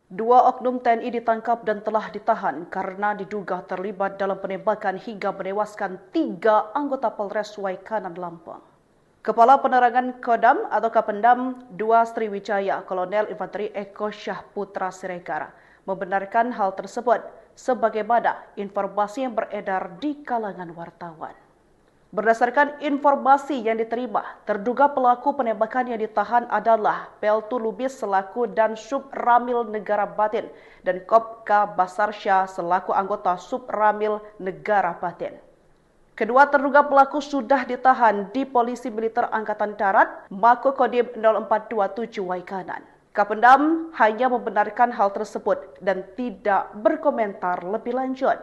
Dua oknum TNI ditangkap dan telah ditahan karena diduga terlibat dalam penembakan hingga menewaskan 3 anggota Polres Waikanan Lampung. Kepala Penerangan Kodam atau Kapendam 2 Sriwijaya, Kolonel Infanteri Eko Syahputra Siregar, membenarkan hal tersebut sebagaimana informasi yang beredar di kalangan wartawan. Berdasarkan informasi yang diterima, terduga pelaku penembakan yang ditahan adalah Peltu Lubis selaku dan Sub Ramil Negara Batin dan Kopka Basarsya selaku anggota Sub Ramil Negara Batin. Kedua terduga pelaku sudah ditahan di Polisi Militer Angkatan Darat, Mako Kodim 0427 Waikanan. Kapendam hanya membenarkan hal tersebut dan tidak berkomentar lebih lanjut.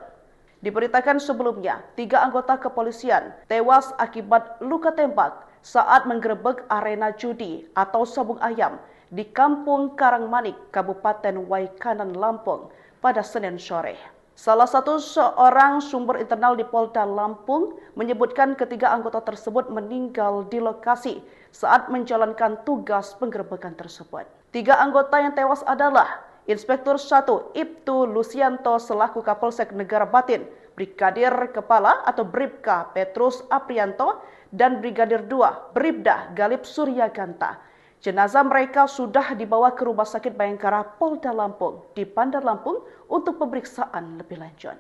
Diberitakan sebelumnya, 3 anggota kepolisian tewas akibat luka tembak saat menggerebek arena judi atau sabung ayam di Kampung Karangmanik, Kabupaten Waikanan, Lampung pada Senin sore. Salah satu seorang sumber internal di Polda Lampung menyebutkan ketiga anggota tersebut meninggal di lokasi saat menjalankan tugas penggerebekan tersebut. 3 anggota yang tewas adalah Inspektur 1 Ibtu Lusianto selaku Kapolsek Negara Batin, Brigadir Kepala atau Bribka Petrus Aprianto, dan Brigadir 2 Bribda Galip Suryaganta. Jenazah mereka sudah dibawa ke Rumah Sakit Bayangkara Polda Lampung di Bandar Lampung untuk pemeriksaan lebih lanjut.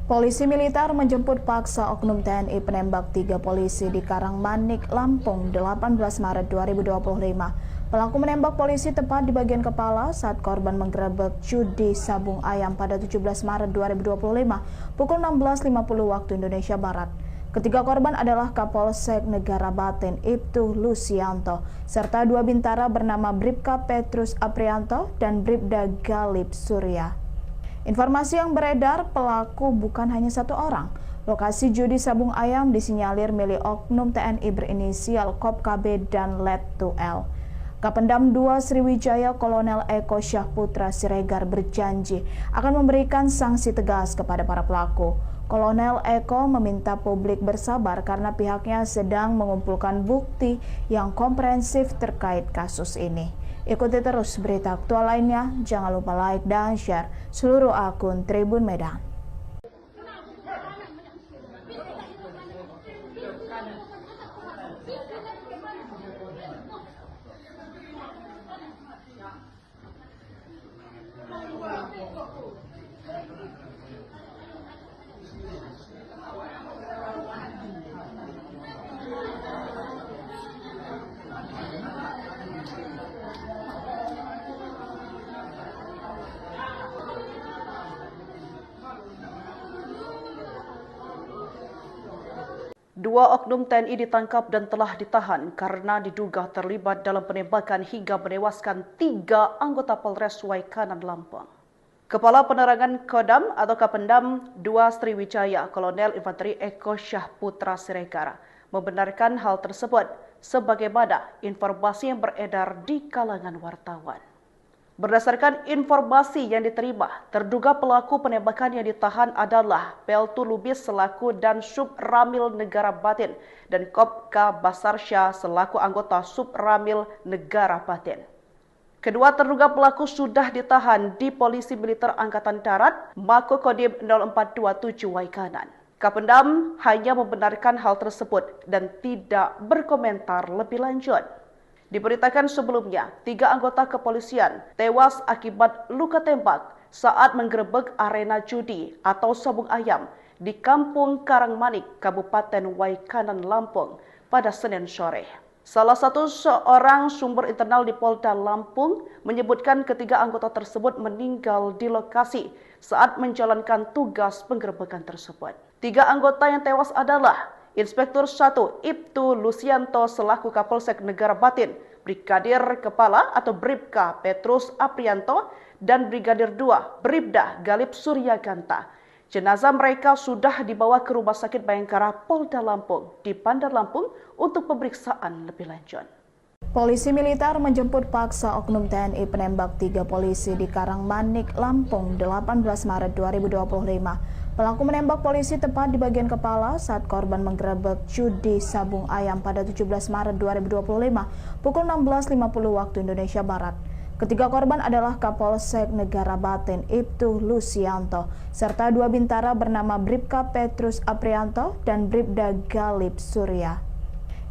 Polisi militer menjemput paksa oknum TNI penembak 3 polisi di Karangmanik, Lampung, 18 Maret 2025. Pelaku menembak polisi tepat di bagian kepala saat korban menggerebek judi sabung ayam pada 17 Maret 2025 pukul 16.50 waktu Indonesia Barat. Ketiga korban adalah Kapolsek Negara Batin Ibtu Lusianto serta 2 bintara bernama Bribka Petrus Aprianto dan Bribda Galip Surya. Informasi yang beredar, pelaku bukan hanya 1 orang. Lokasi judi sabung ayam disinyalir milik oknum TNI berinisial KOP-KB dan Let2L. Kapendam 2 Sriwijaya Kolonel Eko Syahputra Siregar berjanji akan memberikan sanksi tegas kepada para pelaku. Kolonel Eko meminta publik bersabar karena pihaknya sedang mengumpulkan bukti yang komprehensif terkait kasus ini. Ikuti terus berita aktual lainnya, jangan lupa like dan share seluruh akun Tribun Medan. Dua oknum TNI ditangkap dan telah ditahan karena diduga terlibat dalam penembakan hingga menewaskan 3 anggota Polres Waikanan, Lampung. Kepala Penerangan Kodam atau Kapendam 2 Sriwijaya, Kolonel Infanteri Eko Syahputra Siregar, membenarkan hal tersebut sebagaimana informasi yang beredar di kalangan wartawan. Berdasarkan informasi yang diterima, terduga pelaku penembakan yang ditahan adalah Peltu Lubis selaku dan Sub Ramil Negara Batin dan Kopka Basarsya selaku anggota Sub Ramil Negara Batin. Kedua terduga pelaku sudah ditahan di Polisi Militer Angkatan Darat, Mako Kodim 0427 Waikanan. Kapendam hanya membenarkan hal tersebut dan tidak berkomentar lebih lanjut. Diberitakan sebelumnya, 3 anggota kepolisian tewas akibat luka tembak saat menggerebek arena judi atau sabung ayam di Kampung Karangmanik, Kabupaten Waikanan, Lampung pada Senin sore. Salah satu seorang sumber internal di Polda Lampung menyebutkan ketiga anggota tersebut meninggal di lokasi saat menjalankan tugas penggerebekan tersebut. 3 anggota yang tewas adalah Inspektur 1 Ibtu Lusianto selaku Kapolsek Negara Batin, Brigadir Kepala atau Bribka Petrus Aprianto, dan Brigadir 2 Bribda Galip Suryaganta. Jenazah mereka sudah dibawa ke Rumah Sakit Bayangkara Polda Lampung di Bandar Lampung untuk pemeriksaan lebih lanjut. Polisi militer menjemput paksa oknum TNI penembak 3 polisi di Karangmanik, Lampung, 18 Maret 2025. Pelaku menembak polisi tepat di bagian kepala saat korban menggerebek judi sabung ayam pada 17 Maret 2025 pukul 16.50 waktu Indonesia Barat. Ketiga korban adalah Kapolsek Negara Batin Ibtu Lusianto serta dua bintara bernama Bribka Petrus Aprianto dan Bribda Galip Surya.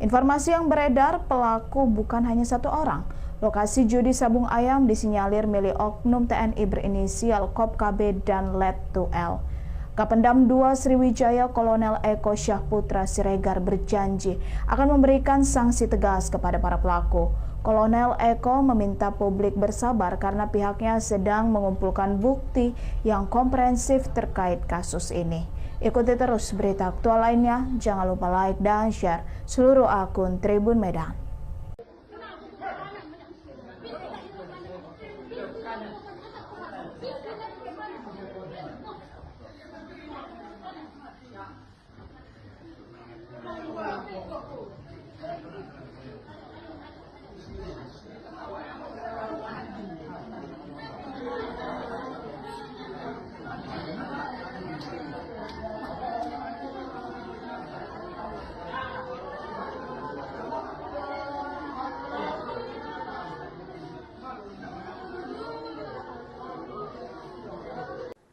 Informasi yang beredar, pelaku bukan hanya satu orang. Lokasi judi sabung ayam disinyalir milik oknum TNI berinisial Kop KB dan Let 2L. Kapendam 2 Sriwijaya Kolonel Eko Syahputra Siregar berjanji akan memberikan sanksi tegas kepada para pelaku. Kolonel Eko meminta publik bersabar karena pihaknya sedang mengumpulkan bukti yang komprehensif terkait kasus ini. Ikuti terus berita aktual lainnya, jangan lupa like dan share seluruh akun Tribun Medan.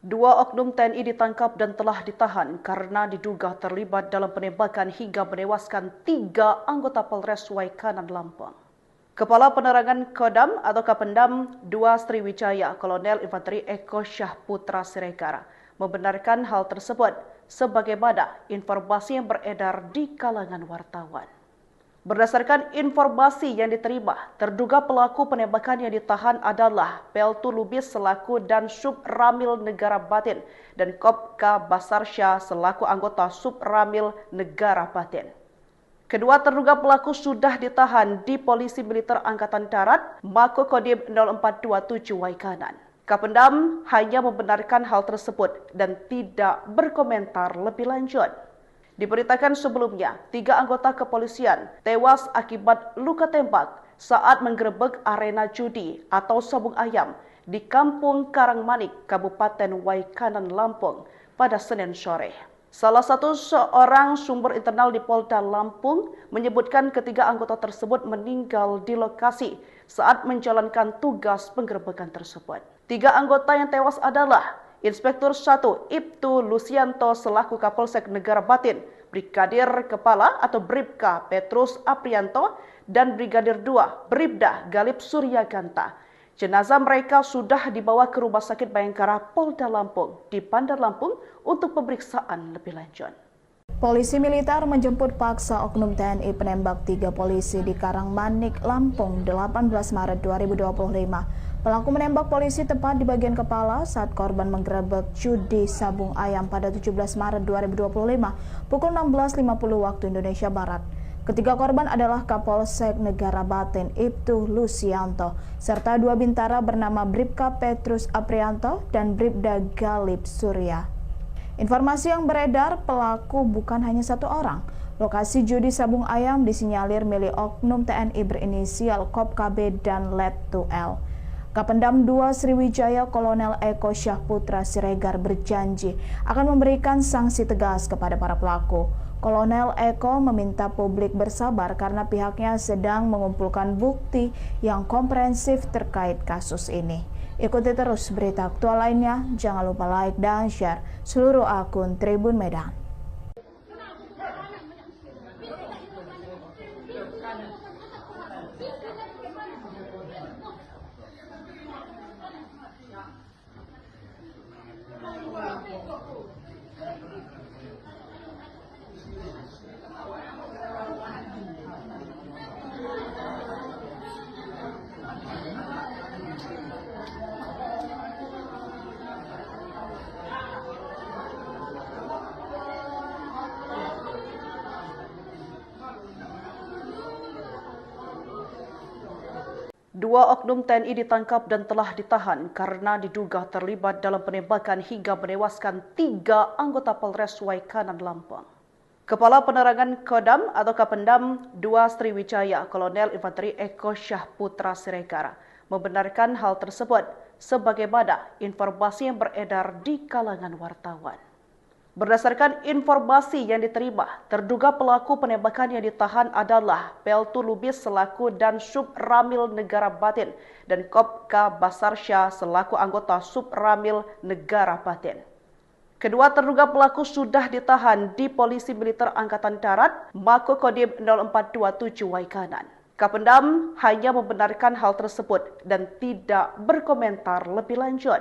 Dua oknum TNI ditangkap dan telah ditahan karena diduga terlibat dalam penembakan hingga menewaskan 3 anggota Polres Waikanan Lampung. Kepala Penerangan Kodam atau Kapendam 2 Sriwijaya Kolonel Infanteri Eko Syahputra Siregar membenarkan hal tersebut sebagaimana informasi yang beredar di kalangan wartawan. Berdasarkan informasi yang diterima, terduga pelaku penembakan yang ditahan adalah Peltu Lubis selaku dan Sub Ramil Negara Batin dan Kopka Basarsya selaku anggota Sub Ramil Negara Batin. Kedua terduga pelaku sudah ditahan di Polisi Militer Angkatan Darat Mako Kodim 0427 Waikanan. Kapendam hanya membenarkan hal tersebut dan tidak berkomentar lebih lanjut. Diberitakan sebelumnya, 3 anggota kepolisian tewas akibat luka tembak saat menggerebek arena judi atau sabung ayam di Kampung Karangmanik, Kabupaten Waikanan, Lampung pada Senin sore. Salah satu seorang sumber internal di Polda Lampung menyebutkan ketiga anggota tersebut meninggal di lokasi saat menjalankan tugas penggerebekan tersebut. 3 anggota yang tewas adalah Inspektur 1 Ibtu Lusianto selaku Kapolsek Negara Batin, Brigadir Kepala atau Bribka Petrus Aprianto, dan Brigadir 2 Bribda Galip Surya Ganta. Jenazah mereka sudah dibawa ke Rumah Sakit Bayangkara Polda Lampung di Bandar Lampung untuk pemeriksaan lebih lanjut. Polisi militer menjemput paksa oknum TNI penembak 3 polisi di Karangmanik, Lampung 18 Maret 2025. Pelaku menembak polisi tepat di bagian kepala saat korban menggerebek judi sabung ayam pada 17 Maret 2025 pukul 16.50 waktu Indonesia Barat. Ketiga korban adalah Kapolsek Negara Batin Ibtu Lusianto serta 2 bintara bernama Bribka Petrus Aprianto dan Bribda Galip Surya. Informasi yang beredar, pelaku bukan hanya satu orang. Lokasi judi sabung ayam disinyalir milik oknum TNI berinisial Kop KB dan Let 2L. Kapendam 2 Sriwijaya Kolonel Eko Syahputra Siregar berjanji akan memberikan sanksi tegas kepada para pelaku. Kolonel Eko meminta publik bersabar karena pihaknya sedang mengumpulkan bukti yang komprehensif terkait kasus ini. Ikuti terus berita aktual lainnya, jangan lupa like dan share seluruh akun Tribun Medan. Dua oknum TNI ditangkap dan telah ditahan karena diduga terlibat dalam penembakan hingga menewaskan 3 anggota Polres Waikanan, Lampung. Kepala Penerangan Kodam atau Kapendam 2 Sriwijaya Kolonel Infanteri Eko Syahputra Siregar membenarkan hal tersebut sebagaimana informasi yang beredar di kalangan wartawan. Berdasarkan informasi yang diterima, terduga pelaku penembakan yang ditahan adalah Peltu Lubis selaku dan Sub Ramil Negara Batin dan Kopka Basarsya selaku anggota Sub Ramil Negara Batin. Kedua terduga pelaku sudah ditahan di Polisi Militer Angkatan Darat, Mako Kodim 0427 Waikanan. Kapendam hanya membenarkan hal tersebut dan tidak berkomentar lebih lanjut.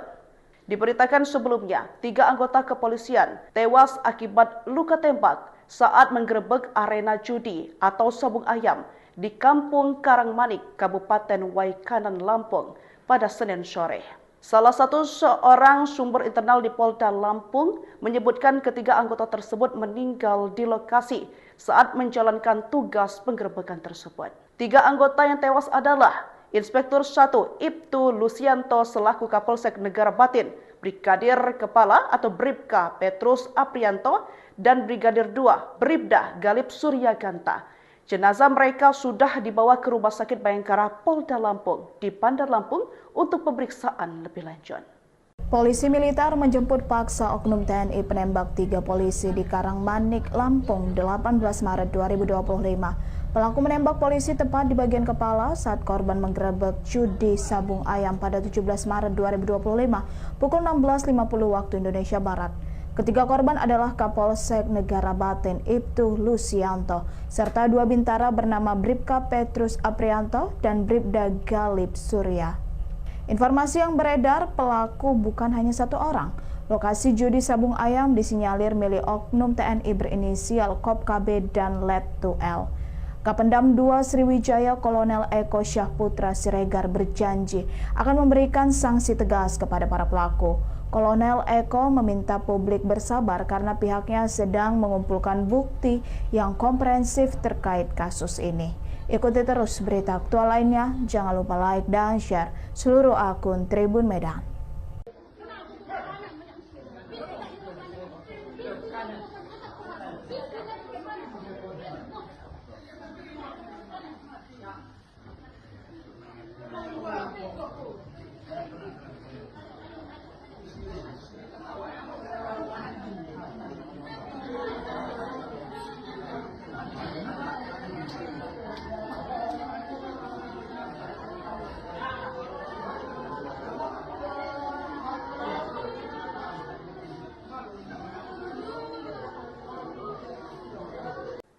Diberitakan sebelumnya, 3 anggota kepolisian tewas akibat luka tembak saat menggerebek arena judi atau sabung ayam di Kampung Karangmanik, Kabupaten Waikanan, Lampung pada Senin sore. Salah satu seorang sumber internal di Polda Lampung menyebutkan ketiga anggota tersebut meninggal di lokasi saat menjalankan tugas penggerebekan tersebut. 3 anggota yang tewas adalah Inspektur 1 Ibtu Lusianto selaku Kapolsek Negara Batin, Brigadir Kepala atau Bribka Petrus Aprianto, dan Brigadir 2 Bribda Galip Suryaganta. Jenazah mereka sudah dibawa ke Rumah Sakit Bayangkara Polda Lampung di Bandar Lampung untuk pemeriksaan lebih lanjut. Polisi militer menjemput paksa oknum TNI penembak 3 polisi di Karangmanik, Lampung 18 Maret 2025. Pelaku menembak polisi tepat di bagian kepala saat korban menggerebek judi sabung ayam pada 17 Maret 2025 pukul 16.50 waktu Indonesia Barat. Ketiga korban adalah Kapolsek Negara Batin Ibtu Lusianto serta 2 bintara bernama Bribka Petrus Aprianto dan Bribda Galip Surya. Informasi yang beredar, pelaku bukan hanya 1 orang. Lokasi judi sabung ayam disinyalir milik oknum TNI berinisial Kop KB dan Let 2L. Kapendam 2 Sriwijaya Kolonel Eko Syahputra Siregar berjanji akan memberikan sanksi tegas kepada para pelaku. Kolonel Eko meminta publik bersabar karena pihaknya sedang mengumpulkan bukti yang komprehensif terkait kasus ini. Ikuti terus berita aktual lainnya, jangan lupa like dan share seluruh akun Tribun Medan.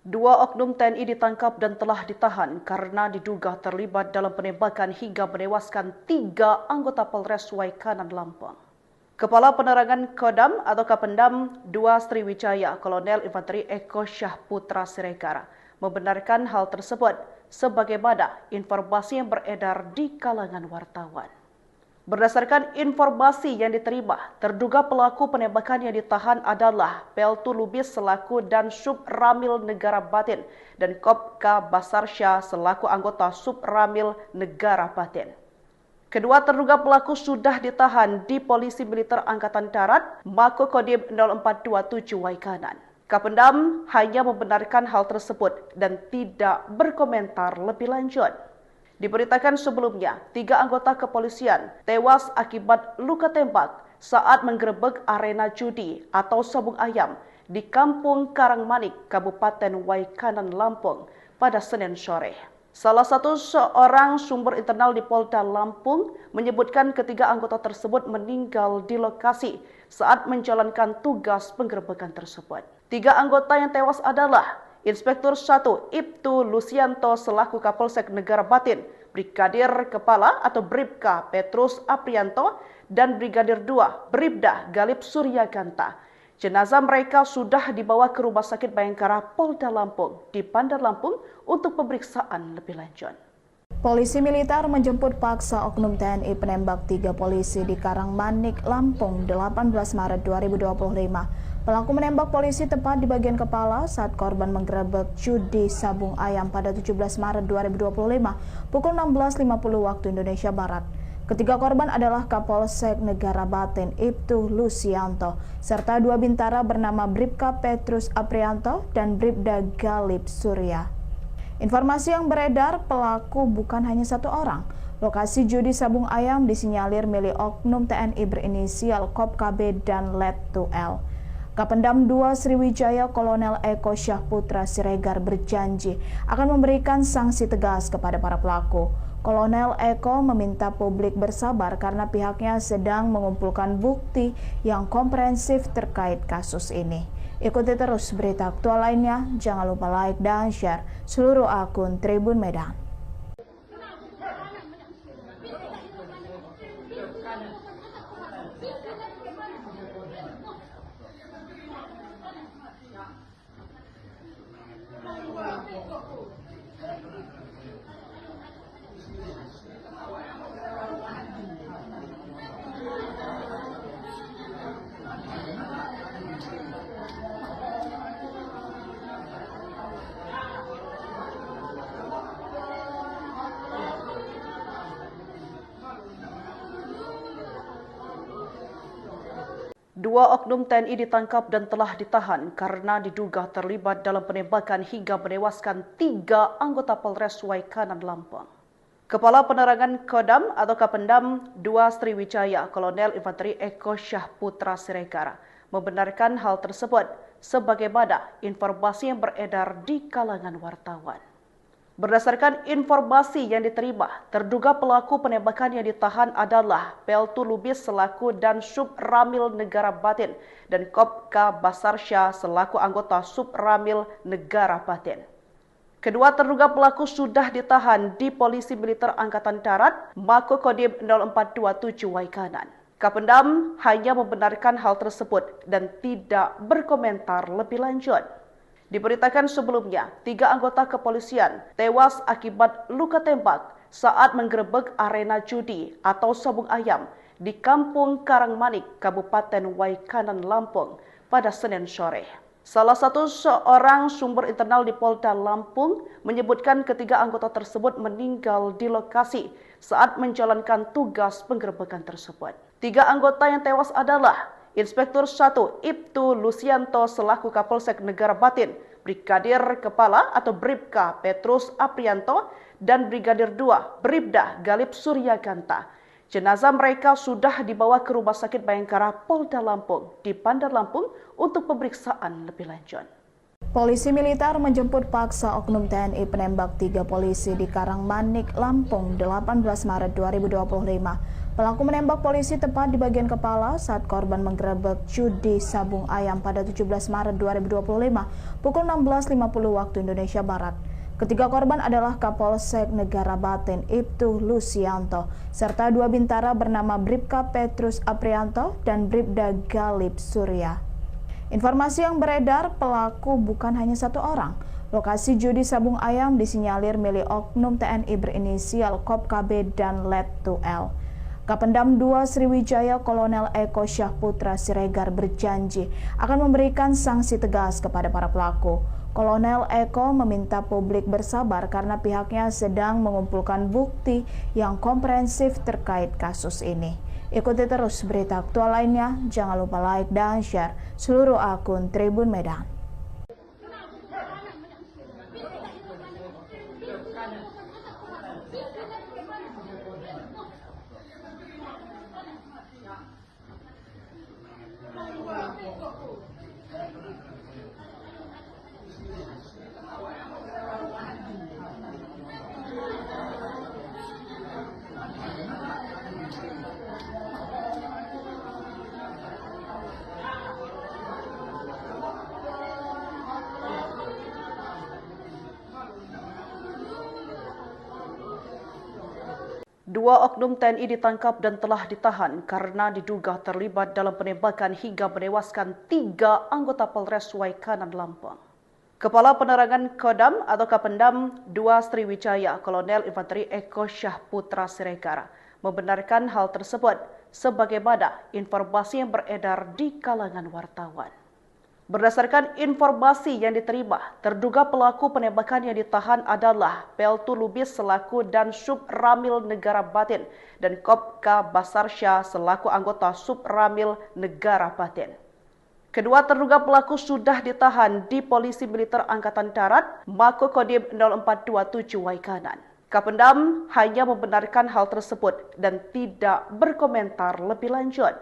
Dua oknum TNI ditangkap dan telah ditahan karena diduga terlibat dalam penembakan hingga menewaskan 3 anggota Polres Waikanan, Lampung. Kepala Penerangan Kodam atau Kapendam 2 Sriwijaya Kolonel Infanteri Eko Syahputra Siregar membenarkan hal tersebut sebagaimana informasi yang beredar di kalangan wartawan. Berdasarkan informasi yang diterima, terduga pelaku penembakan yang ditahan adalah Peltu Lubis selaku dan Sub Ramil Negara Batin dan Kopka Basarsya selaku anggota Sub Ramil Negara Batin. Kedua terduga pelaku sudah ditahan di Polisi Militer Angkatan Darat, Mako Kodim 0427 Waikanan. Kapendam hanya membenarkan hal tersebut dan tidak berkomentar lebih lanjut. Diberitakan sebelumnya, 3 anggota kepolisian tewas akibat luka tembak saat menggerebek arena judi atau sabung ayam di Kampung Karangmanik, Kabupaten Waikanan, Lampung pada Senin sore. Salah satu seorang sumber internal di Polda Lampung menyebutkan ketiga anggota tersebut meninggal di lokasi saat menjalankan tugas penggerebekan tersebut. 3 anggota yang tewas adalah Inspektur 1 Ibtu Lusianto selaku Kapolsek Negara Batin, Brigadir Kepala atau Bribka Petrus Aprianto, dan Brigadir 2 Bribda Galip Suryaganta. Jenazah mereka sudah dibawa ke Rumah Sakit Bayangkara Polda Lampung di Bandar Lampung untuk pemeriksaan lebih lanjut. Polisi militer menjemput paksa oknum TNI penembak 3 polisi di Karangmanik, Lampung 18 Maret 2025. Pelaku menembak polisi tepat di bagian kepala saat korban menggerebek judi sabung ayam pada 17 Maret 2025 pukul 16.50 waktu Indonesia Barat. Ketiga korban adalah Kapolsek Negara Batin Ibtu Lusianto serta 2 bintara bernama Bribka Petrus Aprianto dan Bribda Galip Surya. Informasi yang beredar, pelaku bukan hanya 1 orang. Lokasi judi sabung ayam disinyalir milik oknum TNI berinisial Kop KB dan Let 2L. Kapendam 2 Sriwijaya Kolonel Eko Syahputra Siregar berjanji akan memberikan sanksi tegas kepada para pelaku. Kolonel Eko meminta publik bersabar karena pihaknya sedang mengumpulkan bukti yang komprehensif terkait kasus ini. Ikuti terus berita aktual lainnya, jangan lupa like dan share seluruh akun Tribun Medan. Dua oknum TNI ditangkap dan telah ditahan karena diduga terlibat dalam penembakan hingga menewaskan 3 anggota Polres Waikanan Lampung. Kepala Penerangan Kodam atau Kapendam 2 Sriwijaya Kolonel Infanteri Eko Syahputra Siregar membenarkan hal tersebut sebagaimana informasi yang beredar di kalangan wartawan. Berdasarkan informasi yang diterima, terduga pelaku penembakan yang ditahan adalah Peltu Lubis selaku dan Subramil Negara Batin dan Kopka Basarsya selaku anggota Subramil Negara Batin. Kedua terduga pelaku sudah ditahan di Polisi Militer Angkatan Darat Mako Kodim 0427 Waikanan. Kapendam hanya membenarkan hal tersebut dan tidak berkomentar lebih lanjut. Diberitakan sebelumnya, 3 anggota kepolisian tewas akibat luka tembak saat menggerebek arena judi atau sabung ayam di Kampung Karangmanik, Kabupaten Waikanan, Lampung pada Senin sore. Salah satu seorang sumber internal di Polda Lampung menyebutkan ketiga anggota tersebut meninggal di lokasi saat menjalankan tugas penggerebekan tersebut. 3 anggota yang tewas adalah Inspektur 1 Ibtu Lusianto selaku Kapolsek Negara Batin, Brigadir Kepala atau Bribka Petrus Aprianto, dan Brigadir 2 Bribda Galip Suryaganta. Jenazah mereka sudah dibawa ke Rumah Sakit Bayangkara Polda Lampung di Bandar Lampung untuk pemeriksaan lebih lanjut. Polisi militer menjemput paksa oknum TNI penembak 3 polisi di Karangmanik, Lampung 18 Maret 2025. Pelaku menembak polisi tepat di bagian kepala saat korban menggerebek judi sabung ayam pada 17 Maret 2025 pukul 16.50 waktu Indonesia Barat. Ketiga korban adalah Kapolsek Negara Batin Ibtu Lusianto serta 2 bintara bernama Bribka Petrus Aprianto dan Bribda Galip Surya. Informasi yang beredar, pelaku bukan hanya 1 orang. Lokasi judi sabung ayam disinyalir milik oknum TNI berinisial KOP-KB dan Let2L. Kapendam 2 Sriwijaya Kolonel Eko Syahputra Siregar berjanji akan memberikan sanksi tegas kepada para pelaku. Kolonel Eko meminta publik bersabar karena pihaknya sedang mengumpulkan bukti yang komprehensif terkait kasus ini. Ikuti terus berita aktual lainnya, jangan lupa like dan share seluruh akun Tribun Medan. Dua oknum TNI ditangkap dan telah ditahan karena diduga terlibat dalam penembakan hingga menewaskan 3 anggota Polres Waikanan, Lampung. Kepala Penerangan Kodam atau Kapendam 2 Sriwijaya Kolonel Infanteri Eko Syahputra Siregar membenarkan hal tersebut sebagaimana informasi yang beredar di kalangan wartawan. Berdasarkan informasi yang diterima, terduga pelaku penembakan yang ditahan adalah Peltu Lubis selaku dan Subramil Negara Batin dan Kopka Basarsya selaku anggota Subramil Negara Batin. Kedua terduga pelaku sudah ditahan di Polisi Militer Angkatan Darat Mako Kodim 0427 Waikanan. Kapendam hanya membenarkan hal tersebut dan tidak berkomentar lebih lanjut.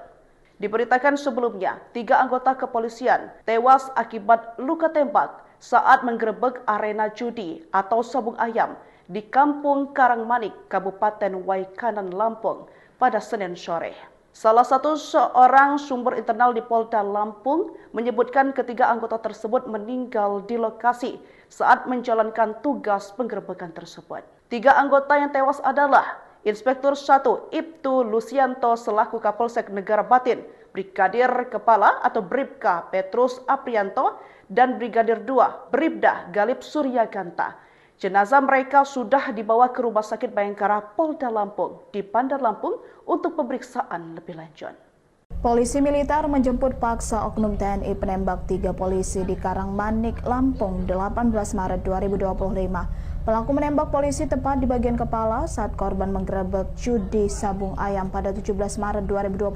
Diberitakan sebelumnya, 3 anggota kepolisian tewas akibat luka tembak saat menggerebek arena judi atau sabung ayam di Kampung Karangmanik, Kabupaten Waikanan, Lampung pada Senin sore. Salah satu seorang sumber internal di Polda Lampung menyebutkan ketiga anggota tersebut meninggal di lokasi saat menjalankan tugas penggerebekan tersebut. 3 anggota yang tewas adalah Inspektur 1 Ibtu Lusianto selaku Kapolsek Negara Batin, Brigadir Kepala atau Bribka Petrus Aprianto, dan Brigadir 2 Bribda Galip Suryaganta. Jenazah mereka sudah dibawa ke Rumah Sakit Bayangkara Polda Lampung di Bandar Lampung untuk pemeriksaan lebih lanjut. Polisi militer menjemput paksa oknum TNI penembak 3 polisi di Karangmanik, Lampung, 18 Maret 2025. Pelaku menembak polisi tepat di bagian kepala saat korban menggerebek judi sabung ayam pada 17 Maret 2025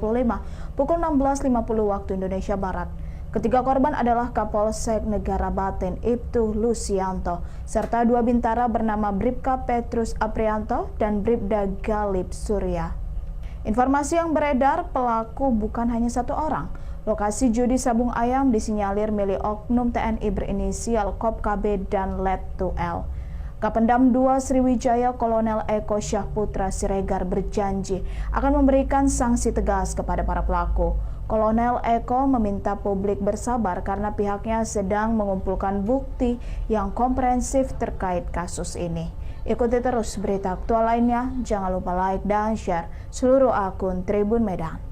pukul 16.50 waktu Indonesia Barat. Ketiga korban adalah Kapolsek Negara Batin Ibtu Lusianto serta 2 bintara bernama Bribka Petrus Aprianto dan Bribda Galip Surya. Informasi yang beredar, pelaku bukan hanya 1 orang. Lokasi judi sabung ayam disinyalir milik oknum TNI berinisial Kop KB dan Let 2L. Kapendam 2 Sriwijaya Kolonel Eko Syahputra Siregar berjanji akan memberikan sanksi tegas kepada para pelaku. Kolonel Eko meminta publik bersabar karena pihaknya sedang mengumpulkan bukti yang komprehensif terkait kasus ini. Ikuti terus berita aktual lainnya, jangan lupa like dan share seluruh akun Tribun Medan.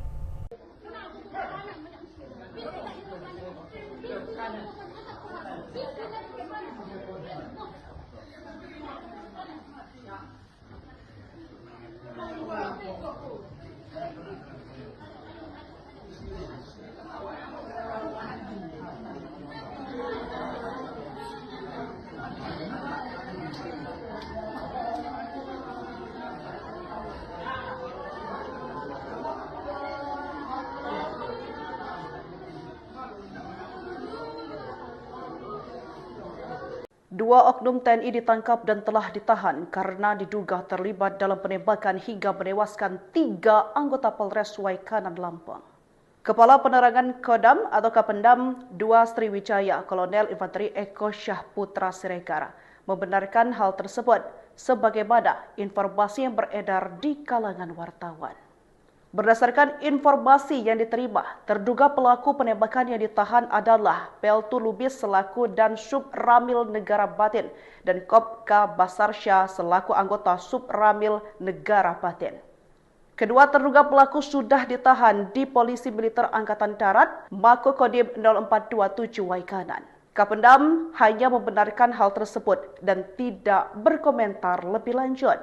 Dua oknum TNI ditangkap dan telah ditahan karena diduga terlibat dalam penembakan hingga menewaskan 3 anggota Polres Waikanan, Lampung. Kepala Penerangan Kodam atau Kapendam 2 Sriwijaya Kolonel Infanteri Eko Syahputra Siregar membenarkan hal tersebut sebagaimana informasi yang beredar di kalangan wartawan. Berdasarkan informasi yang diterima, terduga pelaku penembakan yang ditahan adalah Peltu Lubis selaku dan Sub Ramil Negara Batin dan Kopka Basarsya selaku anggota Sub Ramil Negara Batin. Kedua terduga pelaku sudah ditahan di Polisi Militer Angkatan Darat Mako Kodim 0427 Waikanan. Kapendam hanya membenarkan hal tersebut dan tidak berkomentar lebih lanjut.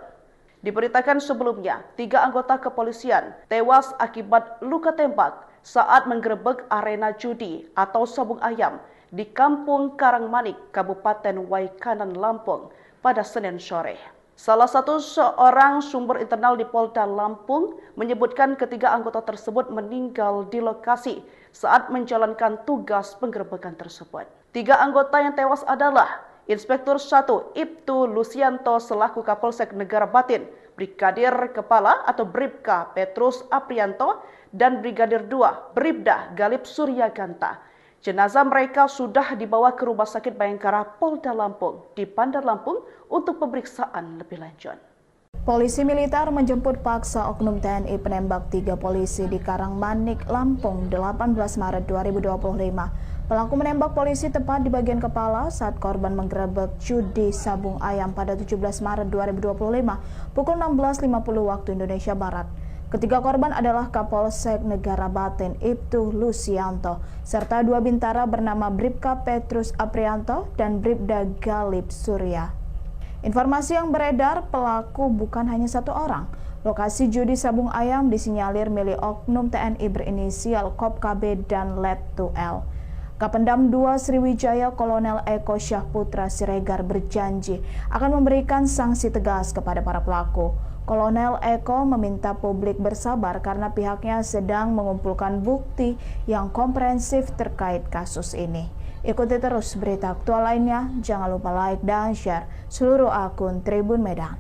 Diberitakan sebelumnya, 3 anggota kepolisian tewas akibat luka tembak saat menggerebek arena judi atau sabung ayam di Kampung Karangmanik, Kabupaten Waikanan, Lampung pada Senin sore. Salah satu seorang sumber internal di Polda Lampung menyebutkan ketiga anggota tersebut meninggal di lokasi saat menjalankan tugas penggerebekan tersebut. 3 anggota yang tewas adalah Inspektur 1 Ibtu Lusianto selaku Kapolsek Negara Batin, Brigadir Kepala atau Bribka Petrus Aprianto, dan Brigadir 2 Bribda Galip Suryaganta. Jenazah mereka sudah dibawa ke Rumah Sakit Bayangkara Polda Lampung di Bandar Lampung untuk pemeriksaan lebih lanjut. Polisi militer menjemput paksa oknum TNI penembak 3 polisi di Karangmanik, Lampung, 18 Maret 2025. Pelaku menembak polisi tepat di bagian kepala saat korban menggerebek judi sabung ayam pada 17 Maret 2025 pukul 16.50 waktu Indonesia Barat. Ketiga korban adalah Kapolsek Negara Batin Ibtu Lusianto serta 2 bintara bernama Bribka Petrus Aprianto dan Bribda Galip Surya. Informasi yang beredar, pelaku bukan hanya 1 orang. Lokasi judi sabung ayam disinyalir milik oknum TNI berinisial Kop KB dan Let 2L. Kapendam 2 Sriwijaya Kolonel Eko Syahputra Siregar berjanji akan memberikan sanksi tegas kepada para pelaku. Kolonel Eko meminta publik bersabar karena pihaknya sedang mengumpulkan bukti yang komprehensif terkait kasus ini. Ikuti terus berita aktual lainnya, jangan lupa like dan share seluruh akun Tribun Medan.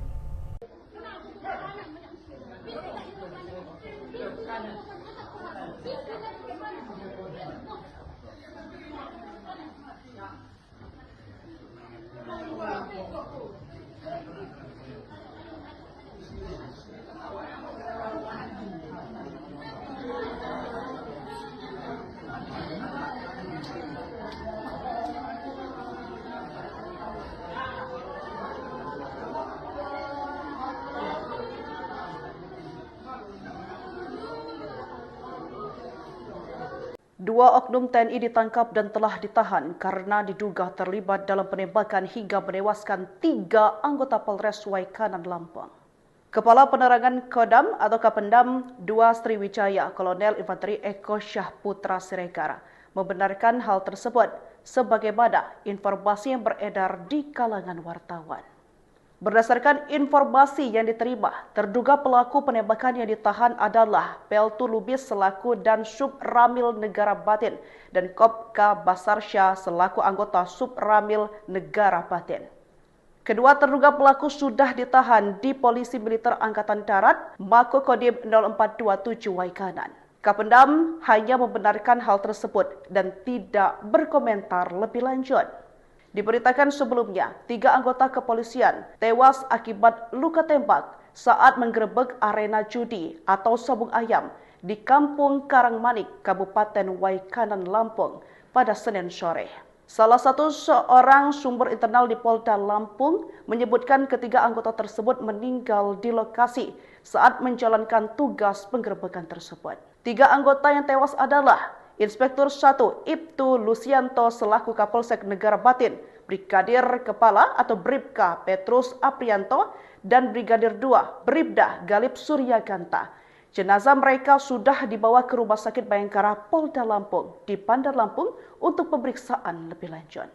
Dua oknum TNI ditangkap dan telah ditahan karena diduga terlibat dalam penembakan hingga menewaskan 3 anggota Polres Waikanan Lampung. Kepala Penerangan Kodam atau Kapendam 2 Sriwijaya, Kolonel Infanteri Eko Syahputra Siregar, membenarkan hal tersebut sebagaimana informasi yang beredar di kalangan wartawan. Berdasarkan informasi yang diterima, terduga pelaku penembakan yang ditahan adalah Peltu Lubis selaku dan Sub Ramil Negara Batin dan Kopka Basarsya selaku anggota Sub Ramil Negara Batin. Kedua terduga pelaku sudah ditahan di Polisi Militer Angkatan Darat, Mako Kodim 0427 Waikanan. Kapendam hanya membenarkan hal tersebut dan tidak berkomentar lebih lanjut. Diberitakan sebelumnya, 3 anggota kepolisian tewas akibat luka tembak saat menggerebek arena judi atau sabung ayam di Kampung Karangmanik, Kabupaten Waikanan, Lampung pada Senin sore. Salah satu seorang sumber internal di Polda Lampung menyebutkan ketiga anggota tersebut meninggal di lokasi saat menjalankan tugas penggerebekan tersebut. 3 anggota yang tewas adalah Inspektur 1 Ibtu Lusianto selaku Kapolsek Negara Batin, Brigadir Kepala atau Bribka Petrus Aprianto, dan Brigadir 2 Bribda Galip Suryaganta. Jenazah mereka sudah dibawa ke Rumah Sakit Bayangkara Polda Lampung di Bandar Lampung untuk pemeriksaan lebih lanjut.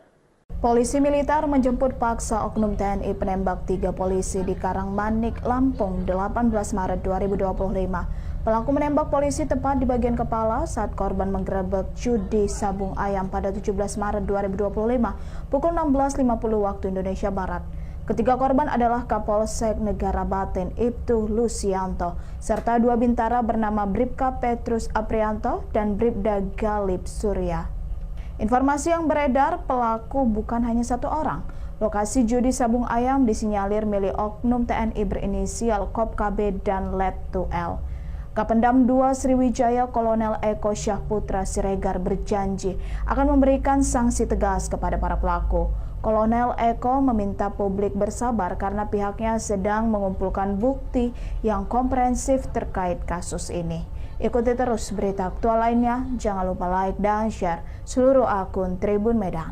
Polisi militer menjemput paksa oknum TNI penembak 3 polisi di Karangmanik, Lampung, 18 Maret 2025. Pelaku menembak polisi tepat di bagian kepala saat korban menggerebek judi sabung ayam pada 17 Maret 2025 pukul 16.50 waktu Indonesia Barat. Ketiga korban adalah Kapolsek Negara Batin Ibtu Lusianto serta 2 bintara bernama Bribka Petrus Aprianto dan Bribda Galip Surya. Informasi yang beredar, pelaku bukan hanya 1 orang. Lokasi judi sabung ayam disinyalir milik oknum TNI berinisial Kop KB dan Letu L. Kapendam 2 Sriwijaya Kolonel Eko Syahputra Siregar berjanji akan memberikan sanksi tegas kepada para pelaku. Kolonel Eko meminta publik bersabar karena pihaknya sedang mengumpulkan bukti yang komprehensif terkait kasus ini. Ikuti terus berita aktual lainnya, jangan lupa like dan share seluruh akun Tribun Medan.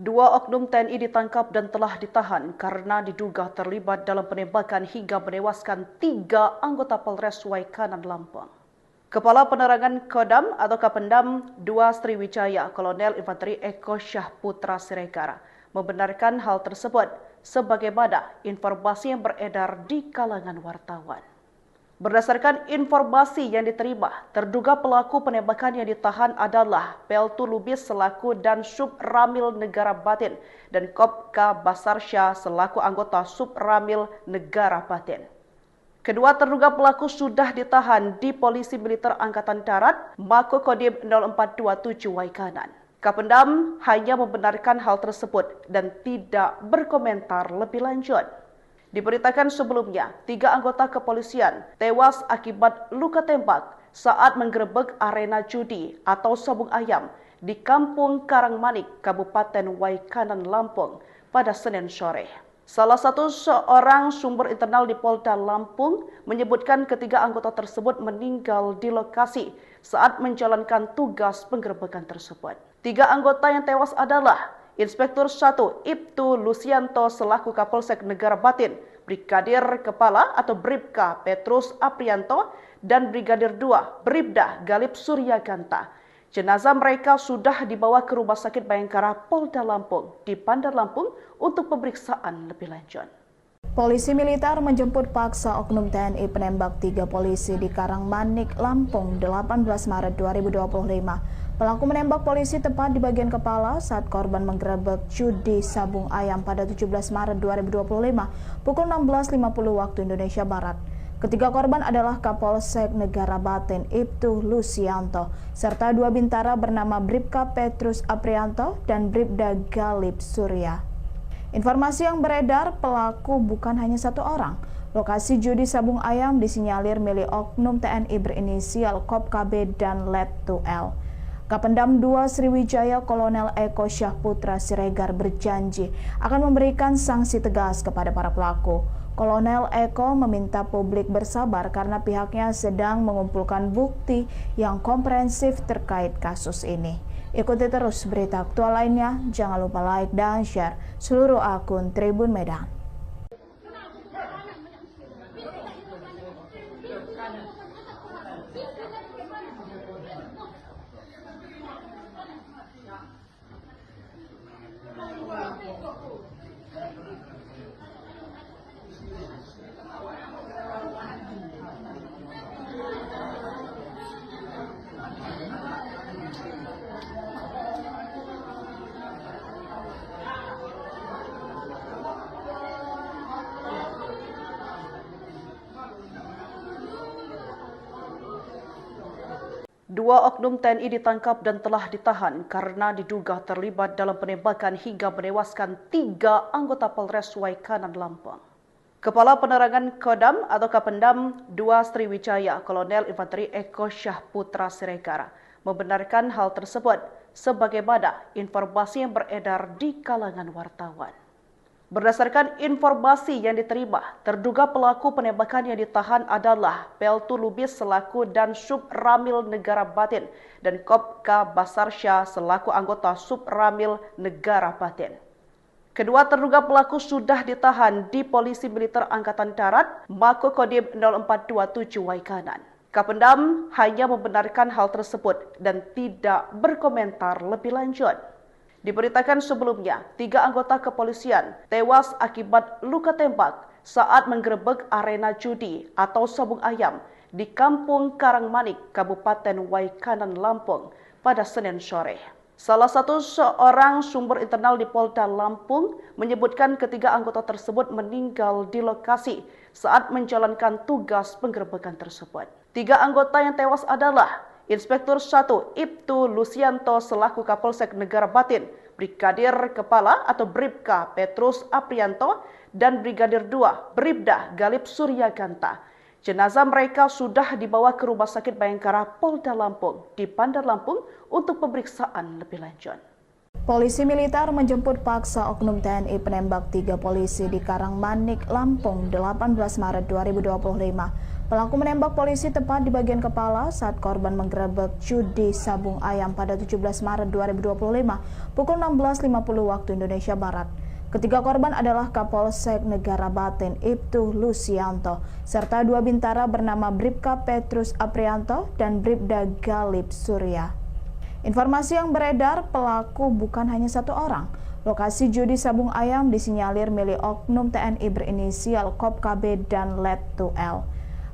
Dua oknum TNI ditangkap dan telah ditahan karena diduga terlibat dalam penembakan hingga menewaskan 3 anggota Polres Waikanan, Lampung. Kepala Penerangan Kodam atau Kapendam 2 Sriwijaya, Kolonel Infanteri Eko Syahputra Siregar, membenarkan hal tersebut sebagaimana informasi yang beredar di kalangan wartawan. Berdasarkan informasi yang diterima, terduga pelaku penembakan yang ditahan adalah Peltu Lubis selaku dan Sub Ramil Negara Batin dan Kopka Basarsya selaku anggota Sub Ramil Negara Batin. Kedua terduga pelaku sudah ditahan di Polisi Militer Angkatan Darat, Mako Kodim 0427 Waikanan. Kapendam hanya membenarkan hal tersebut dan tidak berkomentar lebih lanjut. Diberitakan sebelumnya, 3 anggota kepolisian tewas akibat luka tembak saat menggerebek arena judi atau sabung ayam di Kampung Karangmanik, Kabupaten Waikanan, Lampung pada Senin sore. Salah satu seorang sumber internal di Polda Lampung menyebutkan ketiga anggota tersebut meninggal di lokasi saat menjalankan tugas penggerebekan tersebut. 3 anggota yang tewas adalah Inspektur 1 Ibtu Lusianto selaku Kapolsek Negara Batin, Brigadir Kepala atau Bribka Petrus Aprianto, dan Brigadir 2 Bribda Galip Suryaganta. Jenazah mereka sudah dibawa ke Rumah Sakit Bayangkara Polda Lampung di Bandar Lampung untuk pemeriksaan lebih lanjut. Polisi militer menjemput paksa oknum TNI penembak 3 polisi di Karangmanik, Lampung, 18 Maret 2025. Pelaku menembak polisi tepat di bagian kepala saat korban menggerebek judi sabung ayam pada 17 Maret 2025 pukul 16.50 waktu Indonesia Barat. Ketiga korban adalah Kapolsek Negara Batin Ibtu Lusianto serta dua bintara bernama Bribka Petrus Aprianto dan Bribda Galip Surya. Informasi yang beredar, pelaku bukan hanya satu orang. Lokasi judi sabung ayam disinyalir milik oknum TNI berinisial Kop KB dan Let 2L. Kapendam 2 Sriwijaya Kolonel Eko Syahputra Siregar berjanji akan memberikan sanksi tegas kepada para pelaku. Kolonel Eko meminta publik bersabar karena pihaknya sedang mengumpulkan bukti yang komprehensif terkait kasus ini. Ikuti terus berita aktual lainnya, jangan lupa like dan share seluruh akun Tribun Medan. Dua oknum TNI ditangkap dan telah ditahan karena diduga terlibat dalam penembakan hingga menewaskan 3 anggota Polres Waikanan Lampung. Kepala Penerangan Kodam atau Kapendam 2 Sriwijaya Kolonel Infanteri Eko Syahputra Siregar membenarkan hal tersebut sebagaimana informasi yang beredar di kalangan wartawan. Berdasarkan informasi yang diterima, terduga pelaku penembakan yang ditahan adalah Peltu Lubis selaku dan Sub Ramil Negara Batin dan Kopka Basarsya selaku anggota Sub Ramil Negara Batin. Kedua terduga pelaku sudah ditahan di Polisi Militer Angkatan Darat Mako Kodim 0427 Waikanan. Kapendam hanya membenarkan hal tersebut dan tidak berkomentar lebih lanjut. Diberitakan sebelumnya, 3 anggota kepolisian tewas akibat luka tembak saat menggerebek arena judi atau sabung ayam di Kampung Karangmanik, Kabupaten Waikanan, Lampung pada Senin sore. Salah satu seorang sumber internal di Polda Lampung menyebutkan ketiga anggota tersebut meninggal di lokasi saat menjalankan tugas penggerebekan tersebut. 3 anggota yang tewas adalah Inspektur 1 Ibtu Lusianto selaku Kapolsek Negara Batin, Brigadir Kepala atau Bribka Petrus Aprianto, dan Brigadir 2 Bribda Galip Surya Ganta. Jenazah mereka sudah dibawa ke Rumah Sakit Bayangkara Polda Lampung di Bandar Lampung untuk pemeriksaan lebih lanjut. Polisi militer menjemput paksa oknum TNI penembak 3 polisi di Karangmanik, Lampung 18 Maret 2025. Pelaku menembak polisi tepat di bagian kepala saat korban menggerebek judi sabung ayam pada 17 Maret 2025 pukul 16.50 waktu Indonesia Barat. Ketiga korban adalah Kapolsek Negara Batin Ibtu Lusianto serta 2 bintara bernama Bribka Petrus Aprianto dan Bribda Galip Surya. Informasi yang beredar, pelaku bukan hanya satu orang. Lokasi judi sabung ayam disinyalir milik oknum TNI berinisial Kop KB dan Let 2L.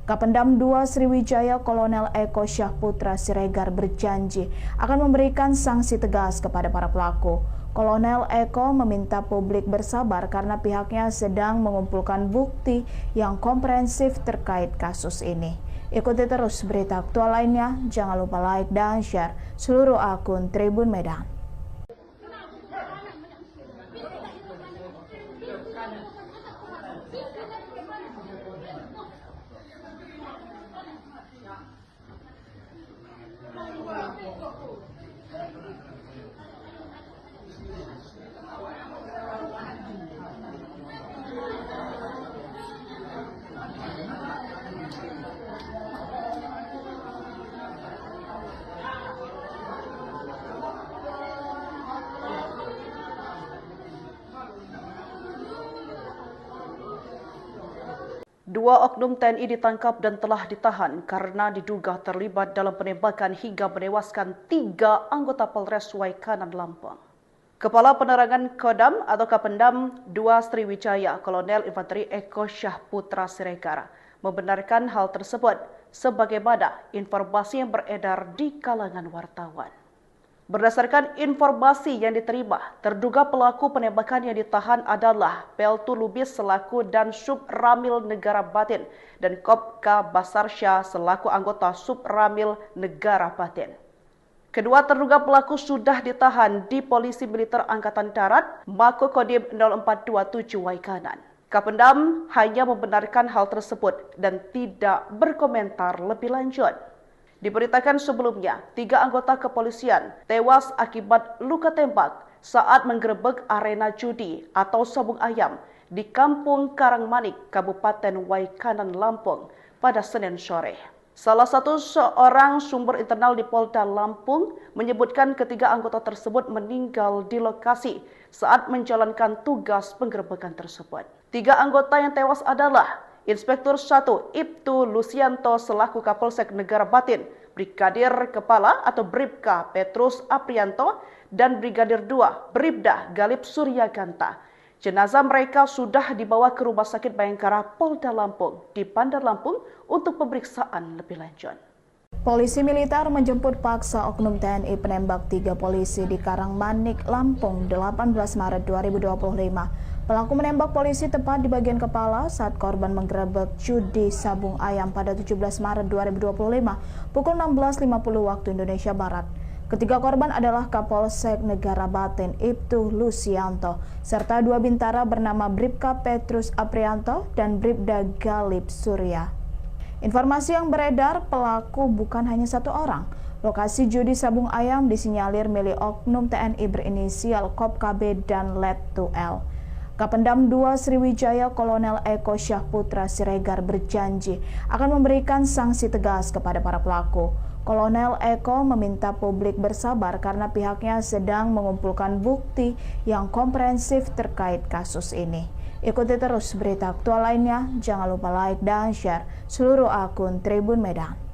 Kapendam 2 Sriwijaya Kolonel Eko Syahputra Siregar berjanji akan memberikan sanksi tegas kepada para pelaku. Kolonel Eko meminta publik bersabar karena pihaknya sedang mengumpulkan bukti yang komprehensif terkait kasus ini. Ikuti terus berita aktual lainnya, jangan lupa like dan share seluruh akun Tribun Medan. Dua oknum TNI ditangkap dan telah ditahan karena diduga terlibat dalam penembakan hingga menewaskan 3 anggota Polres Waikanan, Lampung. Kepala Penerangan Kodam atau Kapendam 2 Sriwijaya Kolonel Infanteri Eko Syahputra Siregar membenarkan hal tersebut sebagaimana informasi yang beredar di kalangan wartawan. Berdasarkan informasi yang diterima, terduga pelaku penembakan yang ditahan adalah Peltu Lubis selaku dan Sub Ramil Negara Batin dan Kopka Basarsya selaku anggota Sub Ramil Negara Batin. Kedua terduga pelaku sudah ditahan di Polisi Militer Angkatan Darat, Mako Kodim 0427 Waikanan. Kapendam hanya membenarkan hal tersebut dan tidak berkomentar lebih lanjut. Diberitakan sebelumnya, 3 anggota kepolisian tewas akibat luka tembak saat menggerebek arena judi atau sabung ayam di Kampung Karangmanik, Kabupaten Waikanan, Lampung pada Senin sore. Salah satu seorang sumber internal di Polda Lampung menyebutkan ketiga anggota tersebut meninggal di lokasi saat menjalankan tugas penggerebekan tersebut. 3 anggota yang tewas adalah Inspektur 1 Ibtu Lusianto selaku Kapolsek Negara Batin, Brigadir Kepala atau Bribka Petrus Aprianto, dan Brigadir 2 Bribda Galip Suryaganta. Jenazah mereka sudah dibawa ke Rumah Sakit Bayangkara Polda Lampung di Bandar Lampung untuk pemeriksaan lebih lanjut. Polisi militer menjemput paksa oknum TNI penembak 3 polisi di Karangmanik, Lampung 18 Maret 2025. Pelaku menembak polisi tepat di bagian kepala saat korban menggerebek judi sabung ayam pada 17 Maret 2025 pukul 16.50 waktu Indonesia Barat. Ketiga korban adalah Kapolsek Negara Batin Ibtu Lusianto serta 2 bintara bernama Bribka Petrus Aprianto dan Bribda Galip Surya. Informasi yang beredar, pelaku bukan hanya 1 orang. Lokasi judi sabung ayam disinyalir milik oknum TNI berinisial KOP-KB dan Let2L. Kapendam 2 Sriwijaya Kolonel Eko Syahputra Siregar berjanji akan memberikan sanksi tegas kepada para pelaku. Kolonel Eko meminta publik bersabar karena pihaknya sedang mengumpulkan bukti yang komprehensif terkait kasus ini. Ikuti terus berita aktual lainnya, jangan lupa like dan share seluruh akun Tribun Medan.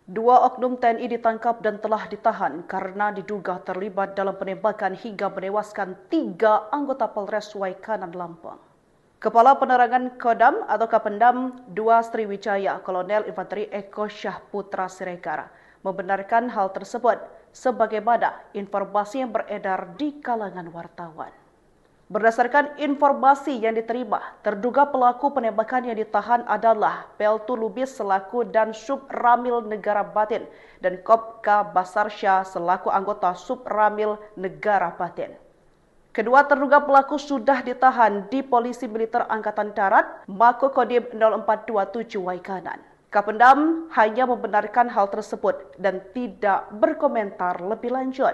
Dua oknum TNI ditangkap dan telah ditahan karena diduga terlibat dalam penembakan hingga menewaskan 3 anggota Polres Waikanan, Lampung. Kepala Penerangan Kodam atau Kapendam 2 Sriwijaya Kolonel Infanteri Eko Syahputra Siregar membenarkan hal tersebut sebagaimana informasi yang beredar di kalangan wartawan. Berdasarkan informasi yang diterima, terduga pelaku penembakan yang ditahan adalah Peltu Lubis selaku dan Sub Ramil Negara Batin dan Kopka Basarsya selaku anggota Sub Ramil Negara Batin. Kedua terduga pelaku sudah ditahan di Polisi Militer Angkatan Darat, Mako Kodim 0427 Waikanan. Kapendam hanya membenarkan hal tersebut dan tidak berkomentar lebih lanjut.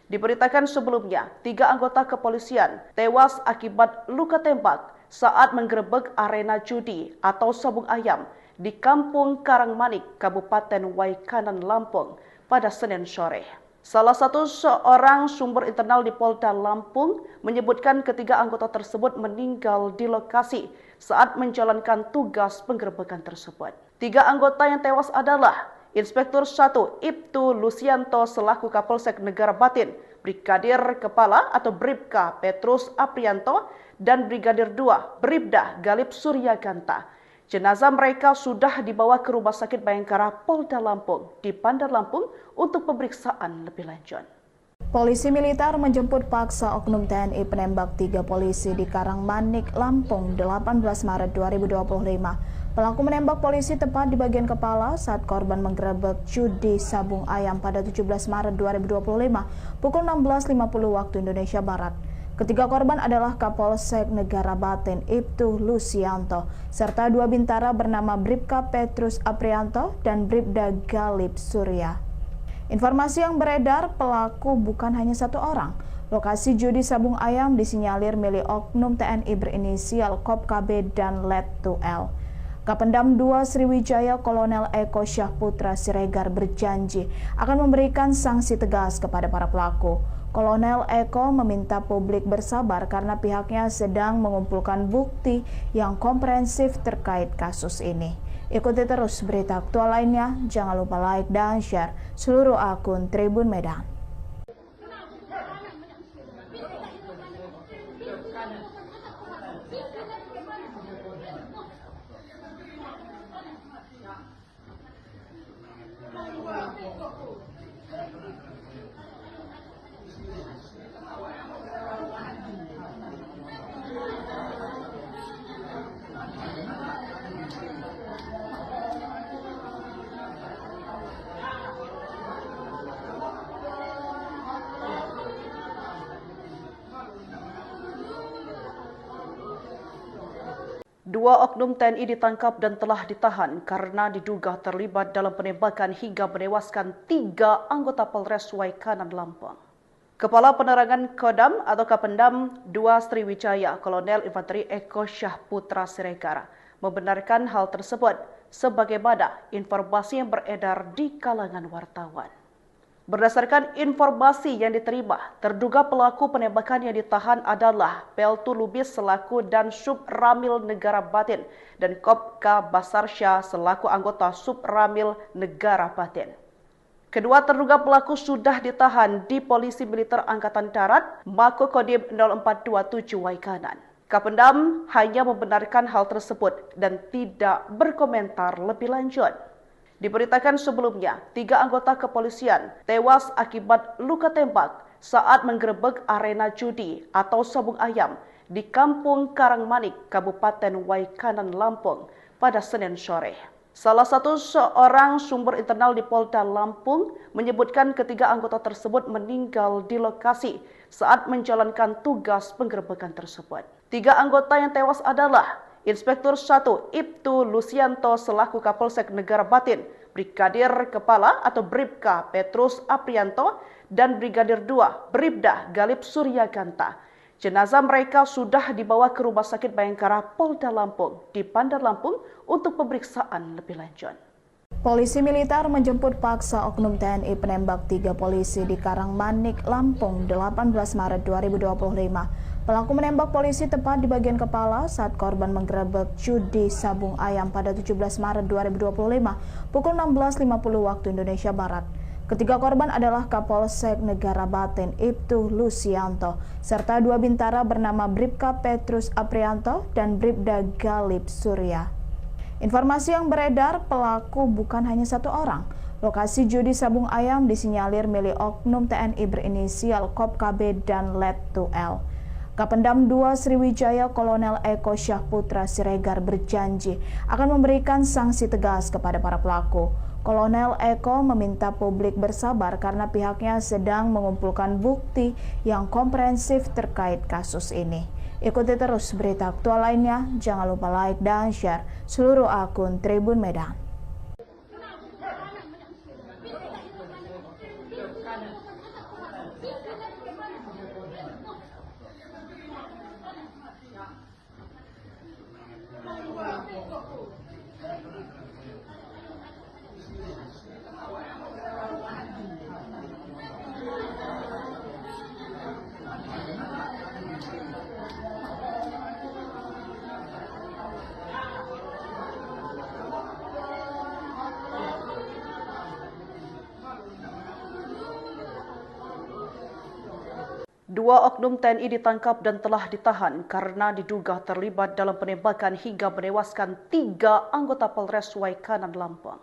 Diberitakan sebelumnya, 3 anggota kepolisian tewas akibat luka tembak saat menggerebek arena judi atau sabung ayam di Kampung Karangmanik, Kabupaten Waikanan, Lampung pada Senin sore. Salah satu seorang sumber internal di Polda Lampung menyebutkan ketiga anggota tersebut meninggal di lokasi saat menjalankan tugas penggerebekan tersebut. 3 anggota yang tewas adalah Inspektur 1 Ibtu Lusianto selaku Kapolsek Negara Batin, Brigadir Kepala atau Bribka Petrus Aprianto, dan Brigadir 2 Bribda Galip Suryaganta. Jenazah mereka sudah dibawa ke Rumah Sakit Bayangkara Polda Lampung di Bandar Lampung untuk pemeriksaan lebih lanjut. Polisi militer menjemput paksa oknum TNI penembak 3 polisi di Karangmanik, Lampung 18 Maret 2025. Pelaku menembak polisi tepat di bagian kepala saat korban menggerebek judi sabung ayam pada 17 Maret 2025 pukul 16.50 waktu Indonesia Barat. Ketiga korban adalah Kapolsek Negara Batin Ibtu Lusianto serta 2 bintara bernama Bribka Petrus Aprianto dan Bribda Galip Surya. Informasi yang beredar, pelaku bukan hanya 1 orang. Lokasi judi sabung ayam disinyalir milik oknum TNI berinisial KOP-KB dan Let2L. Kapendam 2 Sriwijaya Kolonel Eko Syahputra Siregar berjanji akan memberikan sanksi tegas kepada para pelaku. Kolonel Eko meminta publik bersabar karena pihaknya sedang mengumpulkan bukti yang komprehensif terkait kasus ini. Ikuti terus berita aktual lainnya, jangan lupa like dan share seluruh akun Tribun Medan. Dua oknum TNI ditangkap dan telah ditahan karena diduga terlibat dalam penembakan hingga menewaskan 3 anggota Polres Waikanan Lampung. Kepala Penerangan Kodam atau Kapendam 2 Sriwijaya Kolonel Infanteri Eko Syahputra Siregar membenarkan hal tersebut sebagaimana informasi yang beredar di kalangan wartawan. Berdasarkan informasi yang diterima, terduga pelaku penembakan yang ditahan adalah Peltu Lubis selaku dan Sub Ramil Negara Batin dan Kopka Basarsya selaku anggota Sub Ramil Negara Batin. Kedua terduga pelaku sudah ditahan di Polisi Militer Angkatan Darat Mako Kodim 0427 Waikanan. Kapendam hanya membenarkan hal tersebut dan tidak berkomentar lebih lanjut. Diberitakan sebelumnya, 3 anggota kepolisian tewas akibat luka tembak saat menggerebek arena judi atau sabung ayam di Kampung Karangmanik, Kabupaten Waikanan, Lampung pada Senin sore. Salah satu seorang sumber internal di Polda Lampung menyebutkan ketiga anggota tersebut meninggal di lokasi saat menjalankan tugas penggerebekan tersebut. 3 anggota yang tewas adalah Inspektur 1 Ibtu Lusianto selaku Kapolsek Negara Batin, Brigadir Kepala atau Bribka Petrus Aprianto, dan Brigadir 2 Bribda Galip Suryaganta. Jenazah mereka sudah dibawa ke Rumah Sakit Bayangkara Polda Lampung di Bandar Lampung untuk pemeriksaan lebih lanjut. Polisi militer menjemput paksa oknum TNI penembak 3 polisi di Karangmanik, Lampung 18 Maret 2025. Pelaku menembak polisi tepat di bagian kepala saat korban menggerebek judi sabung ayam pada 17 Maret 2025 pukul 16.50 waktu Indonesia Barat. Ketiga korban adalah Kapolsek Negara Batin Ibtu Lusianto serta 2 bintara bernama Bribka Petrus Aprianto dan Bribda Galip Surya. Informasi yang beredar, pelaku bukan hanya 1 orang. Lokasi judi sabung ayam disinyalir milik oknum TNI berinisial KOP-KB dan Let2L. Kapendam 2 Sriwijaya Kolonel Eko Syahputra Siregar berjanji akan memberikan sanksi tegas kepada para pelaku. Kolonel Eko meminta publik bersabar karena pihaknya sedang mengumpulkan bukti yang komprehensif terkait kasus ini. Ikuti terus berita aktual lainnya, jangan lupa like dan share seluruh akun Tribun Medan. Dua oknum TNI ditangkap dan telah ditahan karena diduga terlibat dalam penembakan hingga menewaskan 3 anggota Polres Waikanan, Lampung.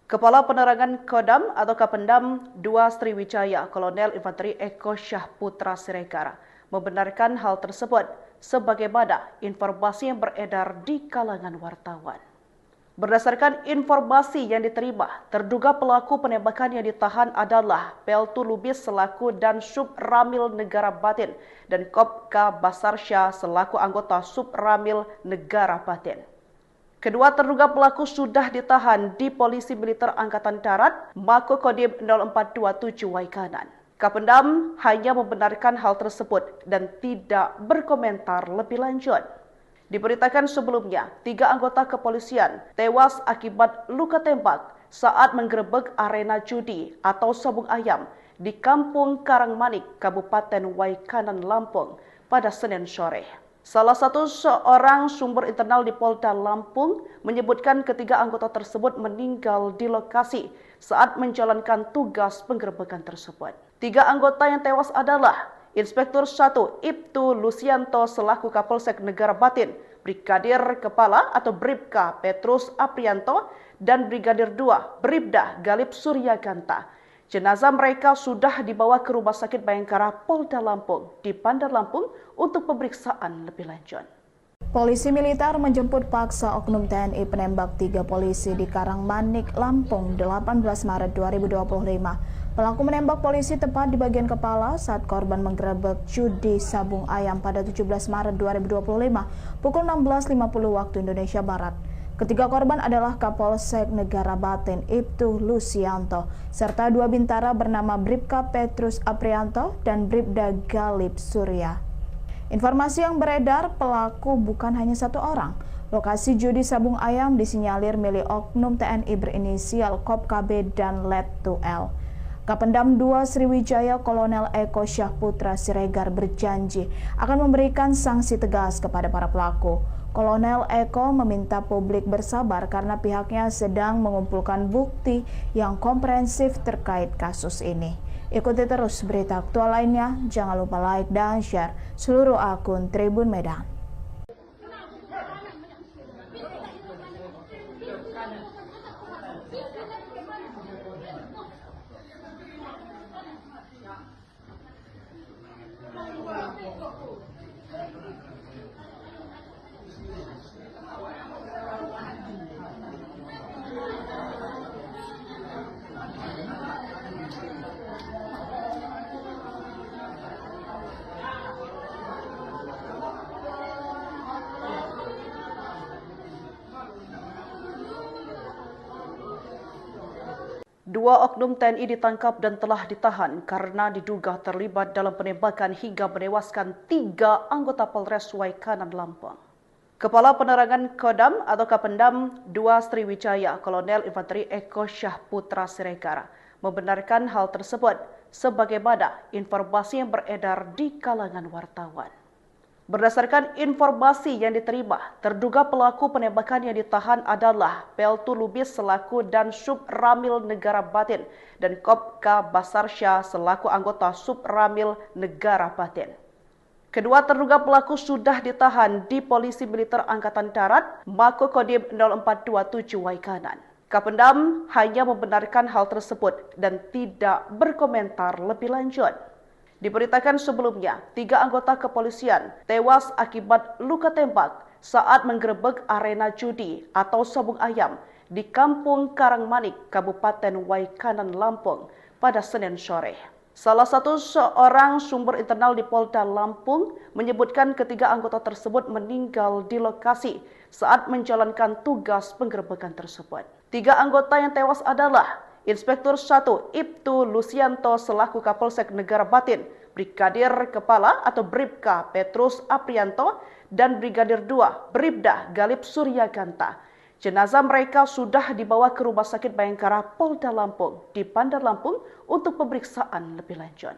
Kepala Penerangan Kodam atau Kapendam 2 Sriwijaya Kolonel Infanteri Eko Syahputra Siregar membenarkan hal tersebut sebagaimana informasi yang beredar di kalangan wartawan. Berdasarkan informasi yang diterima, terduga pelaku penembakan yang ditahan adalah Peltu Lubis selaku dan Sub Ramil Negara Batin dan Kopka Basarsya selaku anggota Sub Ramil Negara Batin. Kedua terduga pelaku sudah ditahan di Polisi Militer Angkatan Darat Mako Kodim 0427 Waikanan. Kapendam hanya membenarkan hal tersebut dan tidak berkomentar lebih lanjut. Diberitakan sebelumnya, 3 anggota kepolisian tewas akibat luka tembak saat menggerebek arena judi atau sabung ayam di Kampung Karangmanik, Kabupaten Waikanan, Lampung pada Senin sore. Salah satu seorang sumber internal di Polda Lampung menyebutkan ketiga anggota tersebut meninggal di lokasi saat menjalankan tugas penggerebekan tersebut. 3 anggota yang tewas adalah Inspektur 1 Ibtu Lusianto selaku Kapolsek Negara Batin, Brigadir Kepala atau Bribka Petrus Aprianto, dan Brigadir 2 Bribda Galip Suryaganta. Jenazah mereka sudah dibawa ke Rumah Sakit Bayangkara Polda Lampung di Bandar Lampung untuk pemeriksaan lebih lanjut. Polisi militer menjemput paksa oknum TNI penembak 3 polisi di Karangmanik, Lampung, 18 Maret 2025. Pelaku menembak polisi tepat di bagian kepala saat korban menggerebek judi sabung ayam pada 17 Maret 2025 pukul 16.50 waktu Indonesia Barat. Ketiga korban adalah Kapolsek Negara Batin Ibtu Lusianto serta 2 bintara bernama Bribka Petrus Aprianto dan Bribda Galip Surya. Informasi yang beredar, pelaku bukan hanya 1 orang. Lokasi judi sabung ayam disinyalir milik oknum TNI berinisial Kop KB dan Let 2L. Kapendam 2 Sriwijaya Kolonel Eko Syahputra Siregar berjanji akan memberikan sanksi tegas kepada para pelaku. Kolonel Eko meminta publik bersabar karena pihaknya sedang mengumpulkan bukti yang komprehensif terkait kasus ini. Ikuti terus berita aktual lainnya, jangan lupa like dan share seluruh akun Tribun Medan. Dua oknum TNI ditangkap dan telah ditahan karena diduga terlibat dalam penembakan hingga menewaskan 3 anggota Polres Waikanan, Lampung. Kepala Penerangan Kodam atau Kapendam 2 Sriwijaya Kolonel Infanteri Eko Syahputra Siregar membenarkan hal tersebut sebagaimana informasi yang beredar di kalangan wartawan. Berdasarkan informasi yang diterima, terduga pelaku penembakan yang ditahan adalah Peltu Lubis selaku dan Sub Ramil Negara Batin dan Kopka Basarsya selaku anggota Sub Ramil Negara Batin. Kedua terduga pelaku sudah ditahan di Polisi Militer Angkatan Darat Mako Kodim 0427 Waikanan. Kapendam hanya membenarkan hal tersebut dan tidak berkomentar lebih lanjut. Diberitakan sebelumnya, 3 anggota kepolisian tewas akibat luka tembak saat menggerebek arena judi atau sabung ayam di Kampung Karangmanik, Kabupaten Waikanan, Lampung pada Senin sore. Salah satu seorang sumber internal di Polda Lampung menyebutkan ketiga anggota tersebut meninggal di lokasi saat menjalankan tugas penggerebekan tersebut. 3 anggota yang tewas adalah Inspektur 1 Ibtu Lusianto selaku Kapolsek Negara Batin, Brigadir Kepala atau Bribka Petrus Aprianto, dan Brigadir 2 Bribda Galip Suryaganta. Jenazah mereka sudah dibawa ke Rumah Sakit Bayangkara Polda Lampung di Bandar Lampung untuk pemeriksaan lebih lanjut.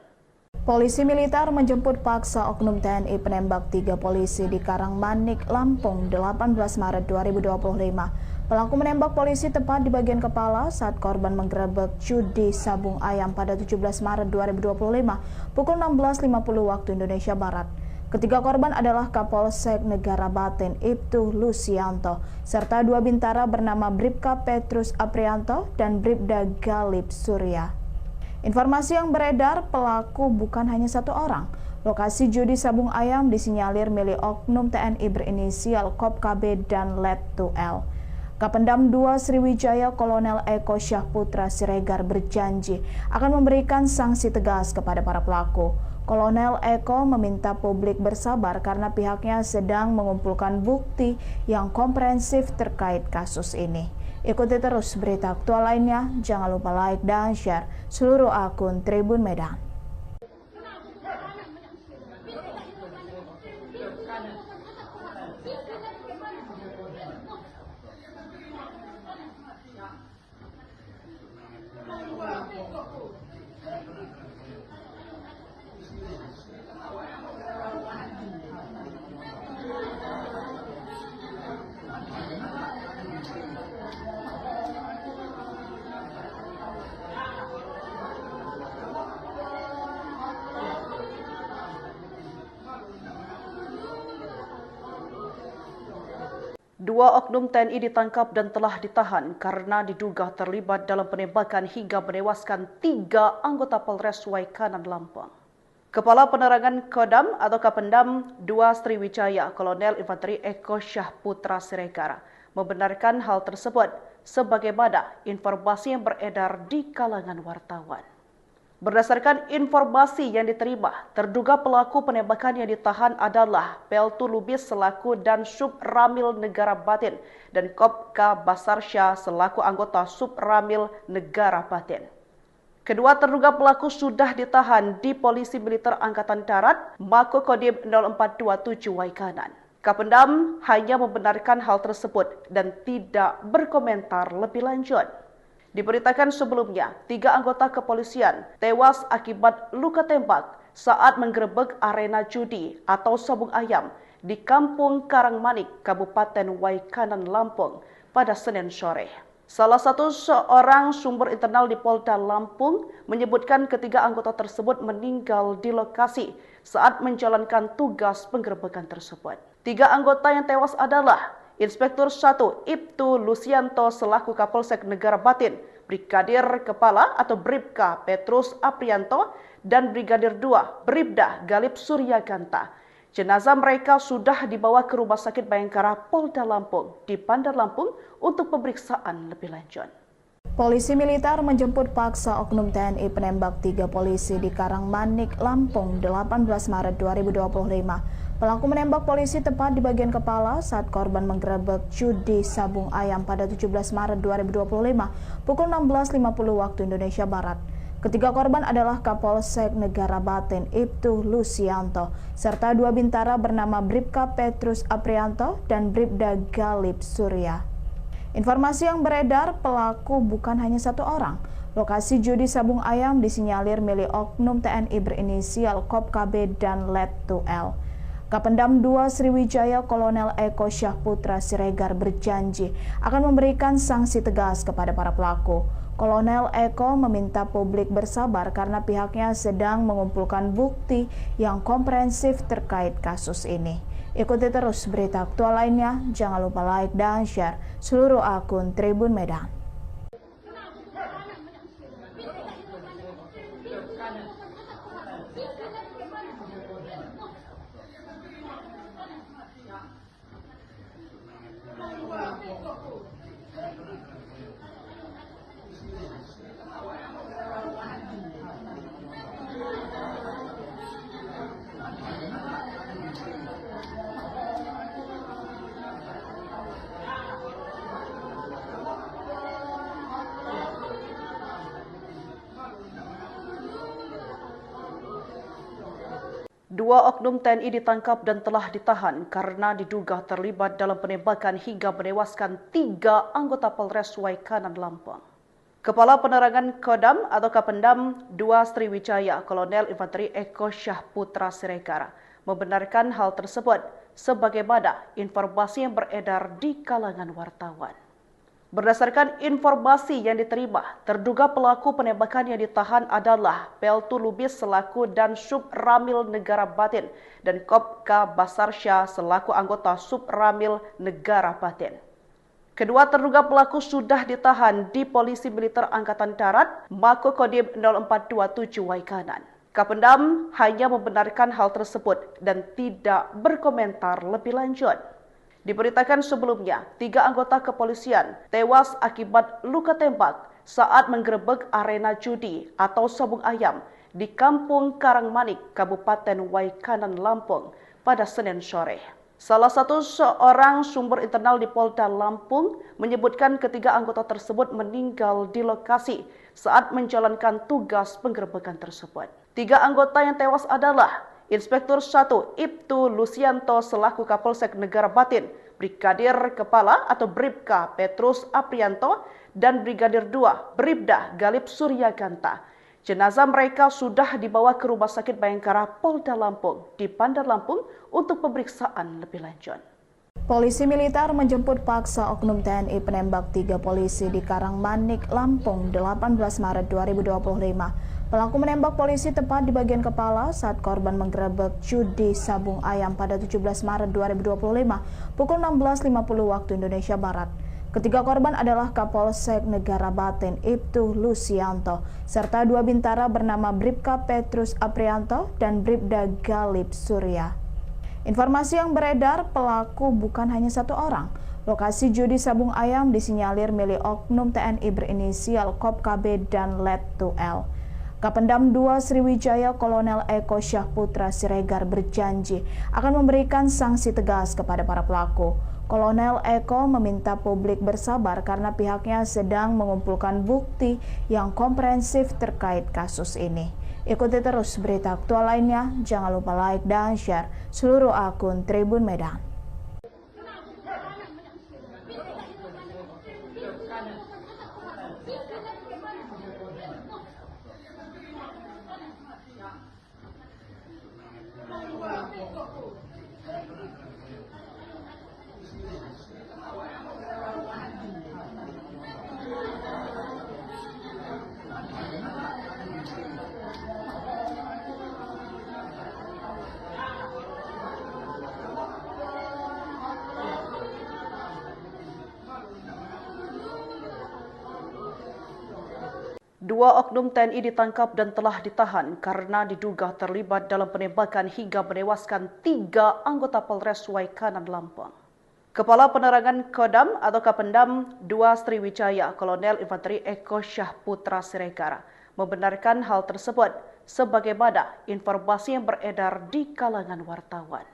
Polisi militer menjemput paksa oknum TNI penembak 3 polisi di Karangmanik, Lampung, 18 Maret 2025. Pelaku menembak polisi tepat di bagian kepala saat korban menggerebek judi sabung ayam pada 17 Maret 2025 pukul 16.50 waktu Indonesia Barat. Ketiga korban adalah Kapolsek Negara Batin Ibtu Lusianto serta 2 bintara bernama Bribka Petrus Aprianto dan Bribda Galip Surya. Informasi yang beredar, pelaku bukan hanya 1 orang. Lokasi judi sabung ayam disinyalir milik oknum TNI berinisial Kop KB dan Let 2L. Kapendam 2 Sriwijaya Kolonel Eko Syahputra Siregar berjanji akan memberikan sanksi tegas kepada para pelaku. Kolonel Eko meminta publik bersabar karena pihaknya sedang mengumpulkan bukti yang komprehensif terkait kasus ini. Ikuti terus berita aktual lainnya, jangan lupa like dan share seluruh akun Tribun Medan. Dua oknum TNI ditangkap dan telah ditahan karena diduga terlibat dalam penembakan hingga menewaskan 3 anggota Polres Waikanan Lampung. Kepala Penerangan Kodam atau Kapendam 2 Sriwijaya, Kolonel Infanteri Eko Syahputra Siregar, membenarkan hal tersebut sebagaimana informasi yang beredar di kalangan wartawan. Berdasarkan informasi yang diterima, terduga pelaku penembakan yang ditahan adalah Peltu Lubis selaku dan Sub Ramil Negara Batin dan Kopka Basarsya selaku anggota Sub Ramil Negara Batin. Kedua terduga pelaku sudah ditahan di Polisi Militer Angkatan Darat, Mako Kodim 0427 Waikanan. Kapendam hanya membenarkan hal tersebut dan tidak berkomentar lebih lanjut. Diberitakan sebelumnya, 3 anggota kepolisian tewas akibat luka tembak saat menggerebek arena judi atau sabung ayam di Kampung Karangmanik, Kabupaten Waikanan, Lampung pada Senin sore. Salah satu seorang sumber internal di Polda Lampung menyebutkan ketiga anggota tersebut meninggal di lokasi saat menjalankan tugas penggerebekan tersebut. 3 anggota yang tewas adalah Inspektur 1 Ibtu Lusianto selaku Kapolsek Negara Batin, Brigadir Kepala atau Bribka Petrus Aprianto, dan Brigadir 2 Bribda Galip Suryaganta. Jenazah mereka sudah dibawa ke Rumah Sakit Bayangkara Polda Lampung di Bandar Lampung untuk pemeriksaan lebih lanjut. Polisi militer menjemput paksa oknum TNI penembak 3 polisi di Karangmanik, Lampung, 18 Maret 2025. Pelaku menembak polisi tepat di bagian kepala saat korban menggerebek judi sabung ayam pada 17 Maret 2025 pukul 16.50 waktu Indonesia Barat. Ketiga korban adalah Kapolsek Negara Batin Ibtu Lusianto serta 2 bintara bernama Bribka Petrus Aprianto dan Bribda Galip Surya. Informasi yang beredar, pelaku bukan hanya 1 orang. Lokasi judi sabung ayam disinyalir milik oknum TNI berinisial Kopka B dan Letu L. Kapendam 2 Sriwijaya Kolonel Eko Syahputra Siregar berjanji akan memberikan sanksi tegas kepada para pelaku. Kolonel Eko meminta publik bersabar karena pihaknya sedang mengumpulkan bukti yang komprehensif terkait kasus ini. Ikuti terus berita aktual lainnya, jangan lupa like dan share seluruh akun Tribun Medan. Dua oknum TNI ditangkap dan telah ditahan karena diduga terlibat dalam penembakan hingga menewaskan 3 anggota Polres Waikanan, Lampung. Kepala Penerangan Kodam atau Kapendam 2 Sriwijaya, Kolonel Infanteri Eko Syahputra Siregar, membenarkan hal tersebut sebagaimana informasi yang beredar di kalangan wartawan. Berdasarkan informasi yang diterima, terduga pelaku penembakan yang ditahan adalah Peltu Lubis selaku dan Sub Ramil Negara Batin dan Kopka Basarsya selaku anggota Sub Ramil Negara Batin. Kedua terduga pelaku sudah ditahan di Polisi Militer Angkatan Darat, Mako Kodim 0427 Waikanan. Kapendam hanya membenarkan hal tersebut dan tidak berkomentar lebih lanjut. Diberitakan sebelumnya, 3 anggota kepolisian tewas akibat luka tembak saat menggerebek arena judi atau sabung ayam di Kampung Karangmanik, Kabupaten Waikanan, Lampung pada Senin sore. Salah satu seorang sumber internal di Polda Lampung menyebutkan ketiga anggota tersebut meninggal di lokasi saat menjalankan tugas penggerebekan tersebut. 3 anggota yang tewas adalah Inspektur 1 Ibtu Lusianto selaku Kapolsek Negara Batin, Brigadir Kepala atau Bribka Petrus Aprianto, dan Brigadir 2 Bribda Galip Suryaganta. Jenazah mereka sudah dibawa ke Rumah Sakit Bayangkara Polda Lampung di Bandar Lampung untuk pemeriksaan lebih lanjut. Polisi militer menjemput paksa oknum TNI penembak 3 polisi di Karangmanik, Lampung, 18 Maret 2025. Pelaku menembak polisi tepat di bagian kepala saat korban menggerebek judi sabung ayam pada 17 Maret 2025 pukul 16.50 waktu Indonesia Barat. Ketiga korban adalah Kapolsek Negara Batin Ibtu Lusianto serta dua bintara bernama Bribka Petrus Aprianto dan Bribda Galip Surya. Informasi yang beredar, pelaku bukan hanya satu orang. Lokasi judi sabung ayam disinyalir milik oknum TNI berinisial Kop KB dan Letu L. Kapendam 2 Sriwijaya Kolonel Eko Syahputra Siregar berjanji akan memberikan sanksi tegas kepada para pelaku. Kolonel Eko meminta publik bersabar karena pihaknya sedang mengumpulkan bukti yang komprehensif terkait kasus ini. Ikuti terus berita aktual lainnya, jangan lupa like dan share seluruh akun Tribun Medan. Dua oknum TNI ditangkap dan telah ditahan karena diduga terlibat dalam penembakan hingga menewaskan 3 anggota Polres Waikanan Lampung. Kepala Penerangan Kodam atau Kapendam 2 Sriwijaya Kolonel Infanteri Eko Syahputra Siregar membenarkan hal tersebut sebagaimana informasi yang beredar di kalangan wartawan.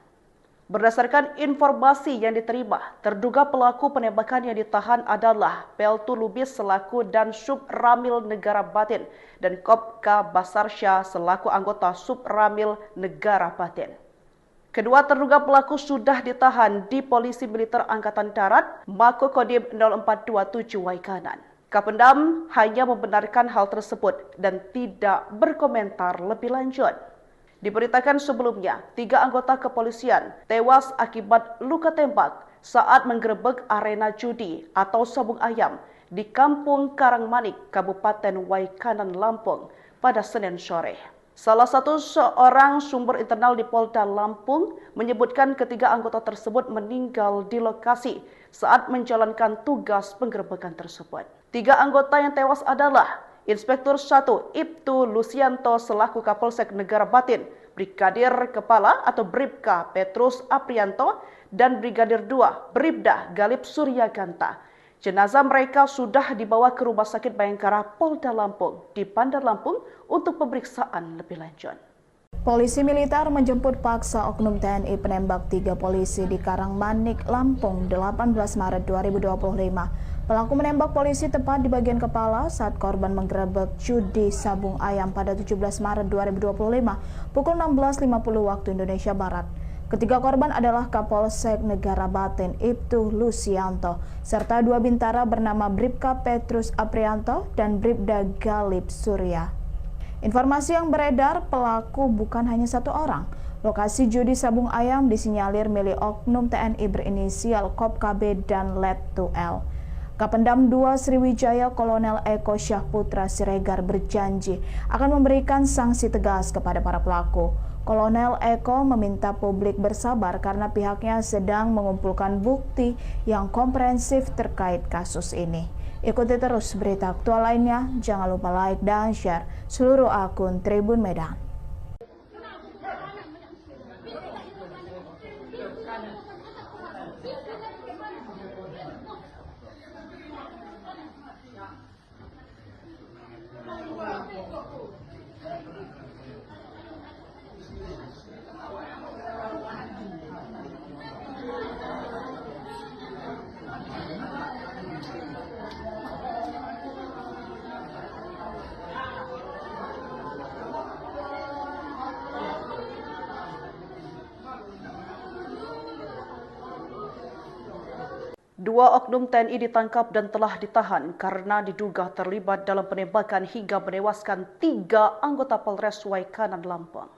Berdasarkan informasi yang diterima, terduga pelaku penembakan yang ditahan adalah Peltu Lubis selaku dan Sub Ramil Negara Batin dan Kopka Basarsya selaku anggota Sub Ramil Negara Batin. Kedua terduga pelaku sudah ditahan di Polisi Militer Angkatan Darat Mako Kodim 0427 Waikanan. Kapendam hanya membenarkan hal tersebut dan tidak berkomentar lebih lanjut. Diberitakan sebelumnya, 3 anggota kepolisian tewas akibat luka tembak saat menggerebek arena judi atau sabung ayam di Kampung Karangmanik, Kabupaten Waikanan, Lampung pada Senin sore. Salah satu seorang sumber internal di Polda Lampung menyebutkan ketiga anggota tersebut meninggal di lokasi saat menjalankan tugas penggerebekan tersebut. 3 anggota yang tewas adalah Inspektur 1 Ibtu Lusianto selaku Kapolsek Negara Batin, Brigadir Kepala atau Bribka Petrus Aprianto, dan Brigadir 2 Bribda Galip Surya Ganta. Jenazah mereka sudah dibawa ke Rumah Sakit Bayangkara Polda Lampung di Bandar Lampung untuk pemeriksaan lebih lanjut. Polisi militer menjemput paksa oknum TNI penembak 3 polisi di Karangmanik, Lampung 18 Maret 2025. Pelaku menembak polisi tepat di bagian kepala saat korban menggerebek judi sabung ayam pada 17 Maret 2025 pukul 16.50 waktu Indonesia Barat. Ketiga korban adalah Kapolsek Negara Batin Ibtu Lusianto serta 2 bintara bernama Bribka Petrus Aprianto dan Bribda Galip Surya. Informasi yang beredar, pelaku bukan hanya satu orang. Lokasi judi sabung ayam disinyalir milik oknum TNI berinisial Kop KB dan Letu L. Kapendam 2 Sriwijaya Kolonel Eko Syahputra Siregar berjanji akan memberikan sanksi tegas kepada para pelaku. Kolonel Eko meminta publik bersabar karena pihaknya sedang mengumpulkan bukti yang komprehensif terkait kasus ini. Ikuti terus berita aktual lainnya, jangan lupa like dan share seluruh akun Tribun Medan. Dua oknum TNI ditangkap dan telah ditahan karena diduga terlibat dalam penembakan hingga menewaskan 3 anggota Polres Waikanan, Lampung.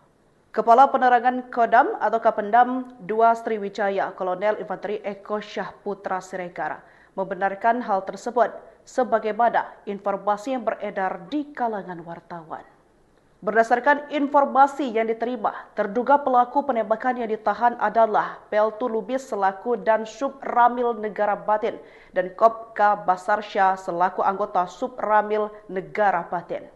Kepala Penerangan Kodam atau Kapendam 2 Sriwijaya Kolonel Infanteri Eko Syahputra Siregar membenarkan hal tersebut sebagaimana informasi yang beredar di kalangan wartawan. Berdasarkan informasi yang diterima, terduga pelaku penembakan yang ditahan adalah Peltu Lubis selaku dan Sub Ramil Negara Batin dan Kopka Basarsya selaku anggota Sub Ramil Negara Batin.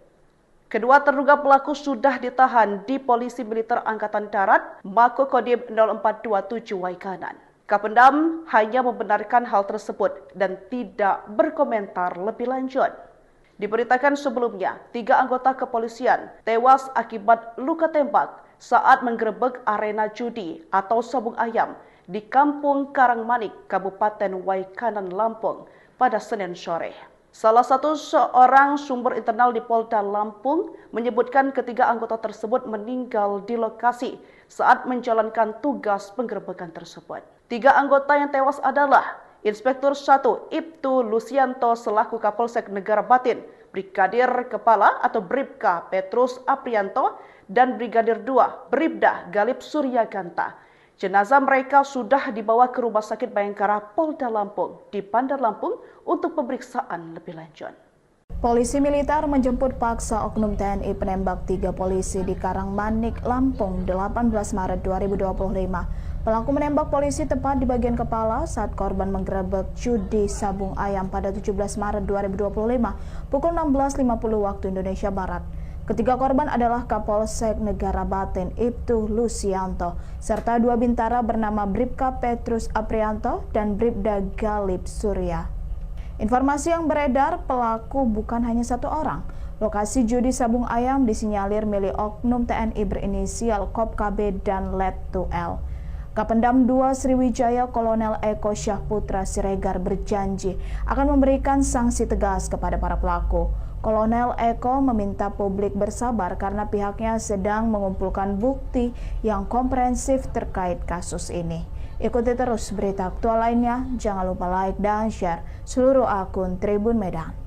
Kedua terduga pelaku sudah ditahan di Polisi Militer Angkatan Darat, Mako Kodim 0427 Waikanan. Kapendam hanya membenarkan hal tersebut dan tidak berkomentar lebih lanjut. Diberitakan sebelumnya, 3 anggota kepolisian tewas akibat luka tembak saat menggerebek arena judi atau sabung ayam di Kampung Karangmanik, Kabupaten Waikanan, Lampung pada Senin sore. Salah satu seorang sumber internal di Polda Lampung menyebutkan ketiga anggota tersebut meninggal di lokasi saat menjalankan tugas penggerebekan tersebut. 3 anggota yang tewas adalah Inspektur 1 Ibtu Lusianto selaku Kapolsek Negara Batin, Brigadir Kepala atau Bribka Petrus Aprianto, dan Brigadir 2 Bribda Galip Suryaganta. Jenazah mereka sudah dibawa ke Rumah Sakit Bayangkara Polda Lampung di Bandar Lampung untuk pemeriksaan lebih lanjut. Polisi militer menjemput paksa oknum TNI penembak 3 polisi di Karangmanik, Lampung 18 Maret 2025. Pelaku menembak polisi tepat di bagian kepala saat korban menggerebek judi sabung ayam pada 17 Maret 2025 pukul 16.50 waktu Indonesia Barat. Ketiga korban adalah Kapolsek Negara Batin Ibtu Lusianto serta 2 bintara bernama Bribka Petrus Aprianto dan Bribda Galip Surya. Informasi yang beredar, pelaku bukan hanya 1 orang. Lokasi judi sabung ayam disinyalir milik oknum TNI berinisial Kop KB dan Let 2L. Kapendam 2 Sriwijaya Kolonel Eko Syahputra Siregar berjanji akan memberikan sanksi tegas kepada para pelaku. Kolonel Eko meminta publik bersabar karena pihaknya sedang mengumpulkan bukti yang komprehensif terkait kasus ini. Ikuti terus berita aktual lainnya, jangan lupa like dan share seluruh akun Tribun Medan.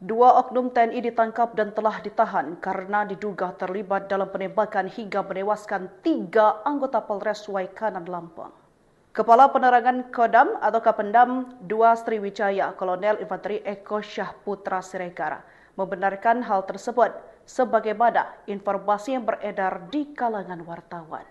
Dua oknum TNI ditangkap dan telah ditahan karena diduga terlibat dalam penembakan hingga menewaskan 3 anggota Polres Waikanan, Lampung. Kepala Penerangan Kodam atau Kapendam 2 Sriwijaya Kolonel Infanteri Eko Syahputra Siregar membenarkan hal tersebut sebagaimana informasi yang beredar di kalangan wartawan.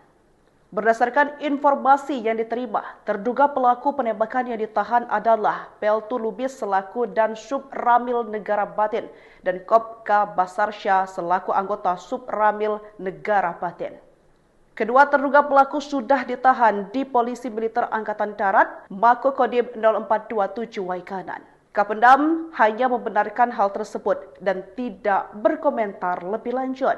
Berdasarkan informasi yang diterima, terduga pelaku penembakan yang ditahan adalah Peltu Lubis selaku dan Sub Ramil Negara Batin dan Kopka Basarsya selaku anggota Sub Ramil Negara Batin. Kedua terduga pelaku sudah ditahan di Polisi Militer Angkatan Darat, Mako Kodim 0427 Waikanan. Kapendam hanya membenarkan hal tersebut dan tidak berkomentar lebih lanjut.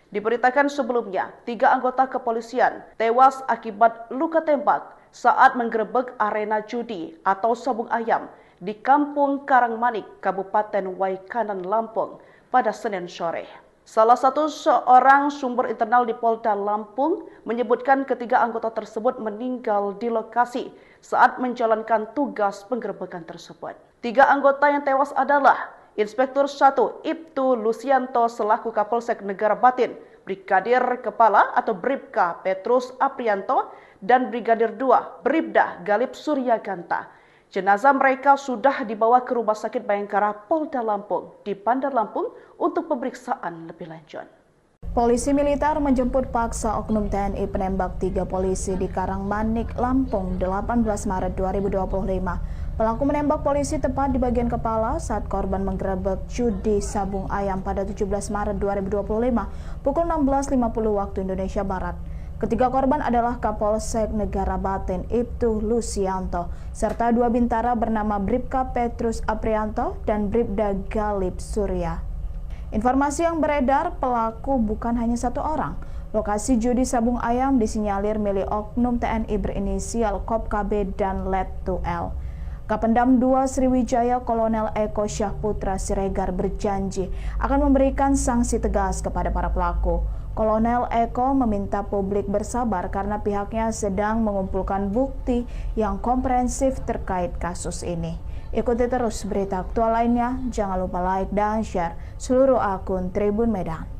Diberitakan sebelumnya, 3 anggota kepolisian tewas akibat luka tembak saat menggerebek arena judi atau sabung ayam di Kampung Karangmanik, Kabupaten Waikanan, Lampung pada Senin sore. Salah satu seorang sumber internal di Polda Lampung menyebutkan ketiga anggota tersebut meninggal di lokasi saat menjalankan tugas penggerebekan tersebut. 3 anggota yang tewas adalah Inspektur 1 Ibtu Lusianto selaku Kapolsek Negara Batin, Brigadir Kepala atau Bribka Petrus Aprianto, dan Brigadir 2 Bribda Galip Suryaganta. Jenazah mereka sudah dibawa ke Rumah Sakit Bayangkara Polda Lampung di Bandar Lampung untuk pemeriksaan lebih lanjut. Polisi militer menjemput paksa oknum TNI penembak 3 polisi di Karangmanik, Lampung 18 Maret 2025. Pelaku menembak polisi tepat di bagian kepala saat korban menggerebek judi sabung ayam pada 17 Maret 2025 pukul 16.50 waktu Indonesia Barat. Ketiga korban adalah Kapolsek Negara Batin Ibtu Lusianto serta 2 bintara bernama Bribka Petrus Aprianto dan Bribda Galip Surya. Informasi yang beredar, pelaku bukan hanya 1 orang. Lokasi judi sabung ayam disinyalir milik oknum TNI berinisial Kop KB dan Let 2L. Kapendam 2 Sriwijaya Kolonel Eko Syahputra Siregar berjanji akan memberikan sanksi tegas kepada para pelaku. Kolonel Eko meminta publik bersabar karena pihaknya sedang mengumpulkan bukti yang komprehensif terkait kasus ini. Ikuti terus berita aktual lainnya, jangan lupa like dan share seluruh akun Tribun Medan.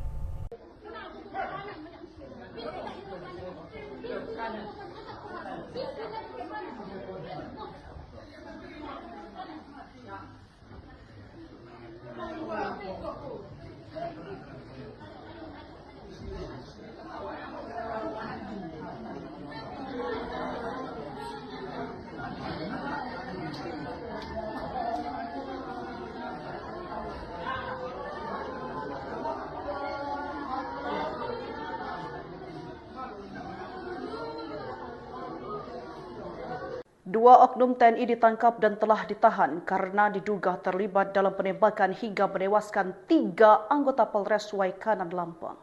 Dua oknum TNI ditangkap dan telah ditahan karena diduga terlibat dalam penembakan hingga menewaskan 3 anggota Polres Waikanan Lampung.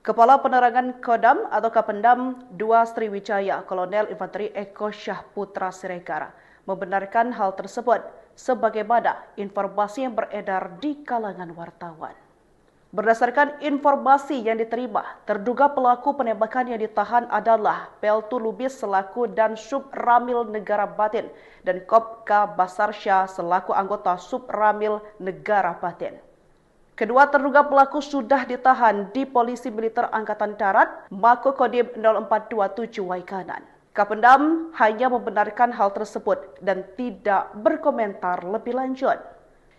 Kepala Penerangan Kodam atau Kapendam 2 Sriwijaya Kolonel Infanteri Eko Syahputra Siregar membenarkan hal tersebut sebagaimana informasi yang beredar di kalangan wartawan. Berdasarkan informasi yang diterima, terduga pelaku penembakan yang ditahan adalah Peltu Lubis selaku dan Sub Ramil Negara Batin dan Kopka Basarsya selaku anggota Sub Ramil Negara Batin. Kedua terduga pelaku sudah ditahan di Polisi Militer Angkatan Darat Mako Kodim 0427 Waikanan. Kapendam hanya membenarkan hal tersebut dan tidak berkomentar lebih lanjut.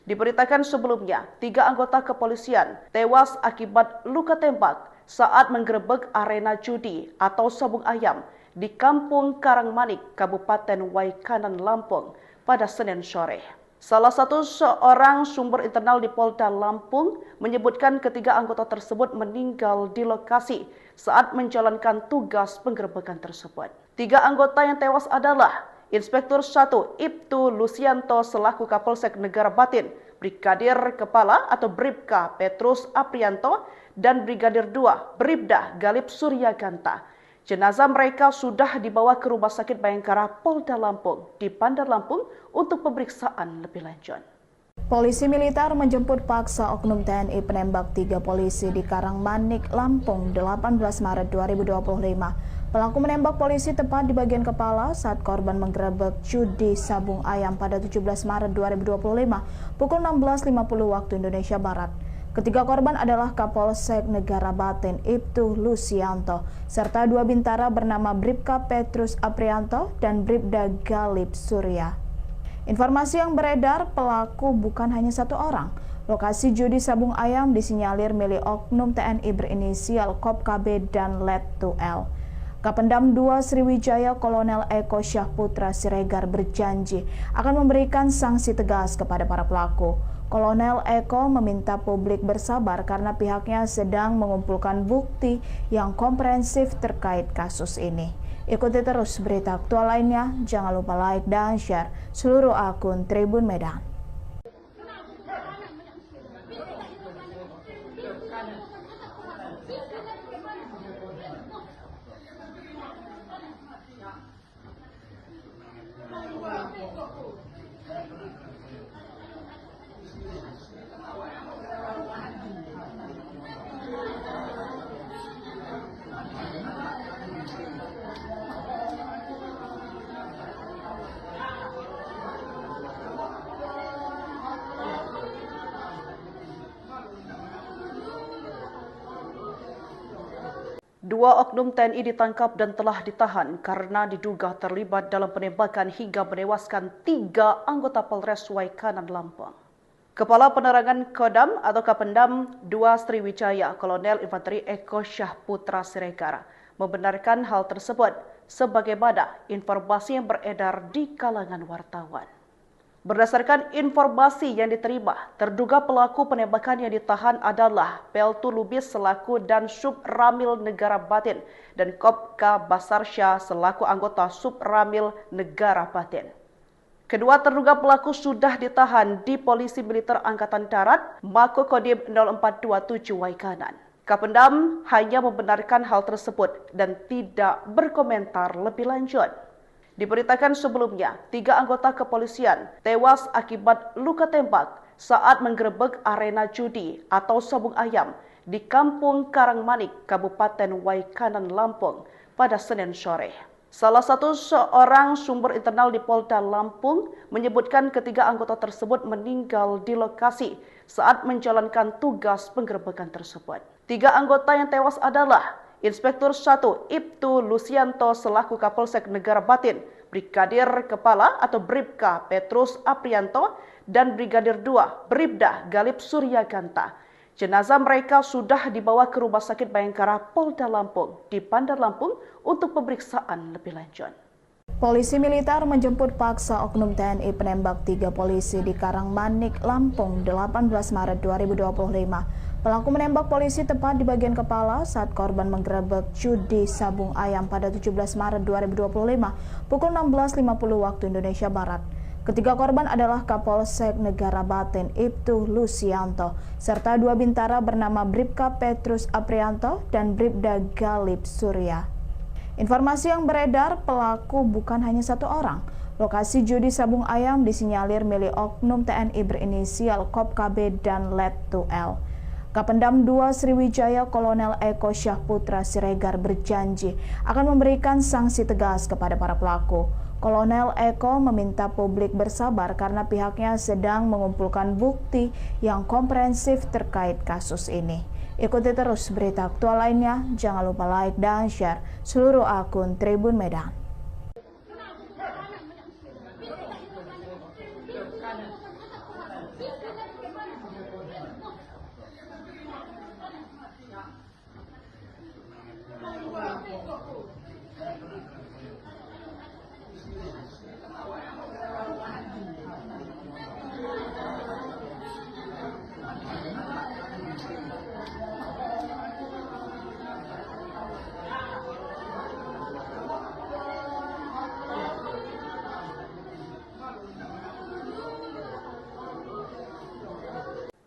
Diberitakan sebelumnya, 3 anggota kepolisian tewas akibat luka tembak saat menggerebek arena judi atau sabung ayam di Kampung Karangmanik, Kabupaten Waikanan, Lampung pada Senin sore. Salah satu seorang sumber internal di Polda Lampung menyebutkan ketiga anggota tersebut meninggal di lokasi saat menjalankan tugas penggerebekan tersebut. 3 anggota yang tewas adalah Inspektur 1 Ibtu Lusianto selaku Kapolsek Negara Batin, Brigadir Kepala atau Bribka Petrus Aprianto, dan Brigadir 2 Bribda Galip Suryaganta. Jenazah mereka sudah dibawa ke Rumah Sakit Bayangkara Polda Lampung di Bandar Lampung untuk pemeriksaan lebih lanjut. Polisi militer menjemput paksa oknum TNI penembak 3 polisi di Karangmanik, Lampung 18 Maret 2025. Pelaku menembak polisi tepat di bagian kepala saat korban menggerebek judi sabung ayam pada 17 Maret 2025 pukul 16.50 waktu Indonesia Barat. Ketiga korban adalah Kapolsek Negara Batin Ibtu Lusianto serta 2 bintara bernama Bribka Petrus Aprianto dan Bribda Galip Surya. Informasi yang beredar, pelaku bukan hanya 1 orang. Lokasi judi sabung ayam disinyalir milik oknum TNI berinisial Kopka B dan Letu L. Kapendam 2 Sriwijaya Kolonel Eko Syahputra Siregar berjanji akan memberikan sanksi tegas kepada para pelaku. Kolonel Eko meminta publik bersabar karena pihaknya sedang mengumpulkan bukti yang komprehensif terkait kasus ini. Ikuti terus berita aktual lainnya, jangan lupa like dan share seluruh akun Tribun Medan. Dua oknum TNI ditangkap dan telah ditahan karena diduga terlibat dalam penembakan hingga menewaskan 3 anggota Polres Waikanan, Lampung. Kepala Penerangan Kodam atau Kapendam 2 Sriwijaya Kolonel Infanteri Eko Syahputra Siregar membenarkan hal tersebut sebagaimana informasi yang beredar di kalangan wartawan. Berdasarkan informasi yang diterima, terduga pelaku penembakan yang ditahan adalah Peltu Lubis selaku dan Sub Ramil Negara Batin dan Kopka Basarsya selaku anggota Sub Ramil Negara Batin. Kedua terduga pelaku sudah ditahan di Polisi Militer Angkatan Darat Mako Kodim 0427 Waikanan. Kapendam hanya membenarkan hal tersebut dan tidak berkomentar lebih lanjut. Diberitakan sebelumnya, 3 anggota kepolisian tewas akibat luka tembak saat menggerebek arena judi atau sabung ayam di Kampung Karangmanik, Kabupaten Waikanan, Lampung pada Senin sore. Salah satu seorang sumber internal di Polda Lampung menyebutkan ketiga anggota tersebut meninggal di lokasi saat menjalankan tugas penggerebekan tersebut. 3 anggota yang tewas adalah Inspektur 1 Ibtu Lusianto selaku Kapolsek Negara Batin, Brigadir Kepala atau Bribka Petrus Aprianto, dan Brigadir 2 Bribda Galip Suryaganta. Jenazah mereka sudah dibawa ke Rumah Sakit Bayangkara Polda Lampung di Bandar Lampung untuk pemeriksaan lebih lanjut. Polisi militer menjemput paksa oknum TNI penembak 3 polisi di Karangmanik, Lampung, 18 Maret 2025. Pelaku menembak polisi tepat di bagian kepala saat korban menggerebek judi sabung ayam pada 17 Maret 2025 pukul 16.50 waktu Indonesia Barat. Ketiga korban adalah Kapolsek Negara Batin Ibtu Lusianto serta 2 bintara bernama Bribka Petrus Aprianto dan Bribda Galip Surya. Informasi yang beredar, pelaku bukan hanya 1 orang. Lokasi judi sabung ayam disinyalir milik oknum TNI berinisial Kop KB dan Let 2L. Kapendam 2 Sriwijaya Kolonel Eko Syahputra Siregar berjanji akan memberikan sanksi tegas kepada para pelaku. Kolonel Eko meminta publik bersabar karena pihaknya sedang mengumpulkan bukti yang komprehensif terkait kasus ini. Ikuti terus berita aktual lainnya, jangan lupa like dan share seluruh akun Tribun Medan.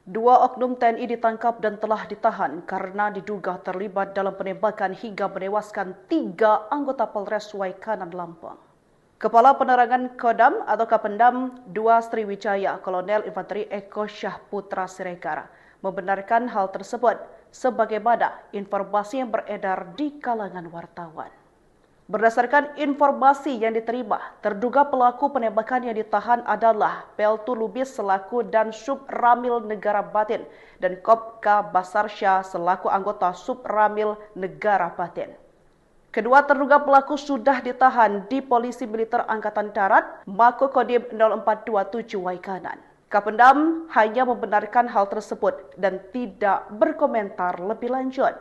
Dua oknum TNI ditangkap dan telah ditahan karena diduga terlibat dalam penembakan hingga menewaskan 3 anggota Polres Waikanan, Lampung. Kepala Penerangan Kodam atau Kapendam 2 Sriwijaya Kolonel Infanteri Eko Syahputra Siregar membenarkan hal tersebut sebagaimana informasi yang beredar di kalangan wartawan. Berdasarkan informasi yang diterima, terduga pelaku penembakan yang ditahan adalah Peltu Lubis selaku dan Sub Ramil Negara Batin dan Kopka Basarsya selaku anggota Sub Ramil Negara Batin. Kedua terduga pelaku sudah ditahan di Polisi Militer Angkatan Darat Mako Kodim 0427 Waikanan. Kapendam hanya membenarkan hal tersebut dan tidak berkomentar lebih lanjut.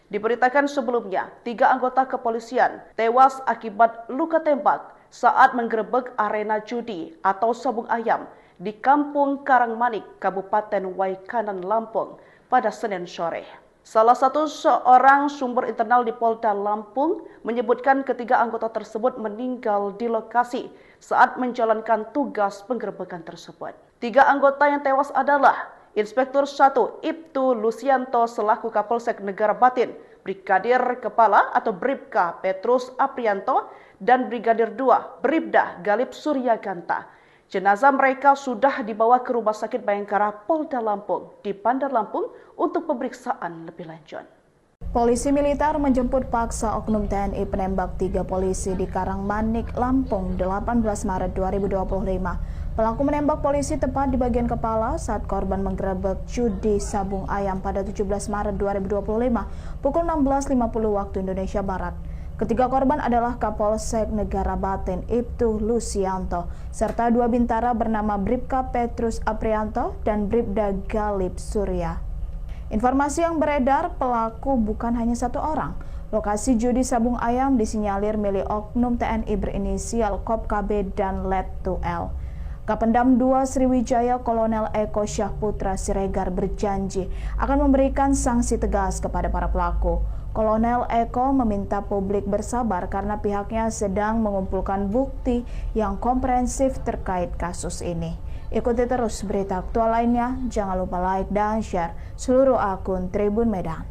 Diberitakan sebelumnya, 3 anggota kepolisian tewas akibat luka tembak saat menggerebek arena judi atau sabung ayam di Kampung Karangmanik, Kabupaten Waikanan, Lampung pada Senin sore. Salah satu seorang sumber internal di Polda Lampung menyebutkan ketiga anggota tersebut meninggal di lokasi saat menjalankan tugas penggerebekan tersebut. 3 anggota yang tewas adalah Inspektur 1 Ibtu Lusianto selaku Kapolsek Negara Batin, Brigadir Kepala atau Bribka Petrus Aprianto, dan Brigadir 2 Bribda Galip Suryaganta. Jenazah mereka sudah dibawa ke Rumah Sakit Bayangkara Polda Lampung di Bandar Lampung untuk pemeriksaan lebih lanjut. Polisi militer menjemput paksa oknum TNI penembak 3 polisi di Karangmanik, Lampung, 18 Maret 2025. Pelaku menembak polisi tepat di bagian kepala saat korban menggerebek judi sabung ayam pada 17 Maret 2025 pukul 16.50 waktu Indonesia Barat. Ketiga korban adalah Kapolsek Negara Batin Ibtu Lusianto serta 2 bintara bernama Bribka Petrus Aprianto dan Bribda Galip Surya. Informasi yang beredar, pelaku bukan hanya 1 orang. Lokasi judi sabung ayam disinyalir milik oknum TNI berinisial Kop KB dan Let 2L. Kapendam 2 Sriwijaya Kolonel Eko Syahputra Siregar berjanji akan memberikan sanksi tegas kepada para pelaku. Kolonel Eko meminta publik bersabar karena pihaknya sedang mengumpulkan bukti yang komprehensif terkait kasus ini. Ikuti terus berita aktual lainnya, jangan lupa like dan share seluruh akun Tribun Medan.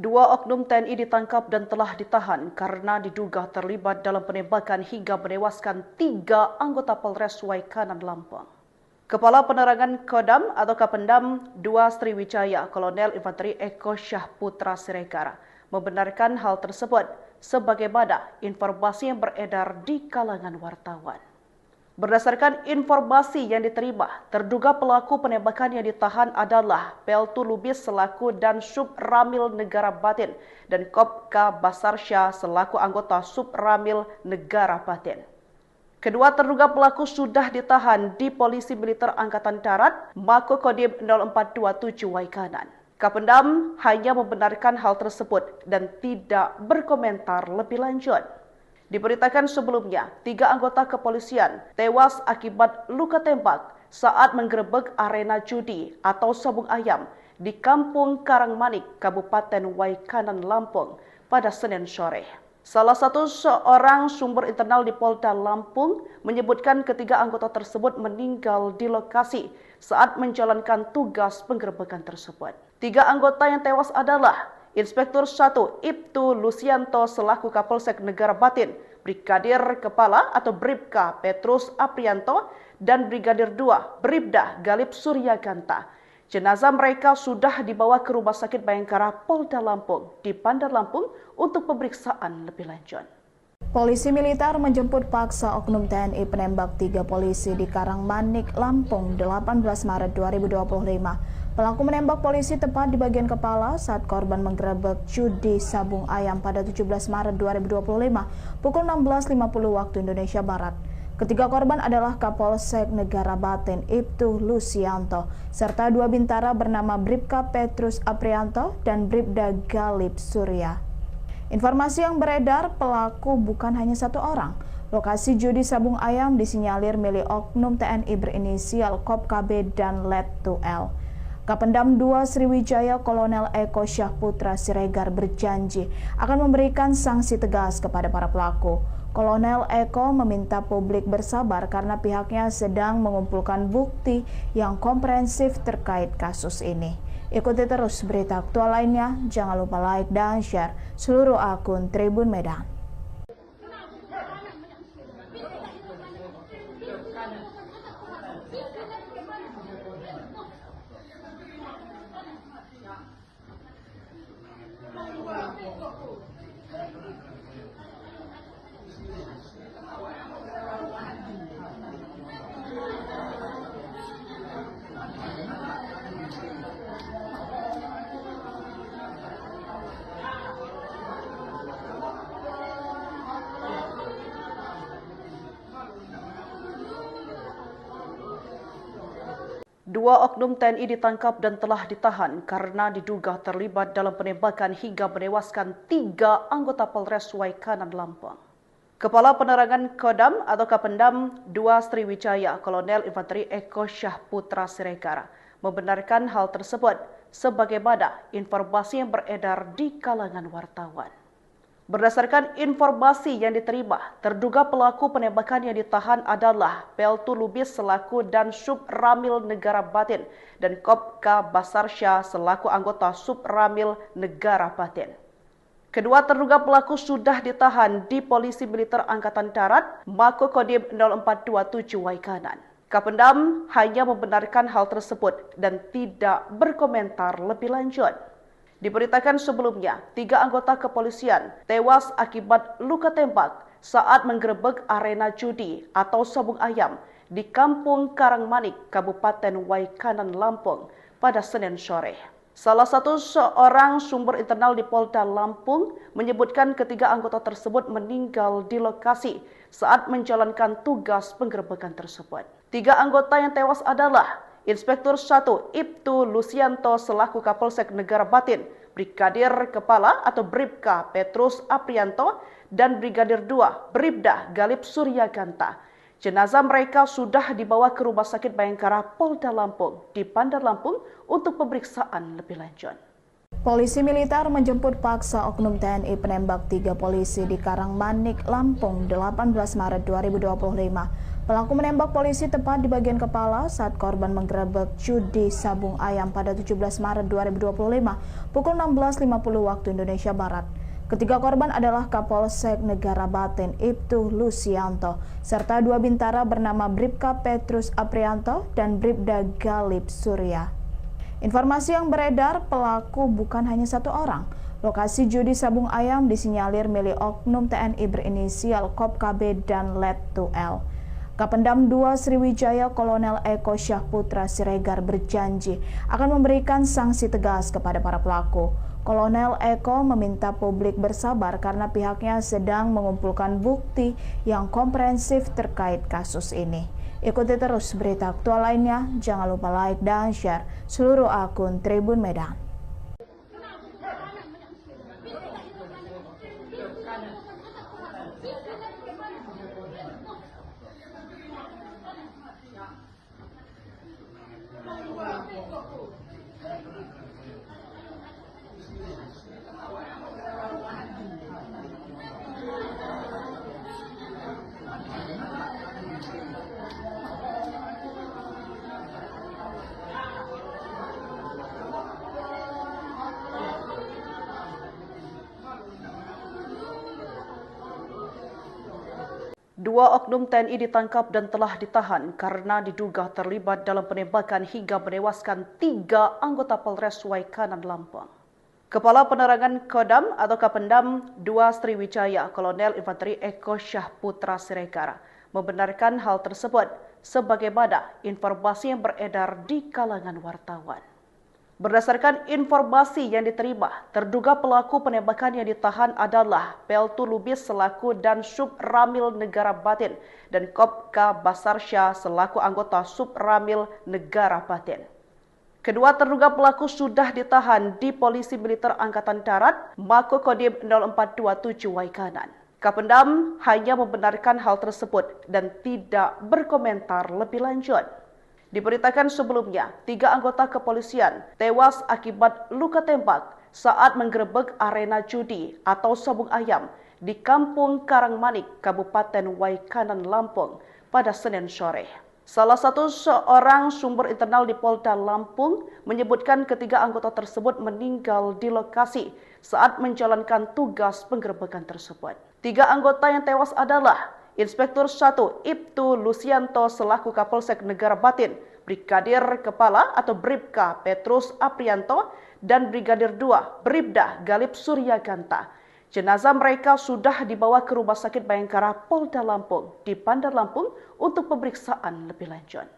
Dua oknum TNI ditangkap dan telah ditahan karena diduga terlibat dalam penembakan hingga menewaskan 3 anggota Polres Waikanan Lampung. Kepala Penerangan Kodam atau Kapendam 2 Sriwijaya, Kolonel Infanteri Eko Syahputra Siregar, membenarkan hal tersebut sebagaimana informasi yang beredar di kalangan wartawan. Berdasarkan informasi yang diterima, terduga pelaku penembakan yang ditahan adalah Peltu Lubis selaku dan Sub Ramil Negara Batin dan Kopka Basarsya selaku anggota Sub Ramil Negara Batin. Kedua terduga pelaku sudah ditahan di Polisi Militer Angkatan Darat Mako Kodim 0427 Waikanan. Kapendam hanya membenarkan hal tersebut dan tidak berkomentar lebih lanjut. Diberitakan sebelumnya, 3 anggota kepolisian tewas akibat luka tembak saat menggerebek arena judi atau sabung ayam di Kampung Karangmanik, Kabupaten Waikanan, Lampung pada Senin sore. Salah satu seorang sumber internal di Polda Lampung menyebutkan ketiga anggota tersebut meninggal di lokasi saat menjalankan tugas penggerebekan tersebut. 3 anggota yang tewas adalah Inspektur 1 Ibtu Lusianto selaku Kapolsek Negara Batin, Brigadir Kepala atau Bribka Petrus Aprianto, dan Brigadir 2 Bribda Galip Suryaganta. Jenazah mereka sudah dibawa ke Rumah Sakit Bayangkara Polda Lampung di Bandar Lampung untuk pemeriksaan lebih lanjut. Polisi militer menjemput paksa oknum TNI penembak 3 polisi di Karangmanik, Lampung 18 Maret 2025. Pelaku menembak polisi tepat di bagian kepala saat korban menggerebek judi sabung ayam pada 17 Maret 2025 pukul 16.50 waktu Indonesia Barat. Ketiga korban adalah Kapolsek Negara Batin Ibtu Lusianto serta 2 bintara bernama Bribka Petrus Aprianto dan Bribda Galip Surya. Informasi yang beredar, pelaku bukan hanya 1 orang. Lokasi judi sabung ayam disinyalir milik oknum TNI berinisial KOP-KB dan Let2L. Kapendam 2 Sriwijaya Kolonel Eko Syahputra Siregar berjanji akan memberikan sanksi tegas kepada para pelaku. Kolonel Eko meminta publik bersabar karena pihaknya sedang mengumpulkan bukti yang komprehensif terkait kasus ini. Ikuti terus berita aktual lainnya, jangan lupa like dan share seluruh akun Tribun Medan. Dua oknum TNI ditangkap dan telah ditahan karena diduga terlibat dalam penembakan hingga menewaskan 3 anggota Polres Waikanan, Lampung. Kepala Penerangan Kodam atau Kapendam 2 Sriwijaya, Kolonel Infanteri Eko Syahputra Siregar, membenarkan hal tersebut sebagaimana informasi yang beredar di kalangan wartawan. Berdasarkan informasi yang diterima, terduga pelaku penembakan yang ditahan adalah Peltu Lubis selaku dan Sub Ramil Negara Batin dan Kopka Basarsya selaku anggota Sub Ramil Negara Batin. Kedua terduga pelaku sudah ditahan di Polisi Militer Angkatan Darat Mako Kodim 0427 Waikanan. Kapendam hanya membenarkan hal tersebut dan tidak berkomentar lebih lanjut. Diberitakan sebelumnya, 3 anggota kepolisian tewas akibat luka tembak saat menggerebek arena judi atau sabung ayam di Kampung Karangmanik, Kabupaten Waikanan, Lampung pada Senin sore. Salah satu seorang sumber internal di Polda Lampung menyebutkan ketiga anggota tersebut meninggal di lokasi saat menjalankan tugas penggerebekan tersebut. 3 anggota yang tewas adalah Inspektur 1 Ibtu Lusianto selaku Kapolsek Negara Batin, Brigadir Kepala atau Bribka Petrus Aprianto, dan Brigadir 2 Bribda Galip Suryaganta. Jenazah mereka sudah dibawa ke Rumah Sakit Bayangkara Polda Lampung di Bandar Lampung untuk pemeriksaan lebih lanjut. Polisi militer menjemput paksa oknum TNI penembak 3 polisi di Karangmanik, Lampung 18 Maret 2025. Pelaku menembak polisi tepat di bagian kepala saat korban menggerebek judi sabung ayam pada 17 Maret 2025 pukul 16.50 waktu Indonesia Barat. Ketiga korban adalah Kapolsek Negara Batin Ibtu Lusianto serta dua bintara bernama Bribka Petrus Aprianto dan Bribda Galip Surya. Informasi yang beredar, pelaku bukan hanya satu orang. Lokasi judi sabung ayam disinyalir milik oknum TNI berinisial Kop KB dan Letu L. Kapendam 2 Sriwijaya Kolonel Eko Syahputra Siregar berjanji akan memberikan sanksi tegas kepada para pelaku. Kolonel Eko meminta publik bersabar karena pihaknya sedang mengumpulkan bukti yang komprehensif terkait kasus ini. Ikuti terus berita aktual lainnya, jangan lupa like dan share seluruh akun Tribun Medan. Dua oknum TNI ditangkap dan telah ditahan karena diduga terlibat dalam penembakan hingga menewaskan 3 anggota Polres Waikanan Lampung. Kepala Penerangan Kodam atau Kapendam 2 Sriwijaya Kolonel Infanteri Eko Syahputra Siregar membenarkan hal tersebut sebagaimana informasi yang beredar di kalangan wartawan. Berdasarkan informasi yang diterima, terduga pelaku penembakan yang ditahan adalah Peltu Lubis selaku dan Sub Ramil Negara Batin dan Kopka Basarsya selaku anggota Sub Ramil Negara Batin. Kedua terduga pelaku sudah ditahan di Polisi Militer Angkatan Darat Mako Kodim 0427 Waikanan. Kapendam hanya membenarkan hal tersebut dan tidak berkomentar lebih lanjut. Diberitakan sebelumnya, 3 anggota kepolisian tewas akibat luka tembak saat menggerebek arena judi atau sabung ayam di Kampung Karangmanik, Kabupaten Waikanan, Lampung pada Senin sore. Salah satu seorang sumber internal di Polda Lampung menyebutkan ketiga anggota tersebut meninggal di lokasi saat menjalankan tugas penggerebekan tersebut. 3 anggota yang tewas adalah Inspektur 1 Ibtu Lusianto selaku Kapolsek Negara Batin, Brigadir Kepala atau Bribka Petrus Aprianto, dan Brigadir 2 Bribda Galip Surya Ganta. Jenazah mereka sudah dibawa ke Rumah Sakit Bayangkara Polda Lampung di Bandar Lampung untuk pemeriksaan lebih lanjut.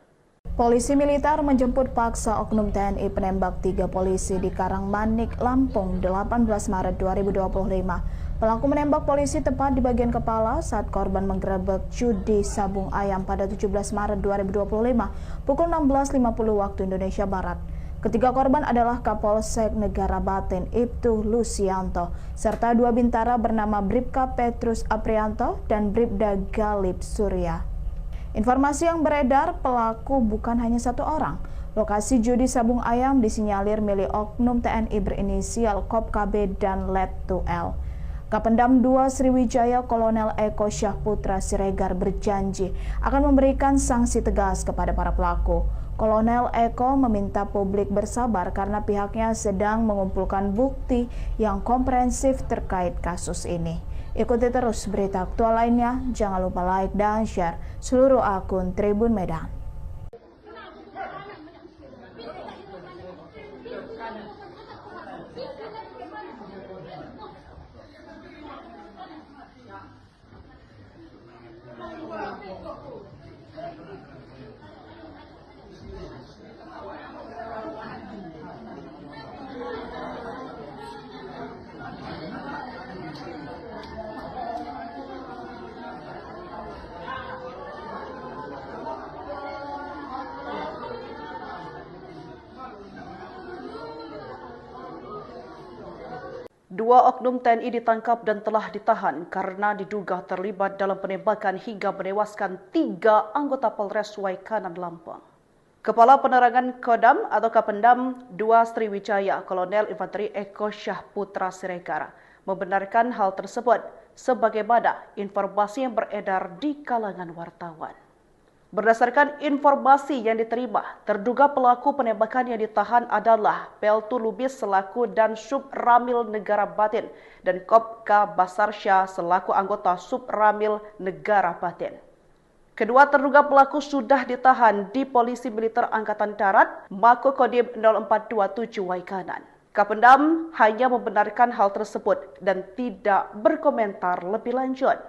Polisi militer menjemput paksa oknum TNI penembak 3 polisi di Karangmanik, Lampung 18 Maret 2025. Pelaku menembak polisi tepat di bagian kepala saat korban menggerebek judi sabung ayam pada 17 Maret 2025 pukul 16.50 waktu Indonesia Barat. Ketiga korban adalah Kapolsek Negara Batin Ibtu Lusianto serta 2 bintara bernama Bribka Petrus Aprianto dan Bribda Galip Surya. Informasi yang beredar, pelaku bukan hanya satu orang. Lokasi judi sabung ayam disinyalir milik oknum TNI berinisial Kop KB dan Letu L. Kapendam 2 Sriwijaya Kolonel Eko Syahputra Siregar berjanji akan memberikan sanksi tegas kepada para pelaku. Kolonel Eko meminta publik bersabar karena pihaknya sedang mengumpulkan bukti yang komprehensif terkait kasus ini. Ikuti terus berita aktual lainnya, jangan lupa like dan share seluruh akun Tribun Medan. Dua oknum TNI ditangkap dan telah ditahan karena diduga terlibat dalam penembakan hingga menewaskan 3 anggota Polres Waikanan, Lampung. Kepala Penerangan Kodam atau Kapendam 2 Sriwijaya Kolonel Infanteri Eko Syahputra Siregar membenarkan hal tersebut sebagaimana informasi yang beredar di kalangan wartawan. Berdasarkan informasi yang diterima, terduga pelaku penembakan yang ditahan adalah Peltu Lubis selaku dan Sub Ramil Negara Batin dan Kopka Basarsya selaku anggota Sub Ramil Negara Batin. Kedua terduga pelaku sudah ditahan di Polisi Militer Angkatan Darat, Mako Kodim 0427 Waikanan. Kapendam hanya membenarkan hal tersebut dan tidak berkomentar lebih lanjut.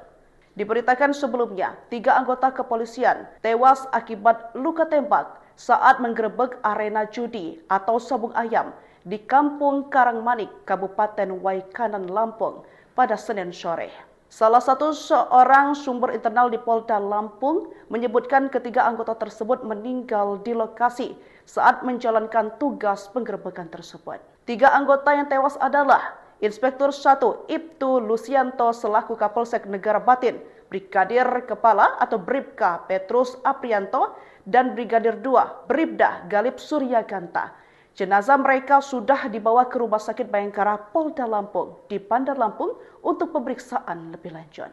Diberitakan sebelumnya, 3 anggota kepolisian tewas akibat luka tembak saat menggerebek arena judi atau sabung ayam di Kampung Karangmanik, Kabupaten Waikanan, Lampung pada Senin sore. Salah satu seorang sumber internal di Polda Lampung menyebutkan ketiga anggota tersebut meninggal di lokasi saat menjalankan tugas penggerebekan tersebut. 3 anggota yang tewas adalah Inspektur 1 Ibtu Lusianto selaku Kapolsek Negara Batin, Brigadir Kepala atau Bribka Petrus Aprianto, dan Brigadir 2 Bribda Galip Suryaganta. Jenazah mereka sudah dibawa ke Rumah Sakit Bayangkara Polda Lampung di Bandar Lampung untuk pemeriksaan lebih lanjut.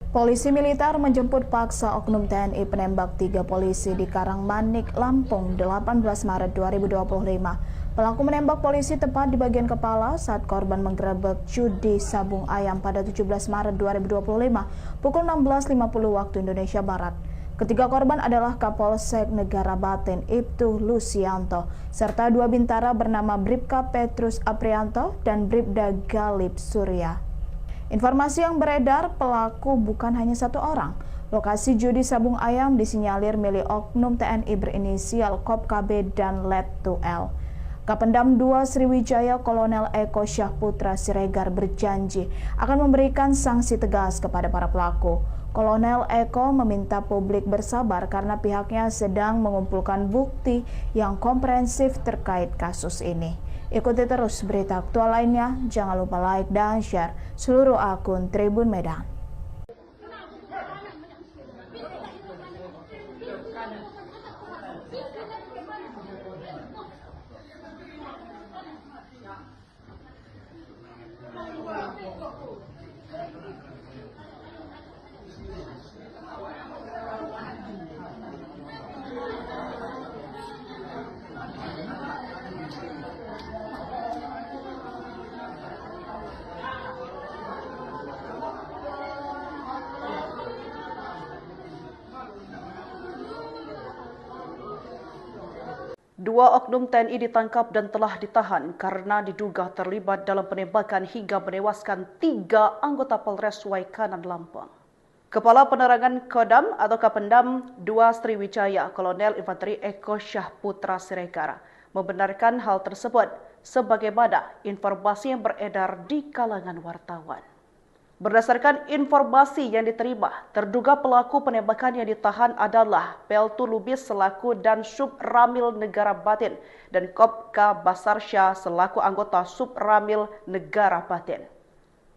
Polisi militer menjemput paksa oknum TNI penembak 3 polisi di Karangmanik, Lampung, 18 Maret 2025. Pelaku menembak polisi tepat di bagian kepala saat korban menggerebek judi sabung ayam pada 17 Maret 2025 pukul 16.50 waktu Indonesia Barat. Ketiga korban adalah Kapolsek Negara Batin Ibtu Lusianto serta 2 bintara bernama Bribka Petrus Aprianto dan Bribda Galip Surya. Informasi yang beredar, pelaku bukan hanya 1 orang. Lokasi judi sabung ayam disinyalir milik oknum TNI berinisial Kop KB dan Let 2L. Kapendam 2 Sriwijaya Kolonel Eko Syahputra Siregar berjanji akan memberikan sanksi tegas kepada para pelaku. Kolonel Eko meminta publik bersabar karena pihaknya sedang mengumpulkan bukti yang komprehensif terkait kasus ini. Ikuti terus berita aktual lainnya, jangan lupa like dan share seluruh akun Tribun Medan. Dua oknum TNI ditangkap dan telah ditahan karena diduga terlibat dalam penembakan hingga menewaskan 3 anggota Polres Waikanan, Lampung. Kepala Penerangan Kodam atau Kapendam 2 Sriwijaya Kolonel Infanteri Eko Syahputra Siregar membenarkan hal tersebut sebagaimana informasi yang beredar di kalangan wartawan. Berdasarkan informasi yang diterima, terduga pelaku penembakan yang ditahan adalah Peltu Lubis selaku dan Sub Ramil Negara Batin dan Kopka Basarsya selaku anggota Sub Ramil Negara Batin.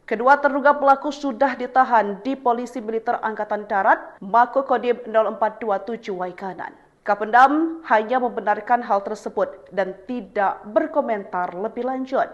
Kedua terduga pelaku sudah ditahan di Polisi Militer Angkatan Darat, Mako Kodim 0427 Waikanan. Kapendam hanya membenarkan hal tersebut dan tidak berkomentar lebih lanjut.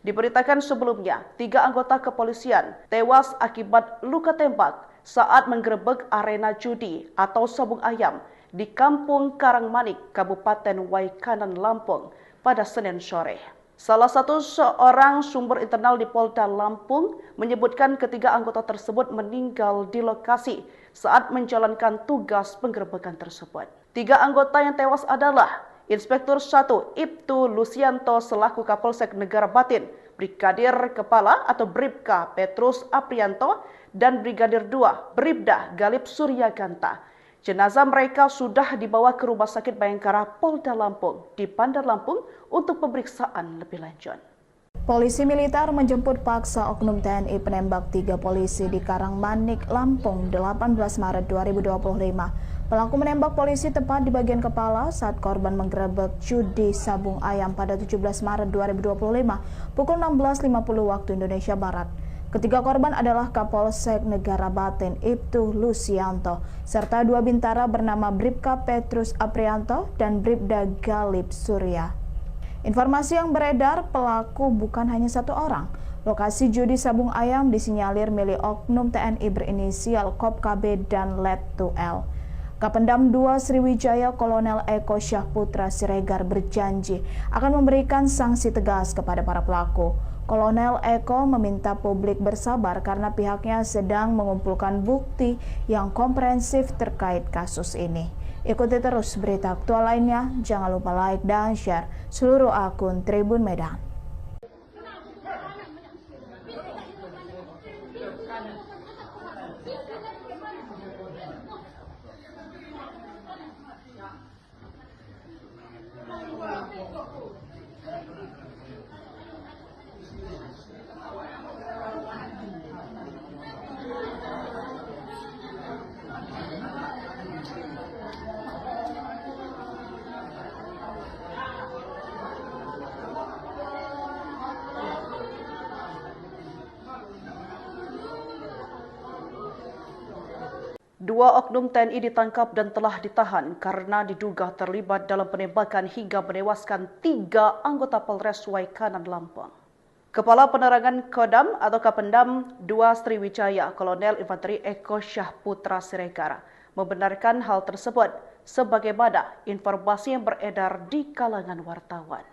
Diberitakan sebelumnya, 3 anggota kepolisian tewas akibat luka tembak saat menggerebek arena judi atau sabung ayam di Kampung Karangmanik, Kabupaten Waikanan, Lampung pada Senin sore. Salah satu seorang sumber internal di Polda Lampung menyebutkan ketiga anggota tersebut meninggal di lokasi saat menjalankan tugas penggerebekan tersebut. 3 anggota yang tewas adalah Inspektur 1 Ibtu Lusianto selaku Kapolsek Negara Batin, Brigadir Kepala atau Bribka Petrus Aprianto, dan Brigadir 2 Bribda Galip Suryaganta. Jenazah mereka sudah dibawa ke Rumah Sakit Bayangkara Polda Lampung di Bandar Lampung untuk pemeriksaan lebih lanjut. Polisi militer menjemput paksa oknum TNI penembak 3 polisi di Karangmanik, Lampung, 18 Maret 2025. Pelaku menembak polisi tepat di bagian kepala saat korban menggerebek judi sabung ayam pada 17 Maret 2025 pukul 16.50 waktu Indonesia Barat. Ketiga korban adalah Kapolsek Negara Batin Ibtu Lusianto serta 2 bintara bernama Bribka Petrus Aprianto dan Bribda Galip Surya. Informasi yang beredar, pelaku bukan hanya 1 orang. Lokasi judi sabung ayam disinyalir milik oknum TNI berinisial Kop KB dan Let 2L. Kapendam 2 Sriwijaya Kolonel Eko Syahputra Siregar berjanji akan memberikan sanksi tegas kepada para pelaku. Kolonel Eko meminta publik bersabar karena pihaknya sedang mengumpulkan bukti yang komprehensif terkait kasus ini. Ikuti terus berita aktual lainnya, jangan lupa like dan share seluruh akun Tribun Medan. Dua oknum TNI ditangkap dan telah ditahan karena diduga terlibat dalam penembakan hingga menewaskan 3 anggota Polres Waikanan Lampung. Kepala Penerangan Kodam atau Kapendam 2 Sriwijaya Kolonel Infanteri Eko Syahputra Siregar membenarkan hal tersebut sebagaimana informasi yang beredar di kalangan wartawan.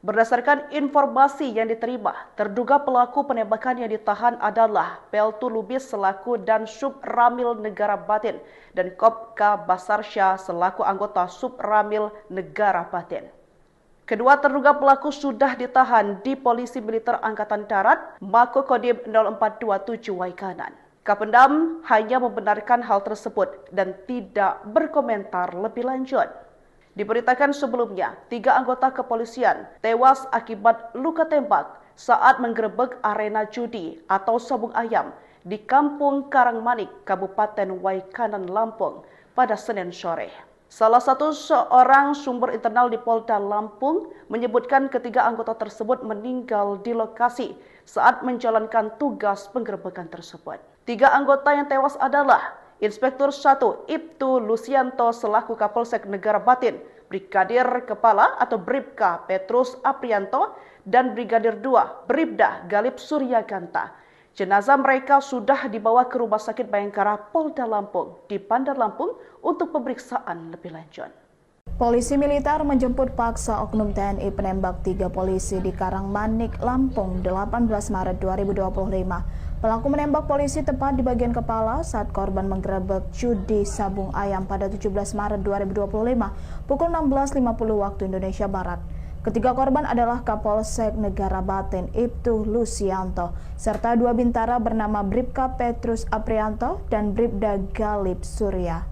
Berdasarkan informasi yang diterima, terduga pelaku penembakan yang ditahan adalah Peltu Lubis selaku dan Sub Ramil Negara Batin dan Kopka Basarsya selaku anggota Sub Ramil Negara Batin. Kedua terduga pelaku sudah ditahan di Polisi Militer Angkatan Darat Mako Kodim 0427 Waikanan. Kapendam hanya membenarkan hal tersebut dan tidak berkomentar lebih lanjut. Diberitakan sebelumnya, 3 anggota kepolisian tewas akibat luka tembak saat menggerebek arena judi atau sabung ayam di Kampung Karangmanik, Kabupaten Waikanan, Lampung pada Senin sore. Salah satu seorang sumber internal di Polda Lampung menyebutkan ketiga anggota tersebut meninggal di lokasi saat menjalankan tugas penggerebekan tersebut. 3 anggota yang tewas adalah Inspektur 1 Ibtu Lusianto selaku Kapolsek Negara Batin, Brigadir Kepala atau Bribka Petrus Aprianto, dan Brigadir 2 Bribda Galip Suryaganta. Jenazah mereka sudah dibawa ke Rumah Sakit Bayangkara Polda Lampung di Bandar Lampung untuk pemeriksaan lebih lanjut. Polisi militer menjemput paksa oknum TNI penembak 3 polisi di Karangmanik, Lampung 18 Maret 2025. Pelaku menembak polisi tepat di bagian kepala saat korban menggerebek judi sabung ayam pada 17 Maret 2025 pukul 16.50 waktu Indonesia Barat. Ketiga korban adalah Kapolsek Negara Batin Ibtu Lusianto serta 2 bintara bernama Bribka Petrus Aprianto dan Bribda Galip Surya.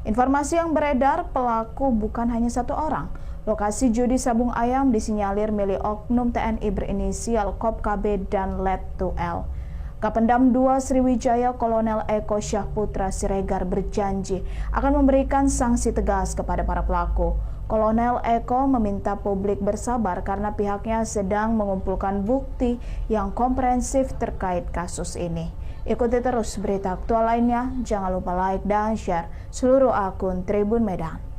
Informasi yang beredar, pelaku bukan hanya 1 orang. Lokasi judi sabung ayam disinyalir milik oknum TNI berinisial Kop KB dan Letu L. Kapendam 2 Sriwijaya Kolonel Eko Syahputra Siregar berjanji akan memberikan sanksi tegas kepada para pelaku. Kolonel Eko meminta publik bersabar karena pihaknya sedang mengumpulkan bukti yang komprehensif terkait kasus ini. Ikuti terus berita aktual lainnya, jangan lupa like dan share seluruh akun Tribun Medan.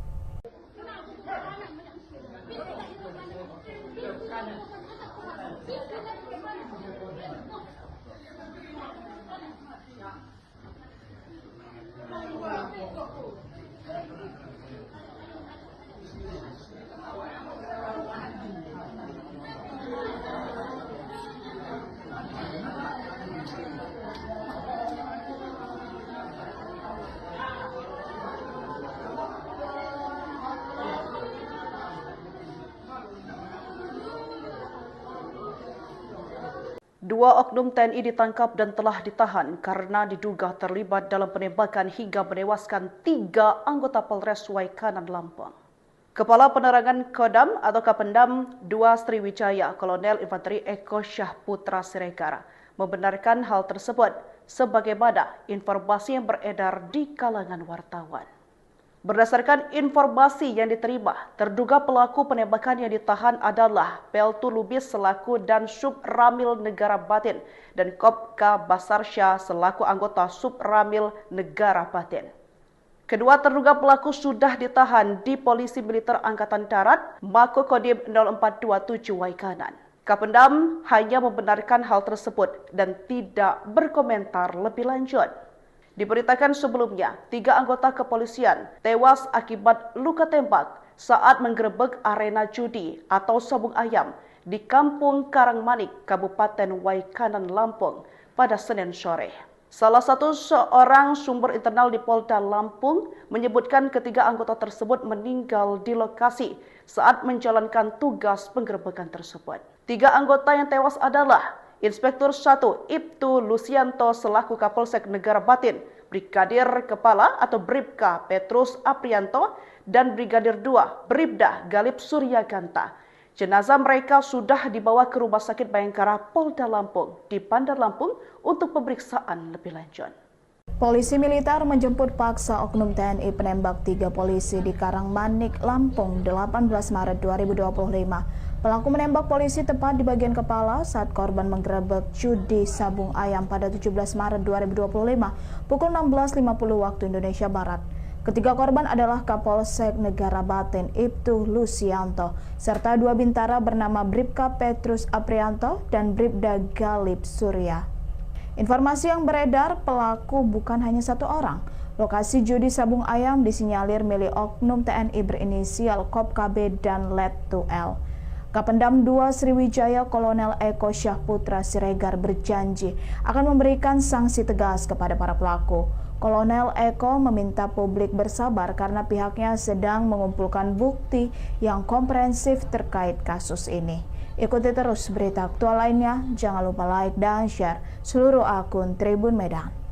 Dua oknum TNI ditangkap dan telah ditahan karena diduga terlibat dalam penembakan hingga menewaskan 3 anggota Polres Waikanan, Lampung. Kepala Penerangan Kodam atau Kapendam 2 Sriwijaya Kolonel Infanteri Eko Syahputra Siregar membenarkan hal tersebut sebagaimana informasi yang beredar di kalangan wartawan. Berdasarkan informasi yang diterima, terduga pelaku penembakan yang ditahan adalah Peltu Lubis selaku dan Sub Ramil Negara Batin dan Kopka Basarsya selaku anggota Sub Ramil Negara Batin. Kedua terduga pelaku sudah ditahan di Polisi Militer Angkatan Darat Mako Kodim 0427 Waikanan. Kapendam hanya membenarkan hal tersebut dan tidak berkomentar lebih lanjut. Diberitakan sebelumnya, 3 anggota kepolisian tewas akibat luka tembak saat menggerebek arena judi atau sabung ayam di Kampung Karangmanik, Kabupaten Waikanan, Lampung pada Senin sore. Salah satu seorang sumber internal di Polda Lampung menyebutkan ketiga anggota tersebut meninggal di lokasi saat menjalankan tugas penggerebekan tersebut. 3 anggota yang tewas adalah Inspektur 1 Ibtu Lusianto selaku Kapolsek Negara Batin, Brigadir Kepala atau Bribka Petrus Aprianto, dan Brigadir 2 Bribda Galip Suryaganta. Jenazah mereka sudah dibawa ke Rumah Sakit Bayangkara Polda Lampung di Bandar Lampung untuk pemeriksaan lebih lanjut. Polisi militer menjemput paksa oknum TNI penembak 3 polisi di Karangmanik, Lampung, 18 Maret 2025. Pelaku menembak polisi tepat di bagian kepala saat korban menggerebek judi sabung ayam pada 17 Maret 2025 pukul 16.50 waktu Indonesia Barat. Ketiga korban adalah Kapolsek Negara Batin Ibtu Lusianto serta 2 bintara bernama Bribka Petrus Aprianto dan Bribda Galip Surya. Informasi yang beredar, pelaku bukan hanya 1 orang. Lokasi judi sabung ayam disinyalir milik oknum TNI berinisial Kop KB dan Let 2L. Kapendam 2 Sriwijaya Kolonel Eko Syahputra Siregar berjanji akan memberikan sanksi tegas kepada para pelaku. Kolonel Eko meminta publik bersabar karena pihaknya sedang mengumpulkan bukti yang komprehensif terkait kasus ini. Ikuti terus berita aktual lainnya, jangan lupa like dan share seluruh akun Tribun Medan.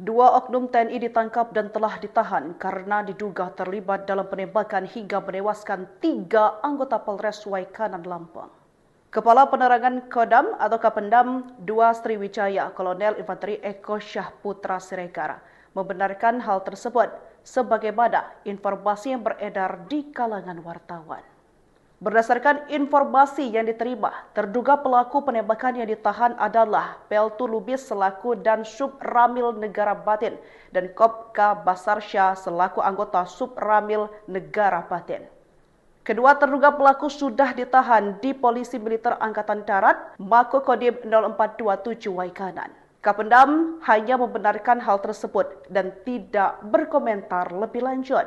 Dua oknum TNI ditangkap dan telah ditahan karena diduga terlibat dalam penembakan hingga menewaskan 3 anggota Polres Waikanan, Lampung. Kepala Penerangan Kodam atau Kapendam 2 Sriwijaya Kolonel Infanteri Eko Syahputra Siregar membenarkan hal tersebut sebagaimana informasi yang beredar di kalangan wartawan. Berdasarkan informasi yang diterima, terduga pelaku penembakan yang ditahan adalah Peltu Lubis selaku dan Sub Ramil Negara Batin dan Kopka Basarsya selaku anggota Sub Ramil Negara Batin. Kedua terduga pelaku sudah ditahan di Polisi Militer Angkatan Darat Mako Kodim 0427 Waikanan. Kapendam hanya membenarkan hal tersebut dan tidak berkomentar lebih lanjut.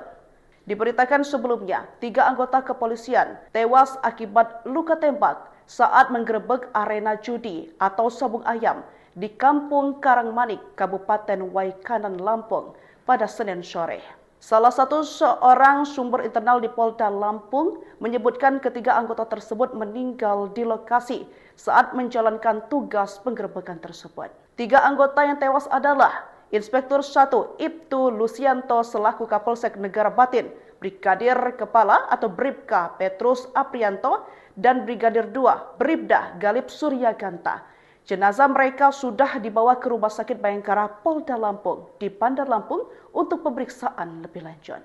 Diberitakan sebelumnya, 3 anggota kepolisian tewas akibat luka tembak saat menggerebek arena judi atau sabung ayam di Kampung Karangmanik, Kabupaten Waikanan, Lampung pada Senin sore. Salah satu seorang sumber internal di Polda Lampung menyebutkan ketiga anggota tersebut meninggal di lokasi saat menjalankan tugas penggerebekan tersebut. 3 anggota yang tewas adalah Inspektur 1 Ibtu Lusianto selaku Kapolsek Negara Batin, Brigadir Kepala atau Bribka Petrus Aprianto, dan Brigadir 2 Bribda Galip Suryaganta. Jenazah mereka sudah dibawa ke Rumah Sakit Bayangkara Polda Lampung di Bandar Lampung untuk pemeriksaan lebih lanjut.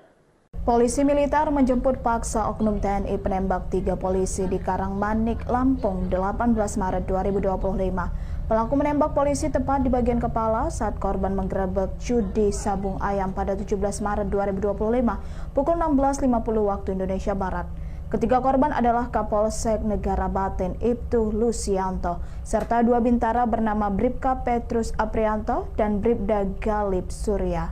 Polisi militer menjemput paksa oknum TNI penembak 3 polisi di Karangmanik, Lampung, 18 Maret 2025. Pelaku menembak polisi tepat di bagian kepala saat korban menggerebek judi sabung ayam pada 17 Maret 2025 pukul 16.50 waktu Indonesia Barat. Ketiga korban adalah Kapolsek Negara Batin Ibtu Lusianto serta 2 bintara bernama Bribka Petrus Aprianto dan Bribda Galip Surya.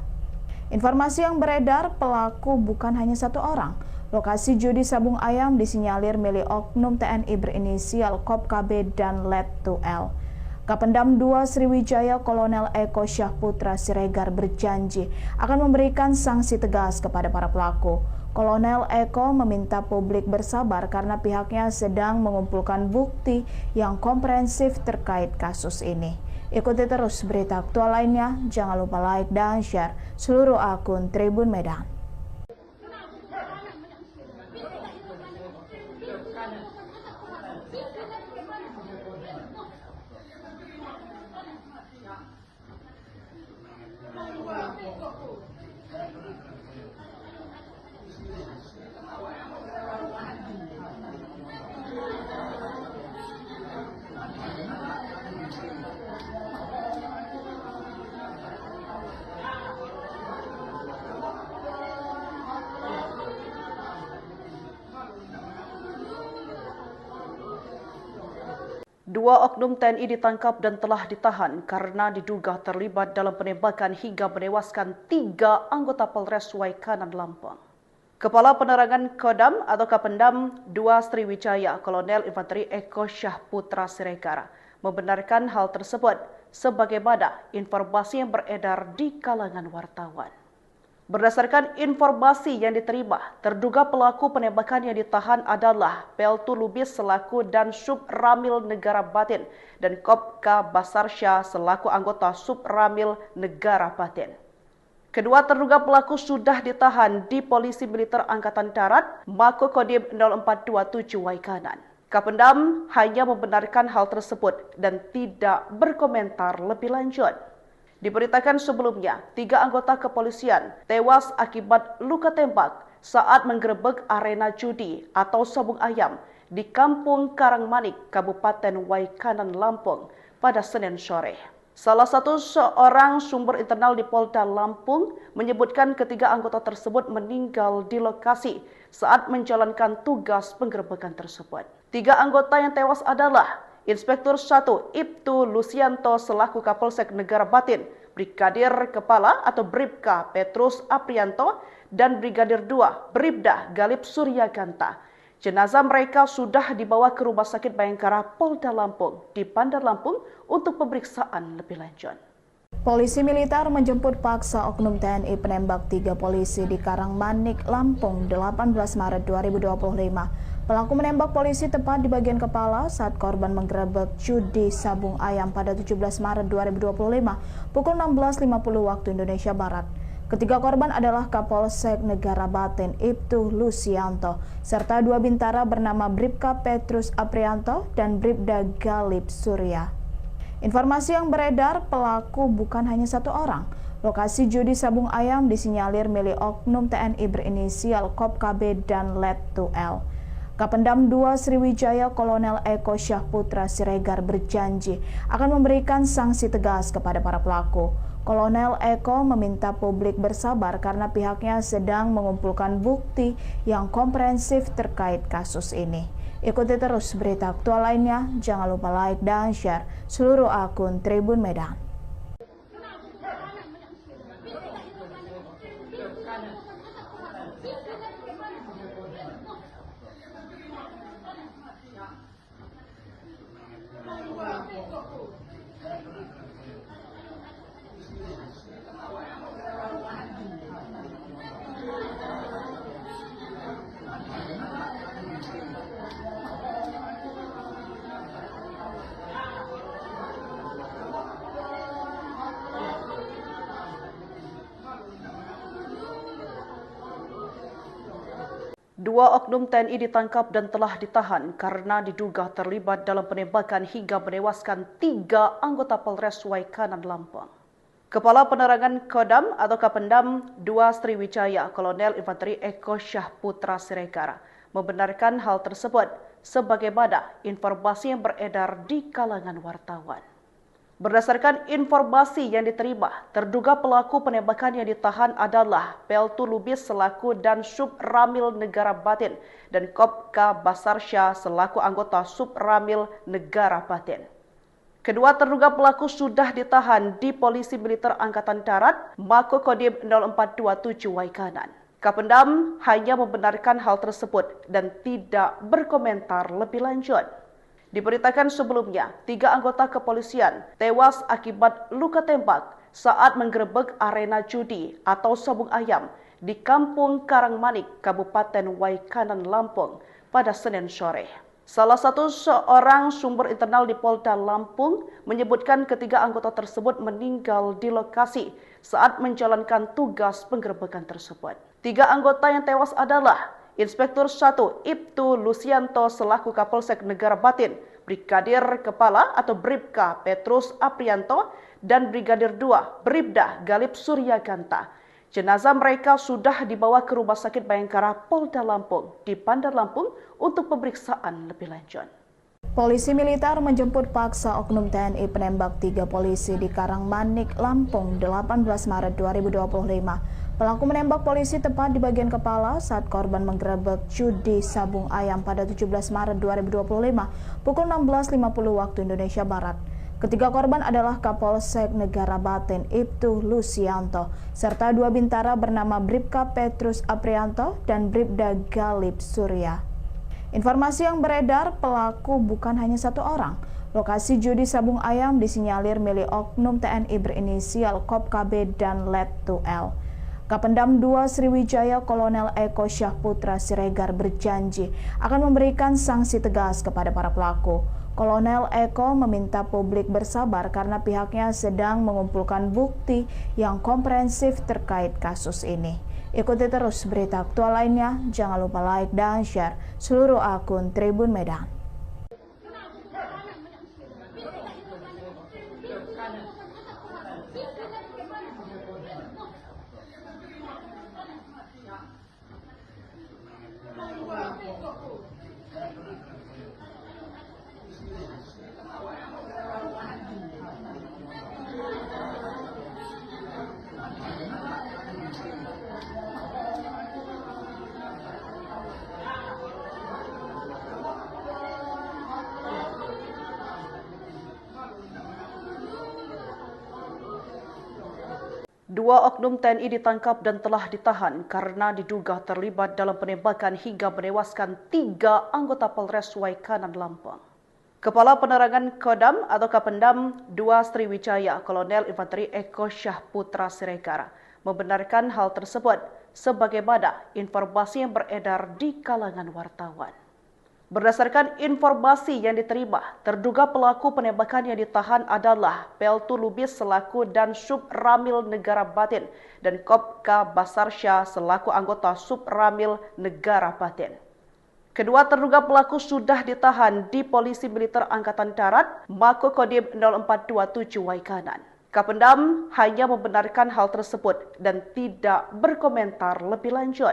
Informasi yang beredar, pelaku bukan hanya 1 orang. Lokasi judi sabung ayam disinyalir milik oknum TNI berinisial Kop KB dan Let 2L. Kapendam 2 Sriwijaya Kolonel Eko Syahputra Siregar berjanji akan memberikan sanksi tegas kepada para pelaku. Kolonel Eko meminta publik bersabar karena pihaknya sedang mengumpulkan bukti yang komprehensif terkait kasus ini. Ikuti terus berita aktual lainnya, jangan lupa like dan share seluruh akun Tribun Medan. Dua oknum TNI ditangkap dan telah ditahan karena diduga terlibat dalam penembakan hingga menewaskan 3 anggota Polres Waikanan Lampung. Kepala Penerangan Kodam atau Kapendam 2 Sriwijaya, Kolonel Infanteri Eko Syahputra Siregar, membenarkan hal tersebut sebagaimana informasi yang beredar di kalangan wartawan. Berdasarkan informasi yang diterima, terduga pelaku penembakan yang ditahan adalah Peltu Lubis selaku dan Sub Ramil Negara Batin dan Kopka Basarsya selaku anggota Sub Ramil Negara Batin. Kedua terduga pelaku sudah ditahan di Polisi Militer Angkatan Darat Mako Kodim 0427 Waikanan. Kapendam hanya membenarkan hal tersebut dan tidak berkomentar lebih lanjut. Diberitakan sebelumnya, 3 anggota kepolisian tewas akibat luka tembak saat menggerebek arena judi atau sabung ayam di Kampung Karangmanik, Kabupaten Waikanan, Lampung pada Senin sore. Salah satu seorang sumber internal di Polda Lampung menyebutkan ketiga anggota tersebut meninggal di lokasi saat menjalankan tugas penggerebekan tersebut. 3 anggota yang tewas adalah Inspektur 1 Ibtu Lusianto selaku Kapolsek Negara Batin, Brigadir Kepala atau Bribka Petrus Aprianto, dan Brigadir 2 Bribda Galip Suryaganta. Jenazah mereka sudah dibawa ke Rumah Sakit Bayangkara Polda Lampung di Bandar Lampung untuk pemeriksaan lebih lanjut. Polisi militer menjemput paksa oknum TNI penembak 3 polisi di Karangmanik, Lampung 18 Maret 2025. Pelaku menembak polisi tepat di bagian kepala saat korban menggerebek judi sabung ayam pada 17 Maret 2025 pukul 16.50 waktu Indonesia Barat. Ketiga korban adalah Kapolsek Negara Batin Ibtu Lusianto serta 2 bintara bernama Bribka Petrus Aprianto dan Bribda Galip Surya. Informasi yang beredar, pelaku bukan hanya 1 orang. Lokasi judi sabung ayam disinyalir milik oknum TNI berinisial Kop KB dan Let 2L. Kapendam 2 Sriwijaya Kolonel Eko Syahputra Siregar berjanji akan memberikan sanksi tegas kepada para pelaku. Kolonel Eko meminta publik bersabar karena pihaknya sedang mengumpulkan bukti yang komprehensif terkait kasus ini. Ikuti terus berita aktual lainnya, jangan lupa like dan share seluruh akun Tribun Medan. Dua oknum TNI ditangkap dan telah ditahan karena diduga terlibat dalam penembakan hingga menewaskan 3 anggota Polres Waikanan, Lampung. Kepala Penerangan Kodam atau Kapendam 2 Sriwijaya, Kolonel Infanteri Eko Syahputra Siregar, membenarkan hal tersebut sebagaimana informasi yang beredar di kalangan wartawan. Berdasarkan informasi yang diterima, terduga pelaku penembakan yang ditahan adalah Peltu Lubis selaku dan Sub Ramil Negara Batin dan Kopka Basarsya selaku anggota Sub Ramil Negara Batin. Kedua terduga pelaku sudah ditahan di Polisi Militer Angkatan Darat Mako Kodim 0427 Waikanan. Kapendam hanya membenarkan hal tersebut dan tidak berkomentar lebih lanjut. Diberitakan sebelumnya, 3 anggota kepolisian tewas akibat luka tembak saat menggerebek arena judi atau sabung ayam di Kampung Karangmanik, Kabupaten Waikanan, Lampung pada Senin sore. Salah satu seorang sumber internal di Polda Lampung menyebutkan ketiga anggota tersebut meninggal di lokasi saat menjalankan tugas penggerebekan tersebut. 3 anggota yang tewas adalah Inspektur 1 Ibtu Lusianto selaku Kapolsek Negara Batin, Brigadir Kepala atau Bribka Petrus Aprianto, dan Brigadir 2 Bribda Galip Suryaganta. Jenazah mereka sudah dibawa ke Rumah Sakit Bayangkara Polda Lampung di Bandar Lampung untuk pemeriksaan lebih lanjut. Polisi militer menjemput paksa oknum TNI penembak 3 polisi di Karangmanik, Lampung, 18 Maret 2025. Pelaku menembak polisi tepat di bagian kepala saat korban menggerebek judi sabung ayam pada 17 Maret 2025 pukul 16.50 waktu Indonesia Barat. Ketiga korban adalah Kapolsek Negara Batin Ibtu Lusianto serta 2 bintara bernama Bribka Petrus Aprianto dan Bribda Galip Surya. Informasi yang beredar, pelaku bukan hanya 1 orang. Lokasi judi sabung ayam disinyalir milik oknum TNI berinisial Kop KB dan Let 2L. Kapendam 2 Sriwijaya Kolonel Eko Syahputra Siregar berjanji akan memberikan sanksi tegas kepada para pelaku. Kolonel Eko meminta publik bersabar karena pihaknya sedang mengumpulkan bukti yang komprehensif terkait kasus ini. Ikuti terus berita aktual lainnya, jangan lupa like dan share seluruh akun Tribun Medan. Dua oknum TNI ditangkap dan telah ditahan karena diduga terlibat dalam penembakan hingga menewaskan 3 anggota Polres Waikanan, Lampung. Kepala Penerangan Kodam atau Kapendam 2 Sriwijaya Kolonel Infanteri Eko Syahputra Siregar membenarkan hal tersebut sebagaimana informasi yang beredar di kalangan wartawan. Berdasarkan informasi yang diterima, terduga pelaku penembakan yang ditahan adalah Peltu Lubis selaku dan Sub Ramil Negara Batin dan Kopka Basarsya selaku anggota Sub Ramil Negara Batin. Kedua terduga pelaku sudah ditahan di Polisi Militer Angkatan Darat Mako Kodim 0427 Waikanan. Kapendam hanya membenarkan hal tersebut dan tidak berkomentar lebih lanjut.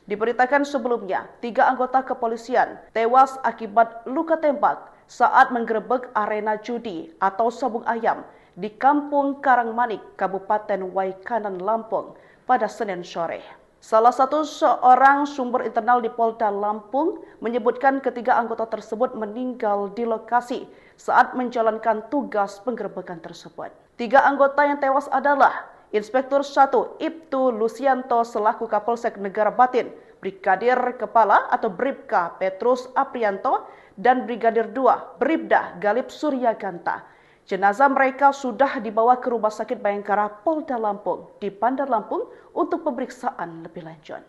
Diberitakan sebelumnya, 3 anggota kepolisian tewas akibat luka tembak saat menggerebek arena judi atau sabung ayam di Kampung Karangmanik, Kabupaten Waikanan, Lampung pada Senin sore. Salah satu seorang sumber internal di Polda Lampung menyebutkan ketiga anggota tersebut meninggal di lokasi saat menjalankan tugas penggerebekan tersebut. 3 anggota yang tewas adalah Inspektur 1 Ibtu Lusianto selaku Kapolsek Negara Batin, Brigadir Kepala atau Bribka Petrus Aprianto, dan Brigadir 2 Bribda Galip Suryaganta. Jenazah mereka sudah dibawa ke Rumah Sakit Bayangkara Polda Lampung di Bandar Lampung untuk pemeriksaan lebih lanjut.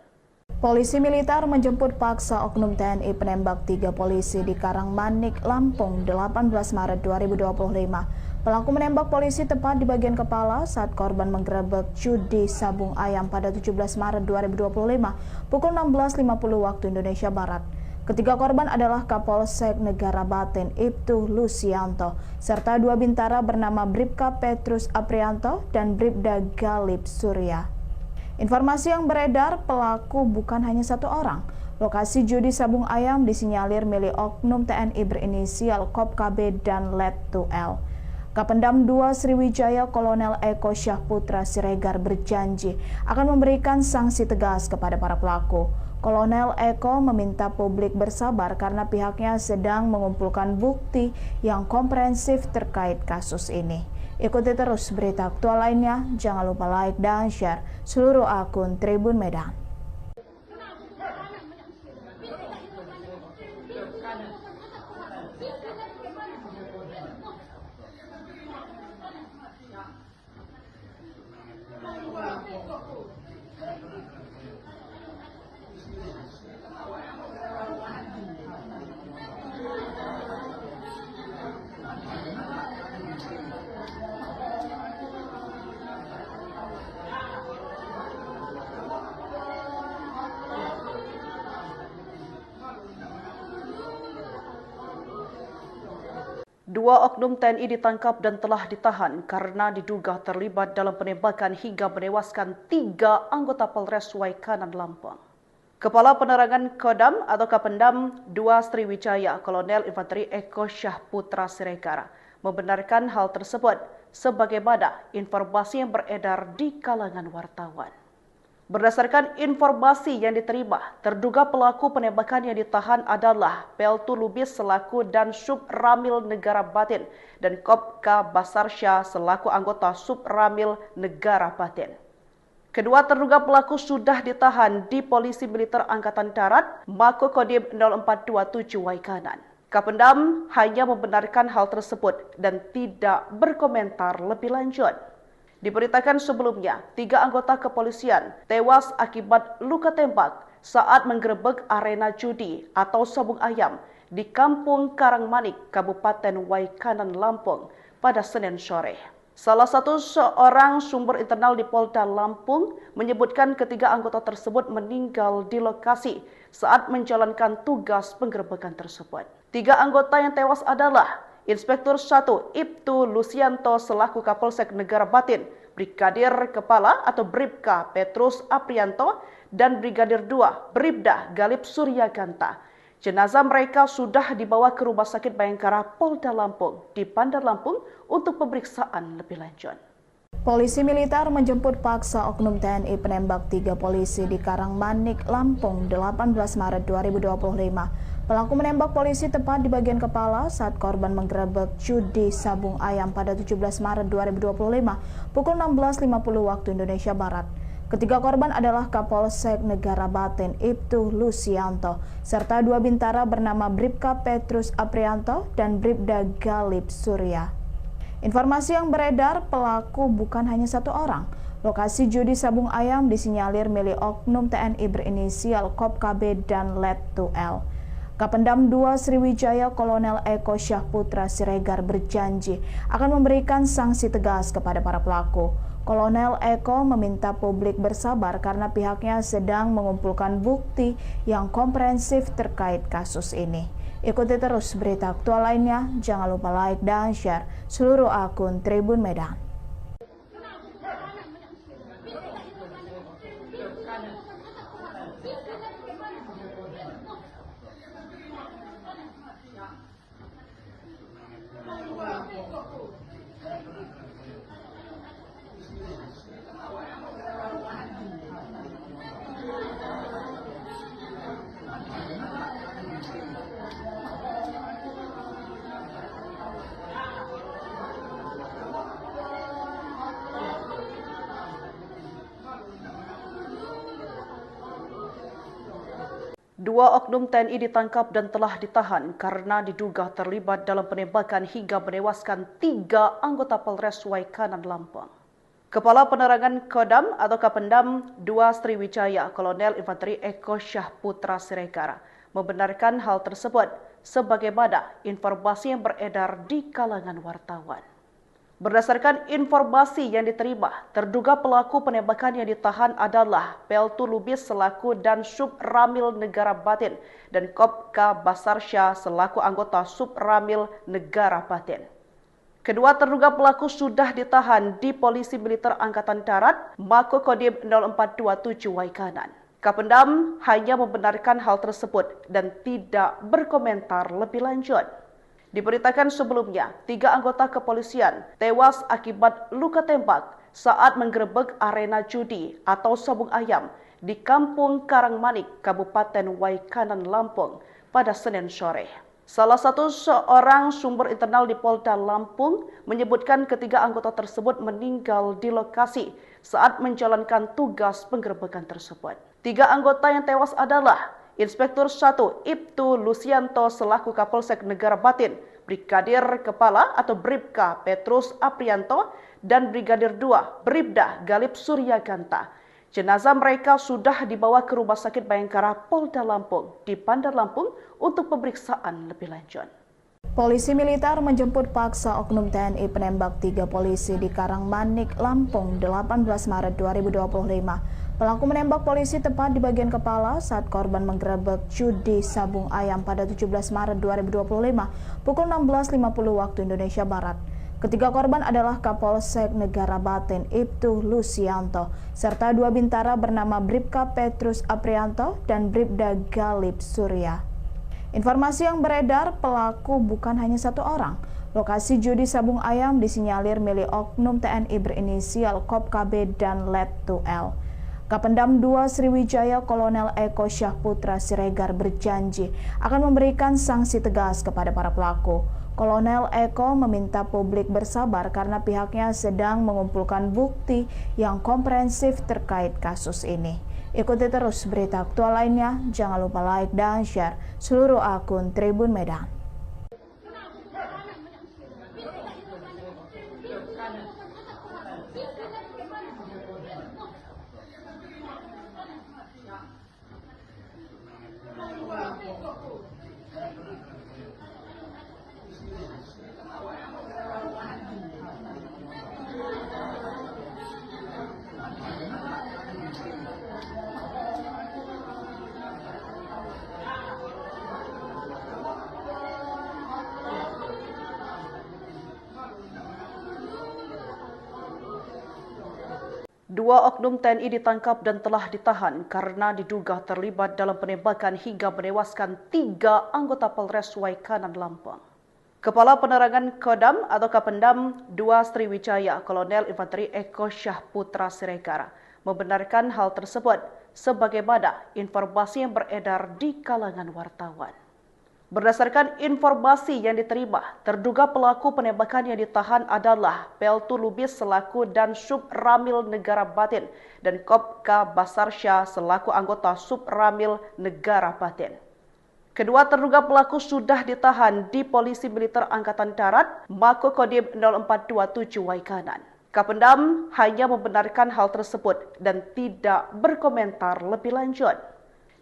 Polisi militer menjemput paksa oknum TNI penembak 3 polisi di Karangmanik, Lampung, 18 Maret 2025. Pelaku menembak polisi tepat di bagian kepala saat korban menggerebek judi sabung ayam pada 17 Maret 2025 pukul 16.50 waktu Indonesia Barat. Ketiga korban adalah Kapolsek Negara Batin Ibtu Lusianto serta 2 bintara bernama Bribka Petrus Aprianto dan Bribda Galip Surya. Informasi yang beredar, pelaku bukan hanya 1 orang. Lokasi judi sabung ayam disinyalir milik oknum TNI berinisial Kop KB dan Let 2L. Kapendam 2 Sriwijaya Kolonel Eko Syahputra Siregar berjanji akan memberikan sanksi tegas kepada para pelaku. Kolonel Eko meminta publik bersabar karena pihaknya sedang mengumpulkan bukti yang komprehensif terkait kasus ini. Ikuti terus berita aktual lainnya, jangan lupa like dan share seluruh akun Tribun Medan. Dua oknum TNI ditangkap dan telah ditahan karena diduga terlibat dalam penembakan hingga menewaskan 3 anggota Polres Waikanan Lampung. Kepala Penerangan Kodam atau Kapendam 2 Sriwijaya Kolonel Infanteri Eko Syahputra Siregar membenarkan hal tersebut sebagaimana informasi yang beredar di kalangan wartawan. Berdasarkan informasi yang diterima, terduga pelaku penembakan yang ditahan adalah Peltu Lubis selaku dan Sub Ramil Negara Batin dan Kopka Basarsya selaku anggota Sub Ramil Negara Batin. Kedua terduga pelaku sudah ditahan di Polisi Militer Angkatan Darat, Makokodim 0427 Waikanan. Kapendam hanya membenarkan hal tersebut dan tidak berkomentar lebih lanjut. Diberitakan sebelumnya, 3 anggota kepolisian tewas akibat luka tembak saat menggerebek arena judi atau sabung ayam di Kampung Karangmanik, Kabupaten Waikanan, Lampung pada Senin sore. Salah satu seorang sumber internal di Polda Lampung menyebutkan ketiga anggota tersebut meninggal di lokasi saat menjalankan tugas penggerebekan tersebut. 3 anggota yang tewas adalah Inspektur 1 Ibtu Lusianto selaku Kapolsek Negara Batin, Brigadir Kepala atau Bribka Petrus Aprianto, dan Brigadir 2 Bribda Galip Suryaganta. Jenazah mereka sudah dibawa ke Rumah Sakit Bayangkara Polda Lampung di Bandar Lampung untuk pemeriksaan lebih lanjut. Polisi militer menjemput paksa oknum TNI penembak 3 polisi di Karangmanik, Lampung, 18 Maret 2025. Pelaku menembak polisi tepat di bagian kepala saat korban menggerebek judi sabung ayam pada 17 Maret 2025 pukul 16.50 waktu Indonesia Barat. Ketiga korban adalah Kapolsek Negara Batin Ibtu Lusianto serta 2 bintara bernama Bribka Petrus Aprianto dan Bribda Galip Surya. Informasi yang beredar, pelaku bukan hanya 1 orang. Lokasi judi sabung ayam disinyalir milik oknum TNI berinisial Kop KB dan Letu L. Kapendam 2 Sriwijaya Kolonel Eko Syahputra Siregar berjanji akan memberikan sanksi tegas kepada para pelaku. Kolonel Eko meminta publik bersabar karena pihaknya sedang mengumpulkan bukti yang komprehensif terkait kasus ini. Ikuti terus berita aktual lainnya, jangan lupa like dan share seluruh akun Tribun Medan. Dua oknum TNI ditangkap dan telah ditahan karena diduga terlibat dalam penembakan hingga menewaskan 3 anggota Polres Waikanan, Lampung. Kepala Penerangan Kodam atau Kapendam 2 Sriwijaya Kolonel Infanteri Eko Syahputra Siregar membenarkan hal tersebut sebagaimana informasi yang beredar di kalangan wartawan. Berdasarkan informasi yang diterima, terduga pelaku penembakan yang ditahan adalah Peltu Lubis selaku dan Sub Ramil Negara Batin dan Kopka Basarsya selaku anggota Sub Ramil Negara Batin. Kedua terduga pelaku sudah ditahan di Polisi Militer Angkatan Darat, Makokodim 0427 Waikanan. Kapendam hanya membenarkan hal tersebut dan tidak berkomentar lebih lanjut. Diberitakan sebelumnya, 3 anggota kepolisian tewas akibat luka tembak saat menggerebek arena judi atau sabung ayam di Kampung Karangmanik, Kabupaten Waikanan, Lampung pada Senin sore. Salah satu seorang sumber internal di Polda Lampung menyebutkan ketiga anggota tersebut meninggal di lokasi saat menjalankan tugas penggerebekan tersebut. 3 anggota yang tewas adalah Inspektur 1 Ibtu Lusianto selaku Kapolsek Negara Batin, Brigadir Kepala atau Bribka Petrus Aprianto, dan Brigadir 2 Bribda Galip Suryaganta. Jenazah mereka sudah dibawa ke Rumah Sakit Bayangkara Polda Lampung di Bandar Lampung untuk pemeriksaan lebih lanjut. Polisi militer menjemput paksa oknum TNI penembak 3 polisi di Karangmanik, Lampung, 18 Maret 2025. Pelaku menembak polisi tepat di bagian kepala saat korban menggerebek judi sabung ayam pada 17 Maret 2025 pukul 16.50 waktu Indonesia Barat. Ketiga korban adalah Kapolsek Negara Batin Ibtu Lusianto serta 2 bintara bernama Bribka Petrus Aprianto dan Bribda Galip Surya. Informasi yang beredar, pelaku bukan hanya satu orang. Lokasi judi sabung ayam disinyalir milik oknum TNI berinisial Kop KB dan Let2 L. Kapendam 2 Sriwijaya Kolonel Eko Syahputra Siregar berjanji akan memberikan sanksi tegas kepada para pelaku. Kolonel Eko meminta publik bersabar karena pihaknya sedang mengumpulkan bukti yang komprehensif terkait kasus ini. Ikuti terus berita aktual lainnya, jangan lupa like dan share seluruh akun Tribun Medan. Dua oknum TNI ditangkap dan telah ditahan karena diduga terlibat dalam penembakan hingga menewaskan 3 anggota Polres Waikanan, Lampung. Kepala Penerangan Kodam atau Kapendam 2 Sriwijaya Kolonel Infanteri Eko Syahputra Siregar membenarkan hal tersebut sebagaimana informasi yang beredar di kalangan wartawan. Berdasarkan informasi yang diterima, terduga pelaku penembakan yang ditahan adalah Peltu Lubis selaku dan Sub Ramil Negara Batin dan Kopka Basarsya selaku anggota Sub Ramil Negara Batin. Kedua terduga pelaku sudah ditahan di Polisi Militer Angkatan Darat Mako Kodim 0427 Waikanan. Kapendam hanya membenarkan hal tersebut dan tidak berkomentar lebih lanjut.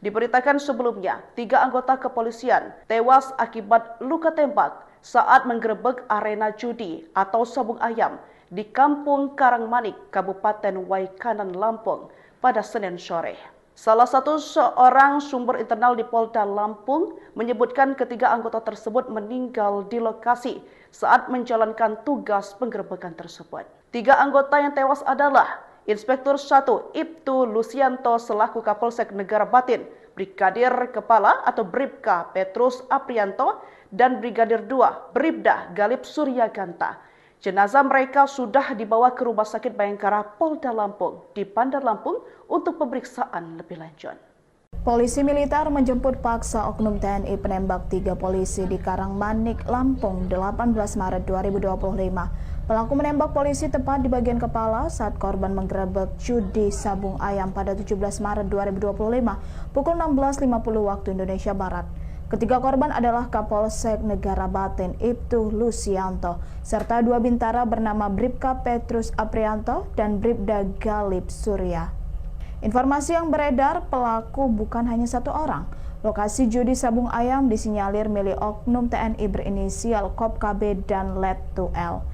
Diberitakan sebelumnya, 3 anggota kepolisian tewas akibat luka tembak saat menggerebek arena judi atau sabung ayam di Kampung Karangmanik, Kabupaten Waikanan, Lampung pada Senin sore. Salah satu seorang sumber internal di Polda Lampung menyebutkan ketiga anggota tersebut meninggal di lokasi saat menjalankan tugas penggerebekan tersebut. 3 anggota yang tewas adalah Inspektur 1 Ibtu Lusianto selaku Kapolsek Negara Batin, Brigadir Kepala atau Bribka Petrus Aprianto, dan Brigadir 2 Bribda Galip Surya Ganta. Jenazah mereka sudah dibawa ke Rumah Sakit Bayangkara Polda Lampung di Bandar Lampung untuk pemeriksaan lebih lanjut. Polisi militer menjemput paksa oknum TNI penembak 3 polisi di Karangmanik, Lampung, 18 Maret 2025. Pelaku menembak polisi tepat di bagian kepala saat korban menggerebek judi sabung ayam pada 17 Maret 2025 pukul 16.50 waktu Indonesia Barat. Ketiga korban adalah Kapolsek Negara Batin Ibtu Lusianto serta 2 bintara bernama Bribka Petrus Aprianto dan Bribda Galip Surya. Informasi yang beredar, pelaku bukan hanya satu orang. Lokasi judi sabung ayam disinyalir milik oknum TNI berinisial Kop KB dan Let2 L.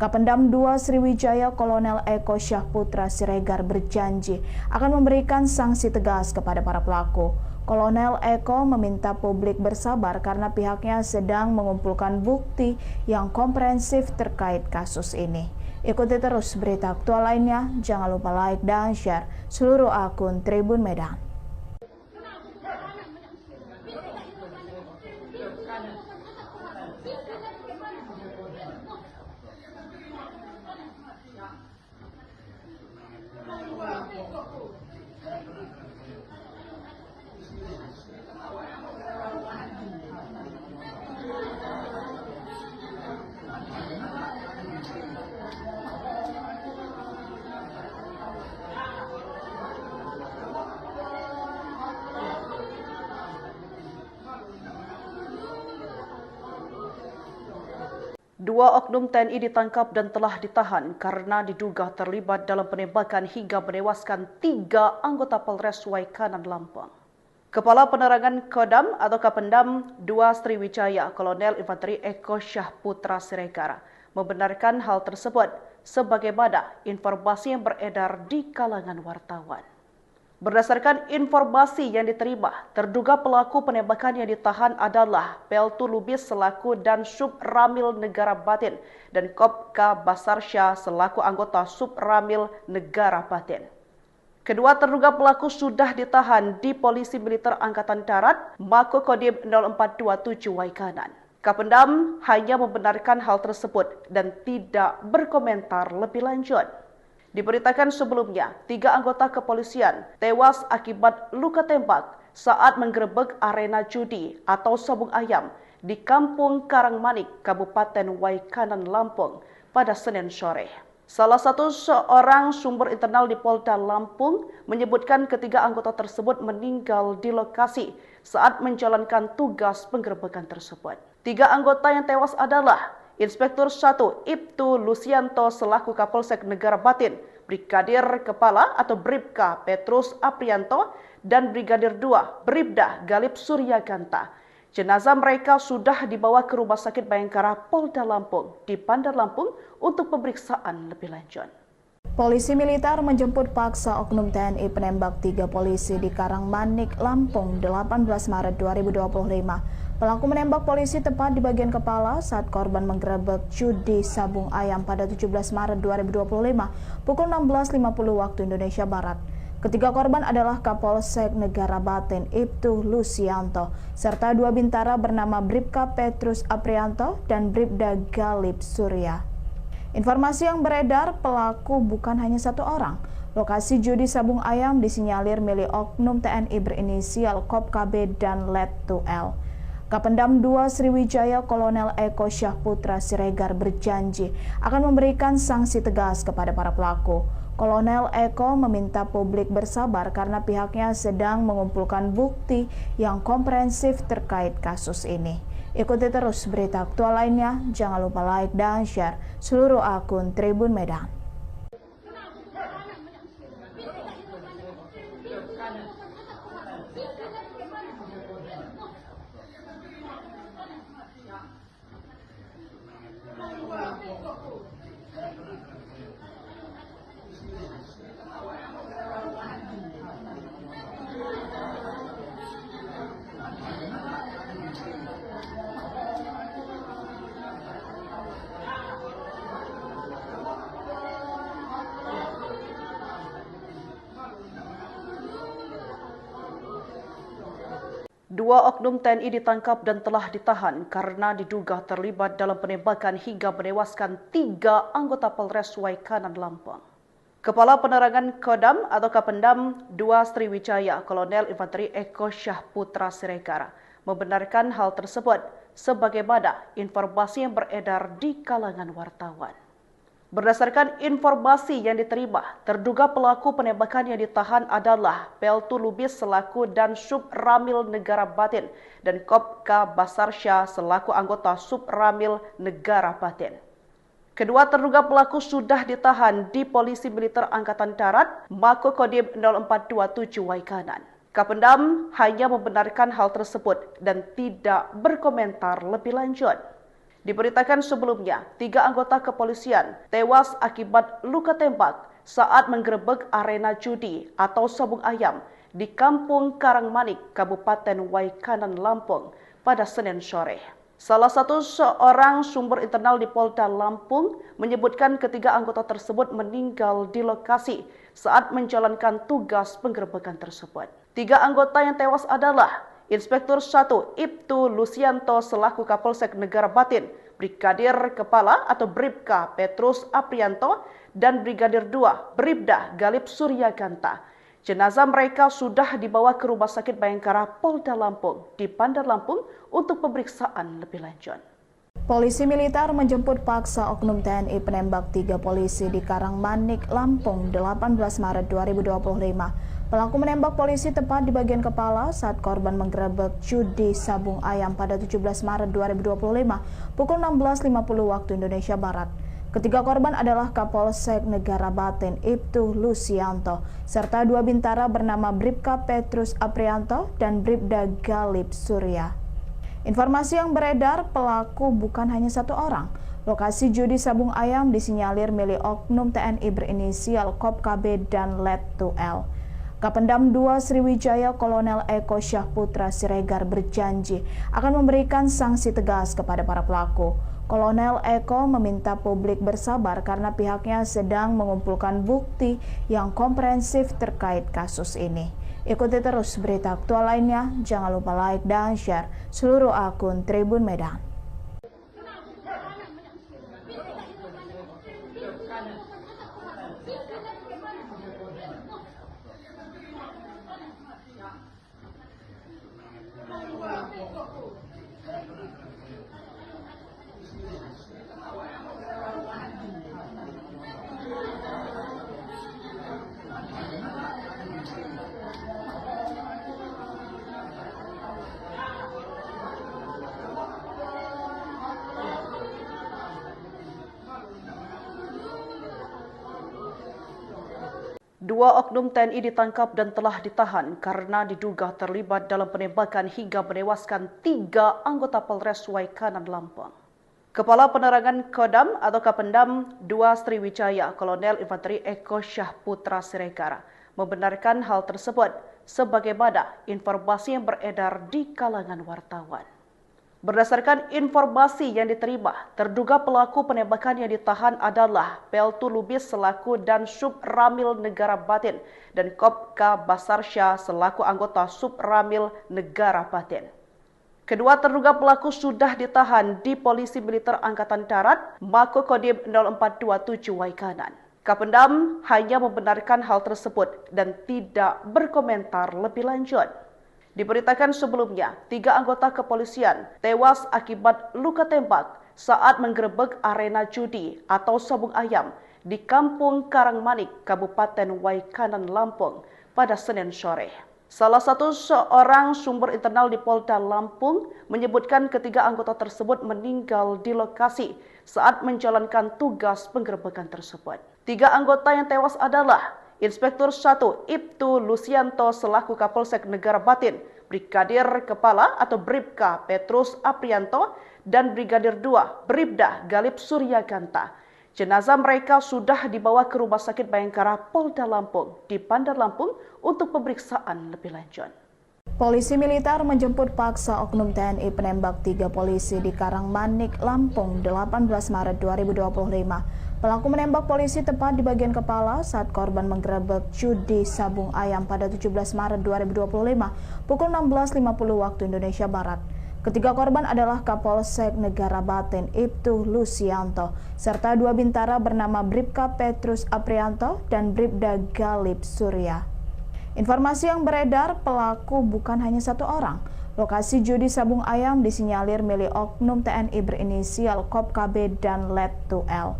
Kapendam 2 Sriwijaya Kolonel Eko Syahputra Siregar berjanji akan memberikan sanksi tegas kepada para pelaku. Kolonel Eko meminta publik bersabar karena pihaknya sedang mengumpulkan bukti yang komprehensif terkait kasus ini. Ikuti terus berita aktual lainnya, jangan lupa like dan share seluruh akun Tribun Medan. Dua oknum TNI ditangkap dan telah ditahan karena diduga terlibat dalam penembakan hingga menewaskan 3 anggota Polres Waikanan, Lampung. Kepala Penerangan Kodam atau Kapendam 2 Sriwijaya Kolonel Infanteri Eko Syahputra Siregar membenarkan hal tersebut sebagaimana informasi yang beredar di kalangan wartawan. Berdasarkan informasi yang diterima, terduga pelaku penembakan yang ditahan adalah Peltu Lubis selaku dan Subramil Negara Batin dan Kopka Basarsya selaku anggota Subramil Negara Batin. Kedua terduga pelaku sudah ditahan di Polisi Militer Angkatan Darat, Makokodim 0427 Waikanan. Kapendam hanya membenarkan hal tersebut dan tidak berkomentar lebih lanjut. Diberitakan sebelumnya, 3 anggota kepolisian tewas akibat luka tembak saat menggerebek arena judi atau sabung ayam di Kampung Karangmanik, Kabupaten Waikanan, Lampung pada Senin sore. Salah satu seorang sumber internal di Polda Lampung menyebutkan ketiga anggota tersebut meninggal di lokasi saat menjalankan tugas penggerebekan tersebut. 3 anggota yang tewas adalah Inspektur 1 Ibtu Lusianto selaku Kapolsek Negara Batin, Brigadir Kepala atau Bribka Petrus Aprianto, dan Brigadir 2 Bribda Galip Suryaganta. Jenazah mereka sudah dibawa ke Rumah Sakit Bayangkara Polda Lampung di Bandar Lampung untuk pemeriksaan lebih lanjut. Polisi militer menjemput paksa oknum TNI penembak 3 polisi di Karangmanik, Lampung 18 Maret 2025. Pelaku menembak polisi tepat di bagian kepala saat korban menggerebek judi sabung ayam pada 17 Maret 2025 pukul 16.50 waktu Indonesia Barat. Ketiga korban adalah Kapolsek Negara Batin Ibtu Lusianto serta 2 bintara bernama Bribka Petrus Aprianto dan Bribda Galip Surya. Informasi yang beredar, pelaku bukan hanya 1 orang. Lokasi judi sabung ayam disinyalir milik oknum TNI berinisial Kop KB dan Let 2L. Kapendam 2 Sriwijaya Kolonel Eko Syahputra Siregar berjanji akan memberikan sanksi tegas kepada para pelaku. Kolonel Eko meminta publik bersabar karena pihaknya sedang mengumpulkan bukti yang komprehensif terkait kasus ini. Ikuti terus berita aktual lainnya, jangan lupa like dan share seluruh akun Tribun Medan. Dua oknum TNI ditangkap dan telah ditahan karena diduga terlibat dalam penembakan hingga menewaskan 3 anggota Polres Waikanan, Lampung. Kepala Penerangan Kodam atau Kapendam 2 Sriwijaya Kolonel Infanteri Eko Syahputra Siregar membenarkan hal tersebut sebagaimana informasi yang beredar di kalangan wartawan. Berdasarkan informasi yang diterima, terduga pelaku penembakan yang ditahan adalah Peltu Lubis selaku dan Subramil Negara Batin dan Kopka Basarsya selaku anggota Subramil Negara Batin. Kedua terduga pelaku sudah ditahan di Polisi Militer Angkatan Darat, Makokodim 0427 Waikanan. Kapendam hanya membenarkan hal tersebut dan tidak berkomentar lebih lanjut. Diberitakan sebelumnya, 3 anggota kepolisian tewas akibat luka tembak saat menggerebek arena judi atau sabung ayam di Kampung Karangmanik, Kabupaten Waikanan, Lampung pada Senin sore. Salah satu seorang sumber internal di Polda Lampung menyebutkan ketiga anggota tersebut meninggal di lokasi saat menjalankan tugas penggerebekan tersebut. 3 anggota yang tewas adalah Inspektur 1 Ibtu Lusianto selaku Kapolsek Negara Batin, Brigadir Kepala atau Bribka Petrus Aprianto, dan Brigadir 2 Bribda Galip Suryaganta. Jenazah mereka sudah dibawa ke Rumah Sakit Bayangkara Polda Lampung di Bandar Lampung untuk pemeriksaan lebih lanjut. Polisi militer menjemput paksa oknum TNI penembak 3 polisi di Karangmanik, Lampung 18 Maret 2025. Pelaku menembak polisi tepat di bagian kepala saat korban menggerebek judi sabung ayam pada 17 Maret 2025 pukul 16.50 waktu Indonesia Barat. Ketiga korban adalah Kapolsek Negara Batin Ibtu Lusianto, serta dua bintara bernama Bribka Petrus Aprianto dan Bribda Galip Surya. Informasi yang beredar, pelaku bukan hanya satu orang. Lokasi judi sabung ayam disinyalir milik oknum TNI berinisial Kop KB dan Let 2L. Kapendam 2 Sriwijaya Kolonel Eko Syahputra Siregar berjanji akan memberikan sanksi tegas kepada para pelaku. Kolonel Eko meminta publik bersabar karena pihaknya sedang mengumpulkan bukti yang komprehensif terkait kasus ini. Ikuti terus berita aktual lainnya, jangan lupa like dan share seluruh akun Tribun Medan. Dua oknum TNI ditangkap dan telah ditahan karena diduga terlibat dalam penembakan hingga menewaskan 3 anggota Polres Waikanan Lampung. Kepala Penerangan Kodam atau Kapendam 2 Sriwijaya Kolonel Infanteri Eko Syahputra Siregar membenarkan hal tersebut sebagaimana informasi yang beredar di kalangan wartawan. Berdasarkan informasi yang diterima, terduga pelaku penembakan yang ditahan adalah Peltu Lubis selaku dan Sub Ramil Negara Batin dan Kopka Basarsya selaku anggota Sub Ramil Negara Batin. Kedua terduga pelaku sudah ditahan di Polisi Militer Angkatan Darat Mako Kodim 0427 Waikanan. Kapendam hanya membenarkan hal tersebut dan tidak berkomentar lebih lanjut. Diberitakan sebelumnya, 3 anggota kepolisian tewas akibat luka tembak saat menggerebek arena judi atau sabung ayam di Kampung Karangmanik, Kabupaten Waikanan, Lampung pada Senin sore. Salah satu seorang sumber internal di Polda Lampung menyebutkan ketiga anggota tersebut meninggal di lokasi saat menjalankan tugas penggerebekan tersebut. 3 anggota yang tewas adalah Inspektur 1 Ibtu Lusianto selaku Kapolsek Negara Batin, Brigadir Kepala atau Bribka Petrus Aprianto, dan Brigadir 2 Bribda Galip Surya Ganta. Jenazah mereka sudah dibawa ke Rumah Sakit Bayangkara Polda Lampung di Bandar Lampung untuk pemeriksaan lebih lanjut. Polisi militer menjemput paksa oknum TNI penembak 3 polisi di Karangmanik, Lampung 18 Maret 2025. Pelaku menembak polisi tepat di bagian kepala saat korban menggerebek judi sabung ayam pada 17 Maret 2025 pukul 16.50 waktu Indonesia Barat. Ketiga korban adalah Kapolsek Negara Batin Ibtu Lusianto serta 2 bintara bernama Bribka Petrus Aprianto dan Bribda Galip Surya. Informasi yang beredar, pelaku bukan hanya satu orang. Lokasi judi sabung ayam disinyalir milik oknum TNI berinisial Kop KB dan Let 2L.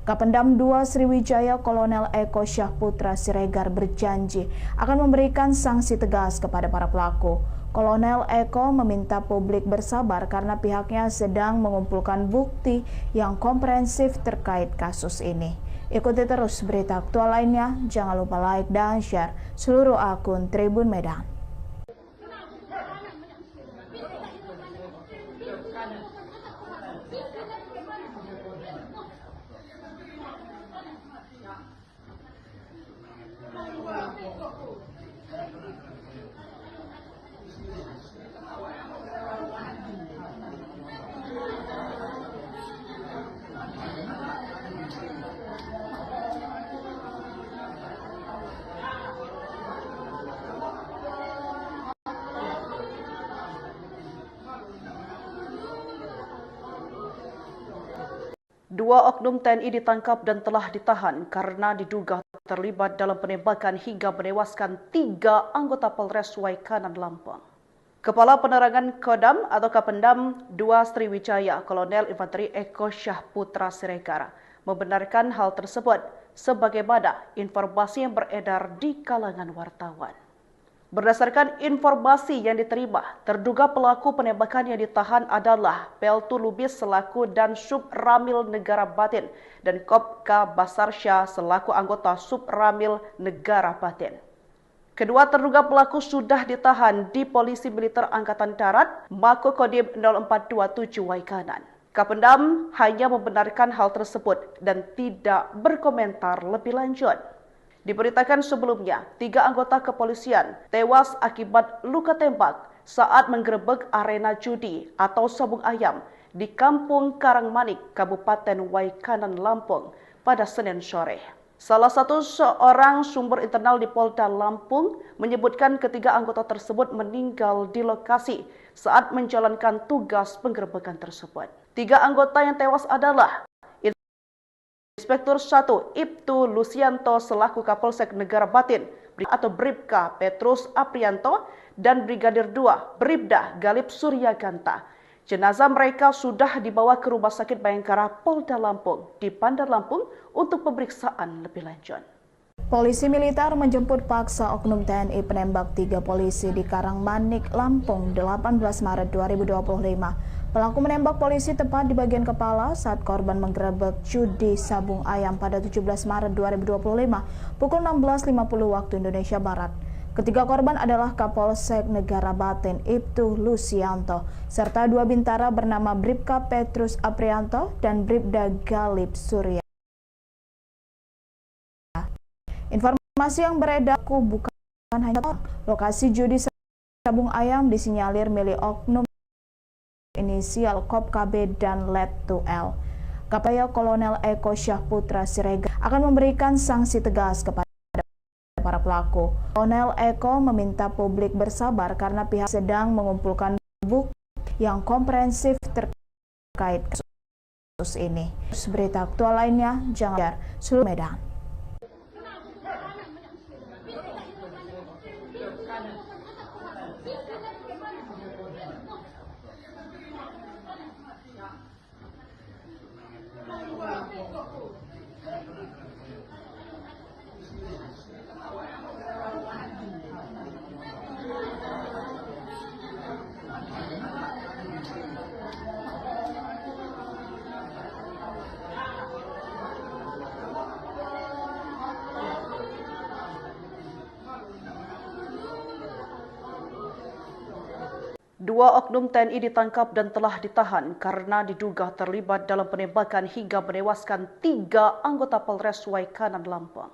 Kapendam 2 Sriwijaya Kolonel Eko Syahputra Siregar berjanji akan memberikan sanksi tegas kepada para pelaku. Kolonel Eko meminta publik bersabar karena pihaknya sedang mengumpulkan bukti yang komprehensif terkait kasus ini. Ikuti terus berita aktual lainnya, jangan lupa like dan share seluruh akun Tribun Medan. Dua oknum TNI ditangkap dan telah ditahan karena diduga terlibat dalam penembakan hingga menewaskan 3 anggota Polres Waikanan Lampung. Kepala Penerangan Kodam atau Kapendam 2 Sriwijaya Kolonel Infanteri Eko Syahputra Siregar membenarkan hal tersebut sebagaimana informasi yang beredar di kalangan wartawan. Berdasarkan informasi yang diterima, terduga pelaku penembakan yang ditahan adalah Peltu Lubis selaku dan Sub Ramil Negara Batin dan Kopka Basarsya selaku anggota Sub Ramil Negara Batin. Kedua terduga pelaku sudah ditahan di Polisi Militer Angkatan Darat, Mako Kodim 0427 Waikanan. Kapendam hanya membenarkan hal tersebut dan tidak berkomentar lebih lanjut. Diberitakan sebelumnya, 3 anggota kepolisian tewas akibat luka tembak saat menggerebek arena judi atau sabung ayam di Kampung Karangmanik, Kabupaten Waikanan, Lampung pada Senin sore. Salah satu seorang sumber internal di Polda Lampung menyebutkan ketiga anggota tersebut meninggal di lokasi saat menjalankan tugas penggerebekan tersebut. 3 anggota yang tewas adalah Inspektur 1 Ibtu Lusianto selaku Kapolsek Negara Batin atau Bribka Petrus Aprianto dan Brigadir 2 Bribda Galip Suryaganta. Jenazah mereka sudah dibawa ke Rumah Sakit Bayangkara Polda Lampung di Bandar Lampung untuk pemeriksaan lebih lanjut. Polisi militer menjemput paksa oknum TNI penembak 3 polisi di Karangmanik, Lampung 18 Maret 2025. Pelaku menembak polisi tepat di bagian kepala saat korban menggerebek judi sabung ayam pada 17 Maret 2025 pukul 16.50 waktu Indonesia Barat. Ketiga korban adalah Kapolsek Negara Batin Ibtu Lusianto serta 2 bintara bernama Bribka Petrus Aprianto dan Bribda Galip Surya. Informasi yang beredar bukan hanya lokasi judi sabung ayam disinyalir milik oknum inisial Kop KB dan Let 2L. Kapolri Kolonel Eko Syahputra Siregar akan memberikan sanksi tegas kepada para pelaku. Kolonel Eko meminta publik bersabar karena pihak sedang mengumpulkan bukti yang komprehensif terkait kasus ini. Berita aktual lainnya, jangan seluruh Medan. Dua oknum TNI ditangkap dan telah ditahan karena diduga terlibat dalam penembakan hingga menewaskan 3 anggota Polres Waikanan, Lampung.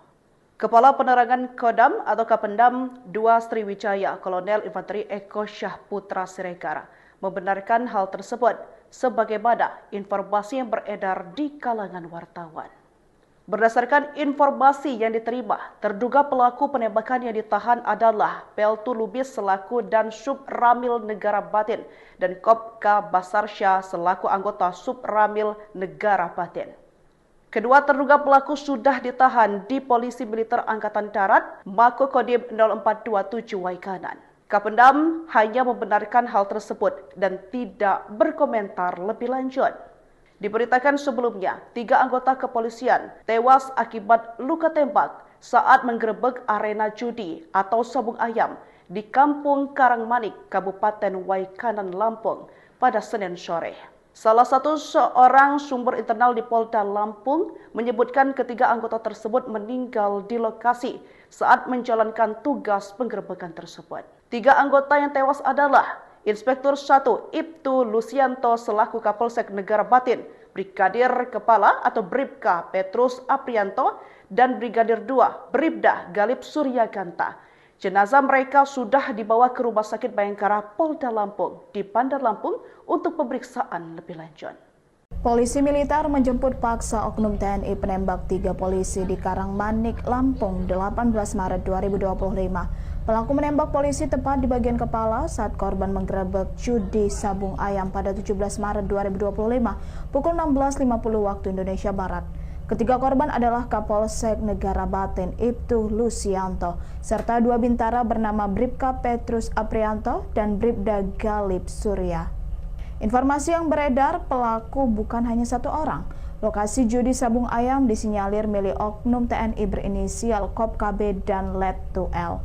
Kepala Penerangan Kodam atau Kapendam 2 Sriwijaya, Kolonel Infanteri Eko Syahputra Siregar, membenarkan hal tersebut sebagaimana informasi yang beredar di kalangan wartawan. Berdasarkan informasi yang diterima, terduga pelaku penembakan yang ditahan adalah Peltu Lubis selaku dan Sub Ramil Negara Batin dan Kopka Basarsya selaku anggota Sub Ramil Negara Batin. Kedua terduga pelaku sudah ditahan di Polisi Militer Angkatan Darat, Mako Kodim 0427 Waikanan. Kapendam hanya membenarkan hal tersebut dan tidak berkomentar lebih lanjut. Diberitakan sebelumnya, 3 anggota kepolisian tewas akibat luka tembak saat menggerebek arena judi atau sabung ayam di Kampung Karangmanik, Kabupaten Waikanan, Lampung pada Senin sore. Salah satu seorang sumber internal di Polda Lampung menyebutkan ketiga anggota tersebut meninggal di lokasi saat menjalankan tugas penggerebekan tersebut. 3 anggota yang tewas adalah Inspektur 1 Ibtu Lusianto selaku Kapolsek Negara Batin, Brigadir Kepala atau Bribka Petrus Aprianto dan Brigadir 2 Bribda Galip Suryaganta. Jenazah mereka sudah dibawa ke Rumah Sakit Bayangkara Polda Lampung di Bandar Lampung untuk pemeriksaan lebih lanjut. Polisi militer menjemput paksa oknum TNI penembak 3 polisi di Karangmanik, Lampung 18 Maret 2025. Pelaku menembak polisi tepat di bagian kepala saat korban menggerebek judi sabung ayam pada 17 Maret 2025 pukul 16.50 waktu Indonesia Barat. Ketiga korban adalah Kapolsek Negara Batin Ibtu Lusianto serta 2 bintara bernama Bribka Petrus Aprianto dan Bribda Galip Surya. Informasi yang beredar, pelaku bukan hanya 1 orang. Lokasi judi sabung ayam disinyalir milik oknum TNI berinisial Kop KB dan Let 2L.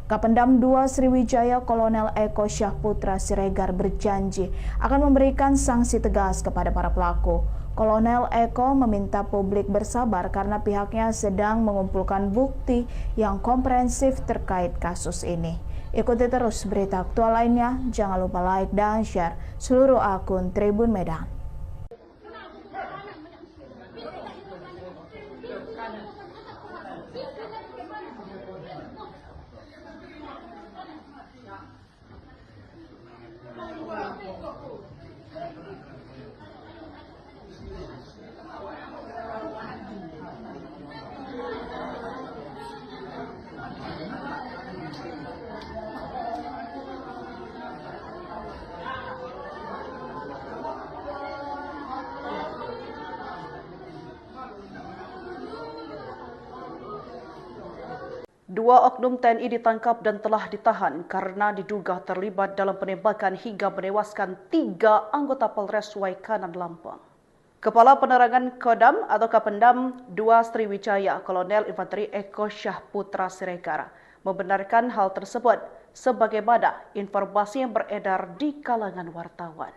Kapendam 2 Sriwijaya Kolonel Eko Syahputra Siregar berjanji akan memberikan sanksi tegas kepada para pelaku. Kolonel Eko meminta publik bersabar karena pihaknya sedang mengumpulkan bukti yang komprehensif terkait kasus ini. Ikuti terus berita aktual lainnya, jangan lupa like dan share seluruh akun Tribun Medan. Dua oknum TNI ditangkap dan telah ditahan karena diduga terlibat dalam penembakan hingga menewaskan 3 anggota Polres Waikanan Lampung. Kepala Penerangan Kodam atau Kapendam 2 Sriwijaya Kolonel Infanteri Eko Syahputra Siregar membenarkan hal tersebut sebagaimana informasi yang beredar di kalangan wartawan.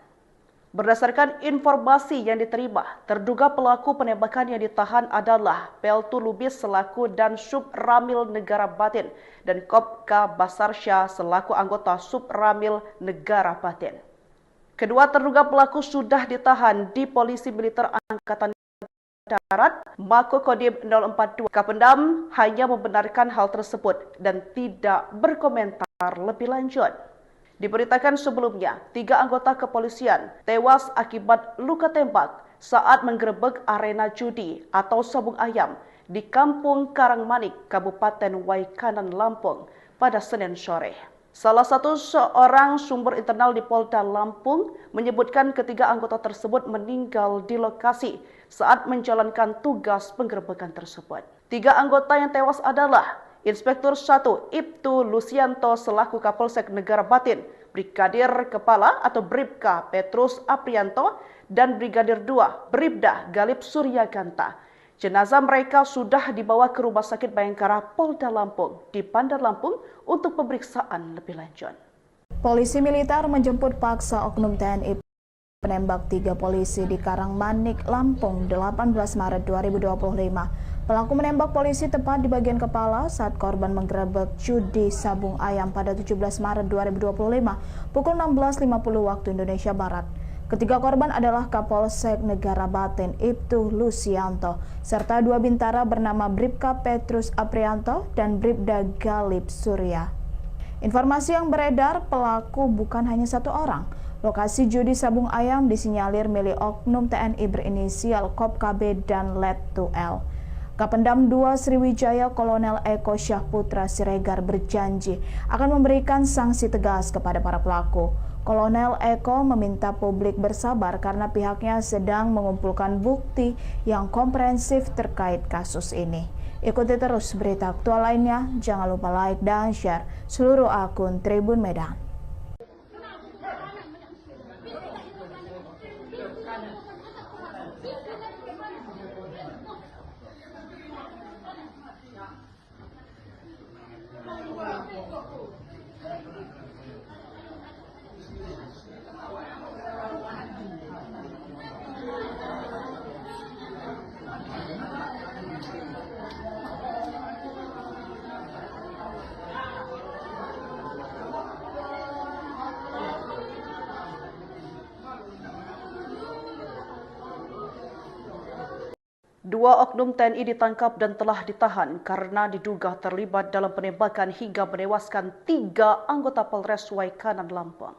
Berdasarkan informasi yang diterima, terduga pelaku penembakan yang ditahan adalah Peltu Lubis selaku dan Sub Ramil Negara Batin dan Kopka Basarsya selaku anggota Sub Ramil Negara Batin. Kedua terduga pelaku sudah ditahan di Polisi Militer Angkatan Darat Mako Kodim 042. Kapendam hanya membenarkan hal tersebut dan tidak berkomentar lebih lanjut. Diberitakan sebelumnya, 3 anggota kepolisian tewas akibat luka tembak saat menggerebek arena judi atau sabung ayam di Kampung Karangmanik, Kabupaten Waikanan, Lampung pada Senin sore. Salah satu seorang sumber internal di Polda Lampung menyebutkan ketiga anggota tersebut meninggal di lokasi saat menjalankan tugas penggerebekan tersebut. 3 anggota yang tewas adalah Inspektur 1 Ibtu Lusianto selaku Kapolsek Negara Batin, Brigadir Kepala atau Bribka Petrus Aprianto, dan Brigadir 2 Bribda Galip Suryaganta. Jenazah mereka sudah dibawa ke Rumah Sakit Bayangkara Polda Lampung di Bandar Lampung untuk pemeriksaan lebih lanjut. Polisi militer menjemput paksa oknum TNI penembak 3 polisi di Karangmanik, Lampung 18 Maret 2025. Pelaku menembak polisi tepat di bagian kepala saat korban menggerebek judi sabung ayam pada 17 Maret 2025 pukul 16.50 waktu Indonesia Barat. Ketiga korban adalah Kapolsek Negara Batin Ibtu Lusianto serta 2 bintara bernama Bribka Petrus Aprianto dan Bribda Galip Surya. Informasi yang beredar, pelaku bukan hanya 1 orang. Lokasi judi sabung ayam disinyalir milik oknum TNI berinisial Kopka B dan Letu L. Kapendam 2 Sriwijaya Kolonel Eko Syahputra Siregar berjanji akan memberikan sanksi tegas kepada para pelaku. Kolonel Eko meminta publik bersabar karena pihaknya sedang mengumpulkan bukti yang komprehensif terkait kasus ini. Ikuti terus berita aktual lainnya, jangan lupa like dan share seluruh akun Tribun Medan. Dua oknum TNI ditangkap dan telah ditahan karena diduga terlibat dalam penembakan hingga menewaskan 3 anggota Polres Waikanan, Lampung.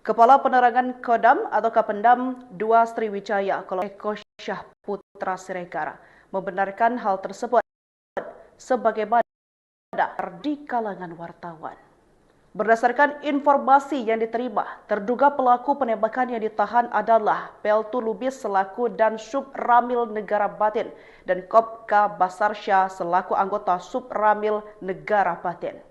Kepala Penerangan Kodam atau Kapendam 2 Sriwijaya Kolonel Eko Syahputra Siregar membenarkan hal tersebut sebagaimana di kalangan wartawan. Berdasarkan informasi yang diterima, terduga pelaku penembakan yang ditahan adalah Peltu Lubis selaku dan Sub Ramil Negara Batin dan Kopka Basarsya selaku anggota Sub Ramil Negara Batin.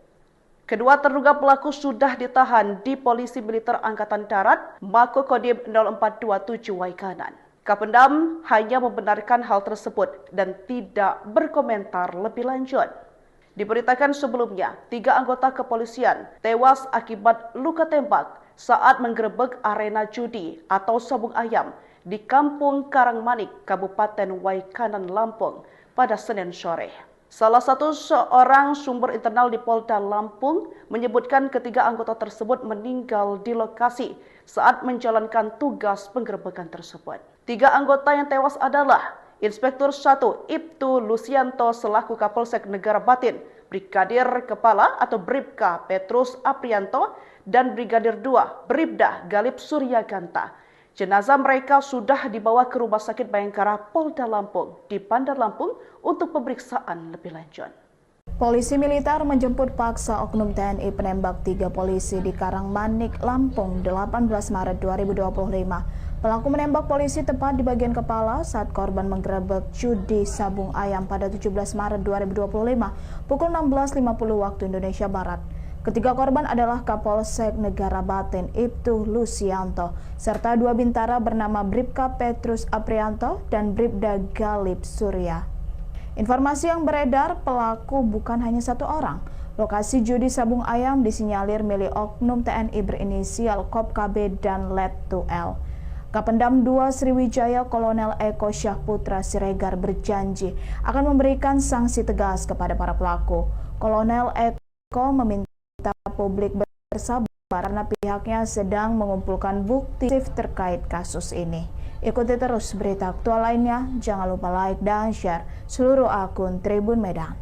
Kedua terduga pelaku sudah ditahan di Polisi Militer Angkatan Darat Mako Kodim 0427 Waikanan. Kapendam hanya membenarkan hal tersebut dan tidak berkomentar lebih lanjut. Diberitakan sebelumnya, 3 anggota kepolisian tewas akibat luka tembak saat menggerebek arena judi atau sabung ayam di Kampung Karangmanik, Kabupaten Waikanan, Lampung pada Senin sore. Salah satu seorang sumber internal di Polda Lampung menyebutkan ketiga anggota tersebut meninggal di lokasi saat menjalankan tugas penggerebekan tersebut. 3 anggota yang tewas adalah Inspektur 1 Ibtu Lusianto selaku Kapolsek Negara Batin, Brigadir Kepala atau Bribka Petrus Aprianto, dan Brigadir 2 Bribda Galip Suryaganta. Jenazah mereka sudah dibawa ke Rumah Sakit Bayangkara Polda Lampung di Bandar Lampung untuk pemeriksaan lebih lanjut. Polisi militer menjemput paksa oknum TNI penembak 3 polisi di Karangmanik, Lampung 18 Maret 2025. Pelaku menembak polisi tepat di bagian kepala saat korban menggerebek judi sabung ayam pada 17 Maret 2025 pukul 16.50 waktu Indonesia Barat. Ketiga korban adalah Kapolsek Negara Batin Ibtu Lusianto serta 2 bintara bernama Bribka Petrus Aprianto dan Bribda Galip Surya. Informasi yang beredar, pelaku bukan hanya 1 orang. Lokasi judi sabung ayam disinyalir milik oknum TNI berinisial Kop KB dan Let 2L. Kapendam 2 Sriwijaya Kolonel Eko Syahputra Siregar berjanji akan memberikan sanksi tegas kepada para pelaku. Kolonel Eko meminta publik bersabar karena pihaknya sedang mengumpulkan bukti terkait kasus ini. Ikuti terus berita aktual lainnya, jangan lupa like dan share seluruh akun Tribun Medan.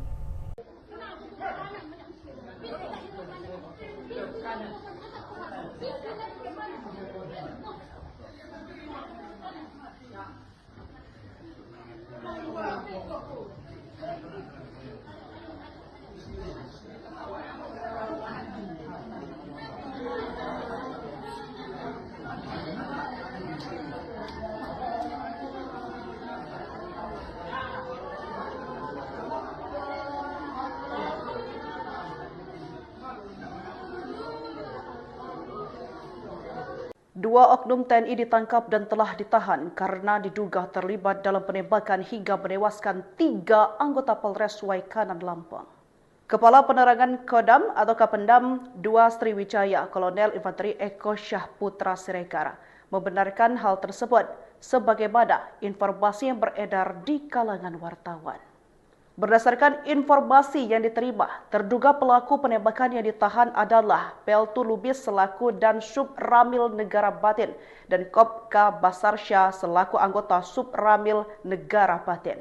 Dua oknum TNI ditangkap dan telah ditahan karena diduga terlibat dalam penembakan hingga menewaskan 3 anggota Polres Waikanan, Lampung. Kepala Penerangan Kodam atau Kapendam 2 Sriwijaya Kolonel Infanteri Eko Syahputra Siregar membenarkan hal tersebut sebagaimana informasi yang beredar di kalangan wartawan. Berdasarkan informasi yang diterima, terduga pelaku penembakan yang ditahan adalah Peltu Lubis selaku dan Sub Ramil Negara Batin dan Kopka Basarsya selaku anggota Sub Ramil Negara Batin.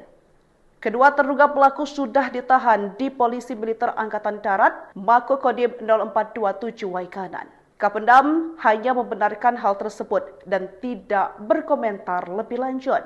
Kedua terduga pelaku sudah ditahan di Polisi Militer Angkatan Darat Mako Kodim 0427 Waikanan. Kapendam hanya membenarkan hal tersebut dan tidak berkomentar lebih lanjut.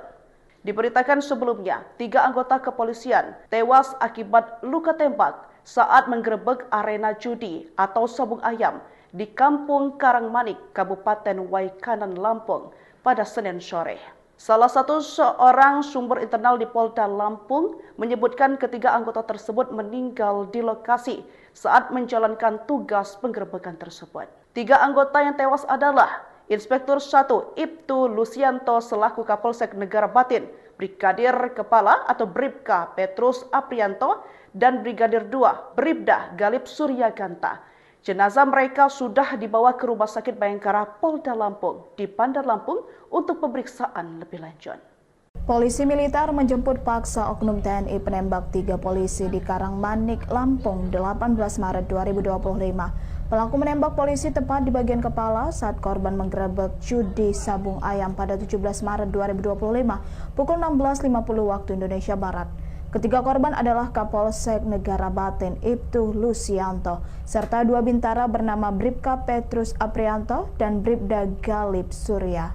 Diberitakan sebelumnya, 3 anggota kepolisian tewas akibat luka tembak saat menggerebek arena judi atau sabung ayam di Kampung Karangmanik, Kabupaten Waikanan, Lampung pada Senin sore. Salah satu seorang sumber internal di Polda Lampung menyebutkan ketiga anggota tersebut meninggal di lokasi saat menjalankan tugas penggerebekan tersebut. 3 anggota yang tewas adalah Inspektur 1 Ibtu Lusianto selaku Kapolsek Negara Batin, Brigadir Kepala atau Bribka Petrus Aprianto, dan Brigadir 2 Bribda Galip Suryaganta. Jenazah mereka sudah dibawa ke Rumah Sakit Bayangkara Polda Lampung di Bandar Lampung untuk pemeriksaan lebih lanjut. Polisi militer menjemput paksa oknum TNI penembak 3 polisi di Karangmanik, Lampung 18 Maret 2025. Pelaku menembak polisi tepat di bagian kepala saat korban menggerebek judi sabung ayam pada 17 Maret 2025 pukul 16.50 waktu Indonesia Barat. Ketiga korban adalah Kapolsek Negara Batin Ibtu Lusianto serta 2 bintara bernama Bribka Petrus Aprianto dan Bribda Galip Surya.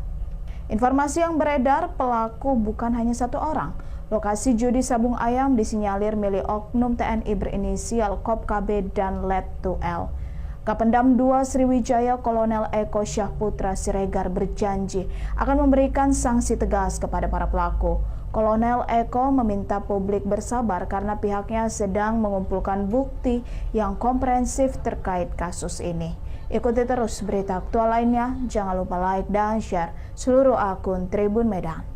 Informasi yang beredar, pelaku bukan hanya 1 orang. Lokasi judi sabung ayam disinyalir milik oknum TNI berinisial Kop KB dan Let 2L. Kapendam 2 Sriwijaya Kolonel Eko Syahputra Siregar berjanji akan memberikan sanksi tegas kepada para pelaku. Kolonel Eko meminta publik bersabar karena pihaknya sedang mengumpulkan bukti yang komprehensif terkait kasus ini. Ikuti terus berita aktual lainnya, jangan lupa like dan share seluruh akun Tribun Medan.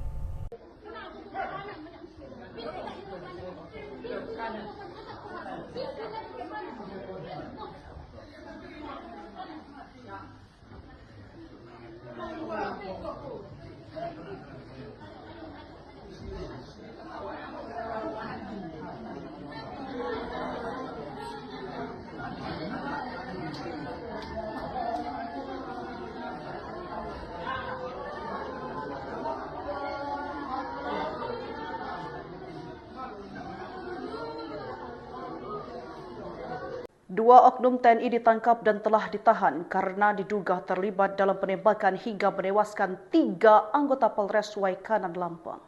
Dua oknum TNI ditangkap dan telah ditahan karena diduga terlibat dalam penembakan hingga menewaskan 3 anggota Polres Waikanan Lampung.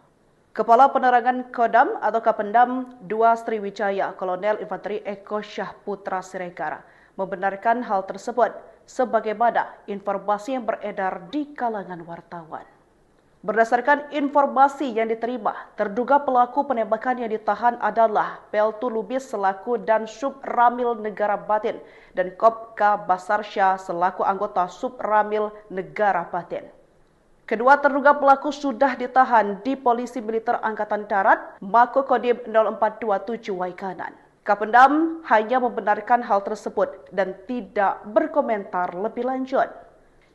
Kepala Penerangan Kodam atau Kapendam 2 Sriwijaya Kolonel Infanteri Eko Syahputra Siregar membenarkan hal tersebut sebagaimana informasi yang beredar di kalangan wartawan. Berdasarkan informasi yang diterima, terduga pelaku penembakan yang ditahan adalah Peltu Lubis selaku dan Sub Ramil Negara Batin dan Kopka Basarsya selaku anggota Sub Ramil Negara Batin. Kedua terduga pelaku sudah ditahan di Polisi Militer Angkatan Darat Mako Kodim 0427 Waikanan. Kapendam hanya membenarkan hal tersebut dan tidak berkomentar lebih lanjut.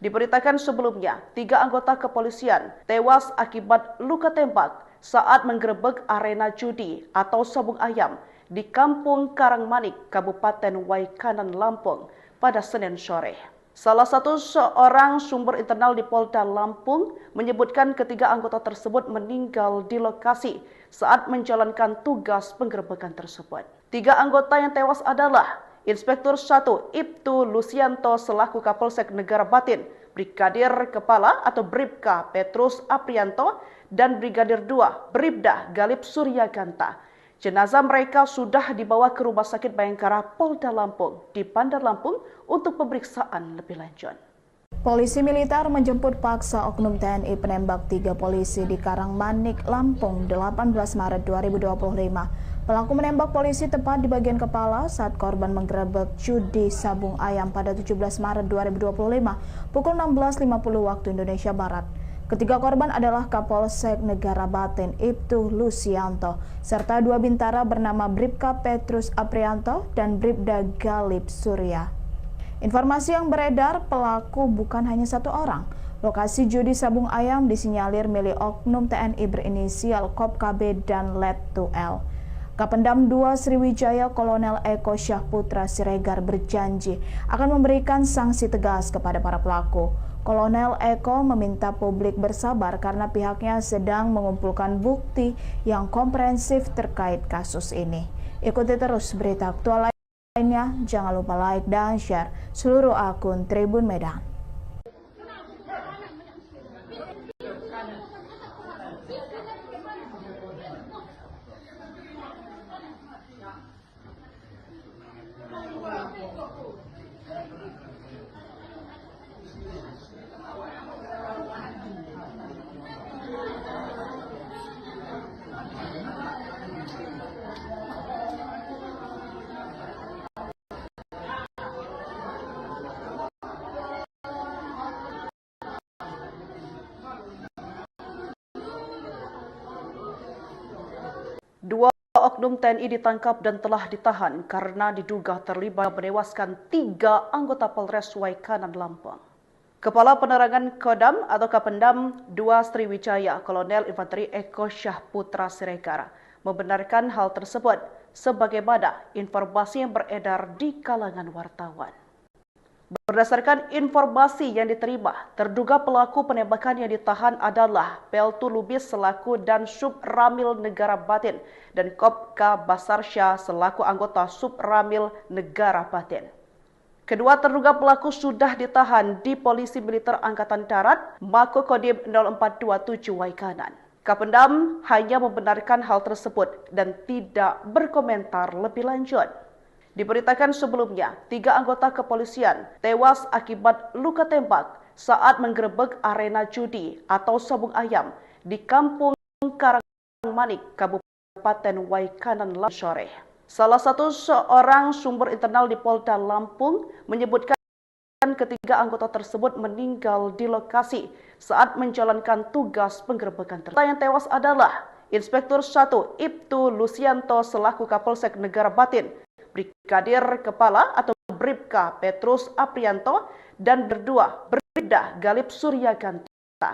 Diberitakan sebelumnya, 3 anggota kepolisian tewas akibat luka tembak saat menggerebek arena judi atau sabung ayam di Kampung Karangmanik, Kabupaten Waikanan, Lampung pada Senin sore. Salah satu seorang sumber internal di Polda Lampung menyebutkan ketiga anggota tersebut meninggal di lokasi saat menjalankan tugas penggerebekan tersebut. 3 anggota yang tewas adalah Inspektur 1 Ibtu Lusianto selaku Kapolsek Negara Batin, Brigadir Kepala atau Bribka Petrus Aprianto, dan Brigadir 2 Bribda Galip Suryaganta. Jenazah mereka sudah dibawa ke Rumah Sakit Bayangkara Polda Lampung di Bandar Lampung untuk pemeriksaan lebih lanjut. Polisi militer menjemput paksa oknum TNI penembak 3 polisi di Karangmanik, Lampung 18 Maret 2025. Pelaku menembak polisi tepat di bagian kepala saat korban menggerebek judi sabung ayam pada 17 Maret 2025 pukul 16.50 waktu Indonesia Barat. Ketiga korban adalah Kapolsek Negara Batin Ibtu Lusianto serta 2 bintara bernama Bribka Petrus Aprianto dan Bribda Galip Surya. Informasi yang beredar, pelaku bukan hanya 1 orang. Lokasi judi sabung ayam disinyalir milik oknum TNI berinisial Kopka B dan Letu L. Kapendam 2 Sriwijaya Kolonel Eko Syahputra Siregar berjanji akan memberikan sanksi tegas kepada para pelaku. Kolonel Eko meminta publik bersabar karena pihaknya sedang mengumpulkan bukti yang komprehensif terkait kasus ini. Ikuti terus berita aktual lainnya, jangan lupa like dan share seluruh akun Tribun Medan. Dua oknum TNI ditangkap dan telah ditahan karena diduga terlibat menewaskan 3 anggota Polres Waikanan Lampung. Kepala Penerangan Kodam atau Kapendam 2 Sriwijaya Kolonel Infanteri Eko Syahputra Siregar membenarkan hal tersebut sebagaimana informasi yang beredar di kalangan wartawan. Berdasarkan informasi yang diterima, terduga pelaku penembakan yang ditahan adalah Peltu Lubis selaku dan Sub Ramil Negara Batin dan Kopka Basarsya selaku anggota Sub Ramil Negara Batin. Kedua terduga pelaku sudah ditahan di Polisi Militer Angkatan Darat Mako Kodim 0427 Waikanan. Kapendam hanya membenarkan hal tersebut dan tidak berkomentar lebih lanjut. Diberitakan sebelumnya, 3 anggota kepolisian tewas akibat luka tembak saat menggerebek arena judi atau sabung ayam di Kampung Karangmanik, Kabupaten Waikanan, Lampung sore. Salah satu seorang sumber internal di Polda Lampung menyebutkan ketiga anggota tersebut meninggal di lokasi saat menjalankan tugas penggerebekan tersebut. Yang tewas adalah Inspektur 1 Ibtu Lusianto selaku Kapolsek Negara Batin, Brigadir Kepala atau Bribka Petrus Aprianto, dan berdua Bribda Galip Suryaganta.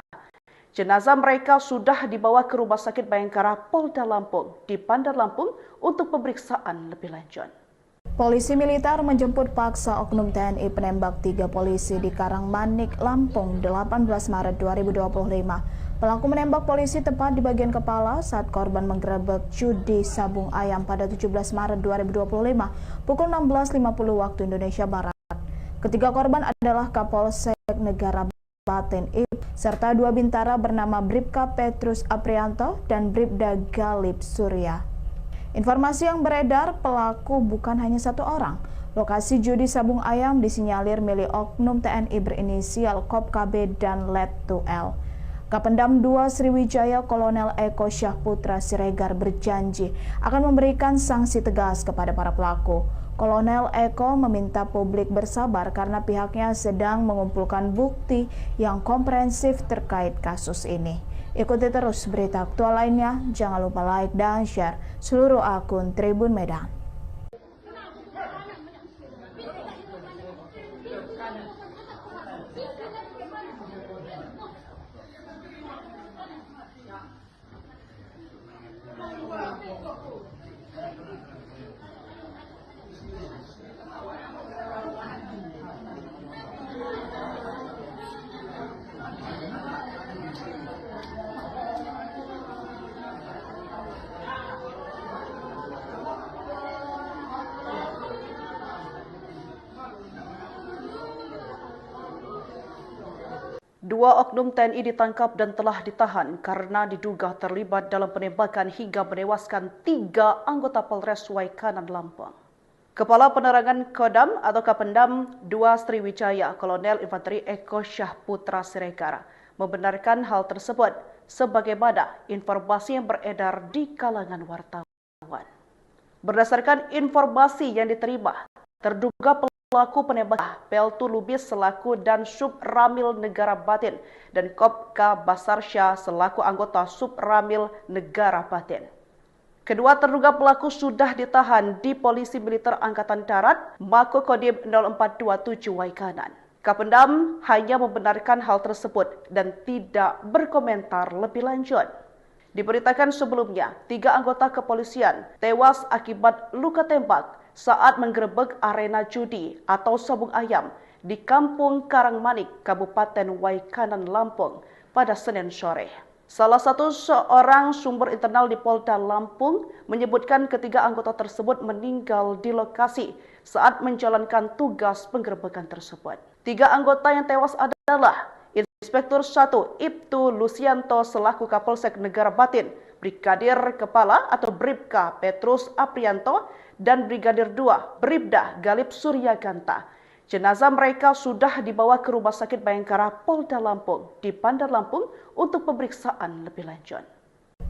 Jenazah mereka sudah dibawa ke Rumah Sakit Bayangkara Polda Lampung di Bandar Lampung untuk pemeriksaan lebih lanjut. Polisi militer menjemput paksa oknum TNI penembak 3 polisi di Karangmanik, Lampung 18 Maret 2025. Pelaku menembak polisi tepat di bagian kepala saat korban menggerebek judi sabung ayam pada 17 Maret 2025 pukul 16.50 waktu Indonesia Barat. Ketiga korban adalah Kapolsek Negara Batin IP serta dua bintara bernama Bribka Petrus Aprianto dan Bribda Galip Surya. Informasi yang beredar, pelaku bukan hanya satu orang. Lokasi judi sabung ayam disinyalir milik oknum TNI berinisial Kop KB dan Letu L. Kapendam 2 Sriwijaya Kolonel Eko Syahputra Siregar berjanji akan memberikan sanksi tegas kepada para pelaku. Kolonel Eko meminta publik bersabar karena pihaknya sedang mengumpulkan bukti yang komprehensif terkait kasus ini. Ikuti terus berita aktual lainnya, jangan lupa like dan share seluruh akun Tribun Medan. Dua oknum TNI ditangkap dan telah ditahan karena diduga terlibat dalam penembakan hingga menewaskan 3 anggota Polres Waikanan Lampung. Kepala Penerangan Kodam atau Kapendam 2 Sriwijaya Kolonel Infanteri Eko Syahputra Siregar membenarkan hal tersebut sebagaimana informasi yang beredar di kalangan wartawan. Berdasarkan informasi yang diterima, terduga pelaku penembakan Peltu Lubis selaku dan Sub Ramil Negara Batin dan Kopka Basarsya selaku anggota Sub Ramil Negara Batin. Kedua terduga pelaku sudah ditahan di Polisi Militer Angkatan Darat Mako Kodim 0427 Waikanan. Kapendam hanya membenarkan hal tersebut dan tidak berkomentar lebih lanjut. Diberitakan sebelumnya, 3 anggota kepolisian tewas akibat luka tembak saat menggerebek arena judi atau sabung ayam di Kampung Karangmanik, Kabupaten Waikanan, Lampung pada Senin sore. Salah satu seorang sumber internal di Polda Lampung menyebutkan ketiga anggota tersebut meninggal di lokasi saat menjalankan tugas penggerebekan tersebut. 3 anggota yang tewas adalah Inspektur 1 Ibtu Lucianto selaku Kapolsek Negara Batin, Brigadir Kepala atau Bribka Petrus Aprianto, dan Brigadir 2 Bribda Galip Surya Ganta. Jenazah mereka sudah dibawa ke Rumah Sakit Bayangkara Polda Lampung di Bandar Lampung untuk pemeriksaan lebih lanjut.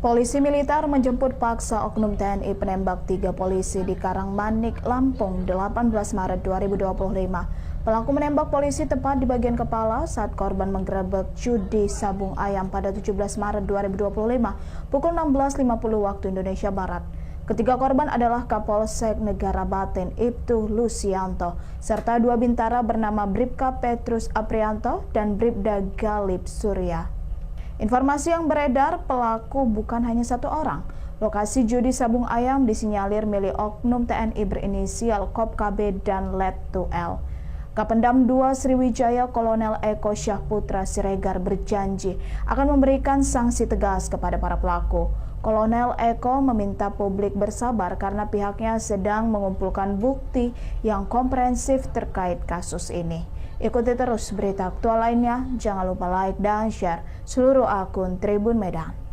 Polisi militer menjemput paksa oknum TNI penembak 3 polisi di Karangmanik, Lampung 18 Maret 2025. Pelaku menembak polisi tepat di bagian kepala saat korban menggerebek judi sabung ayam pada 17 Maret 2025 pukul 16.50 waktu Indonesia Barat. Ketiga korban adalah Kapolsek Negara Batin Ibtu Lucianto serta 2 bintara bernama Bribka Petrus Aprianto dan Bribda Galip Surya. Informasi yang beredar, pelaku bukan hanya satu orang. Lokasi judi sabung ayam disinyalir milik oknum TNI berinisial Kop KB dan Letu L. Kapendam 2 Sriwijaya Kolonel Eko Syahputra Siregar berjanji akan memberikan sanksi tegas kepada para pelaku. Kolonel Eko meminta publik bersabar karena pihaknya sedang mengumpulkan bukti yang komprehensif terkait kasus ini. Ikuti terus berita aktual lainnya, jangan lupa like dan share seluruh akun Tribun Medan.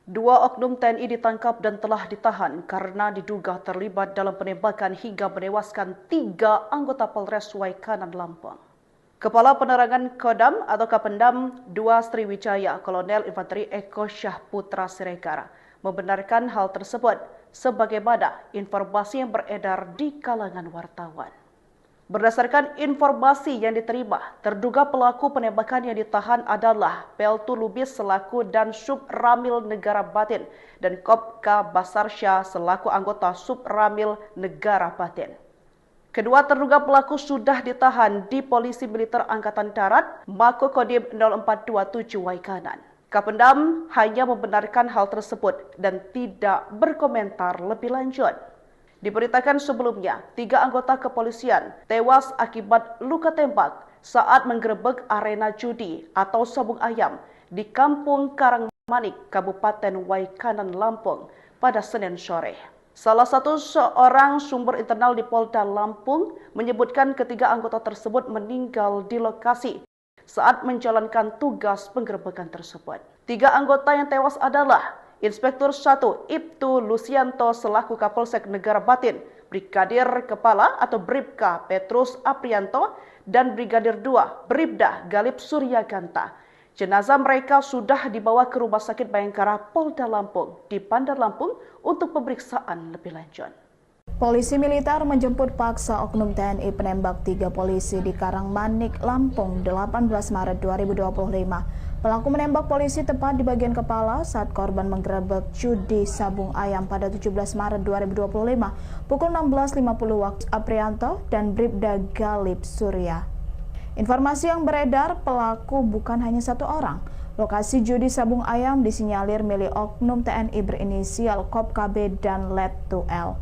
Dua oknum TNI ditangkap dan telah ditahan karena diduga terlibat dalam penembakan hingga menewaskan 3 anggota Polres Waikanan, Lampung. Kepala Penerangan Kodam atau Kapendam 2 Sriwijaya Kolonel Infanteri Eko Syahputra Siregar membenarkan hal tersebut sebagaimana informasi yang beredar di kalangan wartawan. Berdasarkan informasi yang diterima, terduga pelaku penembakan yang ditahan adalah Peltu Lubis selaku dan Sub Ramil Negara Batin dan Kopka Basarsya selaku anggota Sub Ramil Negara Batin. Kedua terduga pelaku sudah ditahan di Polisi Militer Angkatan Darat, Mako Kodim 0427 Waikanan. Kapendam hanya membenarkan hal tersebut dan tidak berkomentar lebih lanjut. Diberitakan sebelumnya, 3 anggota kepolisian tewas akibat luka tembak saat menggerebek arena judi atau sabung ayam di Kampung Karangmanik, Kabupaten Waikanan, Lampung pada Senin sore. Salah satu seorang sumber internal di Polda Lampung menyebutkan ketiga anggota tersebut meninggal di lokasi saat menjalankan tugas penggerebekan tersebut. 3 anggota yang tewas adalah Inspektur 1 Ibtu Lucianto selaku Kapolsek Negara Batin, Brigadir Kepala atau Bribka Petrus Aprianto, dan Brigadir 2 Bribda Galip Suryaganta. Jenazah mereka sudah dibawa ke Rumah Sakit Bayangkara Polda Lampung di Bandar Lampung untuk pemeriksaan lebih lanjut. Polisi militer menjemput paksa oknum TNI penembak 3 polisi di Karangmanik, Lampung, 18 Maret 2025. Pelaku menembak polisi tepat di bagian kepala saat korban menggerebek judi sabung ayam pada 17 Maret 2025 pukul 16.50 waktu. Aprianto dan Bribda Galip Surya. Informasi yang beredar, pelaku bukan hanya 1 orang. Lokasi judi sabung ayam disinyalir milik oknum TNI berinisial Kop KB dan Letu L.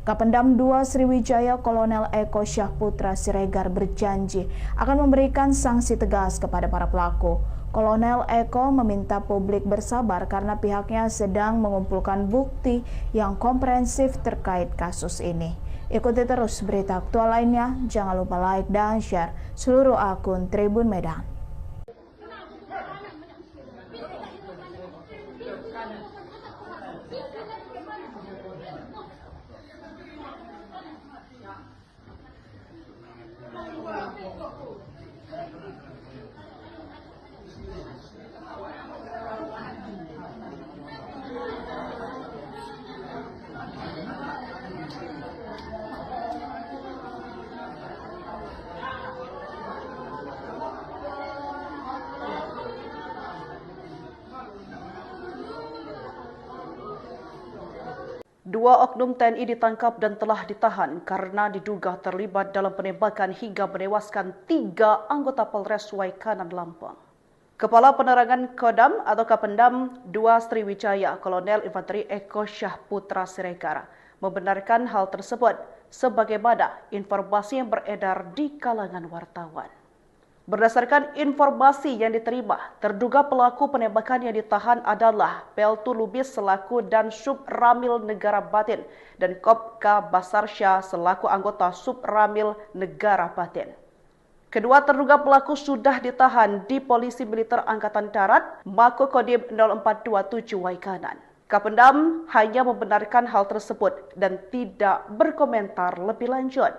Kapendam 2 Sriwijaya Kolonel Eko Syahputra Siregar berjanji akan memberikan sanksi tegas kepada para pelaku. Kolonel Eko meminta publik bersabar karena pihaknya sedang mengumpulkan bukti yang komprehensif terkait kasus ini. Ikuti terus berita aktual lainnya, jangan lupa like dan share seluruh akun Tribun Medan. Dua oknum TNI ditangkap dan telah ditahan karena diduga terlibat dalam penembakan hingga menewaskan 3 anggota Polres Waikanan, Lampung. Kepala Penerangan Kodam atau Kapendam 2 Sriwijaya Kolonel Infanteri Eko Syahputra Siregar membenarkan hal tersebut sebagaimana informasi yang beredar di kalangan wartawan. Berdasarkan informasi yang diterima, terduga pelaku penembakan yang ditahan adalah Peltu Lubis selaku dan Sub Ramil Negara Batin dan Kopka Basarsya selaku anggota Sub Ramil Negara Batin. Kedua terduga pelaku sudah ditahan di Polisi Militer Angkatan Darat, Mako Kodim 0427 Waikanan. Kapendam hanya membenarkan hal tersebut dan tidak berkomentar lebih lanjut.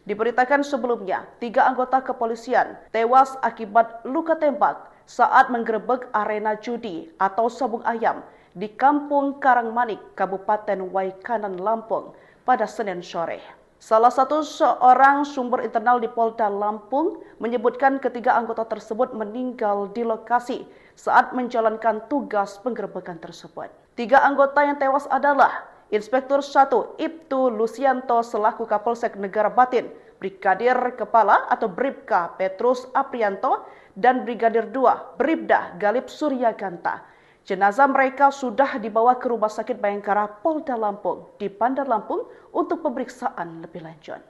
Diberitakan sebelumnya, 3 anggota kepolisian tewas akibat luka tembak saat menggerebek arena judi atau sabung ayam di Kampung Karangmanik, Kabupaten Waikanan, Lampung pada Senin sore. Salah satu seorang sumber internal di Polda Lampung menyebutkan ketiga anggota tersebut meninggal di lokasi saat menjalankan tugas penggerebekan tersebut. 3 anggota yang tewas adalah Inspektur 1 Ibtu Lucianto selaku Kapolsek Negara Batin, Brigadir Kepala atau Bribka Petrus Aprianto, dan Brigadir 2 Bribda Galip Suryaganta. Jenazah mereka sudah dibawa ke Rumah Sakit Bayangkara Polda Lampung di Bandar Lampung untuk pemeriksaan lebih lanjut.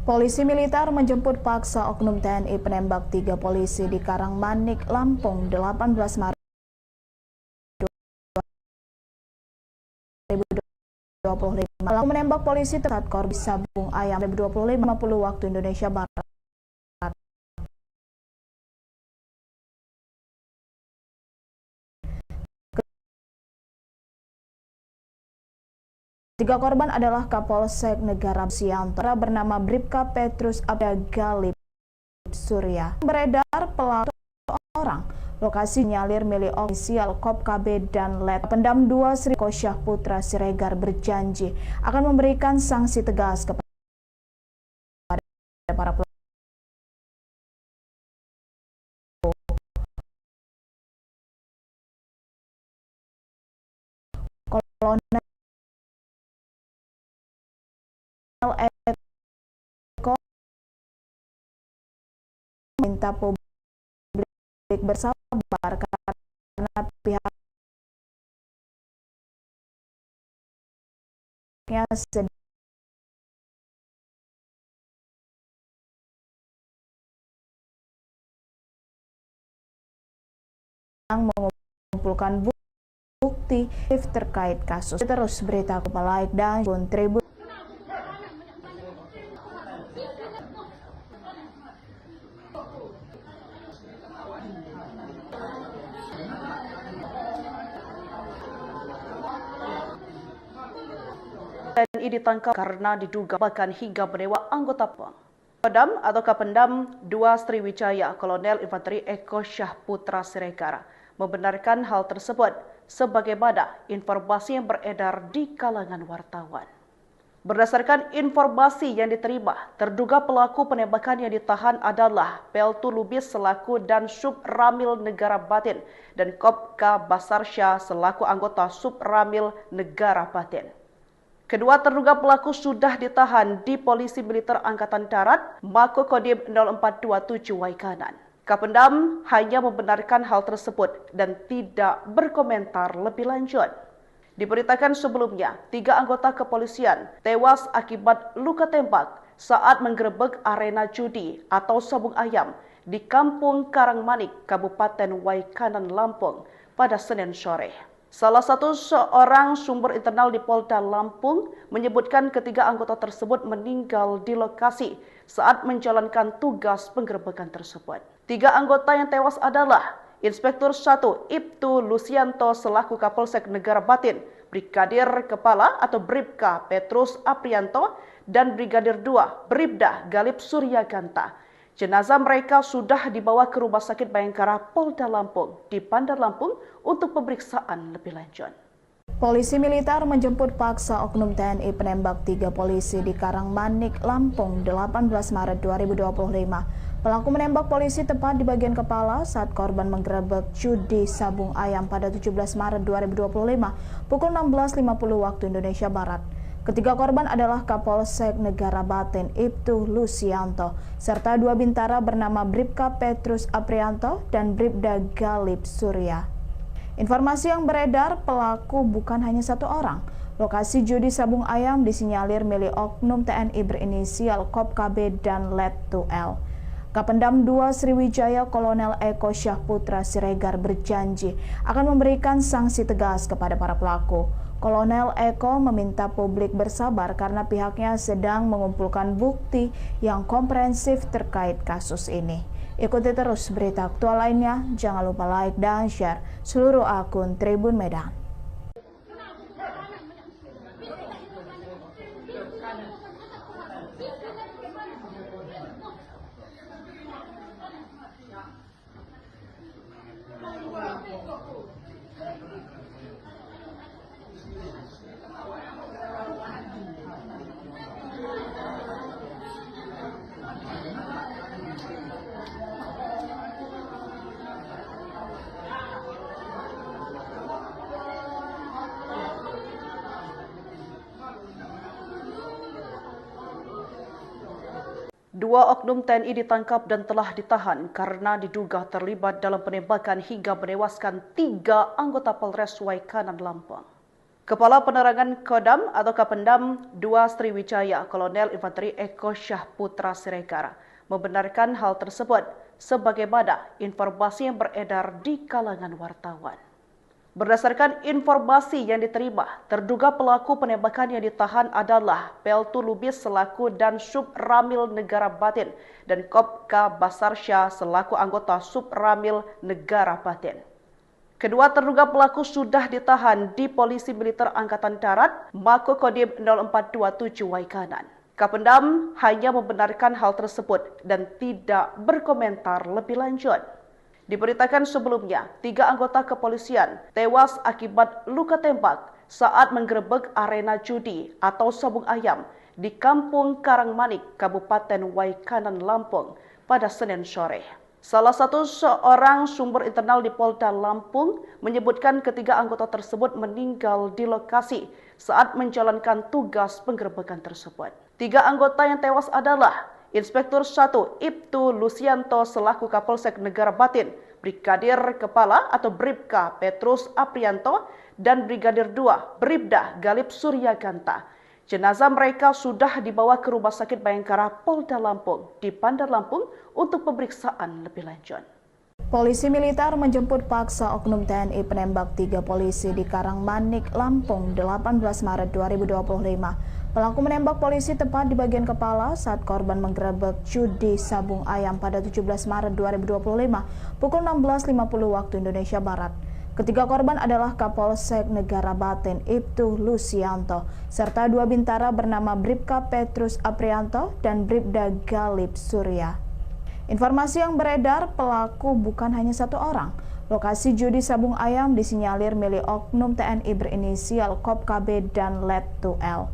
Polisi militer menjemput paksa oknum TNI penembak 3 polisi di Karangmanik, Lampung, 18 Maret 2025. Pelaku menembak polisi saat korban sabung ayam 2025 50 waktu Indonesia Barat. 3 korban adalah Kapolsek Negara Sianto bernama Bribka Petrus Abda Galip Surya. Beredar pelaku orang. Lokasi nyalir milik ofisial Kop KB dan Let. Pendam 2 Sri Eko Syahputra Siregar berjanji akan memberikan sanksi tegas kepada para pelaku. Kolonel Eko minta publik bersabar karena pihaknya sedang mengumpulkan bukti terkait kasus. Terus berita like dan Tribun. TNI ditangkap karena diduga bahkan hingga menewak anggota Kodam atau Kapendam 2 Sriwijaya Kolonel Infanteri Eko Syahputra Siregar membenarkan hal tersebut sebagaimana informasi yang beredar di kalangan wartawan. Berdasarkan informasi yang diterima, terduga pelaku penembakan yang ditahan adalah Peltu Lubis selaku dan Sub Ramil Negara Batin dan Kopka Basarsya selaku anggota Sub Ramil Negara Batin. Kedua terduga pelaku sudah ditahan di Polisi Militer Angkatan Darat, Mako Kodim 0427 Waikanan. Kapendam hanya membenarkan hal tersebut dan tidak berkomentar lebih lanjut. Diberitakan sebelumnya, 3 anggota kepolisian tewas akibat luka tembak saat menggerebek arena judi atau sabung ayam di Kampung Karangmanik, Kabupaten Waikanan, Lampung pada Senin sore. Salah satu seorang sumber internal di Polda Lampung menyebutkan ketiga anggota tersebut meninggal di lokasi saat menjalankan tugas penggerebekan tersebut. 3 anggota yang tewas adalah Inspektur 1 Ibtu Lusianto selaku Kapolsek Negara Batin, Brigadir Kepala atau Bribka Petrus Aprianto, dan Brigadir 2 Bribda Galip Suryaganta. Jenazah mereka sudah dibawa ke Rumah Sakit Bayangkara Polda Lampung di Bandar Lampung untuk pemeriksaan lebih lanjut. Polisi militer menjemput paksa oknum TNI penembak 3 polisi di Karangmanik, Lampung, 18 Maret 2025. Pelaku menembak polisi tepat di bagian kepala saat korban menggerebek judi sabung ayam pada 17 Maret 2025 pukul 16.50 waktu Indonesia Barat. Ketiga korban adalah Kapolsek Negara Batin Ibtu Lusianto serta 2 bintara bernama Bribka Petrus Aprianto dan Bribda Galip Surya. Informasi yang beredar, pelaku bukan hanya 1 orang. Lokasi judi sabung ayam disinyalir milik oknum TNI berinisial Kop KB dan Let 2L. Kapendam 2 Sriwijaya Kolonel Eko Syahputra Siregar berjanji akan memberikan sanksi tegas kepada para pelaku. Kolonel Eko meminta publik bersabar karena pihaknya sedang mengumpulkan bukti yang komprehensif terkait kasus ini. Ikuti terus berita aktual lainnya, jangan lupa like dan share seluruh akun Tribun Medan. Dua oknum TNI ditangkap dan telah ditahan karena diduga terlibat dalam penembakan hingga menewaskan 3 anggota Polres Waikanan, Lampung. Kepala Penerangan Kodam atau Kapendam 2 Sriwijaya Kolonel Infanteri Eko Syahputra Siregar membenarkan hal tersebut sebagaimana informasi yang beredar di kalangan wartawan. Berdasarkan informasi yang diterima, terduga pelaku penembakan yang ditahan adalah Peltu Lubis selaku dan Sub Ramil Negara Batin dan Kopka Basarsya selaku anggota Sub Ramil Negara Batin. Kedua terduga pelaku sudah ditahan di Polisi Militer Angkatan Darat, Mako Kodim 0427 Waikanan. Kapendam hanya membenarkan hal tersebut dan tidak berkomentar lebih lanjut. Diberitakan sebelumnya, 3 anggota kepolisian tewas akibat luka tembak saat menggerebek arena judi atau sabung ayam di Kampung Karangmanik, Kabupaten Waikanan, Lampung pada Senin sore. Salah satu seorang sumber internal di Polda Lampung menyebutkan ketiga anggota tersebut meninggal di lokasi saat menjalankan tugas penggerebekan tersebut. Tiga anggota yang tewas adalah Inspektur 1 Ibtu Lusianto selaku Kapolsek Negara Batin, Brigadir Kepala atau Bribka Petrus Aprianto, dan Brigadir 2 Bribda Galip Suryaganta. Jenazah mereka sudah dibawa ke Rumah Sakit Bayangkara Polda Lampung di Bandar Lampung untuk pemeriksaan lebih lanjut. Polisi militer menjemput paksa oknum TNI penembak 3 polisi di Karangmanik, Lampung, 18 Maret 2025. Pelaku menembak polisi tepat di bagian kepala saat korban menggerebek judi sabung ayam pada 17 Maret 2025 pukul 16.50 waktu Indonesia Barat. Ketiga korban adalah Kapolsek Negara Batin Ibtu Lusianto serta 2 bintara bernama Bribka Petrus Aprianto dan Bribda Galip Surya. Informasi yang beredar, pelaku bukan hanya satu orang. Lokasi judi sabung ayam disinyalir milik oknum TNI berinisial Kop KB dan Let 2L.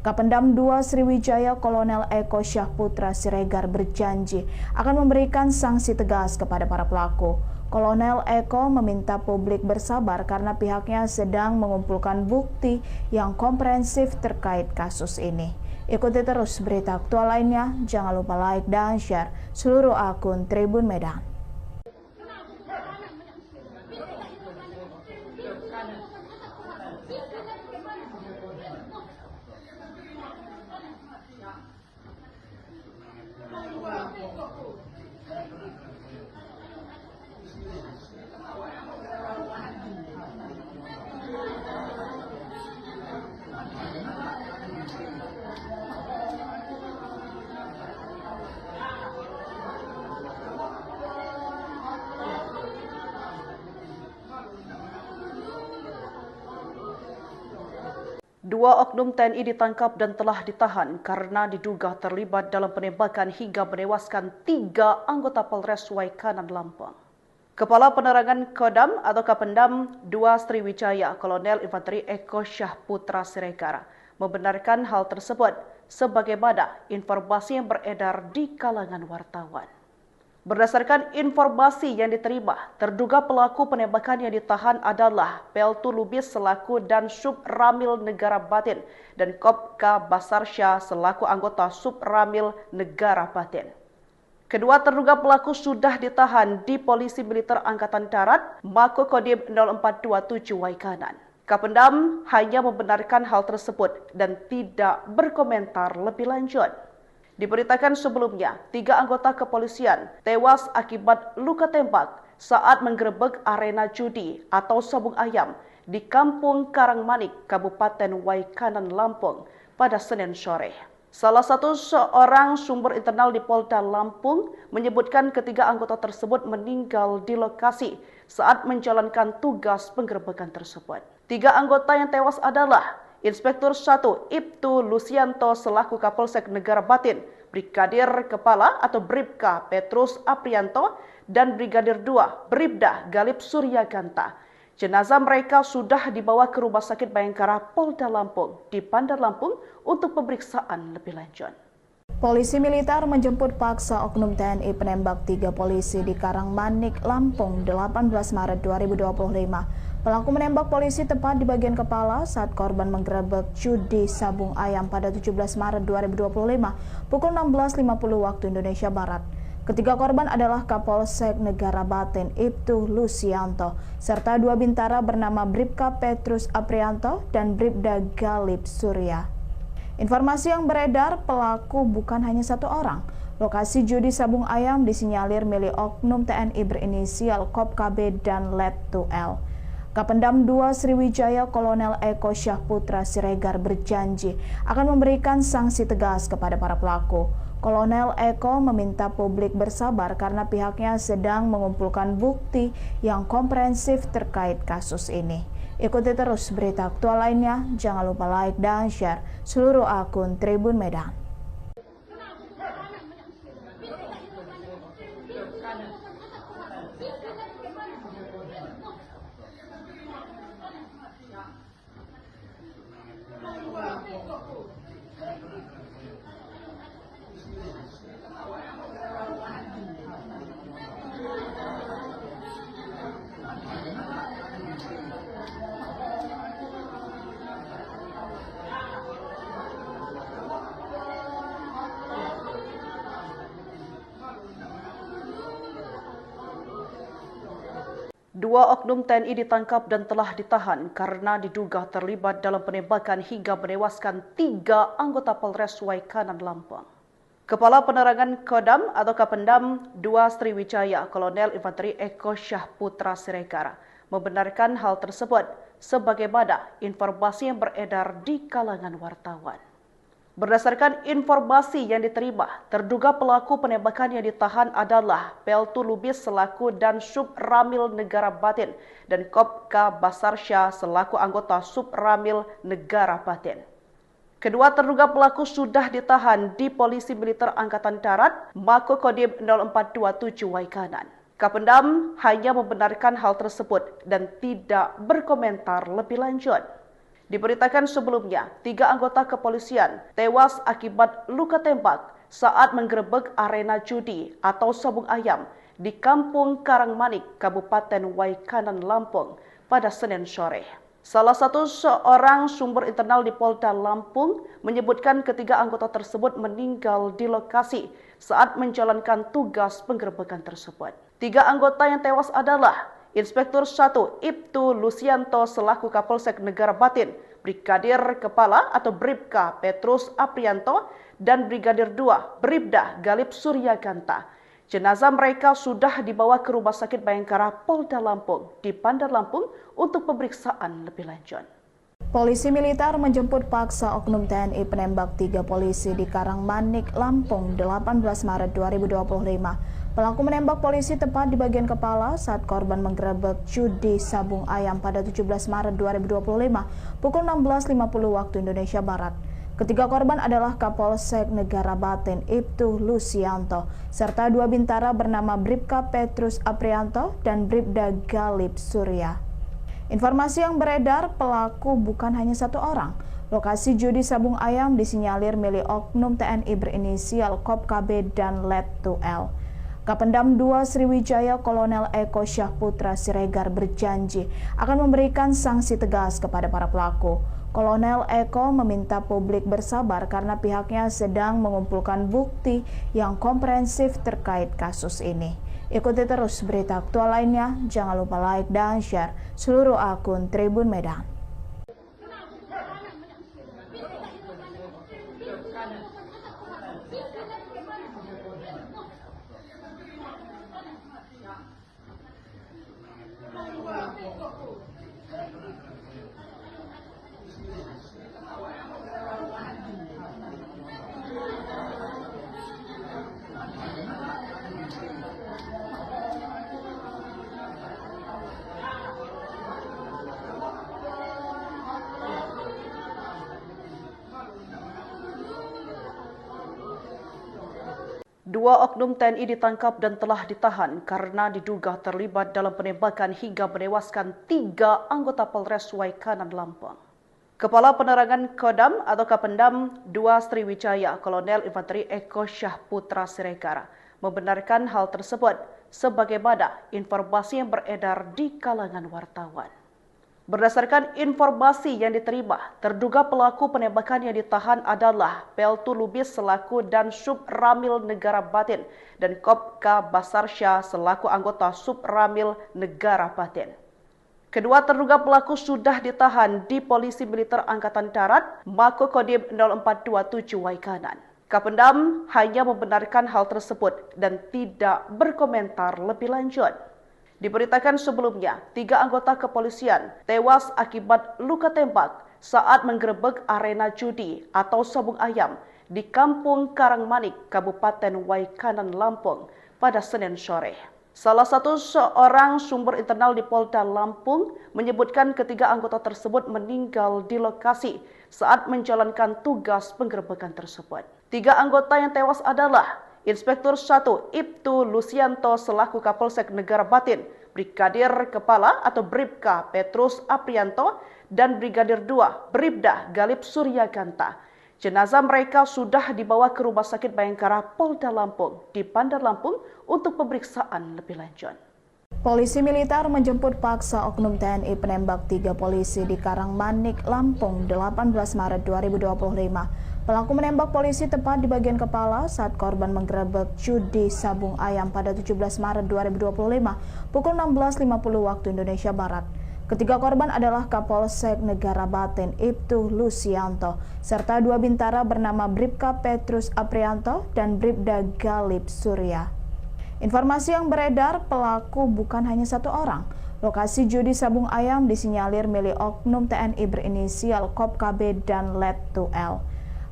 Kapendam 2 Sriwijaya Kolonel Eko Syahputra Siregar berjanji akan memberikan sanksi tegas kepada para pelaku. Kolonel Eko meminta publik bersabar karena pihaknya sedang mengumpulkan bukti yang komprehensif terkait kasus ini. Ikuti terus berita aktual lainnya, jangan lupa like dan share seluruh akun Tribun Medan. Dua oknum TNI ditangkap dan telah ditahan karena diduga terlibat dalam penembakan hingga menewaskan 3 anggota Polres Waikanan, Lampung. Kepala Penerangan Kodam atau Kapendam 2 Sriwijaya Kolonel Infanteri Eko Syahputra Siregar membenarkan hal tersebut sebagaimana informasi yang beredar di kalangan wartawan. Berdasarkan informasi yang diterima, terduga pelaku penembakan yang ditahan adalah Peltu Lubis selaku dan Sub Ramil Negara Batin dan Kopka Basarsya selaku anggota Sub Ramil Negara Batin. Kedua terduga pelaku sudah ditahan di Polisi Militer Angkatan Darat Mako Kodim 0427 Waikanan. Kapendam hanya membenarkan hal tersebut dan tidak berkomentar lebih lanjut. Diberitakan sebelumnya, 3 anggota kepolisian tewas akibat luka tembak saat menggerebek arena judi atau sabung ayam di Kampung Karangmanik, Kabupaten Waikanan, Lampung pada Senin sore. Salah satu seorang sumber internal di Polda Lampung menyebutkan ketiga anggota tersebut meninggal di lokasi saat menjalankan tugas penggerebekan tersebut. 3 anggota yang tewas adalah Inspektur 1 Ibtu Lusianto selaku Kapolsek Negara Batin, Brigadir Kepala atau Bribka Petrus Aprianto, dan Brigadir 2 Bribda Galip Suryaganta. Jenazah mereka sudah dibawa ke Rumah Sakit Bayangkara Polda Lampung di Bandar Lampung untuk pemeriksaan lebih lanjut. Polisi militer menjemput paksa oknum TNI penembak 3 polisi di Karangmanik, Lampung, 18 Maret 2025. Pelaku menembak polisi tepat di bagian kepala saat korban menggerebek judi sabung ayam pada 17 Maret 2025 pukul 16.50 waktu Indonesia Barat. Ketiga korban adalah Kapolsek Negara Batin Ibtu Lusianto serta 2 bintara bernama Bribka Petrus Aprianto dan Bribda Galip Surya. Informasi yang beredar, pelaku bukan hanya satu orang. Lokasi judi sabung ayam disinyalir milik oknum TNI berinisial Kop KB dan Let 2L. Kapendam 2 Sriwijaya Kolonel Eko Syahputra Siregar berjanji akan memberikan sanksi tegas kepada para pelaku. Kolonel Eko meminta publik bersabar karena pihaknya sedang mengumpulkan bukti yang komprehensif terkait kasus ini. Ikuti terus berita aktual lainnya, jangan lupa like dan share seluruh akun Tribun Medan. Dua oknum TNI ditangkap dan telah ditahan karena diduga terlibat dalam penembakan hingga menewaskan 3 anggota Polres Waikanan Lampung. Kepala Penerangan Kodam atau Kapendam 2 Sriwijaya Kolonel Infanteri Eko Syahputra Siregar membenarkan hal tersebut sebagaimana informasi yang beredar di kalangan wartawan. Berdasarkan informasi yang diterima, terduga pelaku penembakan yang ditahan adalah Peltu Lubis selaku dan Subramil Negara Batin dan Kopka Basarsya selaku anggota Subramil Negara Batin. Kedua terduga pelaku sudah ditahan di Polisi Militer Angkatan Darat Mako Kodim 0427 Waikanan. Kapendam hanya membenarkan hal tersebut dan tidak berkomentar lebih lanjut. Diberitakan sebelumnya, 3 anggota kepolisian tewas akibat luka tembak saat menggerebek arena judi atau sabung ayam di Kampung Karangmanik, Kabupaten Waikanan, Lampung pada Senin sore. Salah satu seorang sumber internal di Polda Lampung menyebutkan ketiga anggota tersebut meninggal di lokasi saat menjalankan tugas penggerebekan tersebut. 3 anggota yang tewas adalah Inspektur 1 Ibtu Lusianto selaku Kapolsek Negara Batin, Brigadir Kepala atau Bribka Petrus Aprianto, dan Brigadir 2 Bribda Galip Suryaganta. Jenazah mereka sudah dibawa ke Rumah Sakit Bayangkara Polda Lampung di Bandar Lampung untuk pemeriksaan lebih lanjut. Polisi militer menjemput paksa oknum TNI penembak 3 polisi di Karangmanik, Lampung 18 Maret 2025. Pelaku menembak polisi tepat di bagian kepala saat korban menggerebek judi sabung ayam pada 17 Maret 2025 pukul 16.50 waktu Indonesia Barat. Ketiga korban adalah Kapolsek Negara Batin Ibtu Lusianto serta 2 bintara bernama Bribka Petrus Aprianto dan Bribda Galip Surya. Informasi yang beredar, pelaku bukan hanya 1 orang. Lokasi judi sabung ayam disinyalir milik oknum TNI berinisial KOP-KB dan Let2L. Kapendam 2 Sriwijaya Kolonel Eko Syahputra Siregar berjanji akan memberikan sanksi tegas kepada para pelaku. Kolonel Eko meminta publik bersabar karena pihaknya sedang mengumpulkan bukti yang komprehensif terkait kasus ini. Ikuti terus berita aktual lainnya, jangan lupa like dan share seluruh akun Tribun Medan. Dua oknum TNI ditangkap dan telah ditahan karena diduga terlibat dalam penembakan hingga menewaskan 3 anggota Polres Waikanan, Lampung. Kepala Penerangan Kodam atau Kapendam 2 Sriwijaya Kolonel Infanteri Eko Syahputra Siregar membenarkan hal tersebut sebagaimana informasi yang beredar di kalangan wartawan. Berdasarkan informasi yang diterima, terduga pelaku penembakan yang ditahan adalah Peltu Lubis selaku dan Subramil Negara Batin dan Kopka Basarsya selaku anggota Subramil Negara Batin. Kedua terduga pelaku sudah ditahan di Polisi Militer Angkatan Darat Mako Kodim 0427 Waikanan. Kapendam hanya membenarkan hal tersebut dan tidak berkomentar lebih lanjut. Diberitakan sebelumnya, 3 anggota kepolisian tewas akibat luka tembak saat menggerebek arena judi atau sabung ayam di Kampung Karangmanik, Kabupaten Waikanan, Lampung pada Senin sore. Salah satu seorang sumber internal di Polda Lampung menyebutkan ketiga anggota tersebut meninggal di lokasi saat menjalankan tugas penggerebekan tersebut. 3 anggota yang tewas adalah Inspektur 1 Ibtu Lusianto selaku Kapolsek Negara Batin, Brigadir Kepala atau Bribka Petrus Aprianto, dan Brigadir 2 Bribda Galip Suryaganta. Jenazah mereka sudah dibawa ke Rumah Sakit Bayangkara Polda Lampung di Bandar Lampung untuk pemeriksaan lebih lanjut. Polisi militer menjemput paksa oknum TNI penembak 3 polisi di Karangmanik, Lampung 18 Maret 2025. Pelaku menembak polisi tepat di bagian kepala saat korban menggerebek judi sabung ayam pada 17 Maret 2025 pukul 16.50 waktu Indonesia Barat. Ketiga korban adalah Kapolsek Negara Batin Ibtu Lusianto serta dua bintara bernama Bribka Petrus Aprianto dan Bribda Galip Surya. Informasi yang beredar, pelaku bukan hanya satu orang. Lokasi judi sabung ayam disinyalir milik oknum TNI berinisial Kop KB dan Letu L.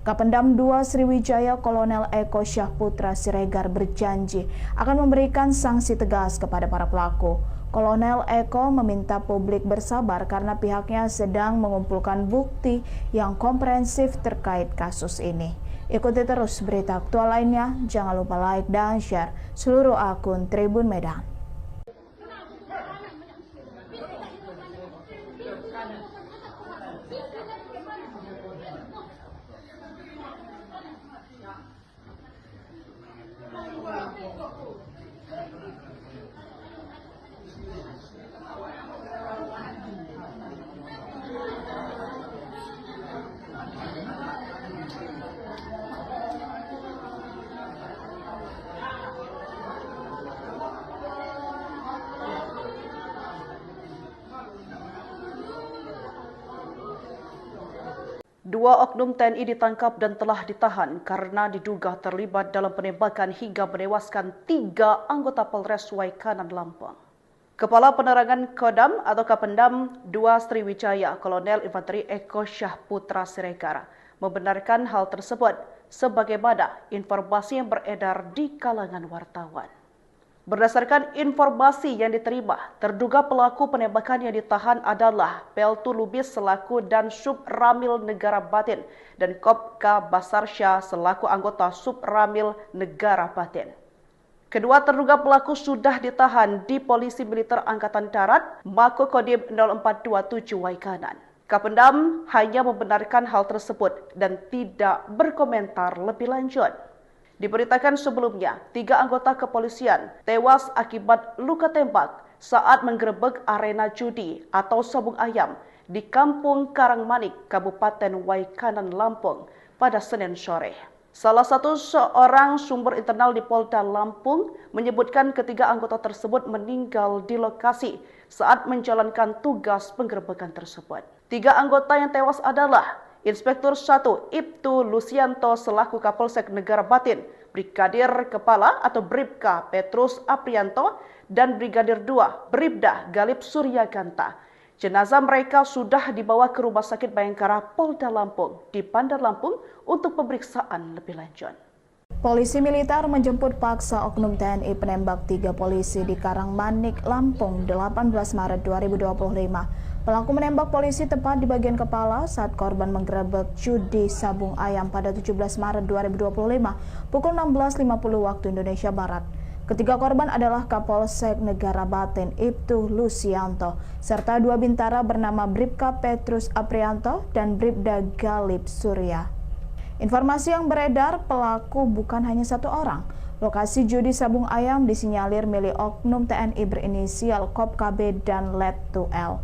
Kapendam 2 Sriwijaya Kolonel Eko Syahputra Siregar berjanji akan memberikan sanksi tegas kepada para pelaku. Kolonel Eko meminta publik bersabar karena pihaknya sedang mengumpulkan bukti yang komprehensif terkait kasus ini. Ikuti terus berita aktual lainnya, jangan lupa like dan share seluruh akun Tribun Medan. Dua oknum TNI ditangkap dan telah ditahan karena diduga terlibat dalam penembakan hingga menewaskan 3 anggota Polres Waikanan Lampung. Kepala Penerangan Kodam atau Kapendam 2 Sriwijaya Kolonel Infanteri Eko Syahputra Siregar membenarkan hal tersebut sebagaimana informasi yang beredar di kalangan wartawan. Berdasarkan informasi yang diterima, terduga pelaku penembakan yang ditahan adalah Peltu Lubis selaku dan Sub Ramil Negara Batin dan Kopka Basarsya selaku anggota Sub Ramil Negara Batin. Kedua terduga pelaku sudah ditahan di Polisi Militer Angkatan Darat Mako Kodim 0427 Waikanan. Kapendam hanya membenarkan hal tersebut dan tidak berkomentar lebih lanjut. Diberitakan sebelumnya, 3 anggota kepolisian tewas akibat luka tembak saat menggerebek arena judi atau sabung ayam di Kampung Karangmanik, Kabupaten Waikanan, Lampung pada Senin sore. Salah satu seorang sumber internal di Polda Lampung menyebutkan ketiga anggota tersebut meninggal di lokasi saat menjalankan tugas penggerebekan tersebut. 3 anggota yang tewas adalah Inspektur 1 Ibtu Lusianto selaku Kapolsek Negara Batin, Brigadir Kepala atau Bribka Petrus Aprianto, dan Brigadir 2 Bribda Galip Surya Ganta. Jenazah mereka sudah dibawa ke Rumah Sakit Bayangkara Polda Lampung di Bandar Lampung untuk pemeriksaan lebih lanjut. Polisi militer menjemput paksa oknum TNI penembak 3 polisi di Karangmanik, Lampung 18 Maret 2025. Pelaku menembak polisi tepat di bagian kepala saat korban menggerebek judi sabung ayam pada 17 Maret 2025 pukul 16.50 waktu Indonesia Barat. Ketiga korban adalah Kapolsek Negara Batin Ibtu Lusianto serta 2 bintara bernama Bribka Petrus Aprianto dan Bribda Galip Surya. Informasi yang beredar, pelaku bukan hanya satu orang. Lokasi judi sabung ayam disinyalir milik oknum TNI berinisial Kop KB dan Letu L.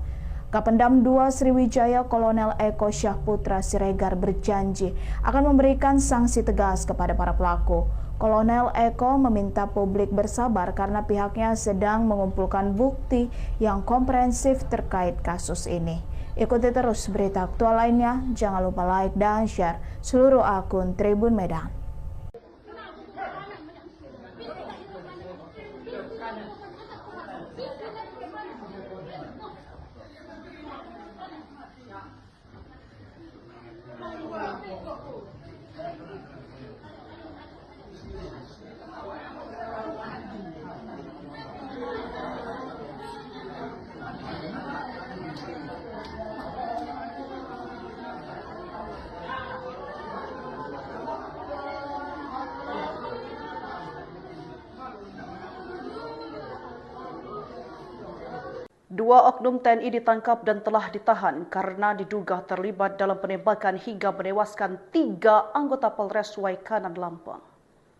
Kapendam 2 Sriwijaya Kolonel Eko Syahputra Siregar berjanji akan memberikan sanksi tegas kepada para pelaku. Kolonel Eko meminta publik bersabar karena pihaknya sedang mengumpulkan bukti yang komprehensif terkait kasus ini. Ikuti terus berita aktual lainnya, jangan lupa like dan share seluruh akun Tribun Medan. Dua oknum TNI ditangkap dan telah ditahan karena diduga terlibat dalam penembakan hingga menewaskan 3 anggota Polres Waikanan, Lampung.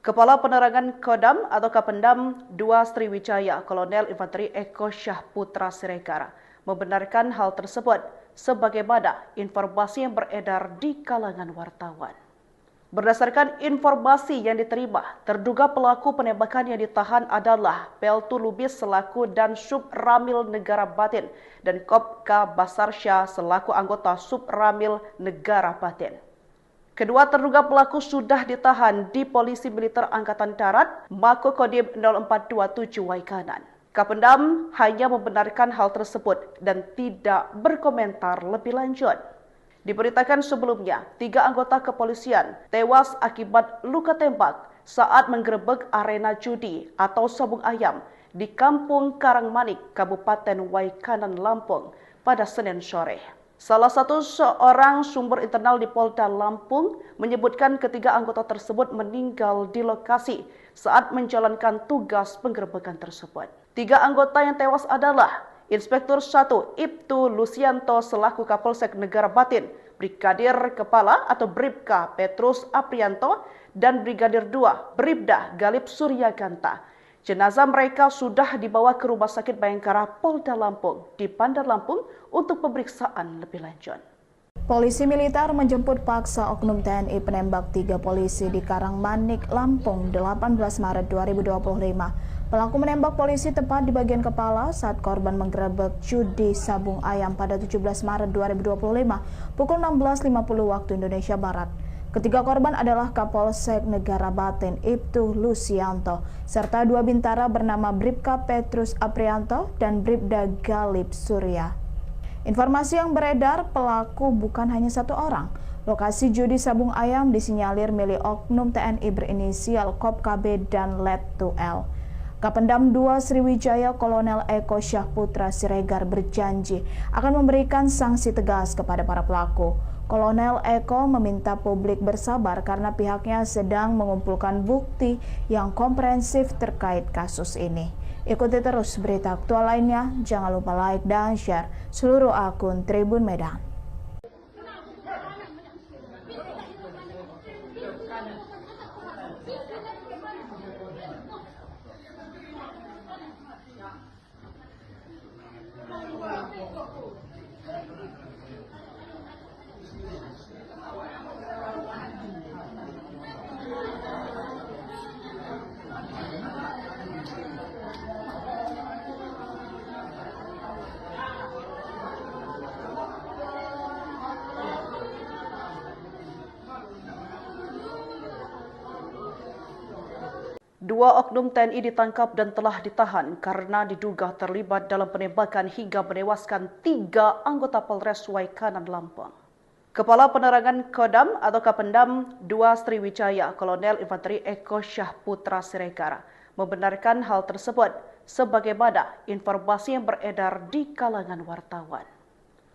Kepala Penerangan Kodam atau Kapendam 2 Sriwijaya Kolonel Infanteri Eko Syahputra Siregar membenarkan hal tersebut sebagaimana informasi yang beredar di kalangan wartawan. Berdasarkan informasi yang diterima, terduga pelaku penembakan yang ditahan adalah Peltu Lubis selaku dan Sub Ramil Negara Batin dan Kopka Basarsya selaku anggota Sub Ramil Negara Batin. Kedua terduga pelaku sudah ditahan di Polisi Militer Angkatan Darat, Mako Kodim 0427 Waikanan. Kapendam hanya membenarkan hal tersebut dan tidak berkomentar lebih lanjut. Diberitakan sebelumnya, 3 anggota kepolisian tewas akibat luka tembak saat menggerebek arena judi atau sabung ayam di Kampung Karangmanik, Kabupaten Waikanan, Lampung pada Senin sore. Salah satu seorang sumber internal di Polda Lampung menyebutkan ketiga anggota tersebut meninggal di lokasi saat menjalankan tugas penggerebekan tersebut. 3 anggota yang tewas adalah Inspektur 1 Ibtu Lusianto selaku Kapolsek Negara Batin, Brigadir Kepala atau Bribka Petrus Aprianto, dan Brigadir 2 Bribda Galip Suryaganta. Jenazah mereka sudah dibawa ke Rumah Sakit Bayangkara Polda Lampung di Bandar Lampung untuk pemeriksaan lebih lanjut. Polisi militer menjemput paksa oknum TNI penembak 3 polisi di Karangmanik, Lampung, 18 Maret 2025. Pelaku menembak polisi tepat di bagian kepala saat korban menggerebek judi sabung ayam pada 17 Maret 2025 pukul 16.50 waktu Indonesia Barat. Ketiga korban adalah Kapolsek Negara Batin Ibtu Lusianto serta 2 bintara bernama Bribka Petrus Aprianto dan Bribda Galip Surya. Informasi yang beredar, pelaku bukan hanya 1 orang. Lokasi judi sabung ayam disinyalir milik oknum TNI berinisial Kop KB dan Let 2L. Kapendam 2 Sriwijaya Kolonel Eko Syahputra Siregar berjanji akan memberikan sanksi tegas kepada para pelaku. Kolonel Eko meminta publik bersabar karena pihaknya sedang mengumpulkan bukti yang komprehensif terkait kasus ini. Ikuti terus berita aktual lainnya, jangan lupa like dan share seluruh akun Tribun Medan. Dua oknum TNI ditangkap dan telah ditahan karena diduga terlibat dalam penembakan hingga menewaskan 3 anggota Polres Waikanan, Lampung. Kepala Penerangan Kodam atau Kapendam 2 Sriwijaya Kolonel Infanteri Eko Syahputra Siregar membenarkan hal tersebut sebagaimana informasi yang beredar di kalangan wartawan.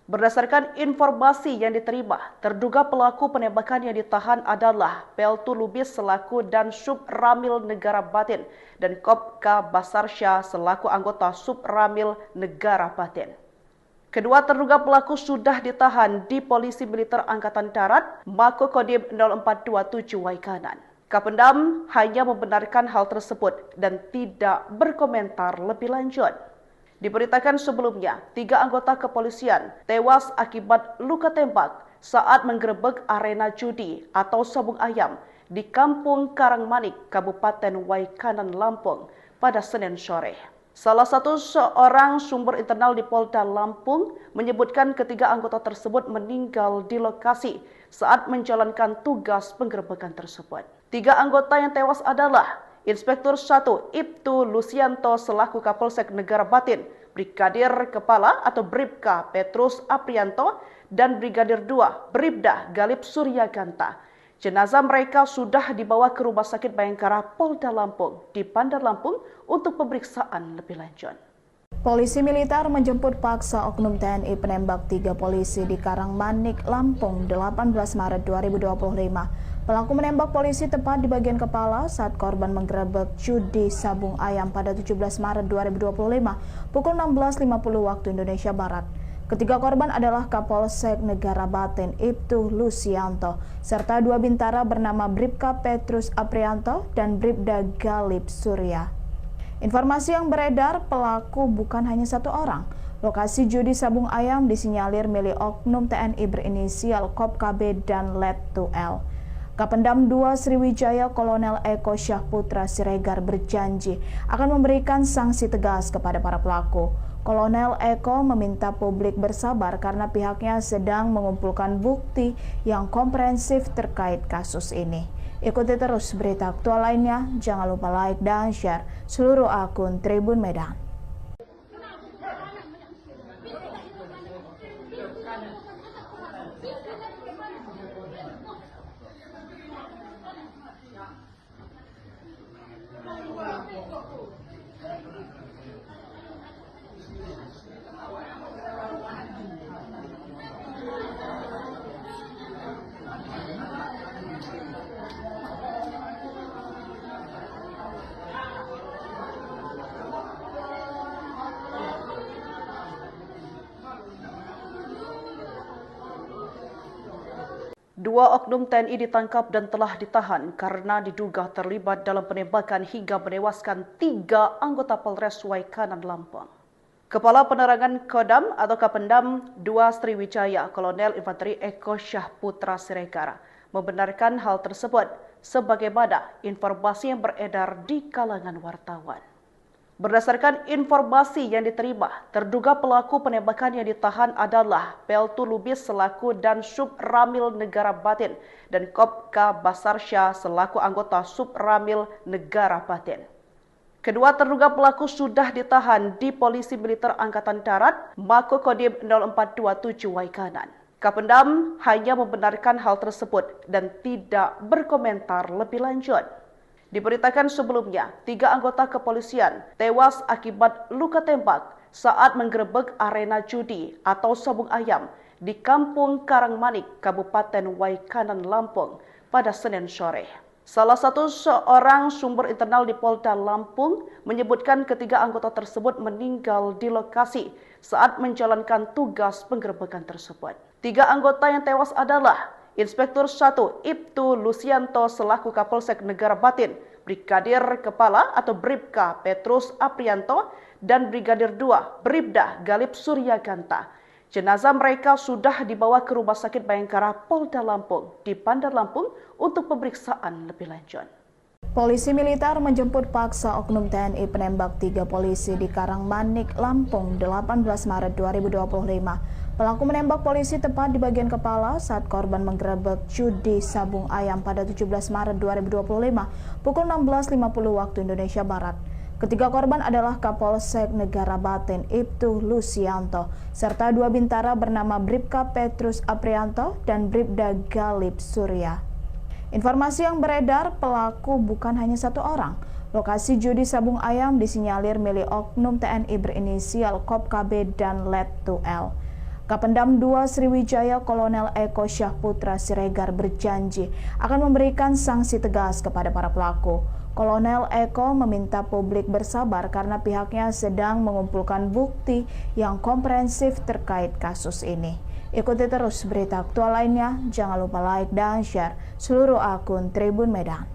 Berdasarkan informasi yang diterima, terduga pelaku penembakan yang ditahan adalah Peltu Lubis selaku dan Sub Ramil Negara Batin dan Kopka Basarsya selaku anggota Sub Ramil Negara Batin. Kedua terduga pelaku sudah ditahan di Polisi Militer Angkatan Darat, Mako Kodim 0427 Waikanan. Kapendam hanya membenarkan hal tersebut dan tidak berkomentar lebih lanjut. Diberitakan sebelumnya, 3 anggota kepolisian tewas akibat luka tembak saat menggerebek arena judi atau sabung ayam di Kampung Karangmanik, Kabupaten Waikanan, Lampung pada Senin sore. Salah satu seorang sumber internal di Polda Lampung menyebutkan ketiga anggota tersebut meninggal di lokasi saat menjalankan tugas penggerebekan tersebut. 3 anggota yang tewas adalah Inspektur 1 Ibtu Lusianto selaku Kapolsek Negara Batin, Brigadir Kepala atau Bribka Petrus Aprianto, dan Brigadir 2 Bribda Galip Suryaganta. Jenazah mereka sudah dibawa ke Rumah Sakit Bayangkara Polda Lampung di Bandar Lampung untuk pemeriksaan lebih lanjut. Polisi militer menjemput paksa oknum TNI penembak 3 polisi di Karangmanik, Lampung, 18 Maret 2025. Pelaku menembak polisi tepat di bagian kepala saat korban menggerebek judi sabung ayam pada 17 Maret 2025 pukul 16.50 waktu Indonesia Barat. Ketiga korban adalah Kapolsek Negara Batin Ibtu Lusianto serta 2 bintara bernama Bribka Petrus Aprianto dan Bribda Galip Surya. Informasi yang beredar, pelaku bukan hanya 1 orang. Lokasi judi sabung ayam disinyalir milik oknum TNI berinisial Kop KB dan Let 2L. Kapendam 2 Sriwijaya Kolonel Eko Syahputra Siregar berjanji akan memberikan sanksi tegas kepada para pelaku. Kolonel Eko meminta publik bersabar karena pihaknya sedang mengumpulkan bukti yang komprehensif terkait kasus ini. Ikuti terus berita aktual lainnya, jangan lupa like dan share seluruh akun Tribun Medan. Dua oknum TNI ditangkap dan telah ditahan karena diduga terlibat dalam penembakan hingga menewaskan 3 anggota Polres Waikanan Lampung. Kepala Penerangan Kodam atau Kapendam 2 Sriwijaya Kolonel Infanteri Eko Syahputra Siregar membenarkan hal tersebut sebagaimana informasi yang beredar di kalangan wartawan. Berdasarkan informasi yang diterima, terduga pelaku penembakan yang ditahan adalah Peltu Lubis selaku dan Sub Ramil Negara Batin dan Kopka Basarsya selaku anggota Sub Ramil Negara Batin. Kedua terduga pelaku sudah ditahan di Polisi Militer Angkatan Darat, Makokodim 0427 Waikanan. Kapendam hanya membenarkan hal tersebut dan tidak berkomentar lebih lanjut. Diberitakan sebelumnya, 3 anggota kepolisian tewas akibat luka tembak saat menggerebek arena judi atau sabung ayam di Kampung Karangmanik, Kabupaten Waikanan, Lampung pada Senin sore. Salah satu seorang sumber internal di Polda Lampung menyebutkan ketiga anggota tersebut meninggal di lokasi saat menjalankan tugas penggerebekan tersebut. 3 anggota yang tewas adalah Inspektur 1 Ibtu Lusianto selaku Kapolsek Negara Batin, Brigadir Kepala atau Bribka Petrus Aprianto, dan Brigadir 2 Bribda Galip Suryaganta. Jenazah mereka sudah dibawa ke Rumah Sakit Bayangkara Polda Lampung di Bandar Lampung untuk pemeriksaan lebih lanjut. Polisi militer menjemput paksa oknum TNI penembak 3 polisi di Karangmanik, Lampung 18 Maret 2025. Pelaku menembak polisi tepat di bagian kepala saat korban menggerebek judi sabung ayam pada 17 Maret 2025 pukul 16.50 waktu Indonesia Barat. Ketiga korban adalah Kapolsek Negara Batin Ibtu Lusianto serta 2 bintara bernama Bribka Petrus Aprianto dan Bribda Galip Surya. Informasi yang beredar, pelaku bukan hanya 1 orang. Lokasi judi sabung ayam disinyalir milik oknum TNI berinisial Kop KB dan Let 2L. Kapendam 2 Sriwijaya Kolonel Eko Syahputra Siregar berjanji akan memberikan sanksi tegas kepada para pelaku. Kolonel Eko meminta publik bersabar karena pihaknya sedang mengumpulkan bukti yang komprehensif terkait kasus ini. Ikuti terus berita aktual lainnya, jangan lupa like dan share seluruh akun Tribun Medan.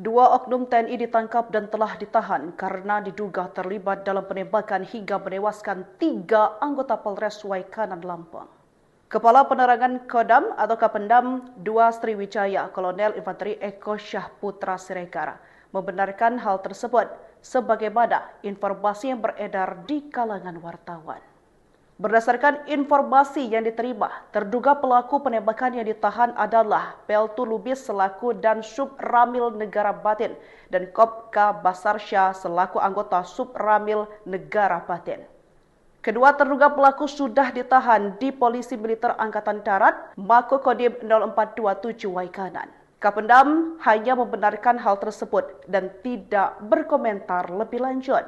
Dua oknum TNI ditangkap dan telah ditahan karena diduga terlibat dalam penembakan hingga menewaskan 3 anggota Polres Waikanan, Lampung. Kepala Penerangan Kodam atau Kapendam 2 Sriwijaya Kolonel Infanteri Eko Syahputra Siregar membenarkan hal tersebut sebagaimana informasi yang beredar di kalangan wartawan. Berdasarkan informasi yang diterima, terduga pelaku penembakan yang ditahan adalah Peltu Lubis selaku dan Sub Ramil Negara Batin dan Kopka Basarsya selaku anggota Sub Ramil Negara Batin. Kedua terduga pelaku sudah ditahan di Polisi Militer Angkatan Darat, Makokodim 0427 Waikanan. Kapendam hanya membenarkan hal tersebut dan tidak berkomentar lebih lanjut.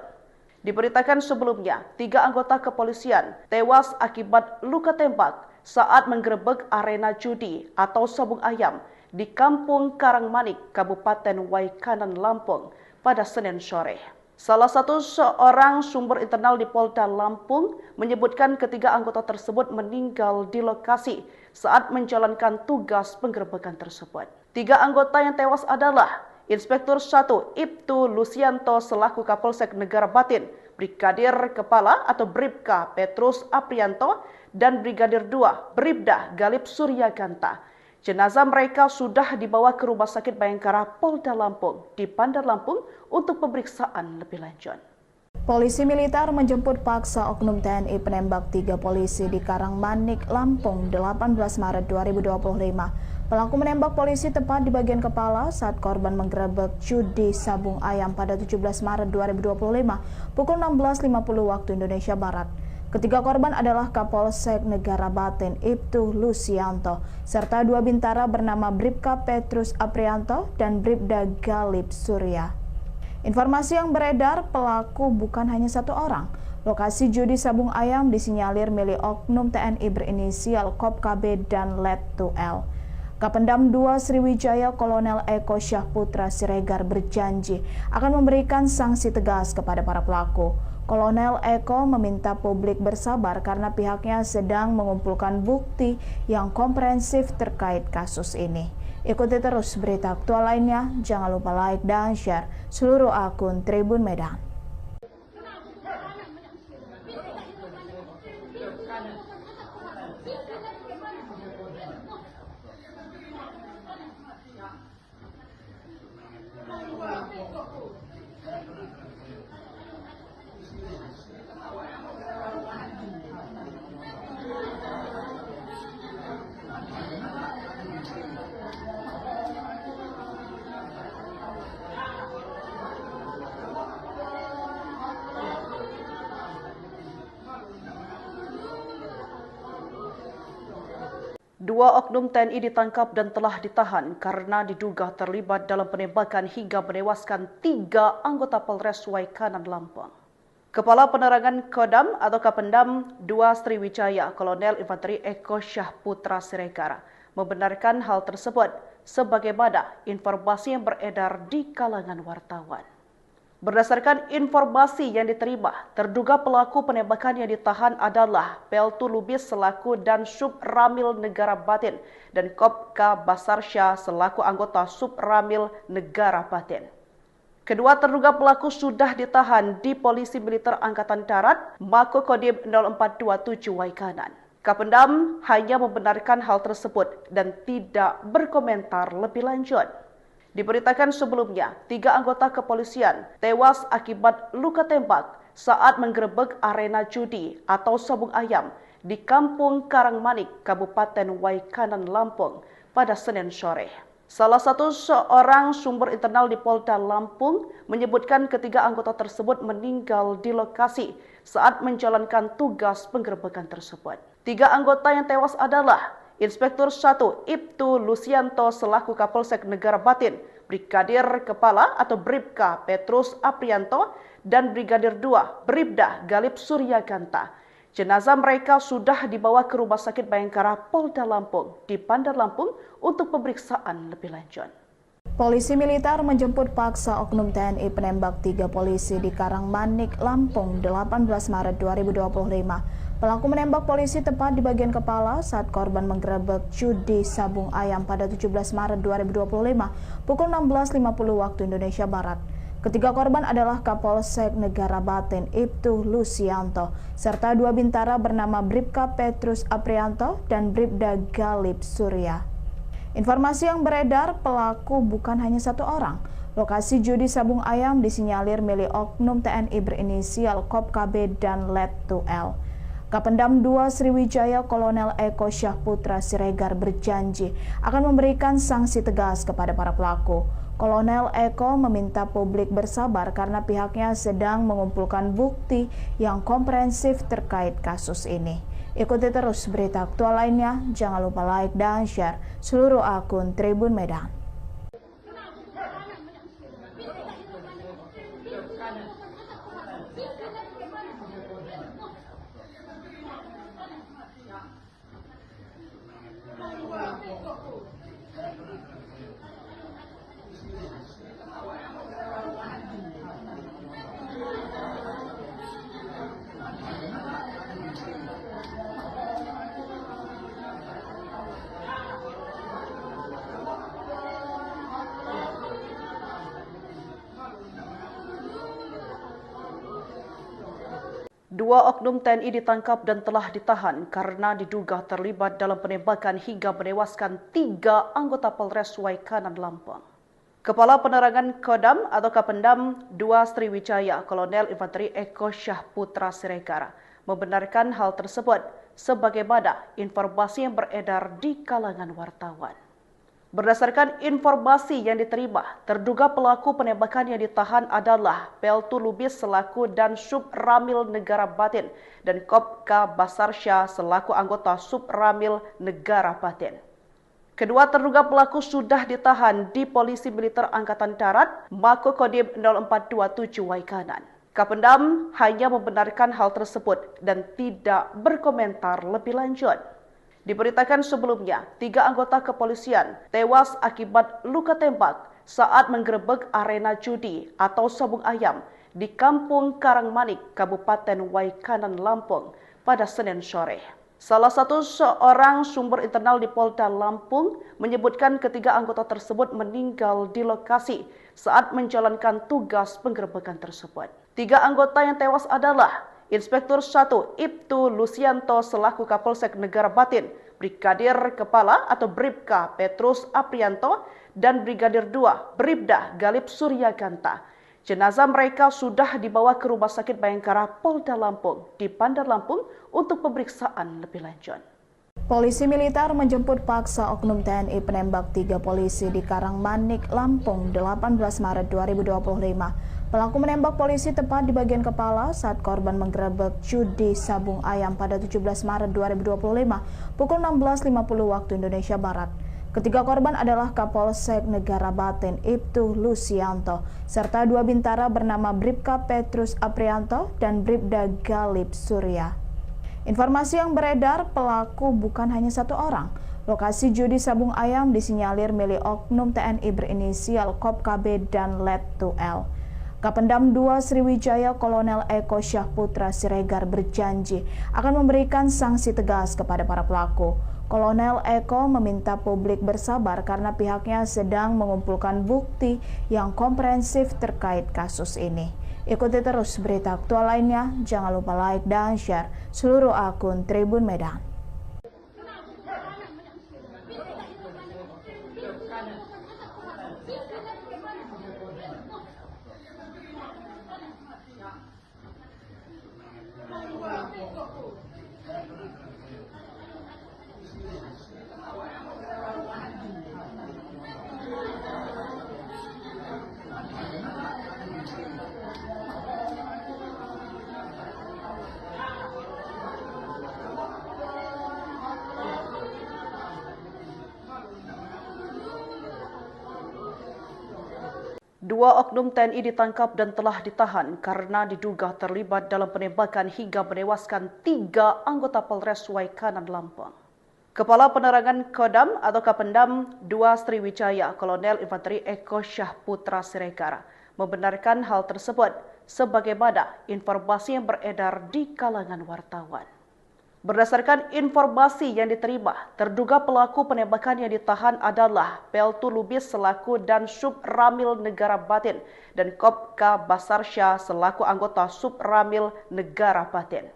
Diberitakan sebelumnya, 3 anggota kepolisian tewas akibat luka tembak saat menggerebek arena judi atau sabung ayam di Kampung Karangmanik, Kabupaten Waikanan, Lampung pada Senin sore. Salah satu seorang sumber internal di Polda Lampung menyebutkan ketiga anggota tersebut meninggal di lokasi saat menjalankan tugas penggerebekan tersebut. 3 anggota yang tewas adalah Inspektur 1 Ibtu Lusianto selaku Kapolsek Negara Batin, Brigadir Kepala atau Bribka Petrus Aprianto, dan Brigadir 2 Bribda Galip Suryaganta. Jenazah mereka sudah dibawa ke Rumah Sakit Bayangkara Polda Lampung di Bandar Lampung untuk pemeriksaan lebih lanjut. Polisi militer menjemput paksa oknum TNI penembak 3 polisi di Karangmanik, Lampung, 18 Maret 2025. Pelaku menembak polisi tepat di bagian kepala saat korban menggerebek judi sabung ayam pada 17 Maret 2025 pukul 16.50 waktu Indonesia Barat. Ketiga korban adalah Kapolsek Negara Batin Ibtu Lusianto serta 2 bintara bernama Bribka Petrus Aprianto dan Bribda Galip Surya. Informasi yang beredar, pelaku bukan hanya 1 orang. Lokasi judi sabung ayam disinyalir milik oknum TNI berinisial Kop KB dan Let 2L. Kapendam 2 Sriwijaya Kolonel Eko Syahputra Siregar berjanji akan memberikan sanksi tegas kepada para pelaku. Kolonel Eko meminta publik bersabar karena pihaknya sedang mengumpulkan bukti yang komprehensif terkait kasus ini. Ikuti terus berita aktual lainnya, jangan lupa like dan share seluruh akun Tribun Medan. Dua oknum TNI ditangkap dan telah ditahan karena diduga terlibat dalam penembakan hingga menewaskan 3 anggota Polres Waikanan, Lampung. Kepala Penerangan Kodam atau Kapendam 2 Sriwijaya Kolonel Infanteri Eko Syahputra Siregar membenarkan hal tersebut sebagaimana informasi yang beredar di kalangan wartawan. Berdasarkan informasi yang diterima, terduga pelaku penembakan yang ditahan adalah Peltu Lubis selaku dan Sub Ramil Negara Batin dan Kopka Basarsya selaku anggota Sub Ramil Negara Batin. Kedua terduga pelaku sudah ditahan di Polisi Militer Angkatan Darat Mako Kodim 0427 Waikanan. Kapendam hanya membenarkan hal tersebut dan tidak berkomentar lebih lanjut. Diberitakan sebelumnya, 3 anggota kepolisian tewas akibat luka tembak saat menggerebek arena judi atau sabung ayam di Kampung Karangmanik, Kabupaten Waikanan, Lampung pada Senin sore. Salah satu seorang sumber internal di Polda Lampung menyebutkan ketiga anggota tersebut meninggal di lokasi saat menjalankan tugas penggerebekan tersebut. 3 anggota yang tewas adalah Inspektur 1 Ibtu Lusianto selaku Kapolsek Negara Batin, Brigadir Kepala atau Bribka Petrus Aprianto, dan Brigadir 2 Bribda Galip Suryaganta. Jenazah mereka sudah dibawa ke Rumah Sakit Bayangkara Polda Lampung di Bandar Lampung untuk pemeriksaan lebih lanjut. Polisi militer menjemput paksa oknum TNI penembak 3 polisi di Karangmanik, Lampung, 18 Maret 2025. Pelaku menembak polisi tepat di bagian kepala saat korban menggerebek judi sabung ayam pada 17 Maret 2025 pukul 16.50 waktu Indonesia Barat. Ketiga korban adalah Kapolsek Negara Batin Ibtu Lusianto serta 2 bintara bernama Bribka Petrus Aprianto dan Bribda Galip Surya. Informasi yang beredar, pelaku bukan hanya 1 orang. Lokasi judi sabung ayam disinyalir milik oknum TNI berinisial Kop KB dan Let 2L. Kapendam 2 Sriwijaya Kolonel Eko Syahputra Siregar berjanji akan memberikan sanksi tegas kepada para pelaku. Kolonel Eko meminta publik bersabar karena pihaknya sedang mengumpulkan bukti yang komprehensif terkait kasus ini. Ikuti terus berita aktual lainnya, jangan lupa like dan share seluruh akun Tribun Medan. Dua oknum TNI ditangkap dan telah ditahan karena diduga terlibat dalam penembakan hingga menewaskan 3 anggota Polres Waikanan Lampung. Kepala Penerangan Kodam atau Kapendam 2 Sriwijaya, Kolonel Infanteri Eko Syahputra Siregar, membenarkan hal tersebut sebagaimana informasi yang beredar di kalangan wartawan. Berdasarkan informasi yang diterima, terduga pelaku penembakan yang ditahan adalah Peltu Lubis selaku dan Sub Ramil Negara Batin dan Kopka Basarsya selaku anggota Sub Ramil Negara Batin. Kedua terduga pelaku sudah ditahan di Polisi Militer Angkatan Darat, Mako Kodim 0427 Waikanan. Kapendam hanya membenarkan hal tersebut dan tidak berkomentar lebih lanjut. Diberitakan sebelumnya, 3 anggota kepolisian tewas akibat luka tembak saat menggerebek arena judi atau sabung ayam di Kampung Karangmanik, Kabupaten Waikanan, Lampung pada Senin sore. Salah satu seorang sumber internal di Polda Lampung menyebutkan ketiga anggota tersebut meninggal di lokasi saat menjalankan tugas penggerebekan tersebut. 3 anggota yang tewas adalah Inspektur 1 Ibtu Lusianto selaku Kapolsek Negara Batin, Brigadir Kepala atau Bribka Petrus Aprianto, dan Brigadir 2 Bribda Galip Suryaganta. Jenazah mereka sudah dibawa ke Rumah Sakit Bayangkara Polda Lampung di Bandar Lampung untuk pemeriksaan lebih lanjut. Polisi militer menjemput paksa oknum TNI penembak 3 polisi di Karangmanik, Lampung 18 Maret 2025. Pelaku menembak polisi tepat di bagian kepala saat korban menggerebek judi sabung ayam pada 17 Maret 2025 pukul 16.50 waktu Indonesia Barat. Ketiga korban adalah Kapolsek Negara Batin Ibtu Lusianto serta 2 bintara bernama Bribka Petrus Aprianto dan Bribda Galip Surya. Informasi yang beredar, pelaku bukan hanya 1 orang. Lokasi judi sabung ayam disinyalir milik oknum TNI berinisial Kopka B dan Letu L. Kapendam 2 Sriwijaya Kolonel Eko Syahputra Siregar berjanji akan memberikan sanksi tegas kepada para pelaku. Kolonel Eko meminta publik bersabar karena pihaknya sedang mengumpulkan bukti yang komprehensif terkait kasus ini. Ikuti terus berita aktual lainnya, jangan lupa like dan share seluruh akun Tribun Medan. Dua oknum TNI ditangkap dan telah ditahan karena diduga terlibat dalam penembakan hingga menewaskan 3 anggota Polres Waikanan, Lampung. Kepala Penerangan Kodam atau Kapendam 2 Sriwijaya, Kolonel Infanteri Eko Syahputra Siregar, membenarkan hal tersebut sebagaimana informasi yang beredar di kalangan wartawan. Berdasarkan informasi yang diterima, terduga pelaku penembakan yang ditahan adalah Peltu Lubis selaku dan Sub Ramil Negara Batin dan Kopka Basarsya selaku anggota Sub Ramil Negara Batin.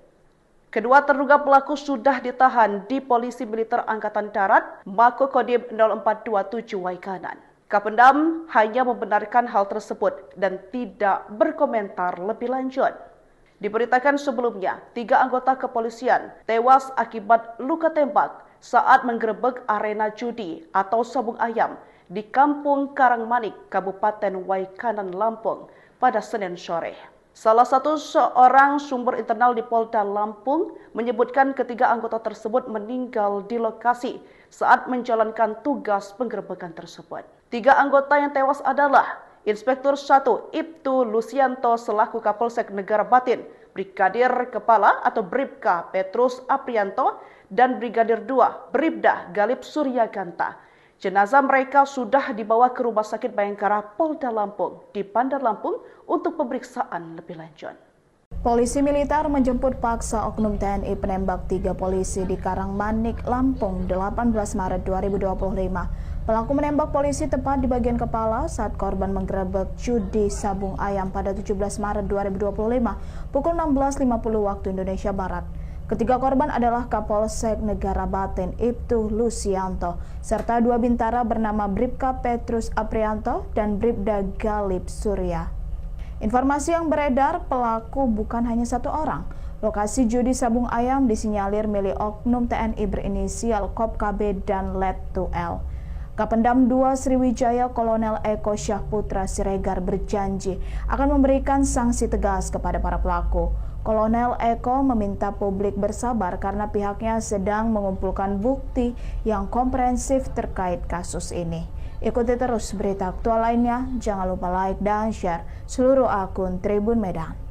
Kedua terduga pelaku sudah ditahan di Polisi Militer Angkatan Darat, Mako Kodim 0427 Waikanan. Kapendam hanya membenarkan hal tersebut dan tidak berkomentar lebih lanjut. Diberitakan sebelumnya, 3 anggota kepolisian tewas akibat luka tembak saat menggerebek arena judi atau sabung ayam di Kampung Karangmanik, Kabupaten Waikanan, Lampung pada Senin sore. Salah satu seorang sumber internal di Polda Lampung menyebutkan ketiga anggota tersebut meninggal di lokasi saat menjalankan tugas penggerebekan tersebut. 3 anggota yang tewas adalah Inspektur 1 Ibtu Lusianto selaku Kapolsek Negara Batin, Brigadir Kepala atau Bribka Petrus Aprianto, dan Brigadir 2 Bribda Galip Suryaganta. Jenazah mereka sudah dibawa ke Rumah Sakit Bayangkara Polda Lampung di Bandar Lampung untuk pemeriksaan lebih lanjut. Polisi militer menjemput paksa oknum TNI penembak 3 polisi di Karangmanik, Lampung 18 Maret 2025. Pelaku menembak polisi tepat di bagian kepala saat korban menggerebek judi sabung ayam pada 17 Maret 2025 pukul 16.50 waktu Indonesia Barat. Ketiga korban adalah Kapolsek Negara Batin Ibtu Lusianto serta dua bintara bernama Bribka Petrus Aprianto dan Bribda Galip Surya. Informasi yang beredar, pelaku bukan hanya satu orang. Lokasi judi sabung ayam disinyalir milik oknum TNI berinisial Kop KB dan Let 2L. Kapendam 2 Sriwijaya Kolonel Eko Syahputra Siregar berjanji akan memberikan sanksi tegas kepada para pelaku. Kolonel Eko meminta publik bersabar karena pihaknya sedang mengumpulkan bukti yang komprehensif terkait kasus ini. Ikuti terus berita aktual lainnya, jangan lupa like dan share seluruh akun Tribun Medan.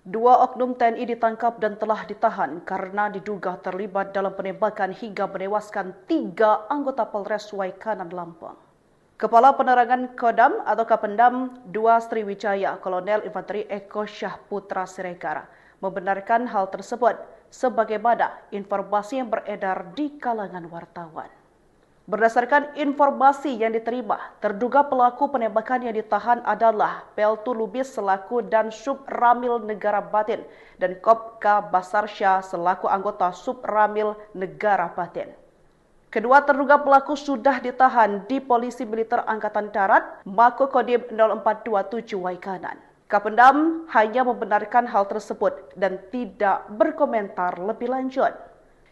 Dua oknum TNI ditangkap dan telah ditahan karena diduga terlibat dalam penembakan hingga menewaskan 3 anggota Polres Waikanan Lampung. Kepala Penerangan Kodam atau Kapendam 2 Sriwijaya Kolonel Infanteri Eko Syahputra Siregar membenarkan hal tersebut sebagaimana informasi yang beredar di kalangan wartawan. Berdasarkan informasi yang diterima, terduga pelaku penembakan yang ditahan adalah Peltu Lubis selaku dan Sub Ramil Negara Batin dan Kopka Basarsya selaku anggota Sub Ramil Negara Batin. Kedua terduga pelaku sudah ditahan di Polisi Militer Angkatan Darat Mako Kodim 0427 Waikanan. Kapendam hanya membenarkan hal tersebut dan tidak berkomentar lebih lanjut.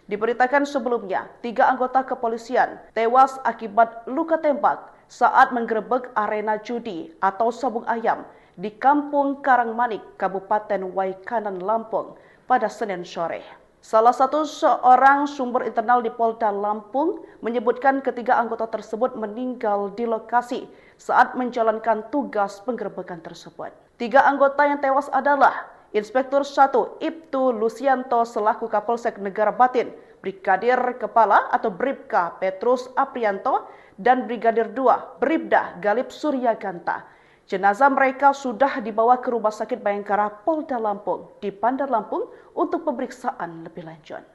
Diberitakan sebelumnya, 3 anggota kepolisian tewas akibat luka tembak saat menggerebek arena judi atau sabung ayam di Kampung Karangmanik, Kabupaten Waikanan, Lampung pada Senin sore. Salah satu seorang sumber internal di Polda Lampung menyebutkan ketiga anggota tersebut meninggal di lokasi saat menjalankan tugas penggerebekan tersebut. 3 anggota yang tewas adalah Inspektur 1 Ibtu Lusianto selaku Kapolsek Negara Batin, Brigadir Kepala atau Bribka Petrus Aprianto, dan Brigadir 2 Bribda Galip Surya Ganta. Jenazah mereka sudah dibawa ke Rumah Sakit Bayangkara Polda Lampung di Bandar Lampung untuk pemeriksaan lebih lanjut.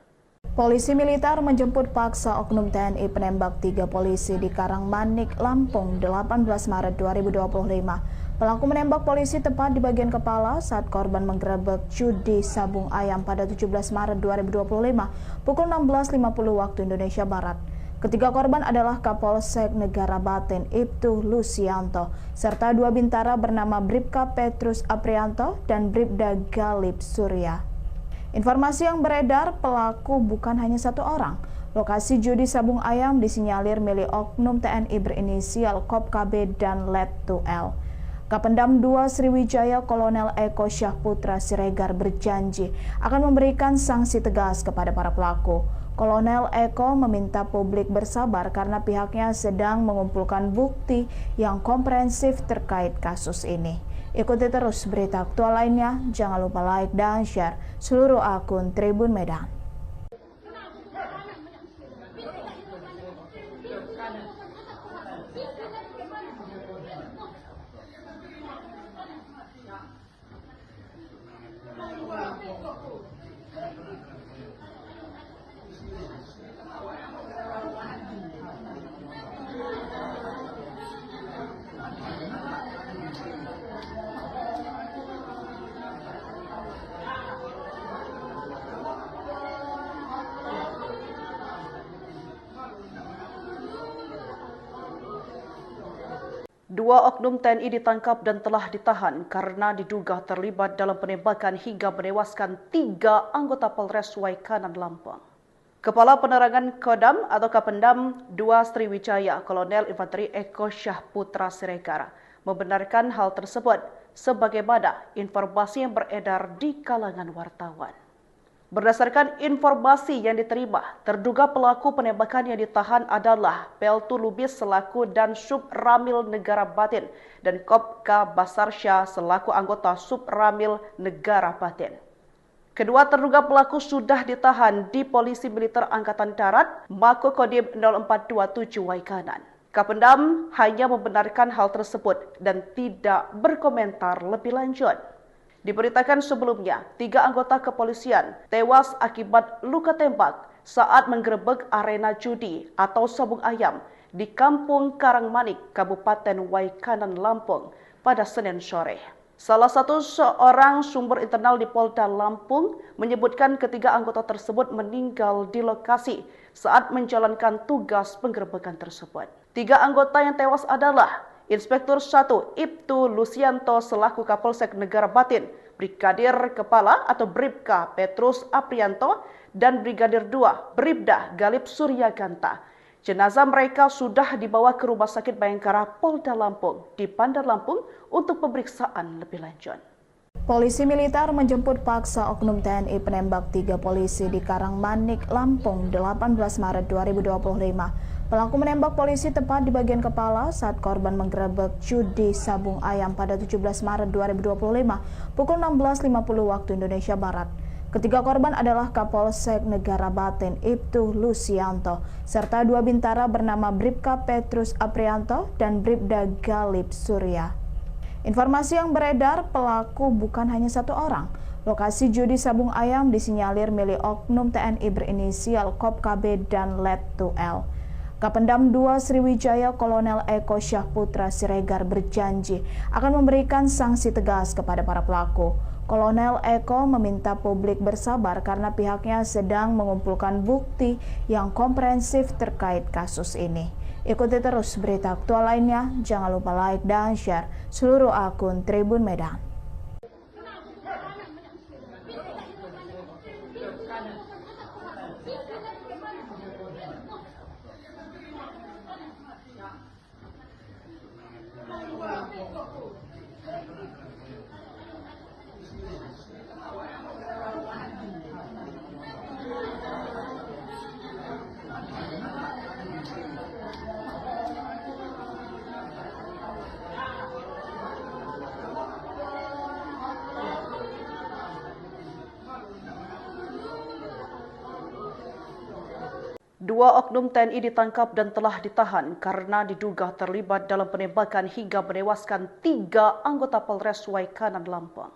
Polisi militer menjemput paksa oknum TNI penembak 3 polisi di Karangmanik, Lampung 18 Maret 2025. Pelaku menembak polisi tepat di bagian kepala saat korban menggerebek judi sabung ayam pada 17 Maret 2025 pukul 16.50 waktu Indonesia Barat. Ketiga korban adalah Kapolsek Negara Batin Ibtu Lusianto serta 2 bintara bernama Bribka Petrus Aprianto dan Bribda Galip Surya. Informasi yang beredar, pelaku bukan hanya satu orang. Lokasi judi sabung ayam disinyalir milik oknum TNI berinisial Kop KB dan Let 2L. Kapendam 2 Sriwijaya Kolonel Eko Syahputra Siregar berjanji akan memberikan sanksi tegas kepada para pelaku. Kolonel Eko meminta publik bersabar karena pihaknya sedang mengumpulkan bukti yang komprehensif terkait kasus ini. Ikuti terus berita aktual lainnya, jangan lupa like dan share seluruh akun Tribun Medan. Dua oknum TNI ditangkap dan telah ditahan karena diduga terlibat dalam penembakan hingga menewaskan 3 anggota Polres Waikanan, Lampung. Kepala Penerangan Kodam atau Kapendam 2 Sriwijaya Kolonel Infanteri Eko Syahputra Siregar membenarkan hal tersebut sebagaimana informasi yang beredar di kalangan wartawan. Berdasarkan informasi yang diterima, terduga pelaku penembakan yang ditahan adalah Peltu Lubis selaku dan Sub Ramil Negara Batin dan Kopka Basarsya selaku anggota Sub Ramil Negara Batin. Kedua terduga pelaku sudah ditahan di Polisi Militer Angkatan Darat, Mako Kodim 0427 Waikanan. Kapendam hanya membenarkan hal tersebut dan tidak berkomentar lebih lanjut. Diberitakan sebelumnya, 3 anggota kepolisian tewas akibat luka tembak saat menggerebek arena judi atau sabung ayam di Kampung Karangmanik, Kabupaten Waikanan, Lampung pada Senin sore. Salah satu seorang sumber internal di Polda Lampung menyebutkan ketiga anggota tersebut meninggal di lokasi saat menjalankan tugas penggerebekan tersebut. 3 anggota yang tewas adalah Inspektur 1 Ibtu Lusianto selaku Kapolsek Negara Batin, Brigadir Kepala atau Bribka Petrus Aprianto, dan Brigadir 2 Bribda Galip Suryaganta. Jenazah mereka sudah dibawa ke Rumah Sakit Bayangkara Polda Lampung di Bandar Lampung untuk pemeriksaan lebih lanjut. Polisi militer menjemput paksa oknum TNI penembak 3 polisi di Karangmanik, Lampung, 18 Maret 2025. Pelaku menembak polisi tepat di bagian kepala saat korban menggerebek judi sabung ayam pada 17 Maret 2025 pukul 16.50 waktu Indonesia Barat. Ketiga korban adalah Kapolsek Negara Batin Ibtu Lusianto serta 2 bintara bernama Bribka Petrus Aprianto dan Bribda Galip Surya. Informasi yang beredar, pelaku bukan hanya 1 orang. Lokasi judi sabung ayam disinyalir milik oknum TNI berinisial Kop KB dan Let 2L. Kapendam 2 Sriwijaya Kolonel Eko Syahputra Siregar berjanji akan memberikan sanksi tegas kepada para pelaku. Kolonel Eko meminta publik bersabar karena pihaknya sedang mengumpulkan bukti yang komprehensif terkait kasus ini. Ikuti terus berita aktual lainnya, jangan lupa like dan share seluruh akun Tribun Medan. Dua oknum TNI ditangkap dan telah ditahan karena diduga terlibat dalam penembakan hingga menewaskan 3 anggota Polres Waikanan, Lampung.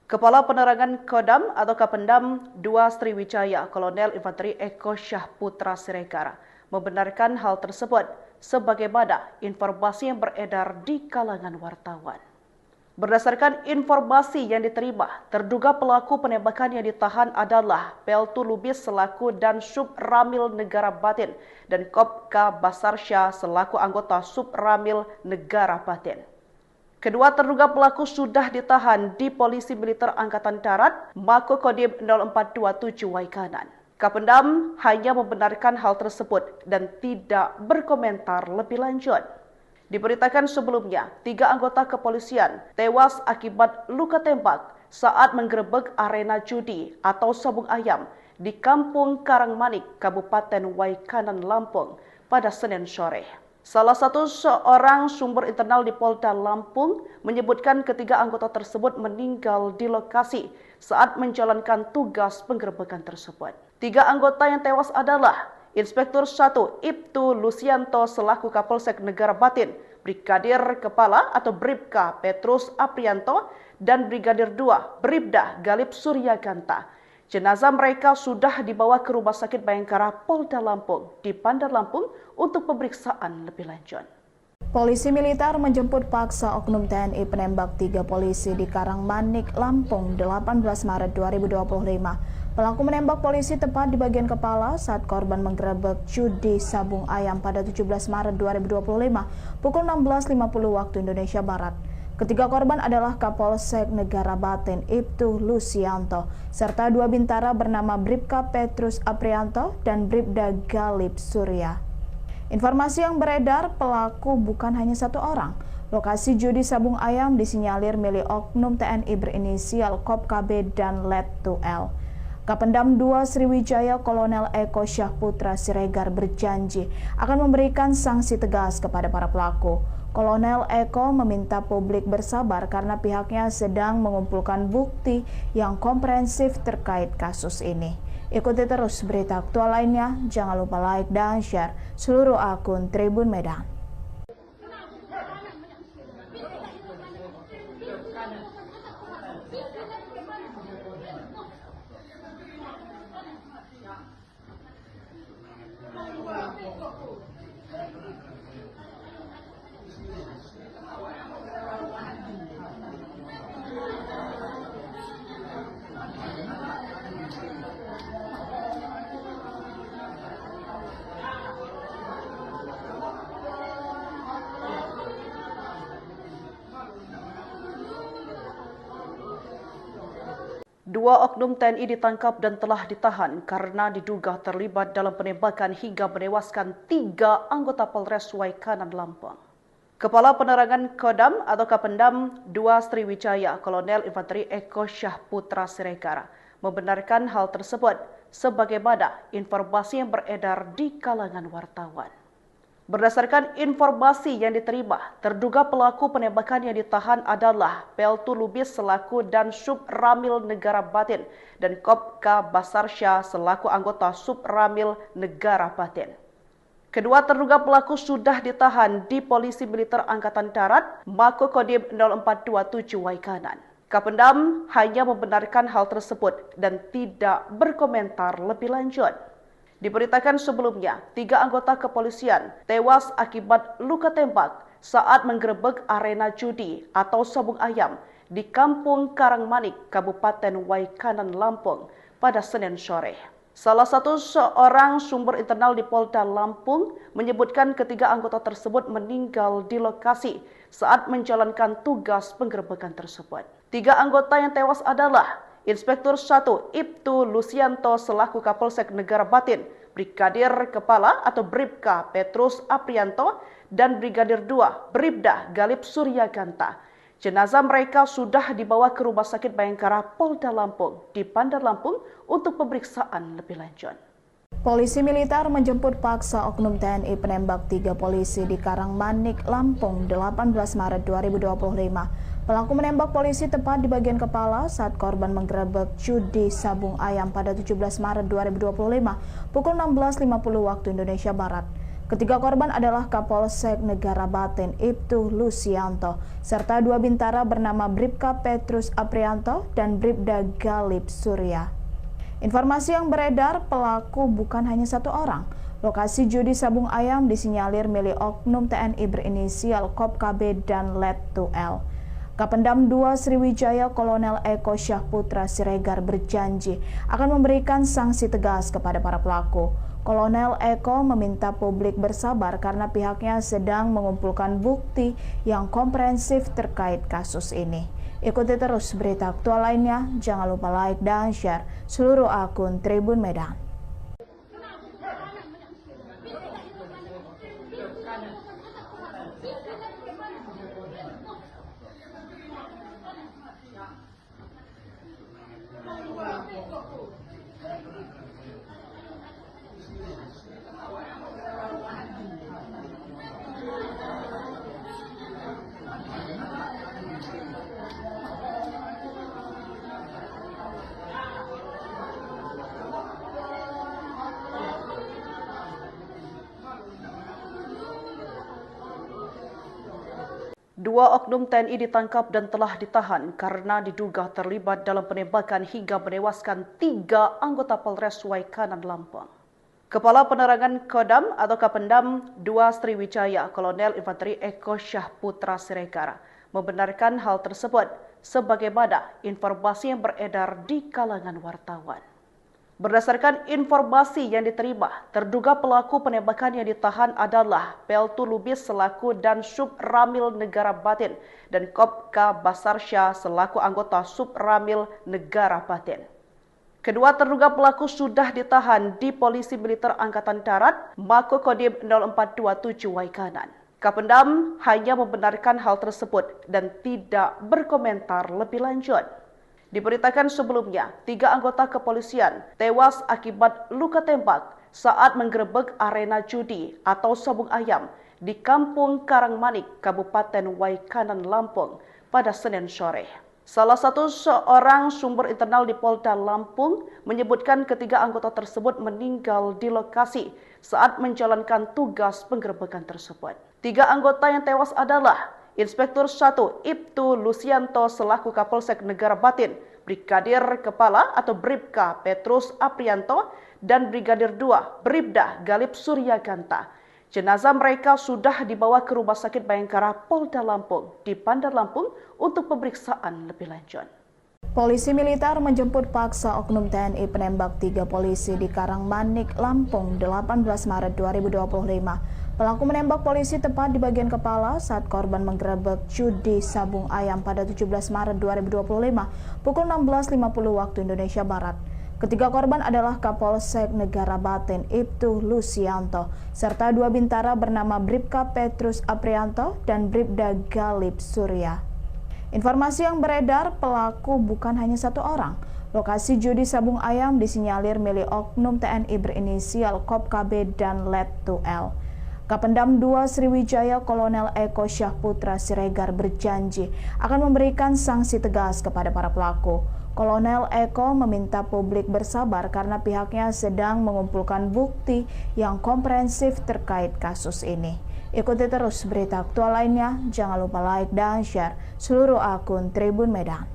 Kepala Penerangan Kodam atau Kapendam 2 Sriwijaya Kolonel Infanteri Eko Syahputra Siregar membenarkan hal tersebut sebagaimana informasi yang beredar di kalangan wartawan. Berdasarkan informasi yang diterima, terduga pelaku penembakan yang ditahan adalah Peltu Lubis selaku dan Sub Ramil Negara Batin dan Kopka Basarsya selaku anggota Sub Ramil Negara Batin. Kedua terduga pelaku sudah ditahan di Polisi Militer Angkatan Darat, Mako Kodim 0427 Waikanan. Kapendam hanya membenarkan hal tersebut dan tidak berkomentar lebih lanjut. Diberitakan sebelumnya, 3 anggota kepolisian tewas akibat luka tembak saat menggerebek arena judi atau sabung ayam di Kampung Karangmanik, Kabupaten Waikanan, Lampung pada Senin sore. Salah satu seorang sumber internal di Polda Lampung menyebutkan ketiga anggota tersebut meninggal di lokasi saat menjalankan tugas penggerebekan tersebut. 3 anggota yang tewas adalah Inspektur 1 Ibtu Lusianto selaku Kapolsek Negara Batin, Brigadir Kepala atau Bribka Petrus Aprianto, dan Brigadir 2 Bribda Galip Suryaganta. Jenazah mereka sudah dibawa ke Rumah Sakit Bayangkara Polda Lampung di Bandar Lampung untuk pemeriksaan lebih lanjut. Polisi militer menjemput paksa oknum TNI penembak 3 polisi di Karangmanik, Lampung, 18 Maret 2025. Pelaku menembak polisi tepat di bagian kepala saat korban menggerebek judi sabung ayam pada 17 Maret 2025 pukul 16.50 waktu Indonesia Barat. Ketiga korban adalah Kapolsek Negara Batin Ibtu Lusianto serta 2 bintara bernama Bribka Petrus Aprianto dan Bribda Galip Surya. Informasi yang beredar, pelaku bukan hanya 1 orang. Lokasi judi sabung ayam disinyalir milik oknum TNI berinisial Kop KB dan Let 2L. Kapendam 2 Sriwijaya Kolonel Eko Syahputra Siregar berjanji akan memberikan sanksi tegas kepada para pelaku. Kolonel Eko meminta publik bersabar karena pihaknya sedang mengumpulkan bukti yang komprehensif terkait kasus ini. Ikuti terus berita aktual lainnya, jangan lupa like dan share seluruh akun Tribun Medan. Dua oknum TNI ditangkap dan telah ditahan karena diduga terlibat dalam penembakan hingga menewaskan 3 anggota Polres Waikanan Lampung. Kepala Penerangan Kodam atau Kapendam 2 Sriwijaya Kolonel Infanteri Eko Syahputra Siregar membenarkan hal tersebut sebagaimana informasi yang beredar di kalangan wartawan. Berdasarkan informasi yang diterima, terduga pelaku penembakan yang ditahan adalah Peltu Lubis selaku dan Sub Ramil Negara Batin dan Kopka Basarsya selaku anggota Sub Ramil Negara Batin. Kedua terduga pelaku sudah ditahan di Polisi Militer Angkatan Darat, Makokodim 0427 Waikanan. Kapendam hanya membenarkan hal tersebut dan tidak berkomentar lebih lanjut. Diberitakan sebelumnya, 3 anggota kepolisian tewas akibat luka tembak saat menggerebek arena judi atau sabung ayam di Kampung Karangmanik, Kabupaten Waikanan, Lampung pada Senin sore. Salah satu seorang sumber internal di Polda Lampung menyebutkan ketiga anggota tersebut meninggal di lokasi saat menjalankan tugas penggerebekan tersebut. 3 anggota yang tewas adalah Inspektur 1 Ibtu Lusianto selaku Kapolsek Negara Batin, Brigadir Kepala atau Bribka Petrus Aprianto, dan Brigadir 2 Bribda Galip Suryaganta. Jenazah mereka sudah dibawa ke Rumah Sakit Bayangkara Polda Lampung di Bandar Lampung untuk pemeriksaan lebih lanjut. Polisi militer menjemput paksa oknum TNI penembak 3 polisi di Karangmanik, Lampung 18 Maret 2025. Pelaku menembak polisi tepat di bagian kepala saat korban menggerebek judi sabung ayam pada 17 Maret 2025 pukul 16.50 waktu Indonesia Barat. Ketiga korban adalah Kapolsek Negara Batin Ibtu Lusianto serta 2 bintara bernama Bribka Petrus Aprianto dan Bribda Galip Surya. Informasi yang beredar, pelaku bukan hanya 1 orang. Lokasi judi sabung ayam disinyalir milik oknum TNI berinisial Kop KB dan Letu L. Kapendam 2 Sriwijaya Kolonel Eko Syahputra Siregar berjanji akan memberikan sanksi tegas kepada para pelaku. Kolonel Eko meminta publik bersabar karena pihaknya sedang mengumpulkan bukti yang komprehensif terkait kasus ini. Ikuti terus berita aktual lainnya, jangan lupa like dan share seluruh akun Tribun Medan. Dua oknum TNI ditangkap dan telah ditahan karena diduga terlibat dalam penembakan hingga menewaskan 3 anggota Polres Waikanan, Lampung. Kepala Penerangan Kodam atau Kapendam 2 Sriwijaya Kolonel Infanteri Eko Syahputra Siregar membenarkan hal tersebut sebagaimana informasi yang beredar di kalangan wartawan. Berdasarkan informasi yang diterima, terduga pelaku penembakan yang ditahan adalah Peltu Lubis selaku dan Sub Ramil Negara Batin dan Kopka Basarsya selaku anggota Sub Ramil Negara Batin. Kedua terduga pelaku sudah ditahan di Polisi Militer Angkatan Darat, Makokodim 0427 Waikanan. Kapendam hanya membenarkan hal tersebut dan tidak berkomentar lebih lanjut. Diberitakan sebelumnya, 3 anggota kepolisian tewas akibat luka tembak saat menggerebek arena judi atau sabung ayam di Kampung Karangmanik, Kabupaten Waikanan, Lampung pada Senin sore. Salah satu seorang sumber internal di Polda Lampung menyebutkan ketiga anggota tersebut meninggal di lokasi saat menjalankan tugas penggerebekan tersebut. 3 anggota yang tewas adalah Inspektur 1 Ibtu Lusianto selaku Kapolsek Negara Batin, Brigadir Kepala atau Bribka Petrus Aprianto, dan Brigadir 2 Bribda Galip Suryaganta. Jenazah mereka sudah dibawa ke Rumah Sakit Bayangkara Polda Lampung di Bandar Lampung untuk pemeriksaan lebih lanjut. Polisi militer menjemput paksa oknum TNI penembak 3 polisi di Karangmanik, Lampung, 18 Maret 2025. Pelaku menembak polisi tepat di bagian kepala saat korban menggerebek judi sabung ayam pada 17 Maret 2025 pukul 16.50 waktu Indonesia Barat. Ketiga korban adalah Kapolsek Negara Batin Ibtu Lusianto serta 2 bintara bernama Bribka Petrus Aprianto dan Bribda Galip Surya. Informasi yang beredar, pelaku bukan hanya 1 orang. Lokasi judi sabung ayam disinyalir milik oknum TNI berinisial Kop KB dan Let 2L. Kapendam 2 Sriwijaya Kolonel Eko Syahputra Siregar berjanji akan memberikan sanksi tegas kepada para pelaku. Kolonel Eko meminta publik bersabar karena pihaknya sedang mengumpulkan bukti yang komprehensif terkait kasus ini. Ikuti terus berita aktual lainnya, jangan lupa like dan share seluruh akun Tribun Medan.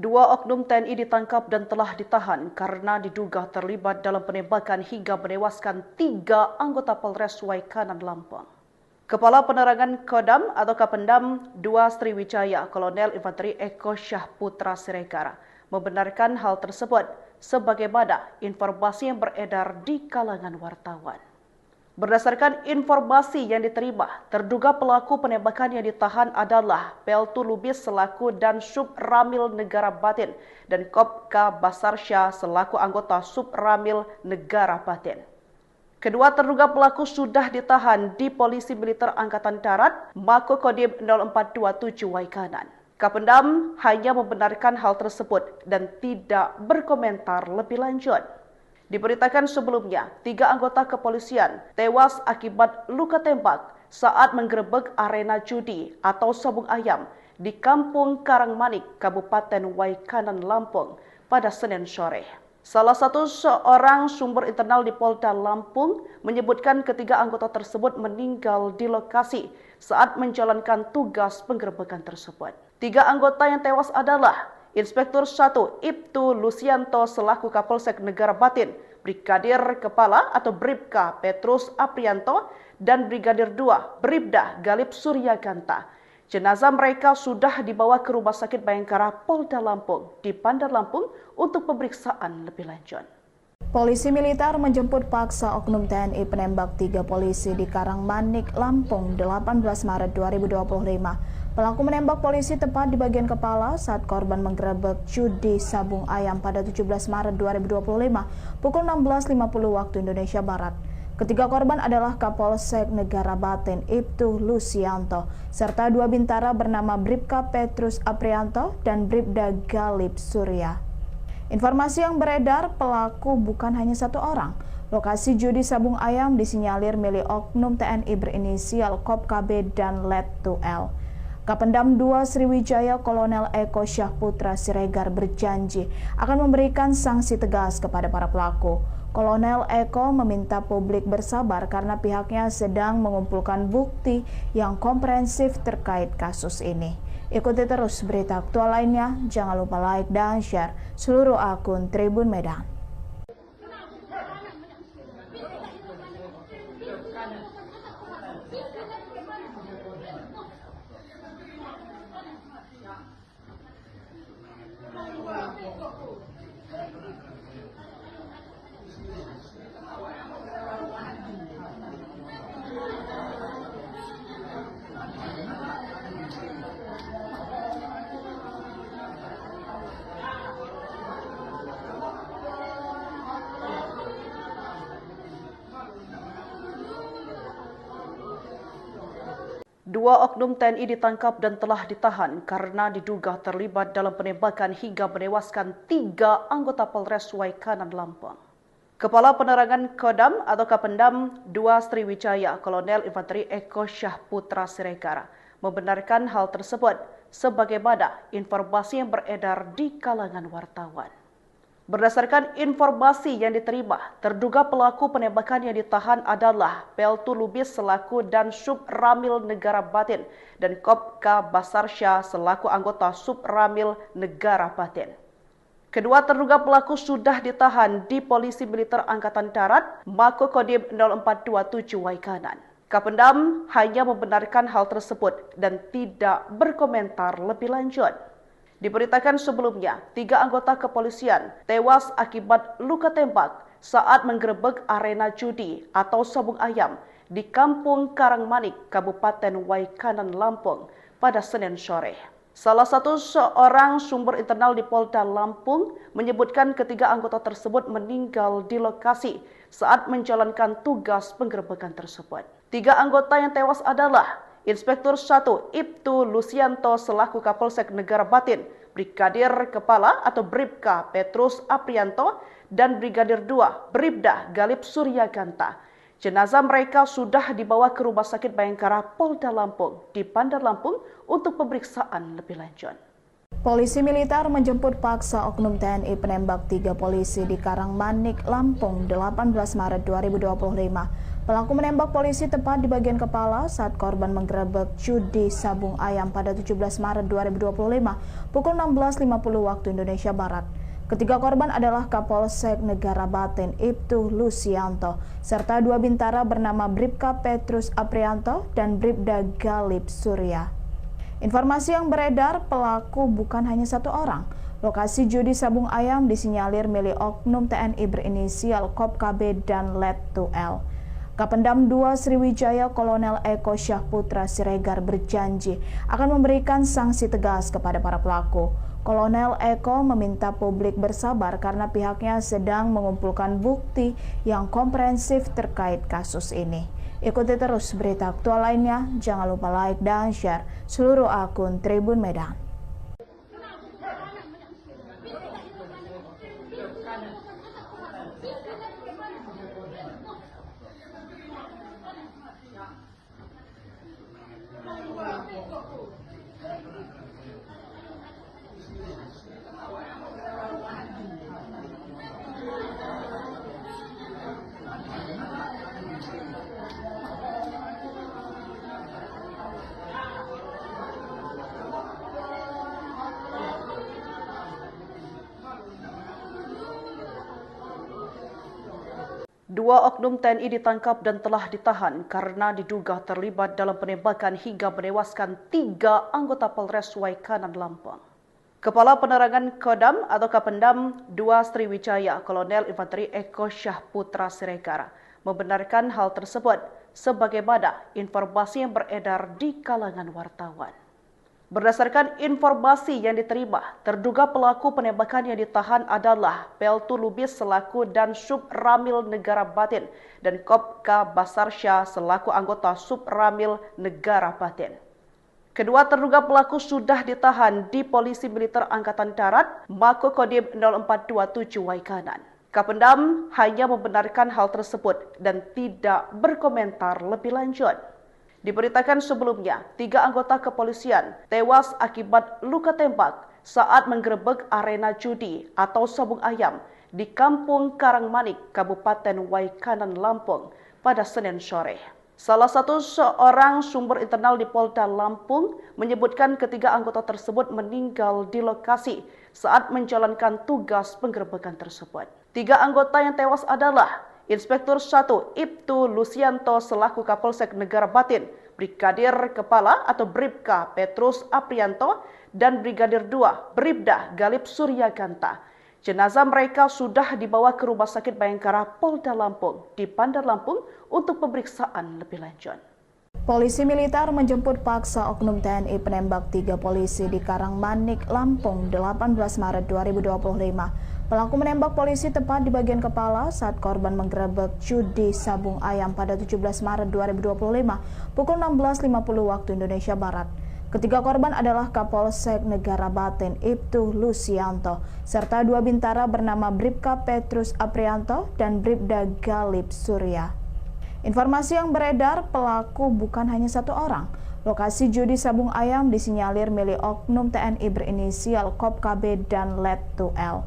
Dua oknum TNI ditangkap dan telah ditahan karena diduga terlibat dalam penembakan hingga menewaskan 3 anggota Polres Waikanan, Lampung. Kepala Penerangan Kodam atau Kapendam 2 Sriwijaya Kolonel Infanteri Eko Syahputra Siregar membenarkan hal tersebut sebagaimana informasi yang beredar di kalangan wartawan. Berdasarkan informasi yang diterima, terduga pelaku penembakan yang ditahan adalah Peltu Lubis selaku dan Sub Ramil Negara Batin dan Kopka Basarsya selaku anggota Sub Ramil Negara Batin. Kedua terduga pelaku sudah ditahan di Polisi Militer Angkatan Darat Mako Kodim 0427 Waikanan. Kapendam hanya membenarkan hal tersebut dan tidak berkomentar lebih lanjut. Diberitakan sebelumnya, 3 anggota kepolisian tewas akibat luka tembak saat menggerebek arena judi atau sabung ayam di Kampung Karangmanik, Kabupaten Waikanan, Lampung pada Senin sore. Salah satu seorang sumber internal di Polda Lampung menyebutkan ketiga anggota tersebut meninggal di lokasi saat menjalankan tugas penggerebekan tersebut. 3 anggota yang tewas adalah Inspektur 1 Ibtu Lusianto selaku Kapolsek Negara Batin, Brigadir Kepala atau Bribka Petrus Aprianto, dan Brigadir 2 Bribda Galip Suryaganta. Jenazah mereka sudah dibawa ke Rumah Sakit Bayangkara Polda Lampung di Bandar Lampung untuk pemeriksaan lebih lanjut. Polisi militer menjemput paksa oknum TNI penembak 3 polisi di Karangmanik, Lampung, 18 Maret 2025. Pelaku menembak polisi tepat di bagian kepala saat korban menggerebek judi sabung ayam pada 17 Maret 2025 pukul 16.50 waktu Indonesia Barat. Ketiga korban adalah Kapolsek Negara Batin Ibtu Lusianto serta 2 bintara bernama Bribka Petrus Aprianto dan Bribda Galip Surya. Informasi yang beredar, pelaku bukan hanya 1 orang. Lokasi judi sabung ayam disinyalir milik oknum TNI berinisial Kop KB dan Let 2L. Kapendam 2 Sriwijaya Kolonel Eko Syahputra Siregar berjanji akan memberikan sanksi tegas kepada para pelaku. Kolonel Eko meminta publik bersabar karena pihaknya sedang mengumpulkan bukti yang komprehensif terkait kasus ini. Ikuti terus berita aktual lainnya, jangan lupa like dan share seluruh akun Tribun Medan. Dua oknum TNI ditangkap dan telah ditahan karena diduga terlibat dalam penembakan hingga menewaskan 3 anggota Polres Waikanan Lampung. Kepala Penerangan Kodam atau Kapendam 2 Sriwijaya, Kolonel Infanteri Eko Syahputra Siregar, membenarkan hal tersebut sebagaimana informasi yang beredar di kalangan wartawan. Berdasarkan informasi yang diterima, terduga pelaku penembakan yang ditahan adalah Peltu Lubis selaku dan Sub Ramil Negara Batin dan Kopka Basarsya selaku anggota Sub Ramil Negara Batin. Kedua terduga pelaku sudah ditahan di Polisi Militer Angkatan Darat, Mako Kodim 0427 Waikanan. Kapendam hanya membenarkan hal tersebut dan tidak berkomentar lebih lanjut. Diberitakan sebelumnya, 3 anggota kepolisian tewas akibat luka tembak saat menggerebek arena judi atau sabung ayam di Kampung Karangmanik, Kabupaten Waikanan, Lampung pada Senin sore. Salah satu seorang sumber internal di Polda Lampung menyebutkan ketiga anggota tersebut meninggal di lokasi saat menjalankan tugas penggerebekan tersebut. 3 anggota yang tewas adalah Inspektur 1 Ibtu Lusianto selaku Kapolsek Negara Batin, Brigadir Kepala atau Bribka Petrus Aprianto, dan Brigadir 2 Bribda Galip Suryaganta. Jenazah mereka sudah dibawa ke Rumah Sakit Bayangkara Polda Lampung di Bandar Lampung untuk pemeriksaan lebih lanjut. Polisi militer menjemput paksa oknum TNI penembak 3 polisi di Karangmanik, Lampung, 18 Maret 2025. Pelaku menembak polisi tepat di bagian kepala saat korban menggerebek judi sabung ayam pada 17 Maret 2025 pukul 16.50 waktu Indonesia Barat. Ketiga korban adalah Kapolsek Negara Batin Ibtu Lusianto serta 2 bintara bernama Bribka Petrus Aprianto dan Bribda Galip Surya. Informasi yang beredar, pelaku bukan hanya 1 orang. Lokasi judi sabung ayam disinyalir milik oknum TNI berinisial Kop KB dan Letu L. Kapendam 2 Sriwijaya Kolonel Eko Syahputra Siregar berjanji akan memberikan sanksi tegas kepada para pelaku. Kolonel Eko meminta publik bersabar karena pihaknya sedang mengumpulkan bukti yang komprehensif terkait kasus ini. Ikuti terus berita aktual lainnya, jangan lupa like dan share seluruh akun Tribun Medan. Dua oknum TNI ditangkap dan telah ditahan karena diduga terlibat dalam penembakan hingga menewaskan 3 anggota Polres Waikanan, Lampung. Kepala Penerangan Kodam atau Kapendam 2 Sriwijaya, Kolonel Infanteri Eko Syahputra Siregar, membenarkan hal tersebut sebagaimana informasi yang beredar di kalangan wartawan. Berdasarkan informasi yang diterima, terduga pelaku penembakan yang ditahan adalah Peltu Lubis selaku dan Sub Ramil Negara Batin dan Kopka Basarsya selaku anggota Sub Ramil Negara Batin. Kedua terduga pelaku sudah ditahan di Polisi Militer Angkatan Darat, Mako Kodim 0427 Waikanan. Kapendam hanya membenarkan hal tersebut dan tidak berkomentar lebih lanjut. Diberitakan sebelumnya, 3 anggota kepolisian tewas akibat luka tembak saat menggerebek arena judi atau sabung ayam di Kampung Karangmanik, Kabupaten Waikanan, Lampung pada Senin sore. Salah satu seorang sumber internal di Polda Lampung menyebutkan ketiga anggota tersebut meninggal di lokasi saat menjalankan tugas penggerebekan tersebut. 3 anggota yang tewas adalah Inspektur 1 Ibtu Lusianto selaku Kapolsek Negara Batin, Brigadir Kepala atau Bribka Petrus Aprianto, dan Brigadir 2 Bribda Galip Suryaganta. Jenazah mereka sudah dibawa ke Rumah Sakit Bayangkara Polda Lampung di Bandar Lampung untuk pemeriksaan lebih lanjut. Polisi militer menjemput paksa oknum TNI penembak 3 polisi di Karangmanik, Lampung, 18 Maret 2025. Pelaku menembak polisi tepat di bagian kepala saat korban menggerebek judi sabung ayam pada 17 Maret 2025 pukul 16.50 waktu Indonesia Barat. Ketiga korban adalah Kapolsek Negara Batin Ibtu Lusianto serta dua bintara bernama Bribka Petrus Aprianto dan Bribda Galip Surya. Informasi yang beredar, pelaku bukan hanya satu orang. Lokasi judi sabung ayam disinyalir milik oknum TNI berinisial Kop KB dan Let 2L.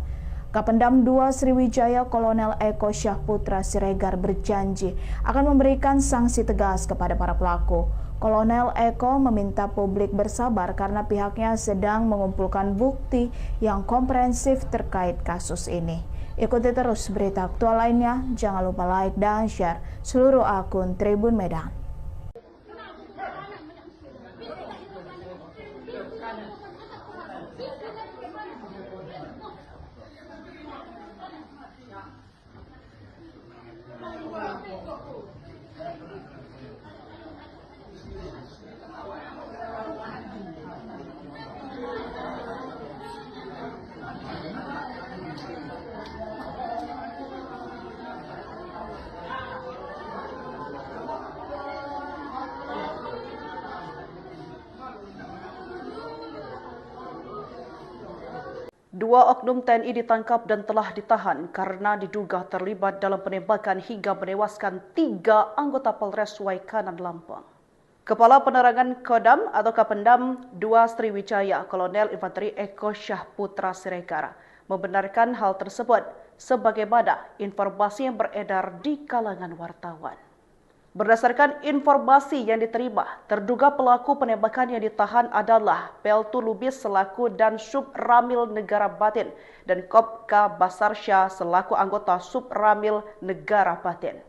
Kapendam 2 Sriwijaya Kolonel Eko Syahputra Siregar berjanji akan memberikan sanksi tegas kepada para pelaku. Kolonel Eko meminta publik bersabar karena pihaknya sedang mengumpulkan bukti yang komprehensif terkait kasus ini. Ikuti terus berita aktual lainnya, jangan lupa like dan share seluruh akun Tribun Medan. Dua oknum TNI ditangkap dan telah ditahan karena diduga terlibat dalam penembakan hingga menewaskan 3 anggota Polres Waikanan Lampung. Kepala Penerangan Kodam atau Kapendam 2 Sriwijaya Kolonel Infanteri Eko Syahputra Siregar membenarkan hal tersebut sebagaimana informasi yang beredar di kalangan wartawan. Berdasarkan informasi yang diterima, terduga pelaku penembakan yang ditahan adalah Peltu Lubis selaku dan Sub Ramil Negara Batin dan Kopka Basarsya selaku anggota Sub Ramil Negara Batin.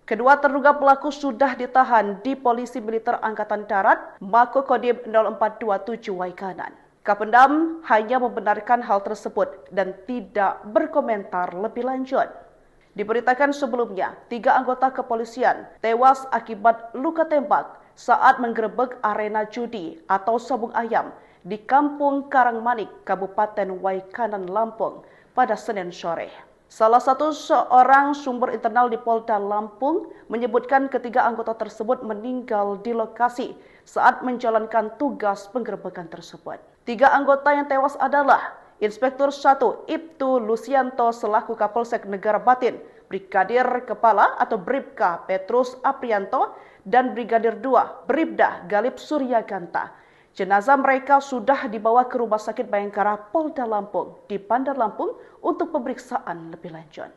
Kedua terduga pelaku sudah ditahan di Polisi Militer Angkatan Darat Mako Kodim 0427 Waikanan. Kapendam hanya membenarkan hal tersebut dan tidak berkomentar lebih lanjut. Diberitakan sebelumnya, 3 anggota kepolisian tewas akibat luka tembak saat menggerebek arena judi atau sabung ayam di Kampung Karangmanik, Kabupaten Waikanan, Lampung pada Senin sore. Salah satu seorang sumber internal di Polda Lampung menyebutkan ketiga anggota tersebut meninggal di lokasi saat menjalankan tugas penggerebekan tersebut. 3 anggota yang tewas adalah Inspektur 1 Ibtu Lusianto selaku Kapolsek Negara Batin, Brigadir Kepala atau Bribka Petrus Aprianto, dan Brigadir 2 Bribda Galip Surya Ganta. Jenazah mereka sudah dibawa ke Rumah Sakit Bayangkara Polda Lampung di Bandar Lampung untuk pemeriksaan lebih lanjut.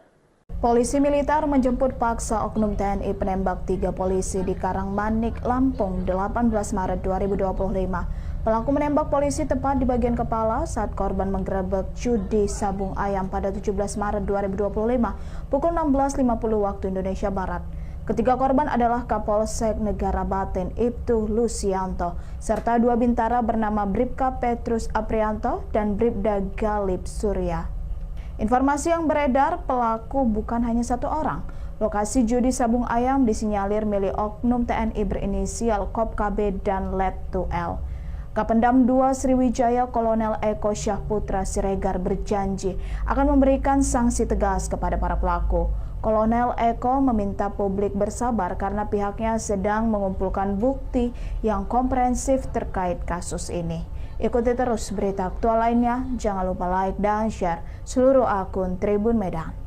Polisi militer menjemput paksa oknum TNI penembak 3 polisi di Karangmanik, Lampung 18 Maret 2025. Pelaku menembak polisi tepat di bagian kepala saat korban menggerebek judi sabung ayam pada 17 Maret 2025 pukul 16.50 waktu Indonesia Barat. Ketiga korban adalah Kapolsek Negara Batin Ibtu Lusianto serta 2 bintara bernama Bribka Petrus Aprianto dan Bribda Galip Surya. Informasi yang beredar, pelaku bukan hanya satu orang. Lokasi judi sabung ayam disinyalir milik oknum TNI berinisial Kop KB dan Let 2L. Kapendam 2 Sriwijaya Kolonel Eko Syahputra Siregar berjanji akan memberikan sanksi tegas kepada para pelaku. Kolonel Eko meminta publik bersabar karena pihaknya sedang mengumpulkan bukti yang komprehensif terkait kasus ini. Ikuti terus berita aktual lainnya, jangan lupa like dan share seluruh akun Tribun Medan.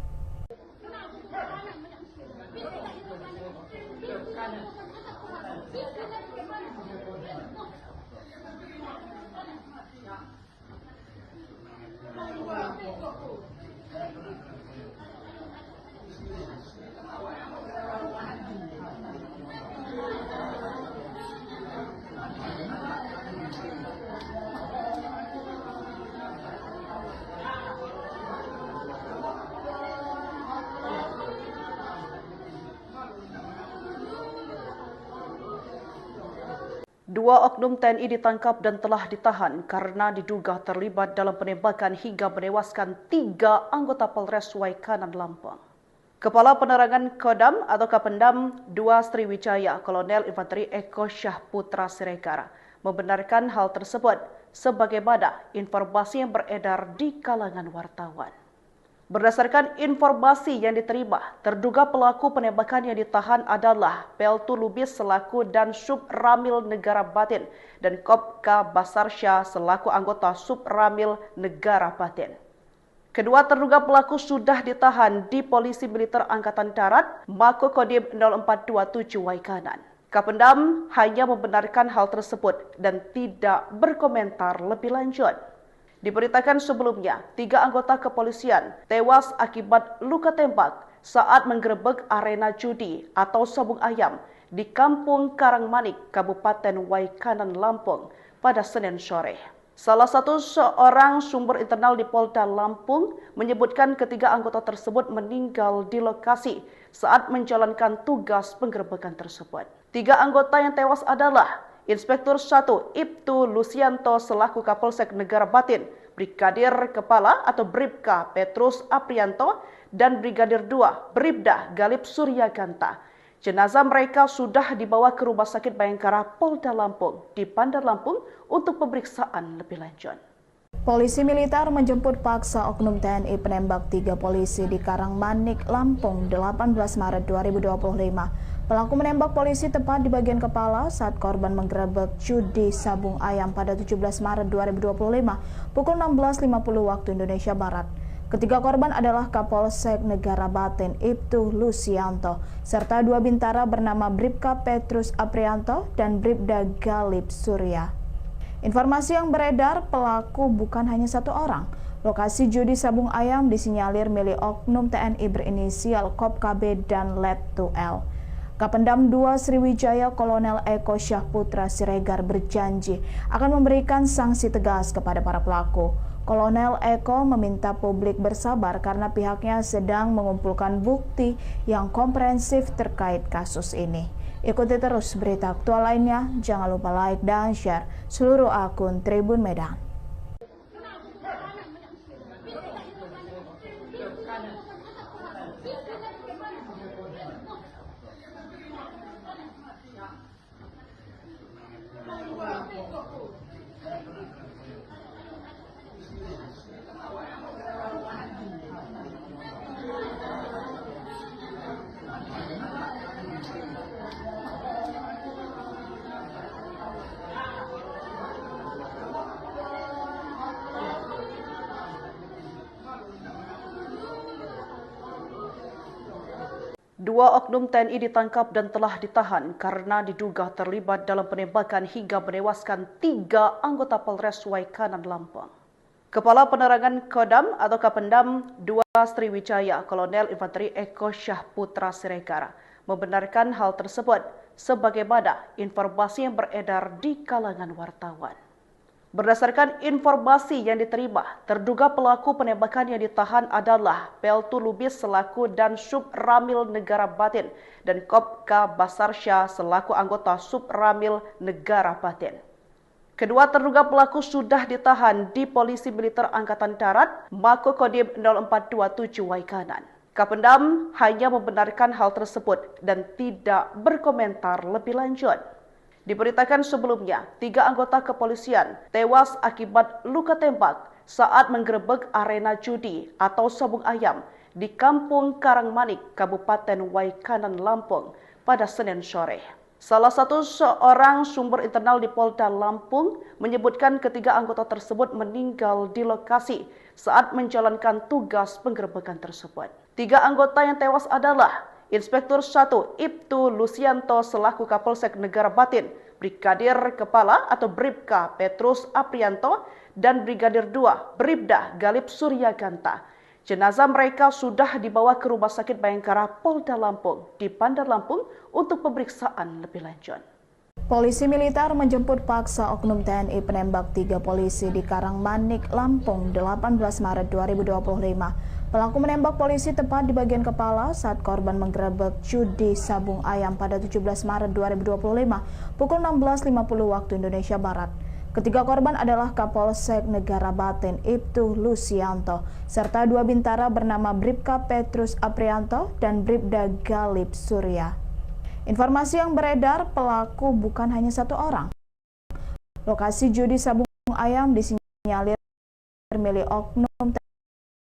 Dua oknum TNI ditangkap dan telah ditahan karena diduga terlibat dalam penembakan hingga menewaskan 3 anggota Polres Waikanan, Lampung. Kepala Penerangan Kodam atau Kapendam 2 Sriwijaya Kolonel Infanteri Eko Syahputra Siregar membenarkan hal tersebut sebagaimana informasi yang beredar di kalangan wartawan. Berdasarkan informasi yang diterima, terduga pelaku penembakan yang ditahan adalah Peltu Lubis selaku dan Sub Ramil Negara Batin dan Kopka Basarsya selaku anggota Sub Ramil Negara Batin. Kedua terduga pelaku sudah ditahan di Polisi Militer Angkatan Darat, Mako Kodim 0427 Waikanan. Kapendam hanya membenarkan hal tersebut dan tidak berkomentar lebih lanjut. Diberitakan sebelumnya, 3 anggota kepolisian tewas akibat luka tembak saat menggerebek arena judi atau sabung ayam di Kampung Karangmanik, Kabupaten Waikanan, Lampung pada Senin sore. Salah satu seorang sumber internal di Polda Lampung menyebutkan ketiga anggota tersebut meninggal di lokasi saat menjalankan tugas penggerebekan tersebut. 3 anggota yang tewas adalah Inspektur 1 Ibtu Lusianto selaku Kapolsek Negara Batin, Brigadir Kepala atau Bribka Petrus Aprianto, dan Brigadir 2 Bribda Galip Suryaganta. Jenazah mereka sudah dibawa ke Rumah Sakit Bayangkara Polda Lampung di Bandar Lampung untuk pemeriksaan lebih lanjut. Polisi militer menjemput paksa oknum TNI penembak 3 polisi di Karangmanik, Lampung, 18 Maret 2025. Pelaku menembak polisi tepat di bagian kepala saat korban menggerebek judi sabung ayam pada 17 Maret 2025 pukul 16.50 waktu Indonesia Barat. Ketiga korban adalah Kapolsek Negara Batin Ibtu Lusianto serta 2 bintara bernama Bribka Petrus Aprianto dan Bribda Galip Surya. Informasi yang beredar, pelaku bukan hanya 1 orang. Lokasi judi sabung ayam disinyalir milik oknum TNI berinisial KOP-KB dan Let2L. Kapendam 2 Sriwijaya Kolonel Eko Syahputra Siregar berjanji akan memberikan sanksi tegas kepada para pelaku. Kolonel Eko meminta publik bersabar karena pihaknya sedang mengumpulkan bukti yang komprehensif terkait kasus ini. Ikuti terus berita aktual lainnya, jangan lupa like dan share seluruh akun Tribun Medan. Dua oknum TNI ditangkap dan telah ditahan karena diduga terlibat dalam penembakan hingga menewaskan 3 anggota Polres Waikanan, Lampung. Kepala Penerangan Kodam atau Kapendam 2 Sriwijaya Kolonel Infanteri Eko Syahputra Siregar membenarkan hal tersebut sebagaimana informasi yang beredar di kalangan wartawan. Berdasarkan informasi yang diterima, terduga pelaku penembakan yang ditahan adalah Peltu Lubis selaku dan Sub Ramil Negara Batin dan Kopka Basarsya selaku anggota Sub Ramil Negara Batin. Kedua terduga pelaku sudah ditahan di Polisi Militer Angkatan Darat, Mako Kodim 0427 Waikanan. Kapendam hanya membenarkan hal tersebut dan tidak berkomentar lebih lanjut. Diberitakan sebelumnya, 3 anggota kepolisian tewas akibat luka tembak saat menggerebek arena judi atau sabung ayam di Kampung Karangmanik, Kabupaten Waikanan, Lampung pada Senin sore. Salah satu seorang sumber internal di Polda Lampung menyebutkan ketiga anggota tersebut meninggal di lokasi saat menjalankan tugas penggerebekan tersebut. 3 anggota yang tewas adalah Inspektur 1 Ibtu Lusianto selaku Kapolsek Negara Batin, Brigadir Kepala atau Bribka Petrus Aprianto, dan Brigadir 2 Bribda Galip Suryaganta. Jenazah mereka sudah dibawa ke Rumah Sakit Bayangkara Polda Lampung di Bandar Lampung untuk pemeriksaan lebih lanjut. Polisi militer menjemput paksa oknum TNI penembak 3 polisi di Karangmanik, Lampung, 18 Maret 2025. Pelaku menembak polisi tepat di bagian kepala saat korban menggerebek judi sabung ayam pada 17 Maret 2025 pukul 16.50 waktu Indonesia Barat. Ketiga korban adalah Kapolsek Negara Batin Ibtu Lusianto serta 2 bintara bernama Bribka Petrus Aprianto dan Bribda Galip Surya. Informasi yang beredar, pelaku bukan hanya 1 orang. Lokasi judi sabung ayam disinyalir milik oknum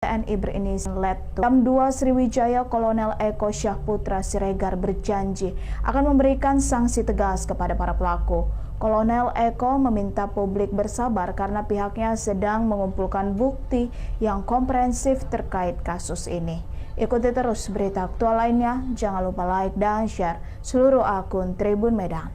TNI berinisial Letu. Kodam 2 Sriwijaya Kolonel Eko Syahputra Siregar berjanji akan memberikan sanksi tegas kepada para pelaku. Kolonel Eko meminta publik bersabar karena pihaknya sedang mengumpulkan bukti yang komprehensif terkait kasus ini. Ikuti terus berita aktual lainnya, jangan lupa like dan share seluruh akun Tribun Medan.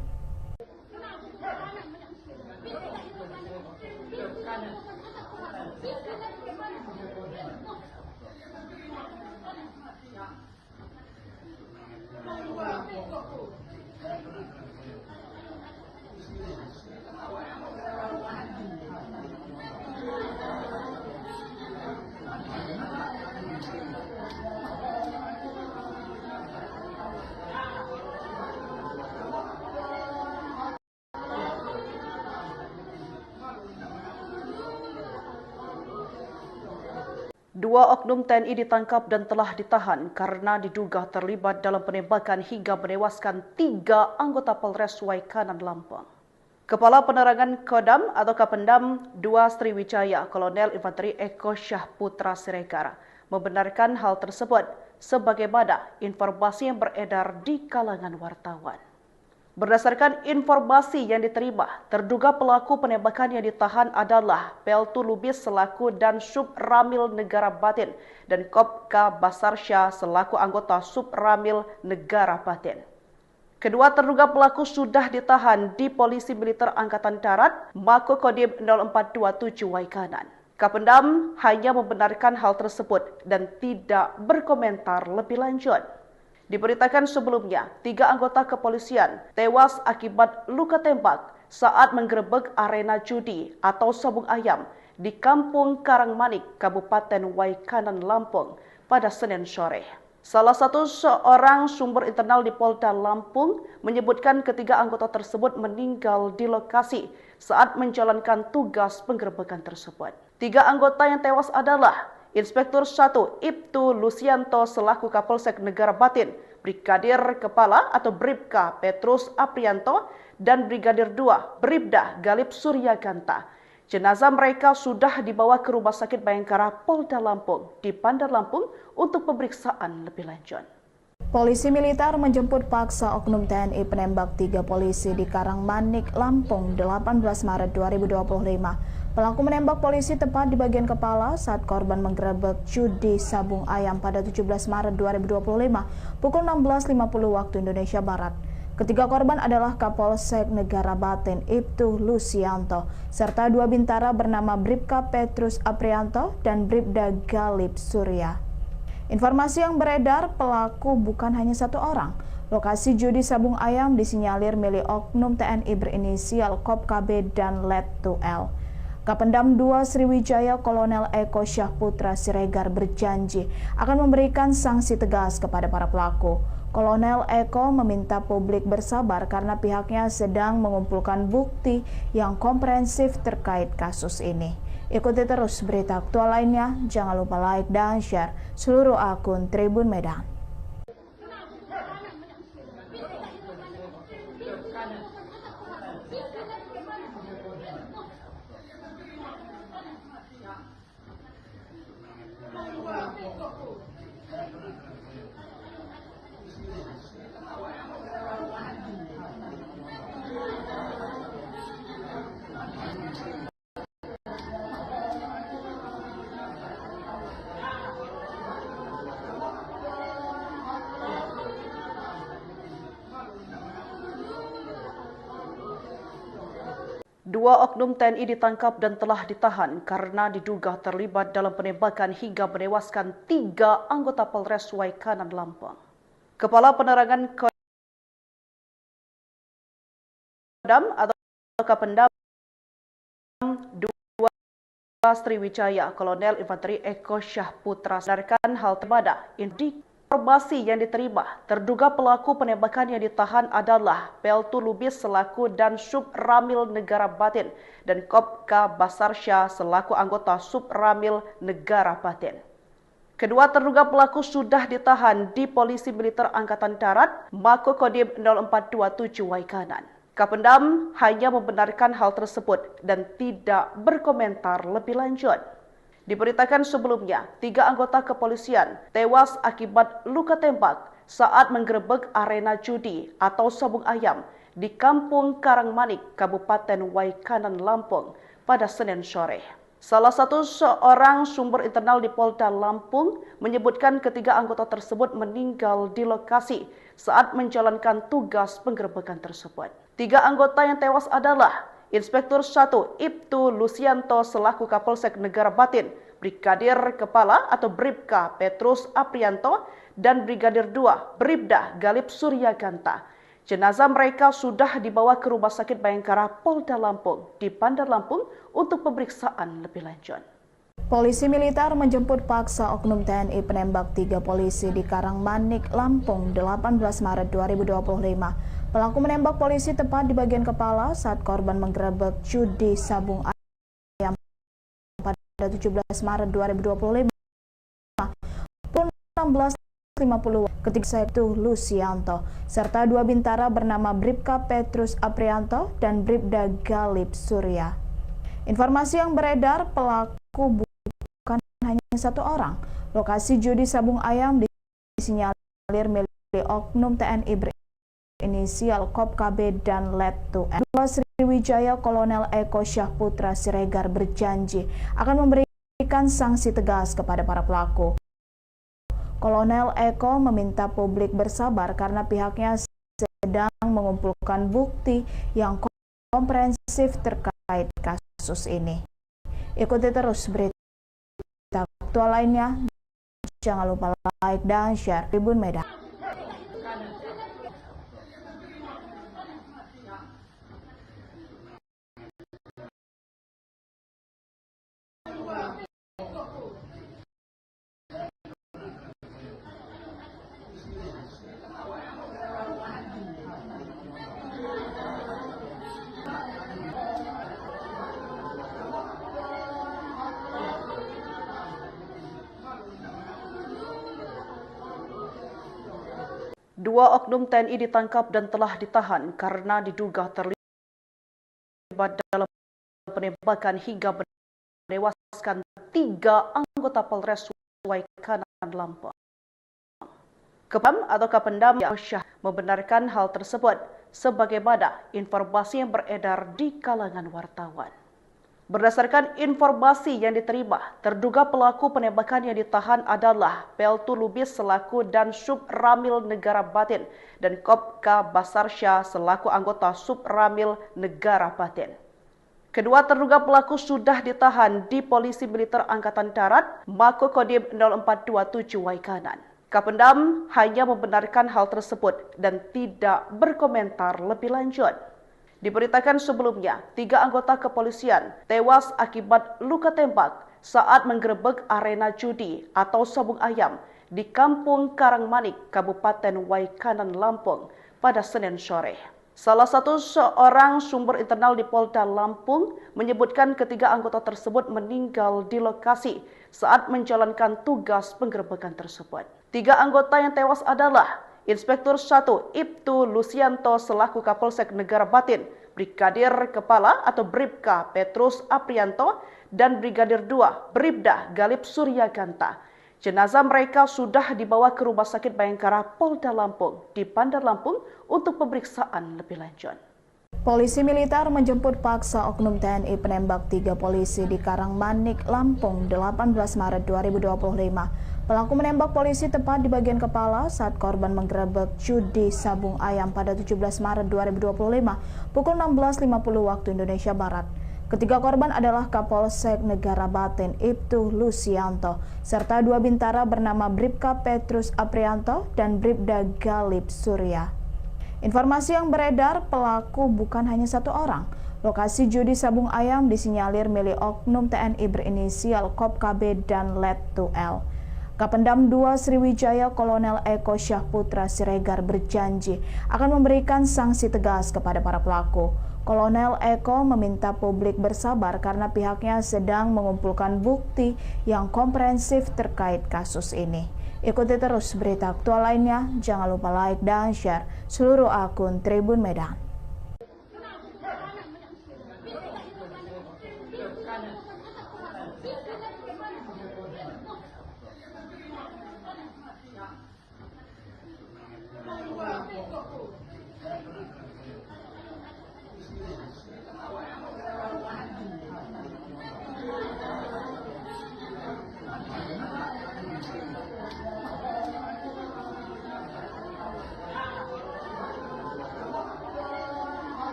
Dua oknum TNI ditangkap dan telah ditahan karena diduga terlibat dalam penembakan hingga menewaskan 3 anggota Polres Waikanan Lampung. Kepala Penerangan Kodam atau Kapendam 2 Sriwijaya Kolonel Infanteri Eko Syahputra Siregar membenarkan hal tersebut sebagaimana informasi yang beredar di kalangan wartawan. Berdasarkan informasi yang diterima, terduga pelaku penembakan yang ditahan adalah Peltu Lubis selaku dan Sub Ramil Negara Batin dan Kopka Basarsya selaku anggota Sub Ramil Negara Batin. Kedua terduga pelaku sudah ditahan di Polisi Militer Angkatan Darat Mako Kodim 0427 Waikanan. Kapendam hanya membenarkan hal tersebut dan tidak berkomentar lebih lanjut. Diberitakan sebelumnya, 3 anggota kepolisian tewas akibat luka tembak saat menggerebek arena judi atau sabung ayam di Kampung Karangmanik, Kabupaten Waikanan, Lampung pada Senin sore. Salah satu seorang sumber internal di Polda Lampung menyebutkan ketiga anggota tersebut meninggal di lokasi saat menjalankan tugas penggerebekan tersebut. 3 anggota yang tewas adalah Inspektur 1 Ibtu Lusianto selaku Kapolsek Negara Batin, Brigadir Kepala atau Bribka Petrus Aprianto, dan Brigadir 2 Bribda Galip Suryaganta. Jenazah mereka sudah dibawa ke Rumah Sakit Bayangkara Polda Lampung di Bandar Lampung untuk pemeriksaan lebih lanjut. Polisi militer menjemput paksa oknum TNI penembak 3 polisi di Karangmanik, Lampung 18 Maret 2025. Pelaku menembak polisi tepat di bagian kepala saat korban menggerebek judi sabung ayam pada 17 Maret 2025 pukul 16.50 waktu Indonesia Barat. Ketiga korban adalah Kapolsek Negara Batin Ibtu Lusianto serta 2 bintara bernama Bribka Petrus Aprianto dan Bribda Galip Surya. Informasi yang beredar, pelaku bukan hanya 1 orang. Lokasi judi sabung ayam disinyalir milik oknum TNI berinisial Kopka B dan Letu L. Kapendam 2 Sriwijaya Kolonel Eko Syahputra Siregar berjanji akan memberikan sanksi tegas kepada para pelaku. Kolonel Eko meminta publik bersabar karena pihaknya sedang mengumpulkan bukti yang komprehensif terkait kasus ini. Ikuti terus berita aktual lainnya, jangan lupa like dan share seluruh akun Tribun Medan. Dua oknum TNI ditangkap dan telah ditahan karena diduga terlibat dalam penembakan hingga menewaskan 3 anggota Polres Waikanan, Lampung. Kepala Penerangan Kodam atau Kapendam 2 Sriwijaya Kolonel Infanteri Eko Syahputra membenarkan hal tersebut. Informasi yang diterima, terduga pelaku penembakan yang ditahan adalah Peltu Lubis selaku dan Sub Ramil Negara Batin dan Kopka Basarsya selaku anggota Sub Ramil Negara Batin. Kedua terduga pelaku sudah ditahan di Polisi Militer Angkatan Darat Mako Kodim 0427 Waikanan. Kapendam hanya membenarkan hal tersebut dan tidak berkomentar lebih lanjut. Diberitakan sebelumnya, 3 anggota kepolisian tewas akibat luka tembak saat menggerebek arena judi atau sabung ayam di Kampung Karangmanik, Kabupaten Waikanan, Lampung pada Senin sore. Salah satu seorang sumber internal di Polda Lampung menyebutkan ketiga anggota tersebut meninggal di lokasi saat menjalankan tugas penggerebekan tersebut. 3 anggota yang tewas adalah Inspektur 1 Ibtu Lusianto selaku Kapolsek Negara Batin, Brigadir Kepala atau Bribka Petrus Aprianto, dan Brigadir 2 Bribda Galip Suryaganta. Jenazah mereka sudah dibawa ke Rumah Sakit Bayangkara Polda Lampung di Bandar Lampung untuk pemeriksaan lebih lanjut. Polisi militer menjemput paksa oknum TNI penembak 3 polisi di Karangmanik, Lampung, 18 Maret 2025. Pelaku menembak polisi tepat di bagian kepala saat korban menggerebek judi sabung ayam pada 17 Maret 2025. Pukul 16.50 ketika itu Lusianto serta 2 bintara bernama Bribka Petrus Aprianto dan Bribda Galip Surya. Informasi yang beredar, pelaku bukan hanya 1 orang. Lokasi judi sabung ayam disinyalir milik oknum TNI berinisial Kop KB dan Let2L. Sriwijaya Kolonel Eko Syahputra Siregar berjanji akan memberikan sanksi tegas kepada para pelaku. Kolonel Eko meminta publik bersabar karena pihaknya sedang mengumpulkan bukti yang komprehensif terkait kasus ini. Ikuti terus berita aktual lainnya. Jangan lupa like dan share Tribun Medan. Dua oknum TNI ditangkap dan telah ditahan karena diduga terlibat dalam penembakan hingga menewaskan 3 anggota Polres Waikanan, Lampung. Kepam atau Kapendam Syah membenarkan hal tersebut sebagaimana informasi yang beredar di kalangan wartawan. Berdasarkan informasi yang diterima, terduga pelaku penembakan yang ditahan adalah Peltu Lubis selaku dan Sub Ramil Negara Batin dan Kopka Basarsya selaku anggota Sub Ramil Negara Batin. Kedua terduga pelaku sudah ditahan di Polisi Militer Angkatan Darat Mako Kodim 0427 Waikanan. Kapendam hanya membenarkan hal tersebut dan tidak berkomentar lebih lanjut. Diberitakan sebelumnya, 3 anggota kepolisian tewas akibat luka tembak saat menggerebek arena judi atau sabung ayam di Kampung Karangmanik, Kabupaten Waikanan, Lampung pada Senin sore. Salah satu seorang sumber internal di Polda Lampung menyebutkan ketiga anggota tersebut meninggal di lokasi saat menjalankan tugas penggerebekan tersebut. 3 anggota yang tewas adalah Inspektur 1 Ibtu Lusianto selaku Kapolsek Negara Batin, Brigadir Kepala atau Bribka Petrus Aprianto, dan Brigadir 2 Bribda Galip Suryaganta. Jenazah mereka sudah dibawa ke Rumah Sakit Bayangkara Polda Lampung di Bandar Lampung untuk pemeriksaan lebih lanjut. Polisi militer menjemput paksa oknum TNI penembak 3 polisi di Karangmanik, Lampung, 18 Maret 2025. Pelaku menembak polisi tepat di bagian kepala saat korban menggerebek judi sabung ayam pada 17 Maret 2025 pukul 16.50 waktu Indonesia Barat. Ketiga korban adalah Kapolsek Negara Batin Ibtu Lusianto serta 2 bintara bernama Bribka Petrus Aprianto dan Bribda Galip Surya. Informasi yang beredar, pelaku bukan hanya 1 orang. Lokasi judi sabung ayam disinyalir milik oknum TNI berinisial Kop KB dan Let2L. Kapendam 2 Sriwijaya Kolonel Eko Syahputra Siregar berjanji akan memberikan sanksi tegas kepada para pelaku. Kolonel Eko meminta publik bersabar karena pihaknya sedang mengumpulkan bukti yang komprehensif terkait kasus ini. Ikuti terus berita aktual lainnya, jangan lupa like dan share seluruh akun Tribun Medan.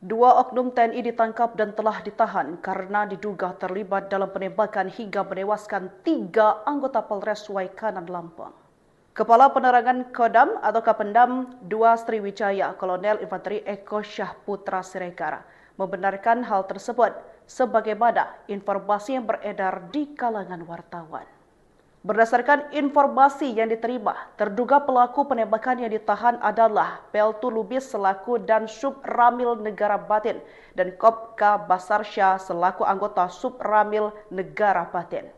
Dua oknum TNI ditangkap dan telah ditahan karena diduga terlibat dalam penembakan hingga menewaskan 3 anggota Polres Waikanan Lampung. Kepala Penerangan Kodam atau Kapendam 2 Sriwijaya Kolonel Infanteri Eko Syahputra Siregar membenarkan hal tersebut sebagaimana informasi yang beredar di kalangan wartawan. Berdasarkan informasi yang diterima, terduga pelaku penembakan yang ditahan adalah Peltu Lubis selaku dan Sub Ramil Negara Batin dan Kopka Basarsya selaku anggota Sub Ramil Negara Batin.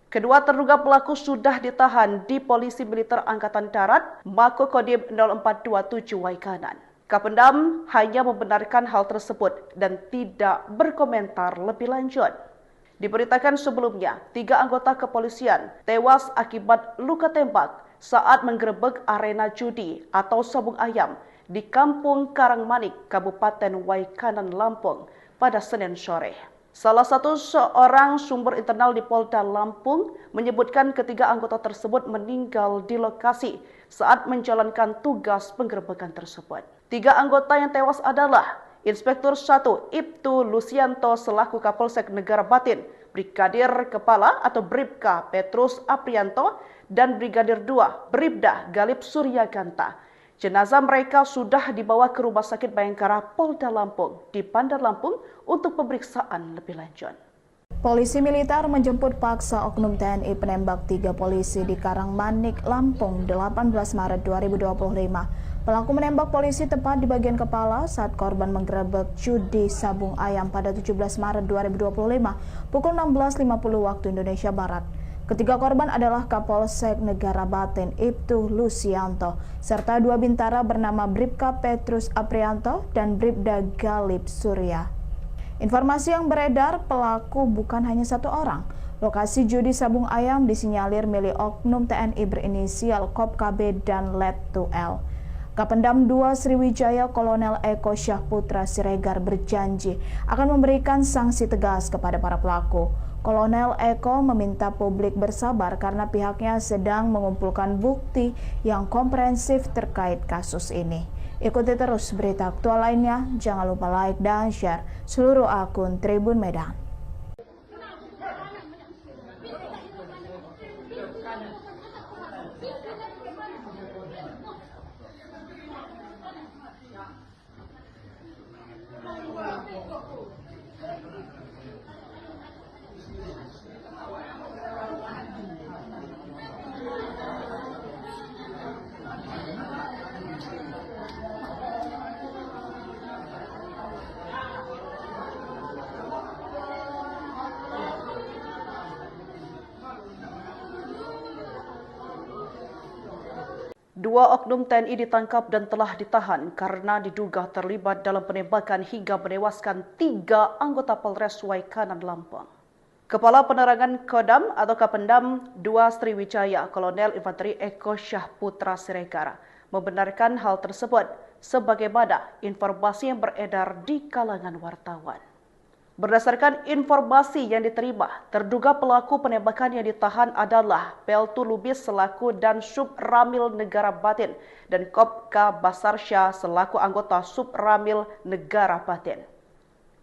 Kedua terduga pelaku sudah ditahan di Polisi Militer Angkatan Darat Mako Kodim 0427 Waikanan. Kapendam hanya membenarkan hal tersebut dan tidak berkomentar lebih lanjut. Diberitakan sebelumnya, 3 anggota kepolisian tewas akibat luka tembak saat menggerebek arena judi atau sabung ayam di Kampung Karangmanik, Kabupaten Waikanan, Lampung pada Senin sore. Salah satu seorang sumber internal di Polda Lampung menyebutkan ketiga anggota tersebut meninggal di lokasi saat menjalankan tugas penggerebekan tersebut. 3 anggota yang tewas adalah Inspektur 1 Ibtu Lusianto selaku Kapolsek Negara Batin, Brigadir Kepala atau Bribka Petrus Aprianto, dan Brigadir 2 Bribda Galip Suryaganta. Jenazah mereka sudah dibawa ke Rumah Sakit Bayangkara Polda Lampung di Bandar Lampung untuk pemeriksaan lebih lanjut. Polisi militer menjemput paksa oknum TNI penembak 3 polisi di Karangmanik, Lampung 18 Maret 2025. Pelaku menembak polisi tepat di bagian kepala saat korban menggerebek judi sabung ayam pada 17 Maret 2025 pukul 16.50 waktu Indonesia Barat. Ketiga korban adalah Kapolsek Negara Batin Ibtu Lusianto serta 2 bintara bernama Bribka Petrus Aprianto dan Bribda Galip Surya. Informasi yang beredar, pelaku bukan hanya 1 orang. Lokasi judi sabung ayam disinyalir milik oknum TNI berinisial Kopka B dan Lettu L. Kapendam 2 Sriwijaya Kolonel Eko Syahputra Siregar berjanji akan memberikan sanksi tegas kepada para pelaku. Kolonel Eko meminta publik bersabar karena pihaknya sedang mengumpulkan bukti yang komprehensif terkait kasus ini. Ikuti terus berita aktual lainnya, jangan lupa like dan share seluruh akun Tribun Medan. Dua oknum TNI ditangkap dan telah ditahan karena diduga terlibat dalam penembakan hingga menewaskan 3 anggota Polres Waikanan, Lampung. Kepala Penerangan Kodam atau Kapendam 2 Sriwijaya Kolonel Infanteri Eko Syahputra Siregar membenarkan hal tersebut sebagaimana informasi yang beredar di kalangan wartawan. Berdasarkan informasi yang diterima, terduga pelaku penembakan yang ditahan adalah Peltu Lubis selaku dan Sub Ramil Negara Batin dan Kopka Basarsya selaku anggota Sub Ramil Negara Batin.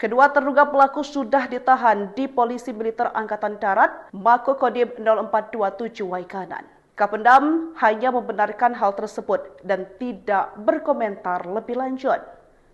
Kedua terduga pelaku sudah ditahan di Polisi Militer Angkatan Darat Mako Kodim 0427 Waikanan. Kapendam hanya membenarkan hal tersebut dan tidak berkomentar lebih lanjut.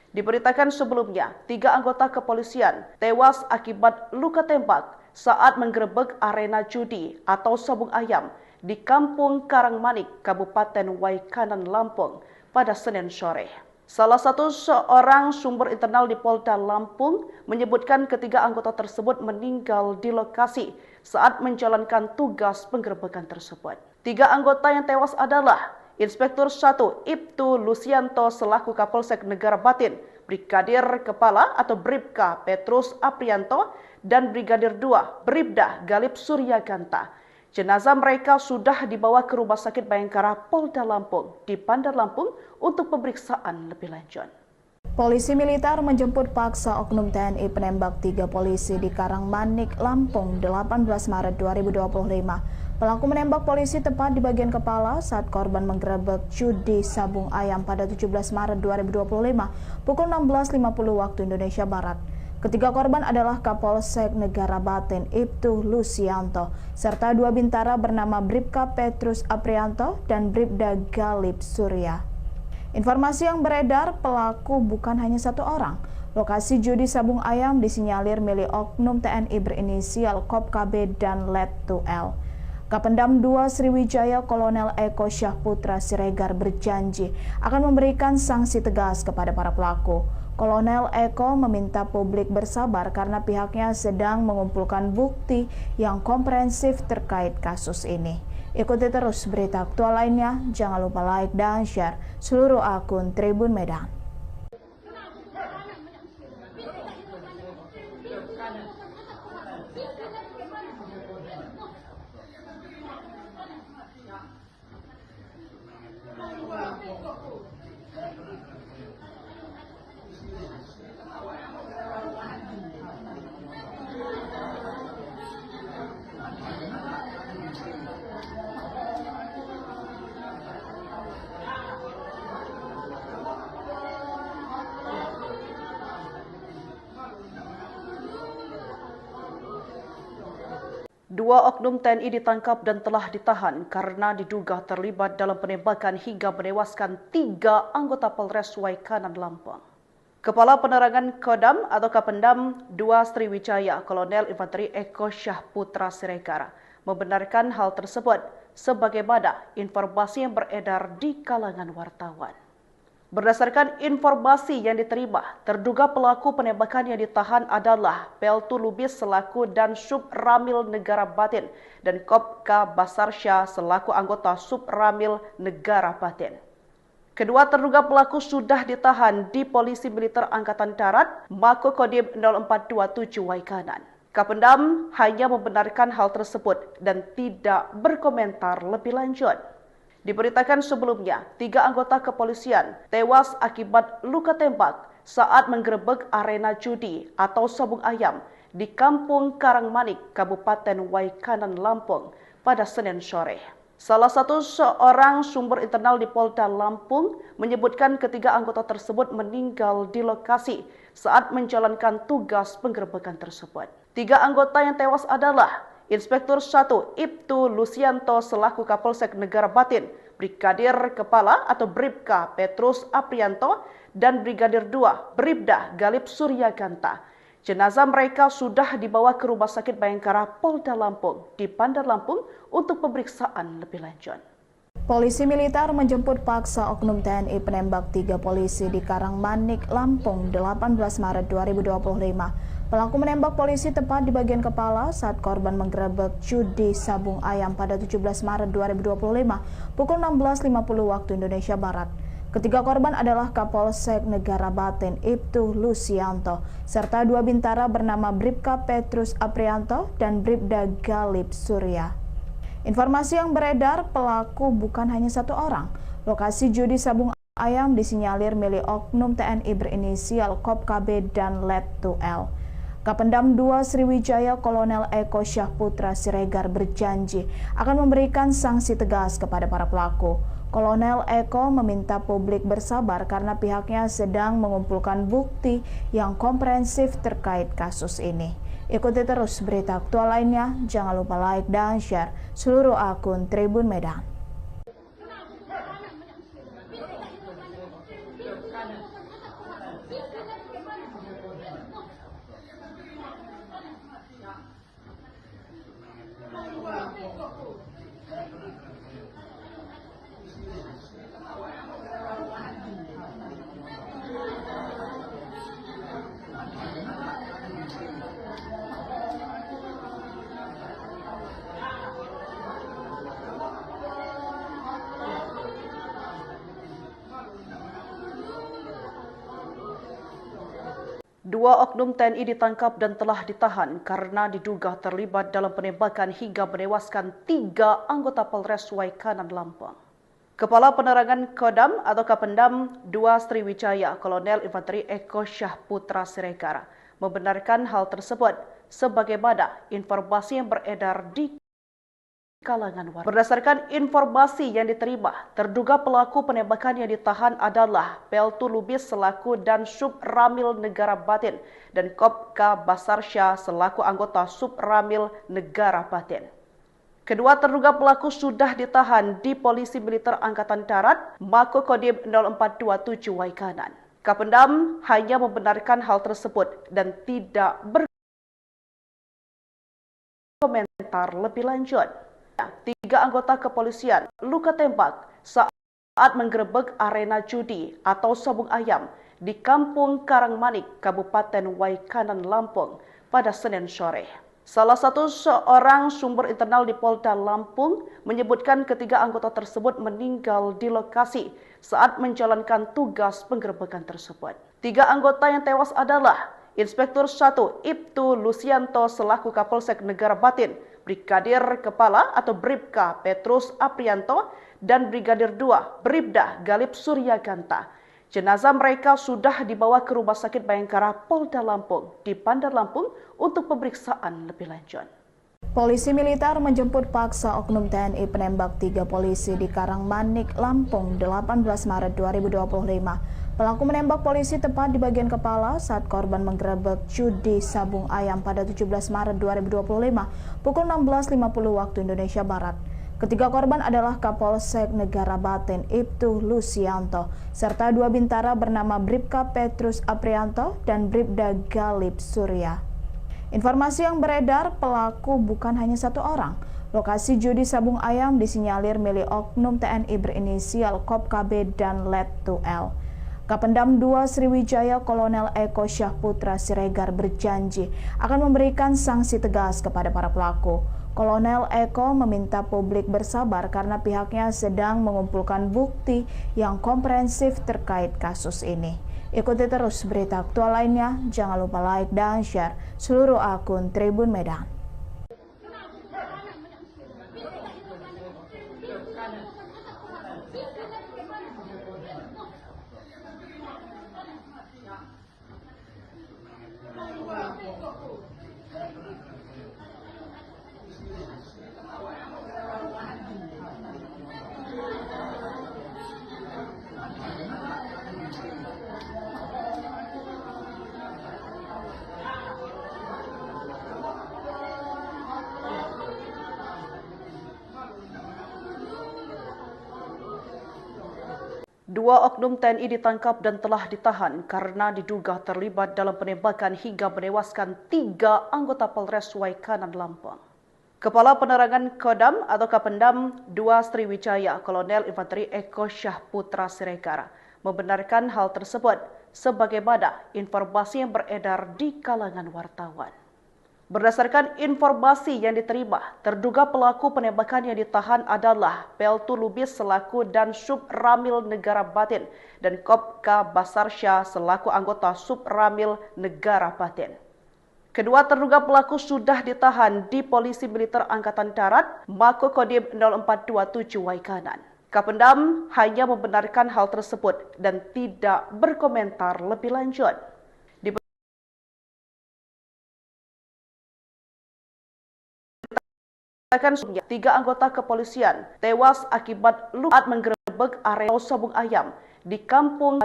Diberitakan sebelumnya, 3 anggota kepolisian tewas akibat luka tembak saat menggerebek arena judi atau sabung ayam di Kampung Karangmanik, Kabupaten Waikanan, Lampung pada Senin sore. Salah satu seorang sumber internal di Polda Lampung menyebutkan ketiga anggota tersebut meninggal di lokasi saat menjalankan tugas penggerebekan tersebut. 3 anggota yang tewas adalah Inspektur 1 Ibtu Lusianto selaku Kapolsek Negara Batin, Brigadir Kepala atau Bribka Petrus Aprianto, dan Brigadir 2 Bribda Galip Suryaganta. Jenazah mereka sudah dibawa ke Rumah Sakit Bayangkara Polda Lampung di Bandar Lampung untuk pemeriksaan lebih lanjut. Polisi militer menjemput paksa oknum TNI penembak 3 polisi di Karangmanik, Lampung 18 Maret 2025. Pelaku menembak polisi tepat di bagian kepala saat korban menggerebek judi sabung ayam pada 17 Maret 2025 pukul 16.50 waktu Indonesia Barat. Ketiga korban adalah Kapolsek Negara Batin Ibtu Lusianto serta dua bintara bernama Bribka Petrus Aprianto dan Bribda Galip Surya. Informasi yang beredar, pelaku bukan hanya satu orang. Lokasi judi sabung ayam disinyalir milik oknum TNI berinisial Kop KB dan Let2 L. Kapendam 2 Sriwijaya Kolonel Eko Syahputra Siregar berjanji akan memberikan sanksi tegas kepada para pelaku. Kolonel Eko meminta publik bersabar karena pihaknya sedang mengumpulkan bukti yang komprehensif terkait kasus ini. Ikuti terus berita aktual lainnya, jangan lupa like dan share seluruh akun Tribun Medan. Dua oknum TNI ditangkap dan telah ditahan karena diduga terlibat dalam penembakan hingga menewaskan 3 anggota Polres Waikanan Lampung. Kepala Penerangan Kodam atau Kapendam 2 Sriwijaya Kolonel Infanteri Eko Syahputra Siregar membenarkan hal tersebut sebagaimana informasi yang beredar di kalangan wartawan. Berdasarkan informasi yang diterima, terduga pelaku penembakan yang ditahan adalah Peltu Lubis selaku dan Sub Ramil Negara Batin dan Kopka Basarsya selaku anggota Sub Ramil Negara Batin. Kedua terduga pelaku sudah ditahan di Polisi Militer Angkatan Darat Mako Kodim 0427 Waikanan. Kapendam hanya membenarkan hal tersebut dan tidak berkomentar lebih lanjut. Diberitakan sebelumnya, 3 anggota kepolisian tewas akibat luka tembak saat menggerebek arena judi atau sabung ayam di Kampung Karangmanik, Kabupaten Waikanan, Lampung pada Senin sore. Salah satu seorang sumber internal di Polda Lampung menyebutkan ketiga anggota tersebut meninggal di lokasi saat menjalankan tugas penggerebekan tersebut. 3 anggota yang tewas adalah Inspektur 1 Ibtu Lusianto selaku Kapolsek Negara Batin, Brigadir Kepala atau Bribka Petrus Aprianto, dan Brigadir 2 Bribda Galip Surya Ganta. Jenazah mereka sudah dibawa ke Rumah Sakit Bayangkara Polda Lampung di Bandar Lampung untuk pemeriksaan lebih lanjut. Polisi militer menjemput paksa oknum TNI penembak 3 polisi di Karangmanik, Lampung 18 Maret 2025. Pelaku menembak polisi tepat di bagian kepala saat korban menggerebek judi sabung ayam pada 17 Maret 2025 pukul 16.50 waktu Indonesia Barat. Ketiga korban adalah Kapolsek Negara Batin Ibtu Lusianto serta 2 bintara bernama Bribka Petrus Aprianto dan Bribda Galip Surya. Informasi yang beredar, pelaku bukan hanya satu orang. Lokasi judi sabung ayam disinyalir milik oknum TNI berinisial Kop KB dan Let2 L. Kapendam 2 Sriwijaya Kolonel Eko Syahputra Siregar berjanji akan memberikan sanksi tegas kepada para pelaku. Kolonel Eko meminta publik bersabar karena pihaknya sedang mengumpulkan bukti yang komprehensif terkait kasus ini. Ikuti terus berita aktual lainnya, jangan lupa like dan share seluruh akun Tribun Medan. Dua oknum TNI ditangkap dan telah ditahan karena diduga terlibat dalam penembakan hingga menewaskan 3 anggota Polres Waikanan, Lampung. Kepala Penerangan Kodam atau Kapendam 2 Sriwijaya Kolonel Infanteri Eko Syahputra Siregar membenarkan hal tersebut sebagaimana informasi yang beredar di kalangan warga. Berdasarkan informasi yang diterima, terduga pelaku penembakan yang ditahan adalah Peltu Lubis selaku dan Sub Ramil Negara Batin dan Kopka Basarsya selaku anggota Sub Ramil Negara Batin. Kedua terduga pelaku sudah ditahan di Polisi Militer Angkatan Darat, Mako Kodim 0427 Waikanan. Kapendam hanya membenarkan hal tersebut dan tidak berkomentar lebih lanjut. 3 anggota kepolisian luka tembak saat menggerebek arena judi atau sabung ayam di Kampung Karangmanik, Kabupaten Waikanan, Lampung pada Senin sore. Salah satu seorang sumber internal di Polda Lampung menyebutkan ketiga anggota tersebut meninggal di lokasi saat menjalankan tugas penggerebekan tersebut. 3 anggota yang tewas adalah Inspektur 1 Ibtu Lusianto selaku Kapolsek Negara Batin, Brigadir Kepala atau Bribka Petrus Aprianto, dan Brigadir 2 Bribda Galip Suryaganta. Jenazah mereka sudah dibawa ke Rumah Sakit Bayangkara Polda Lampung di Bandar Lampung untuk pemeriksaan lebih lanjut. Polisi militer menjemput paksa oknum TNI penembak 3 polisi di Karangmanik, Lampung, 18 Maret 2025. Pelaku menembak polisi tepat di bagian kepala saat korban menggerebek judi sabung ayam pada 17 Maret 2025 pukul 16.50 waktu Indonesia Barat. Ketiga korban adalah Kapolsek Negara Batin Ibtu Lusianto serta 2 bintara bernama Bribka Petrus Aprianto dan Bribda Galip Surya. Informasi yang beredar, pelaku bukan hanya 1 orang. Lokasi judi sabung ayam disinyalir milik oknum TNI berinisial Kop KB dan Let 2L. Kapendam 2 Sriwijaya Kolonel Eko Syahputra Siregar berjanji akan memberikan sanksi tegas kepada para pelaku. Kolonel Eko meminta publik bersabar karena pihaknya sedang mengumpulkan bukti yang komprehensif terkait kasus ini. Ikuti terus berita aktual lainnya, jangan lupa like dan share seluruh akun Tribun Medan. Dua oknum TNI ditangkap dan telah ditahan karena diduga terlibat dalam penembakan hingga menewaskan 3 anggota Polres Waikanan, Lampung. Kepala Penerangan Kodam atau Kapendam 2 Sriwijaya Kolonel Infanteri Eko Syahputra Siregar membenarkan hal tersebut sebagaimana informasi yang beredar di kalangan wartawan. Berdasarkan informasi yang diterima, terduga pelaku penembakan yang ditahan adalah Peltu Lubis selaku dan Sub Ramil Negara Batin dan Kopka Basarsya selaku anggota Sub Ramil Negara Batin. Kedua terduga pelaku sudah ditahan di Polisi Militer Angkatan Darat, Mako Kodim 0427 Waikanan. Kapendam hanya membenarkan hal tersebut dan tidak berkomentar lebih lanjut. Sebelumnya, 3 anggota kepolisian tewas akibat luka saat menggerebek area sabung ayam di Kampung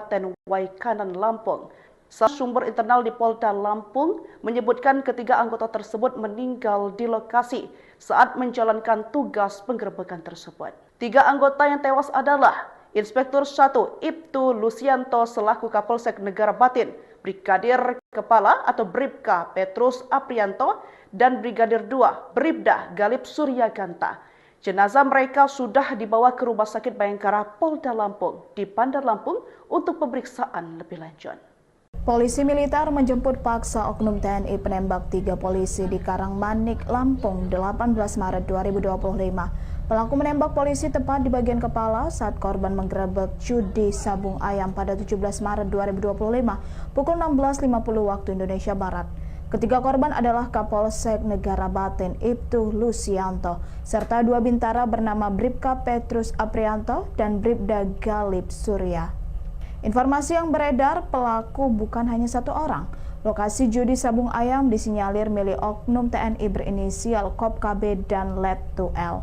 Waikanan, Lampung. Sumber internal di Polda Lampung menyebutkan ketiga anggota tersebut meninggal di lokasi saat menjalankan tugas penggerebekan tersebut. 3 anggota yang tewas adalah Inspektur 1 Ibtu Lusianto selaku Kapolsek Negara Batin, Brigadir Kepala atau Bribka Petrus Aprianto, dan Brigadir 2 Bribda Galip Suryaganta. Jenazah mereka sudah dibawa ke Rumah Sakit Bayangkara Polda Lampung di Bandar Lampung untuk pemeriksaan lebih lanjut. Polisi militer menjemput paksa oknum TNI penembak 3 polisi di Karangmanik, Lampung, 18 Maret 2025. Pelaku menembak polisi tepat di bagian kepala saat korban menggerebek judi sabung ayam pada 17 Maret 2025 pukul 16.50 waktu Indonesia Barat. Ketiga korban adalah Kapolsek Negara Batin Ibtu Lusianto serta 2 bintara bernama Bribka Petrus Aprianto dan Bribda Galip Surya. Informasi yang beredar, pelaku bukan hanya 1 orang. Lokasi judi sabung ayam disinyalir milik oknum TNI berinisial Kop KB dan Let 2L.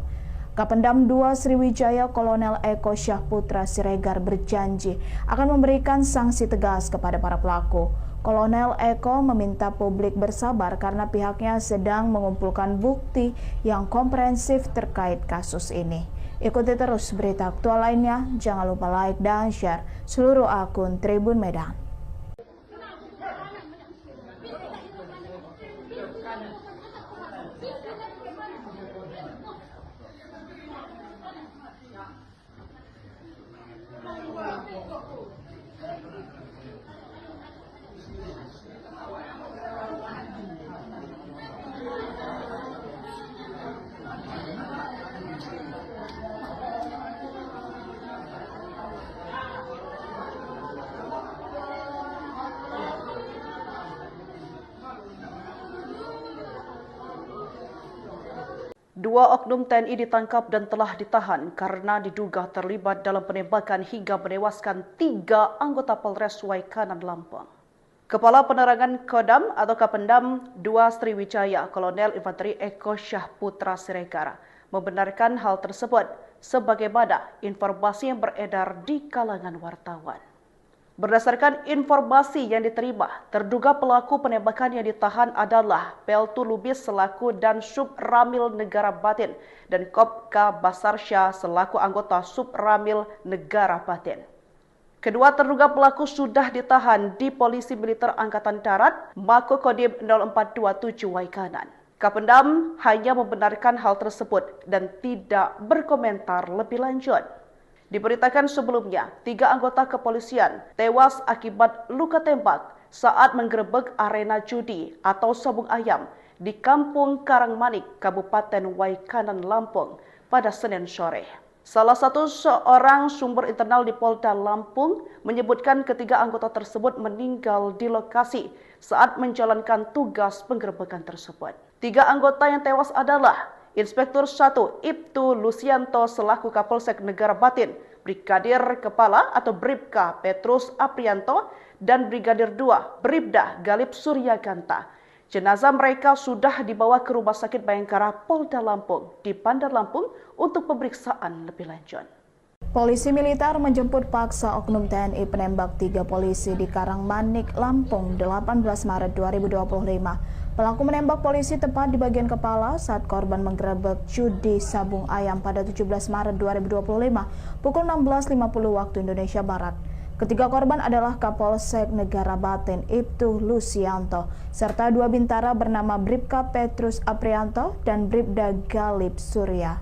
Kapendam 2 Sriwijaya Kolonel Eko Syahputra Siregar berjanji akan memberikan sanksi tegas kepada para pelaku. Kolonel Eko meminta publik bersabar karena pihaknya sedang mengumpulkan bukti yang komprehensif terkait kasus ini. Ikuti terus berita aktual lainnya, jangan lupa like dan share seluruh akun Tribun Medan. Dua oknum TNI ditangkap dan telah ditahan karena diduga terlibat dalam penembakan hingga menewaskan 3 anggota Polres Waikanan Lampung. Kepala Penerangan Kodam atau Kapendam 2 Sriwijaya Kolonel Infanteri Eko Syahputra Siregar membenarkan hal tersebut sebagaimana informasi yang beredar di kalangan wartawan. Berdasarkan informasi yang diterima, terduga pelaku penembakan yang ditahan adalah Peltu Lubis selaku dan Sub Ramil Negara Batin dan Kopka Basarsya selaku anggota Sub Ramil Negara Batin. Kedua terduga pelaku sudah ditahan di Polisi Militer Angkatan Darat Mako Kodim 0427 Waikanan. Kapendam hanya membenarkan hal tersebut dan tidak berkomentar lebih lanjut. Diberitakan sebelumnya, 3 anggota kepolisian tewas akibat luka tembak saat menggerebek arena judi atau sabung ayam di Kampung Karangmanik, Kabupaten Waikanan, Lampung pada Senin sore. Salah satu seorang sumber internal di Polda Lampung menyebutkan ketiga anggota tersebut meninggal di lokasi saat menjalankan tugas penggerebekan tersebut. 3 anggota yang tewas adalah Inspektur 1 Ibtu Lusianto selaku Kapolsek Negara Batin, Brigadir Kepala atau Bribka Petrus Aprianto, dan Brigadir 2 Bribda Galip Suryaganta. Jenazah mereka sudah dibawa ke Rumah Sakit Bayangkara Polda Lampung di Bandar Lampung untuk pemeriksaan lebih lanjut. Polisi militer menjemput paksa oknum TNI penembak 3 polisi di Karangmanik, Lampung 18 Maret 2025. Pelaku menembak polisi tepat di bagian kepala saat korban menggerebek judi sabung ayam pada 17 Maret 2025 pukul 16.50 waktu Indonesia Barat. Ketiga korban adalah Kapolsek Negara Batin Ibtu Lusianto serta 2 bintara bernama Bribka Petrus Aprianto dan Bribda Galip Surya.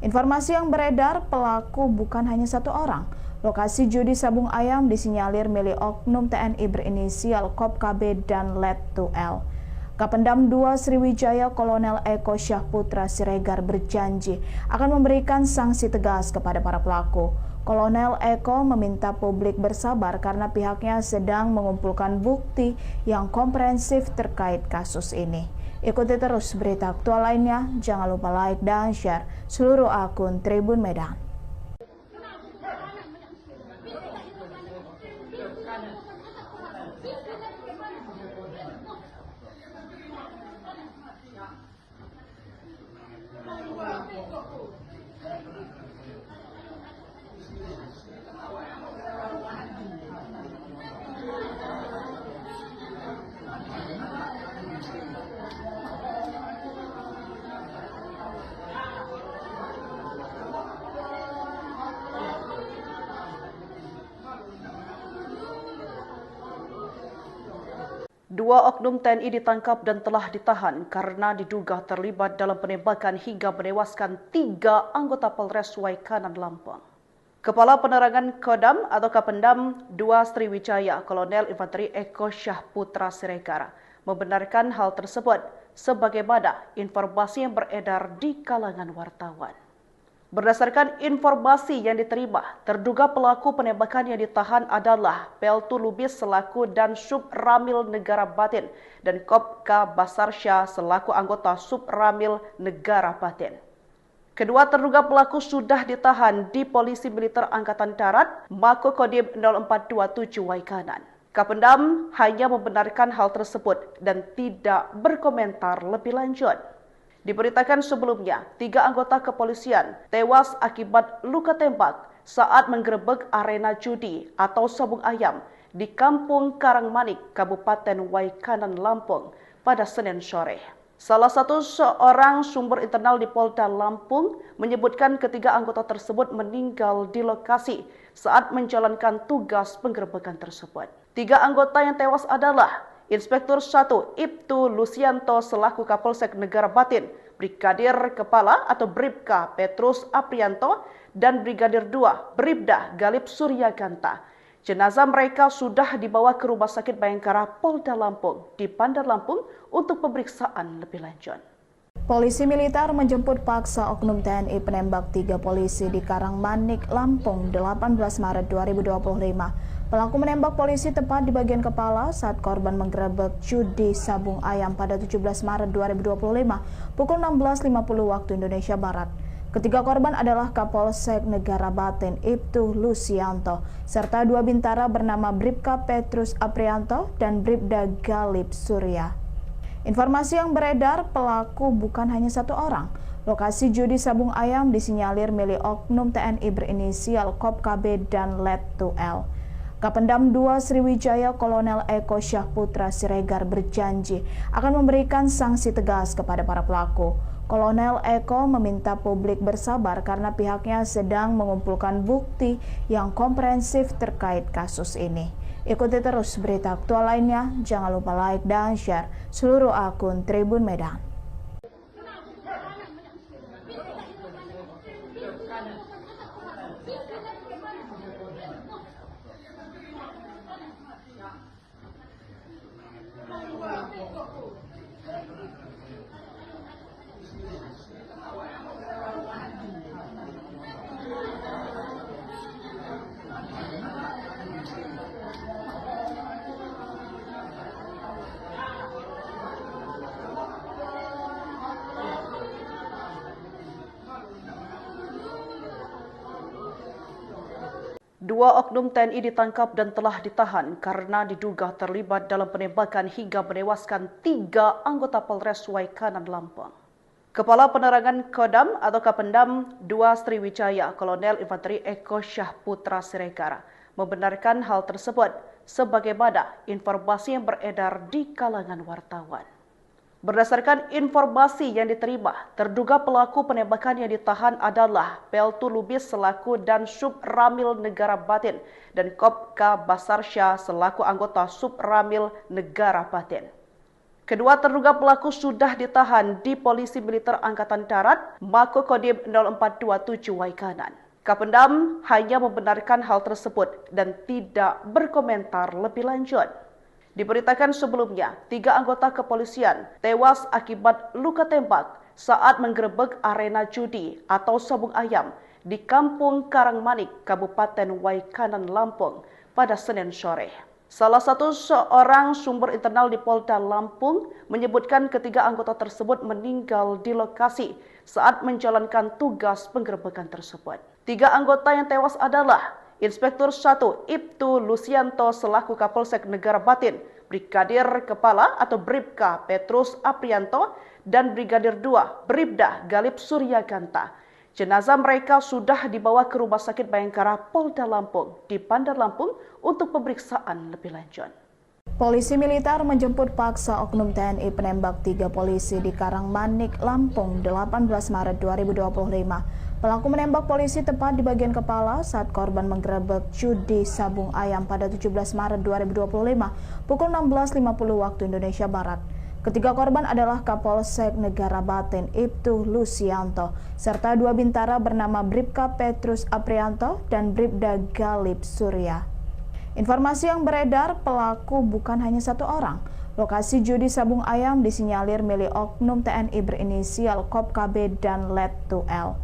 Informasi yang beredar, pelaku bukan hanya 1 orang. Lokasi judi sabung ayam disinyalir milik oknum TNI berinisial Kop KB dan Let 2L. Kapendam 2 Sriwijaya Kolonel Eko Syahputra Siregar berjanji akan memberikan sanksi tegas kepada para pelaku. Kolonel Eko meminta publik bersabar karena pihaknya sedang mengumpulkan bukti yang komprehensif terkait kasus ini. Ikuti terus berita aktual lainnya, jangan lupa like dan share seluruh akun Tribun Medan. Dua oknum TNI ditangkap dan telah ditahan karena diduga terlibat dalam penembakan hingga menewaskan 3 anggota Polres Waikanan, Lampung. Kepala Penerangan Kodam atau Kapendam 2 Sriwijaya Kolonel Infanteri Eko Syahputra Siregar membenarkan hal tersebut sebagaimana informasi yang beredar di kalangan wartawan. Berdasarkan informasi yang diterima, terduga pelaku penembakan yang ditahan adalah Peltu Lubis selaku dan Sub Ramil Negara Batin dan Kopka Basarsya selaku anggota Sub Ramil Negara Batin. Kedua terduga pelaku sudah ditahan di Polisi Militer Angkatan Darat Mako Kodim 0427 Waikanan. Kapendam hanya membenarkan hal tersebut dan tidak berkomentar lebih lanjut. Diberitakan sebelumnya, 3 anggota kepolisian tewas akibat luka tembak saat menggerebek arena judi atau sabung ayam di Kampung Karangmanik, Kabupaten Waikanan, Lampung pada Senin sore. Salah satu seorang sumber internal di Polda Lampung menyebutkan ketiga anggota tersebut meninggal di lokasi saat menjalankan tugas penggerebekan tersebut. 3 anggota yang tewas adalah Inspektur 1 Ibtu Lusianto selaku Kapolsek Negara Batin, Brigadir Kepala atau Bribka Petrus Aprianto, dan Brigadir 2 Bribda Galip Suryaganta. Jenazah mereka sudah dibawa ke Rumah Sakit Bayangkara Polda Lampung di Bandar Lampung untuk pemeriksaan lebih lanjut. Polisi militer menjemput paksa oknum TNI penembak 3 polisi di Karangmanik, Lampung 18 Maret 2025. Pelaku menembak polisi tepat di bagian kepala saat korban menggerebek judi sabung ayam pada 17 Maret 2025 pukul 16.50 waktu Indonesia Barat. Ketiga korban adalah Kapolsek Negara Batin Ibtu Lusianto serta 2 bintara bernama Bribka Petrus Aprianto dan Bribda Galip Surya. Informasi yang beredar, pelaku bukan hanya 1 orang. Lokasi judi sabung ayam disinyalir milik oknum TNI berinisial Kop KB dan Let 2L. Kapendam 2 Sriwijaya Kolonel Eko Syahputra Siregar berjanji akan memberikan sanksi tegas kepada para pelaku. Kolonel Eko meminta publik bersabar karena pihaknya sedang mengumpulkan bukti yang komprehensif terkait kasus ini. Ikuti terus berita aktual lainnya, jangan lupa like dan share seluruh akun Tribun Medan. Dua oknum TNI ditangkap dan telah ditahan karena diduga terlibat dalam penembakan hingga menewaskan 3 anggota Polres Waikanan, Lampung. Kepala Penerangan Kodam atau Kapendam 2 Sriwijaya Kolonel Infanteri Eko Syahputra Siregar membenarkan hal tersebut sebagaimana informasi yang beredar di kalangan wartawan. Berdasarkan informasi yang diterima, terduga pelaku penembakan yang ditahan adalah Peltu Lubis selaku dan Sub Ramil Negara Batin dan Kopka Basarsya selaku anggota Sub Ramil Negara Batin. Kedua terduga pelaku sudah ditahan di Polisi Militer Angkatan Darat Mako Kodim 0427 Waikanan. Kapendam hanya membenarkan hal tersebut dan tidak berkomentar lebih lanjut. Diberitakan sebelumnya, 3 anggota kepolisian tewas akibat luka tembak saat menggerebek arena judi atau sabung ayam di Kampung Karangmanik, Kabupaten Waikanan, Lampung pada Senin sore. Salah satu seorang sumber internal di Polda Lampung menyebutkan ketiga anggota tersebut meninggal di lokasi saat menjalankan tugas penggerebekan tersebut. 3 anggota yang tewas adalah Inspektur 1 Ibtu Lusianto selaku Kapolsek Negara Batin, Brigadir Kepala atau Bribka Petrus Aprianto, dan Brigadir 2 Bribda Galip Suryaganta. Jenazah mereka sudah dibawa ke Rumah Sakit Bayangkara Polda Lampung di Bandar Lampung untuk pemeriksaan lebih lanjut. Polisi militer menjemput paksa oknum TNI penembak 3 polisi di Karangmanik, Lampung 18 Maret 2025. Pelaku menembak polisi tepat di bagian kepala saat korban menggerebek judi sabung ayam pada 17 Maret 2025 pukul 16.50 waktu Indonesia Barat. Ketiga korban adalah Kapolsek Negara Batin Ibtu Lusianto serta 2 bintara bernama Bribka Petrus Aprianto dan Bribda Galip Surya. Informasi yang beredar, pelaku bukan hanya 1 orang. Lokasi judi sabung ayam disinyalir milik oknum TNI berinisial Kop KB dan Let 2L.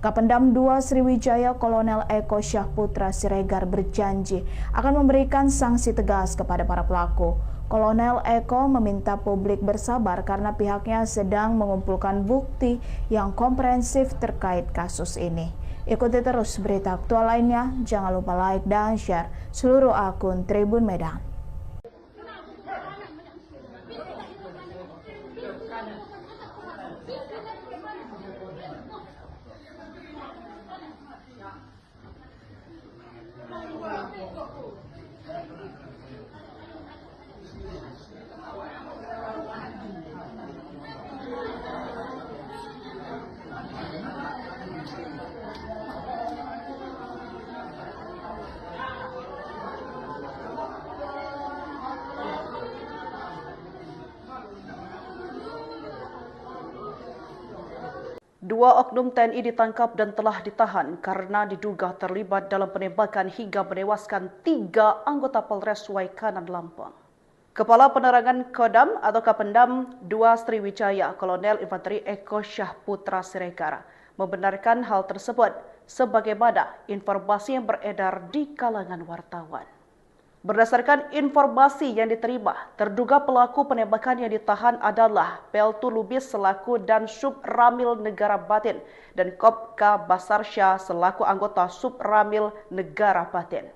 Kapendam 2 Sriwijaya Kolonel Eko Syahputra Siregar berjanji akan memberikan sanksi tegas kepada para pelaku. Kolonel Eko meminta publik bersabar karena pihaknya sedang mengumpulkan bukti yang komprehensif terkait kasus ini. Ikuti terus berita aktual lainnya, jangan lupa like dan share seluruh akun Tribun Medan. Dua oknum TNI ditangkap dan telah ditahan karena diduga terlibat dalam penembakan hingga menewaskan 3 anggota Polres Waikanan Lampung. Kepala Penerangan Kodam atau Kapendam 2 Sriwijaya Kolonel Infanteri Eko Syahputra Siregar membenarkan hal tersebut sebagaimana informasi yang beredar di kalangan wartawan. Berdasarkan informasi yang diterima, terduga pelaku penembakan yang ditahan adalah Peltu Lubis selaku dan Sub Ramil Negara Batin dan Kopka Basarsya selaku anggota Sub Ramil Negara Batin.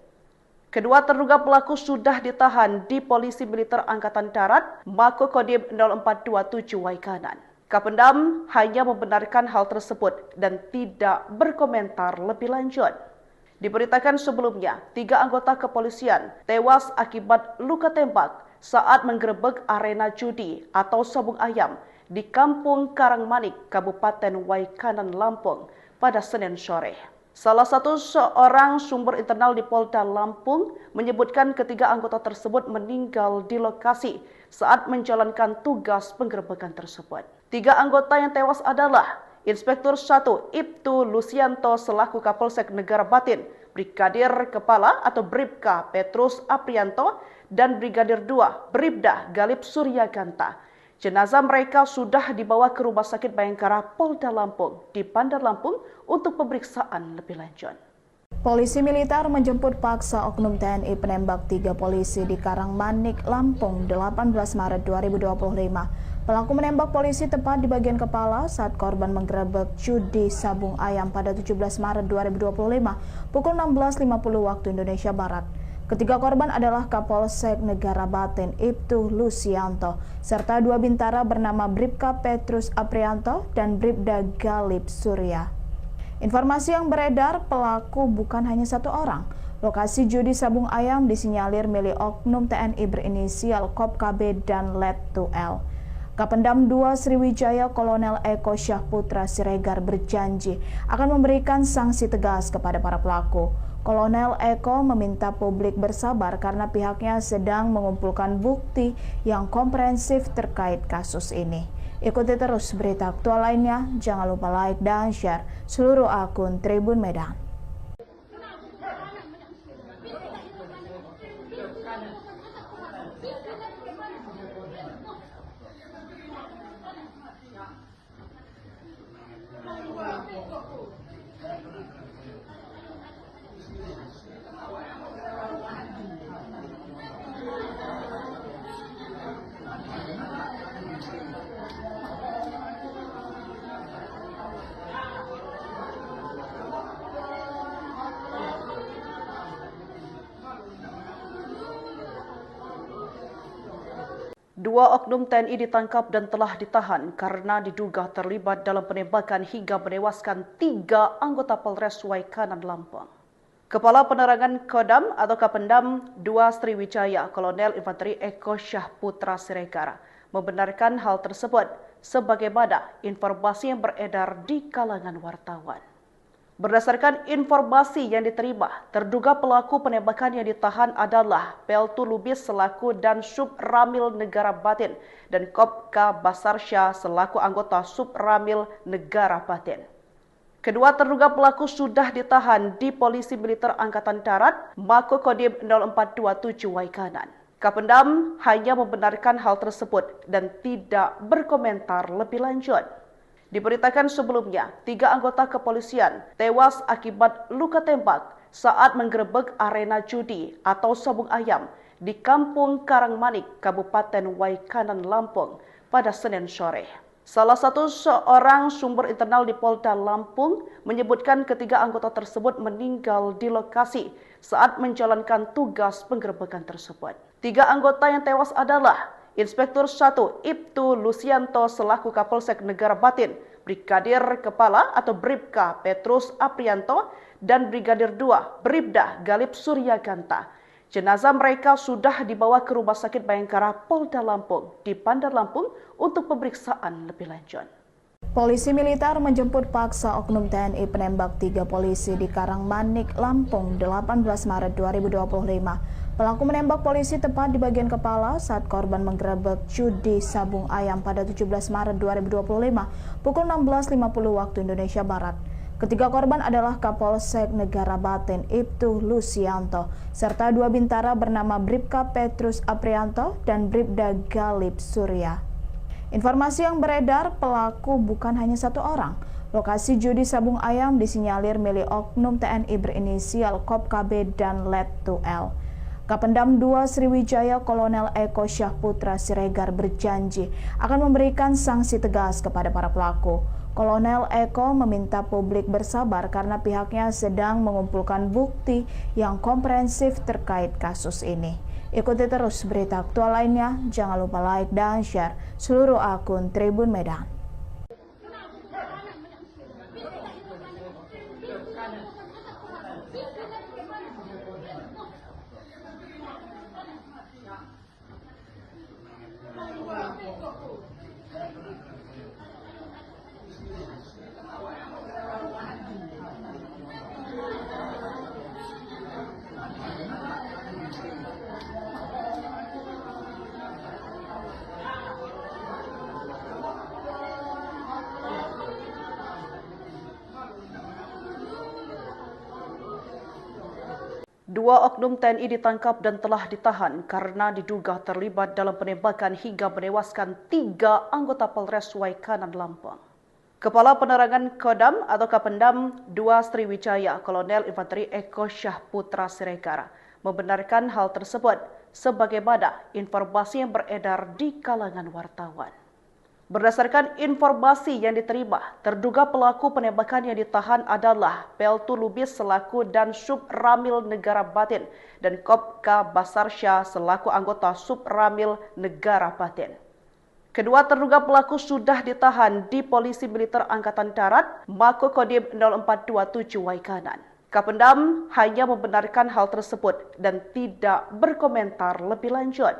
Kedua terduga pelaku sudah ditahan di Polisi Militer Angkatan Darat Mako Kodim 0427 Waikanan. Kapendam hanya membenarkan hal tersebut dan tidak berkomentar lebih lanjut. Diberitakan sebelumnya, 3 anggota kepolisian tewas akibat luka tembak saat menggerebek arena judi atau sabung ayam di Kampung Karangmanik, Kabupaten Waikanan, Lampung pada Senin sore. Salah satu seorang sumber internal di Polda Lampung menyebutkan ketiga anggota tersebut meninggal di lokasi saat menjalankan tugas penggerebekan tersebut. 3 anggota yang tewas adalah Inspektur 1 Ibtu Lusianto selaku Kapolsek Negara Batin, Brigadir Kepala atau Bribka Petrus Aprianto, dan Brigadir 2 Bribda Galip Suryaganta. Jenazah mereka sudah dibawa ke Rumah Sakit Bayangkara Polda Lampung di Bandar Lampung untuk pemeriksaan lebih lanjut. Polisi militer menjemput paksa oknum TNI penembak 3 polisi di Karangmanik, Lampung 18 Maret 2025. Pelaku menembak polisi tepat di bagian kepala saat korban menggerebek judi sabung ayam pada 17 Maret 2025 pukul 16.50 waktu Indonesia Barat. Ketiga korban adalah Kapolsek Negara Batin Ibtu Lusianto serta 2 bintara bernama Bribka Petrus Aprianto dan Bribda Galip Surya. Informasi yang beredar, pelaku bukan hanya 1 orang. Lokasi judi sabung ayam disinyalir milik oknum TNI berinisial KOP-KB dan Let2L. Kapendam 2 Sriwijaya Kolonel Eko Syahputra Siregar berjanji akan memberikan sanksi tegas kepada para pelaku. Kolonel Eko meminta publik bersabar karena pihaknya sedang mengumpulkan bukti yang komprehensif terkait kasus ini. Ikuti terus berita aktual lainnya, jangan lupa like dan share seluruh akun Tribun Medan. Dua oknum TNI ditangkap dan telah ditahan karena diduga terlibat dalam penembakan hingga menewaskan 3 anggota Polres Waikanan, Lampung. Kepala Penerangan Kodam atau Kapendam 2 Sriwijaya Kolonel Infanteri Eko Syahputra Siregar membenarkan hal tersebut sebagaimana informasi yang beredar di kalangan wartawan. Berdasarkan informasi yang diterima, terduga pelaku penembakan yang ditahan adalah Peltu Lubis selaku dan Sub Ramil Negara Batin dan Kopka Basarsya selaku anggota Sub Ramil Negara Batin. Kedua terduga pelaku sudah ditahan di Polisi Militer Angkatan Darat Mako Kodim 0427 Waikanan. Kapendam hanya membenarkan hal tersebut dan tidak berkomentar lebih lanjut. Diberitakan sebelumnya, 3 anggota kepolisian tewas akibat luka tembak saat menggerebek arena judi atau sabung ayam di Kampung Karangmanik, Kabupaten Waikanan, Lampung pada Senin sore. Salah satu seorang sumber internal di Polda Lampung menyebutkan ketiga anggota tersebut meninggal di lokasi saat menjalankan tugas penggerebekan tersebut. 3 anggota yang tewas adalah Inspektur 1 Ibtu Lusianto selaku Kapolsek Negara Batin, Brigadir Kepala atau Bribka Petrus Aprianto, dan Brigadir 2 Bribda Galip Suryaganta. Jenazah mereka sudah dibawa ke Rumah Sakit Bayangkara Polda Lampung di Bandar Lampung untuk pemeriksaan lebih lanjut. Polisi militer menjemput paksa oknum TNI penembak 3 polisi di Karangmanik, Lampung 18 Maret 2025. Pelaku menembak polisi tepat di bagian kepala saat korban menggerebek judi sabung ayam pada 17 Maret 2025 pukul 16.50 waktu Indonesia Barat. Ketiga korban adalah Kapolsek Negara Batin Ibtu Lusianto serta dua bintara bernama Bribka Petrus Aprianto dan Bribda Galip Surya. Informasi yang beredar, pelaku bukan hanya satu orang. Lokasi judi sabung ayam disinyalir milik oknum TNI berinisial Kop KB dan Letu L. Kapendam 2 Sriwijaya Kolonel Eko Syahputra Siregar berjanji akan memberikan sanksi tegas kepada para pelaku. Kolonel Eko meminta publik bersabar karena pihaknya sedang mengumpulkan bukti yang komprehensif terkait kasus ini. Ikuti terus berita aktual lainnya, jangan lupa like dan share seluruh akun Tribun Medan. Dua oknum TNI ditangkap dan telah ditahan karena diduga terlibat dalam penembakan hingga menewaskan 3 anggota Polres Waikanan Lampung. Kepala Penerangan Kodam atau Kapendam 2 Sriwijaya Kolonel Infanteri Eko Syahputra Siregar membenarkan hal tersebut sebagaimana informasi yang beredar di kalangan wartawan. Berdasarkan informasi yang diterima, terduga pelaku penembakan yang ditahan adalah Peltu Lubis selaku dan Sub Ramil Negara Batin dan Kopka Basarsya selaku anggota Sub Ramil Negara Batin. Kedua terduga pelaku sudah ditahan di Polisi Militer Angkatan Darat Mako Kodim 0427 Waikanan. Kapendam hanya membenarkan hal tersebut dan tidak berkomentar lebih lanjut.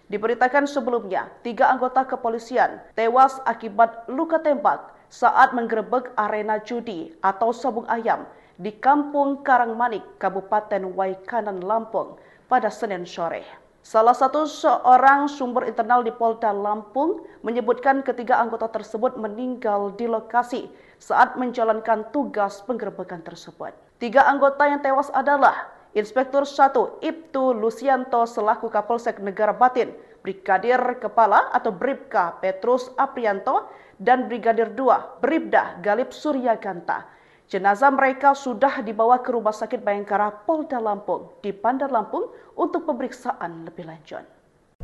Diberitakan sebelumnya, 3 anggota kepolisian tewas akibat luka tembak saat menggerebek arena judi atau sabung ayam di Kampung Karangmanik, Kabupaten Waikanan, Lampung pada Senin sore. Salah satu seorang sumber internal di Polda Lampung menyebutkan ketiga anggota tersebut meninggal di lokasi saat menjalankan tugas penggerebekan tersebut. 3 anggota yang tewas adalah Inspektur 1 Ibtu Lusianto selaku Kapolsek Negara Batin, Brigadir Kepala atau Bribka Petrus Aprianto, dan Brigadir 2 Bribda Galip Surya Ganta. Jenazah mereka sudah dibawa ke Rumah Sakit Bayangkara Polda Lampung di Bandar Lampung untuk pemeriksaan lebih lanjut.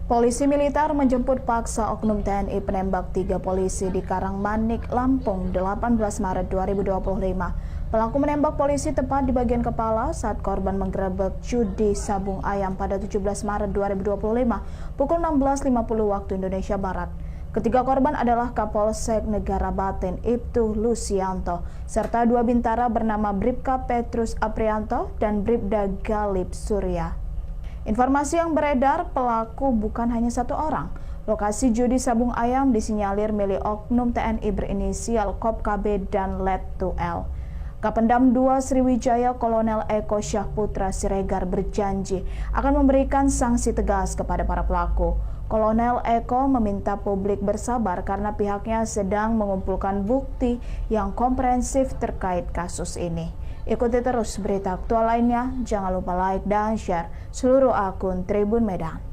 Polisi militer menjemput paksa oknum TNI penembak 3 polisi di Karangmanik, Lampung 18 Maret 2025. Pelaku menembak polisi tepat di bagian kepala saat korban menggerebek judi sabung ayam pada 17 Maret 2025 pukul 16.50 waktu Indonesia Barat. Ketiga korban adalah Kapolsek Negara Batin Ibtu Lusianto serta 2 bintara bernama Bribka Petrus Aprianto dan Bribda Galip Surya. Informasi yang beredar, pelaku bukan hanya satu orang. Lokasi judi sabung ayam disinyalir milik oknum TNI berinisial Kop KB dan Letu L. Kapendam 2 Sriwijaya Kolonel Eko Syahputra Siregar berjanji akan memberikan sanksi tegas kepada para pelaku. Kolonel Eko meminta publik bersabar karena pihaknya sedang mengumpulkan bukti yang komprehensif terkait kasus ini. Ikuti terus berita aktual lainnya, jangan lupa like dan share seluruh akun Tribun Medan.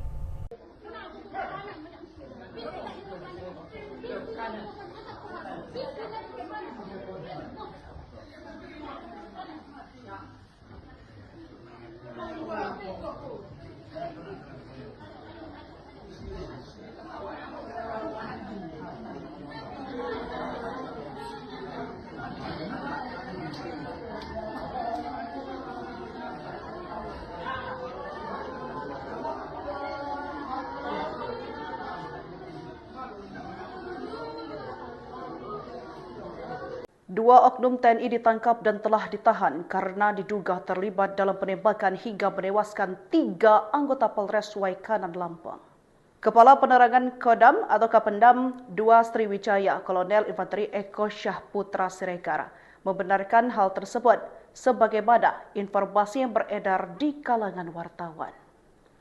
Dua oknum TNI ditangkap dan telah ditahan karena diduga terlibat dalam penembakan hingga menewaskan 3 anggota Polres Waikanan, Lampung. Kepala Penerangan Kodam atau Kapendam 2 Sriwijaya Kolonel Infanteri Eko Syahputra Siregar membenarkan hal tersebut sebagaimana informasi yang beredar di kalangan wartawan.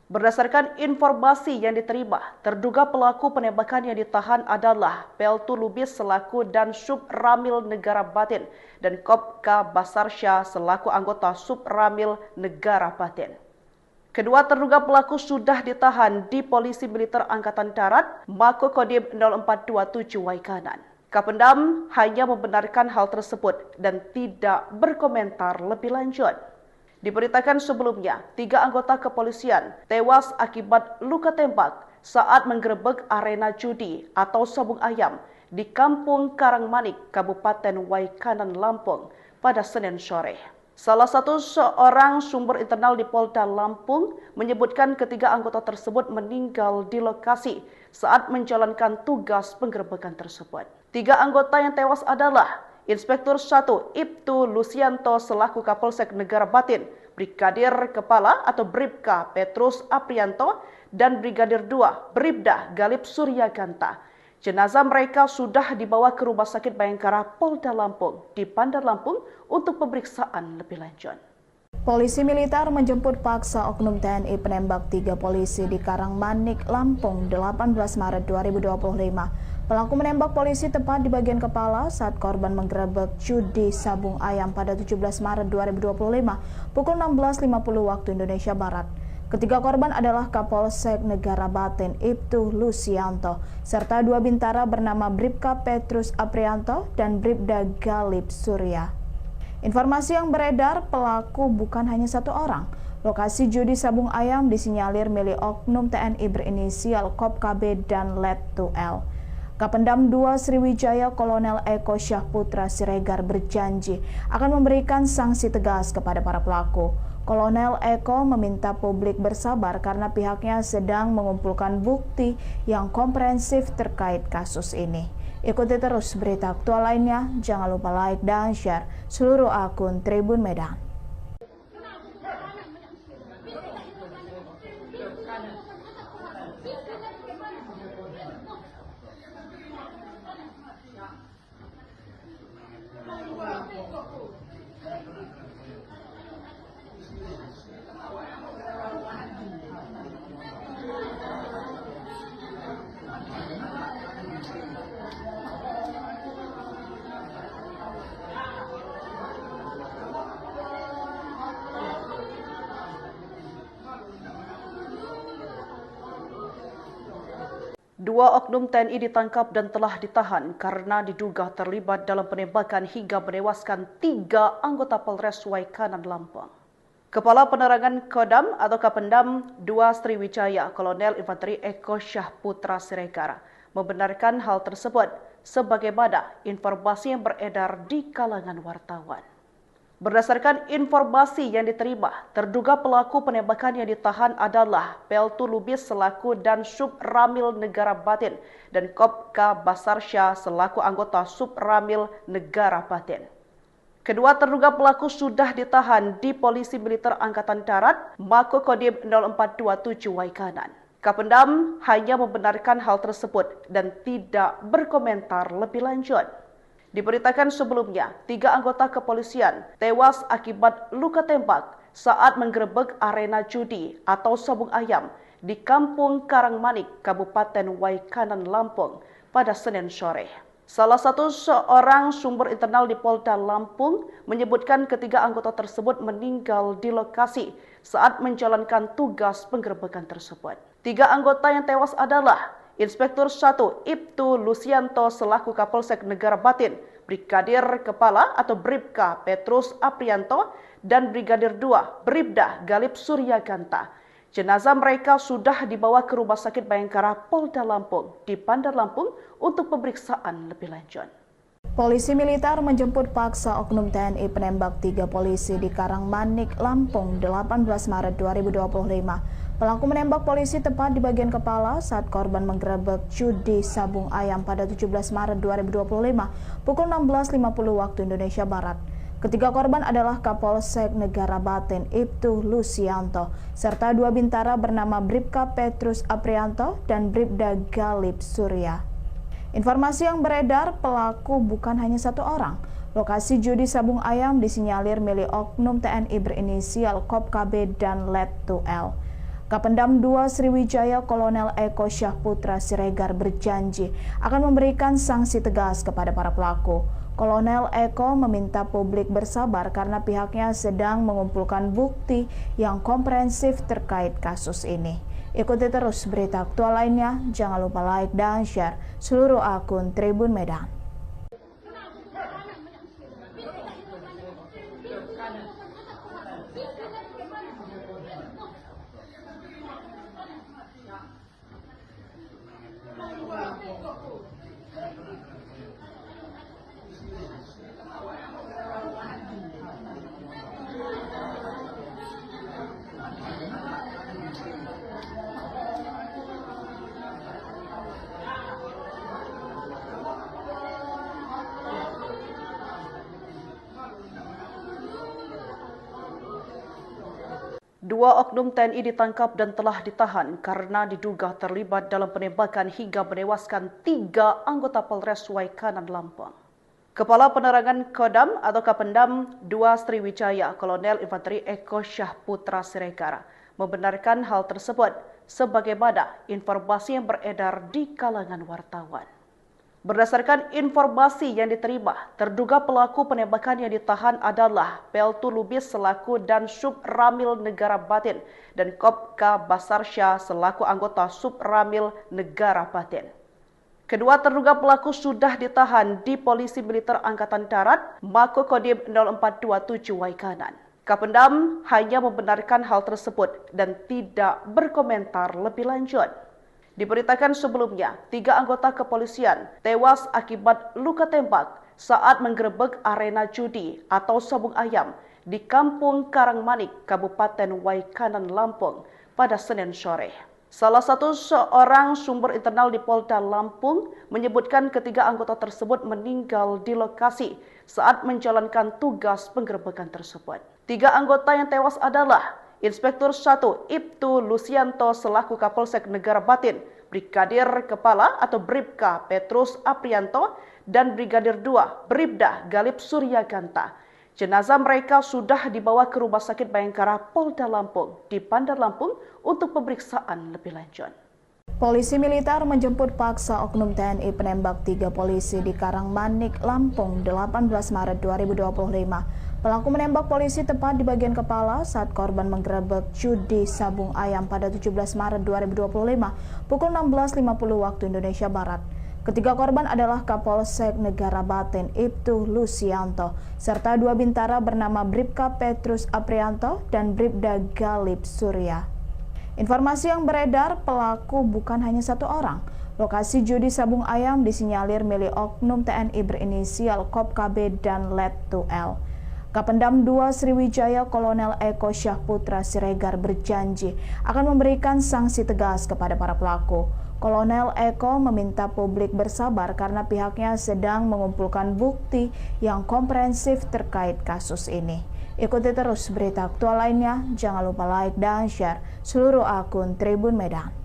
Berdasarkan informasi yang diterima, terduga pelaku penembakan yang ditahan adalah Peltu Lubis selaku dan Sub Ramil Negara Batin dan Kopka Basarsya selaku anggota Sub Ramil Negara Batin. Kedua terduga pelaku sudah ditahan di Polisi Militer Angkatan Darat, Mako Kodim 0427 Waikanan. Kapendam hanya membenarkan hal tersebut dan tidak berkomentar lebih lanjut. Diberitakan sebelumnya, 3 anggota kepolisian tewas akibat luka tembak saat menggerebek arena judi atau sabung ayam di Kampung Karangmanik, Kabupaten Waikanan, Lampung pada Senin sore. Salah satu seorang sumber internal di Polda Lampung menyebutkan ketiga anggota tersebut meninggal di lokasi saat menjalankan tugas penggerebekan tersebut. 3 anggota yang tewas adalah Inspektur 1 Ibtu Lusianto selaku Kapolsek Negara Batin, Brigadir Kepala atau Bribka Petrus Aprianto, dan Brigadir 2 Bribda Galip Suryaganta. Jenazah mereka sudah dibawa ke Rumah Sakit Bayangkara Polda Lampung di Bandar Lampung untuk pemeriksaan lebih lanjut. Polisi militer menjemput paksa oknum TNI penembak 3 polisi di Karangmanik, Lampung, 18 Maret 2025. Pelaku menembak polisi tepat di bagian kepala saat korban menggerebek judi sabung ayam pada 17 Maret 2025 pukul 16.50 waktu Indonesia Barat. Ketiga korban adalah Kapolsek Negara Batin Ibtu Lusianto serta 2 bintara bernama Bribka Petrus Aprianto dan Bribda Galip Surya. Informasi yang beredar, pelaku bukan hanya 1 orang. Lokasi judi sabung ayam disinyalir milik oknum TNI berinisial Kop KB dan Let 2L. Kapendam 2 Sriwijaya Kolonel Eko Syahputra Siregar berjanji akan memberikan sanksi tegas kepada para pelaku. Kolonel Eko meminta publik bersabar karena pihaknya sedang mengumpulkan bukti yang komprehensif terkait kasus ini. Ikuti terus berita aktual lainnya, jangan lupa like dan share seluruh akun Tribun Medan. Dua oknum TNI ditangkap dan telah ditahan karena diduga terlibat dalam penembakan hingga menewaskan 3 anggota Polres Waikanan, Lampung. Kepala Penerangan Kodam atau Kapendam 2 Sriwijaya Kolonel Infanteri Eko Syahputra Siregar membenarkan hal tersebut sebagaimana informasi yang beredar di kalangan wartawan. Berdasarkan informasi yang diterima, terduga pelaku penembakan yang ditahan adalah Peltu Lubis selaku dan Sub Ramil Negara Batin dan Kopka Basarsya selaku anggota Sub Ramil Negara Batin. Kedua terduga pelaku sudah ditahan di Polisi Militer Angkatan Darat, Mako Kodim 0427 Waikanan. Kapendam hanya membenarkan hal tersebut dan tidak berkomentar lebih lanjut. Diberitakan sebelumnya, 3 anggota kepolisian tewas akibat luka tembak saat menggerebek arena judi atau sabung ayam di Kampung Karangmanik, Kabupaten Waikanan, Lampung pada Senin sore. Salah satu seorang sumber internal di Polda Lampung menyebutkan ketiga anggota tersebut meninggal di lokasi saat menjalankan tugas penggerebekan tersebut. 3 anggota yang tewas adalah Inspektur 1 Ibtu Lusianto selaku Kapolsek Negara Batin, Brigadir Kepala atau Bribka Petrus Aprianto, dan Brigadir 2 Bribda Galip Suryaganta. Jenazah mereka sudah dibawa ke Rumah Sakit Bayangkara Polda Lampung di Bandar Lampung untuk pemeriksaan lebih lanjut. Polisi militer menjemput paksa oknum TNI penembak 3 polisi di Karangmanik, Lampung, 18 Maret 2025. Pelaku menembak polisi tepat di bagian kepala saat korban menggerebek judi sabung ayam pada 17 Maret 2025 pukul 16.50 waktu Indonesia Barat. Ketiga korban adalah Kapolsek Negara Batin Ibtu Lusianto serta 2 bintara bernama Bribka Petrus Aprianto dan Bribda Galip Surya. Informasi yang beredar, pelaku bukan hanya 1 orang. Lokasi judi sabung ayam disinyalir milik oknum TNI berinisial Kop KB dan Let 2L. Kapendam 2 Sriwijaya Kolonel Eko Syahputra Siregar berjanji akan memberikan sanksi tegas kepada para pelaku. Kolonel Eko meminta publik bersabar karena pihaknya sedang mengumpulkan bukti yang komprehensif terkait kasus ini. Ikuti terus berita aktual lainnya, jangan lupa like dan share seluruh akun Tribun Medan. Dua oknum TNI ditangkap dan telah ditahan karena diduga terlibat dalam penembakan hingga menewaskan 3 anggota Polres Waikanan Lampung. Kepala Penerangan Kodam atau Kapendam 2 Sriwijaya Kolonel Infanteri Eko Syahputra Siregar membenarkan hal tersebut sebagaimana informasi yang beredar di kalangan wartawan. Berdasarkan informasi yang diterima, terduga pelaku penembakan yang ditahan adalah Peltu Lubis selaku dan Subramil Negara Batin dan Kopka Basarsya selaku anggota Subramil Negara Batin. Kedua terduga pelaku sudah ditahan di Polisi Militer Angkatan Darat Mako Kodim 0427 Waikanan. Kapendam hanya membenarkan hal tersebut dan tidak berkomentar lebih lanjut. Diberitakan sebelumnya, 3 anggota kepolisian tewas akibat luka tembak saat menggerebek arena judi atau sabung ayam di Kampung Karangmanik, Kabupaten Waikanan, Lampung pada Senin sore. Salah satu seorang sumber internal di Polda Lampung menyebutkan ketiga anggota tersebut meninggal di lokasi saat menjalankan tugas penggerebekan tersebut. 3 anggota yang tewas adalah Inspektur 1 Ibtu Lusianto selaku Kapolsek Negara Batin, Brigadir Kepala atau Bribka Petrus Aprianto, dan Brigadir 2 Bribda Galip Suryaganta. Jenazah mereka sudah dibawa ke Rumah Sakit Bayangkara Polda Lampung di Bandar Lampung untuk pemeriksaan lebih lanjut. Polisi militer menjemput paksa oknum TNI penembak 3 polisi di Karangmanik, Lampung 18 Maret 2025. Pelaku menembak polisi tepat di bagian kepala saat korban menggerebek judi sabung ayam pada 17 Maret 2025 pukul 16.50 waktu Indonesia Barat. Ketiga korban adalah Kapolsek Negara Batin Ibtu Lusianto serta 2 bintara bernama Bribka Petrus Aprianto dan Bribda Galip Surya. Informasi yang beredar, pelaku bukan hanya 1 orang. Lokasi judi sabung ayam disinyalir milik oknum TNI berinisial Kop KB dan Let2 L. Kapendam 2 Sriwijaya Kolonel Eko Syahputra Siregar berjanji akan memberikan sanksi tegas kepada para pelaku. Kolonel Eko meminta publik bersabar karena pihaknya sedang mengumpulkan bukti yang komprehensif terkait kasus ini. Ikuti terus berita aktual lainnya, jangan lupa like dan share seluruh akun Tribun Medan.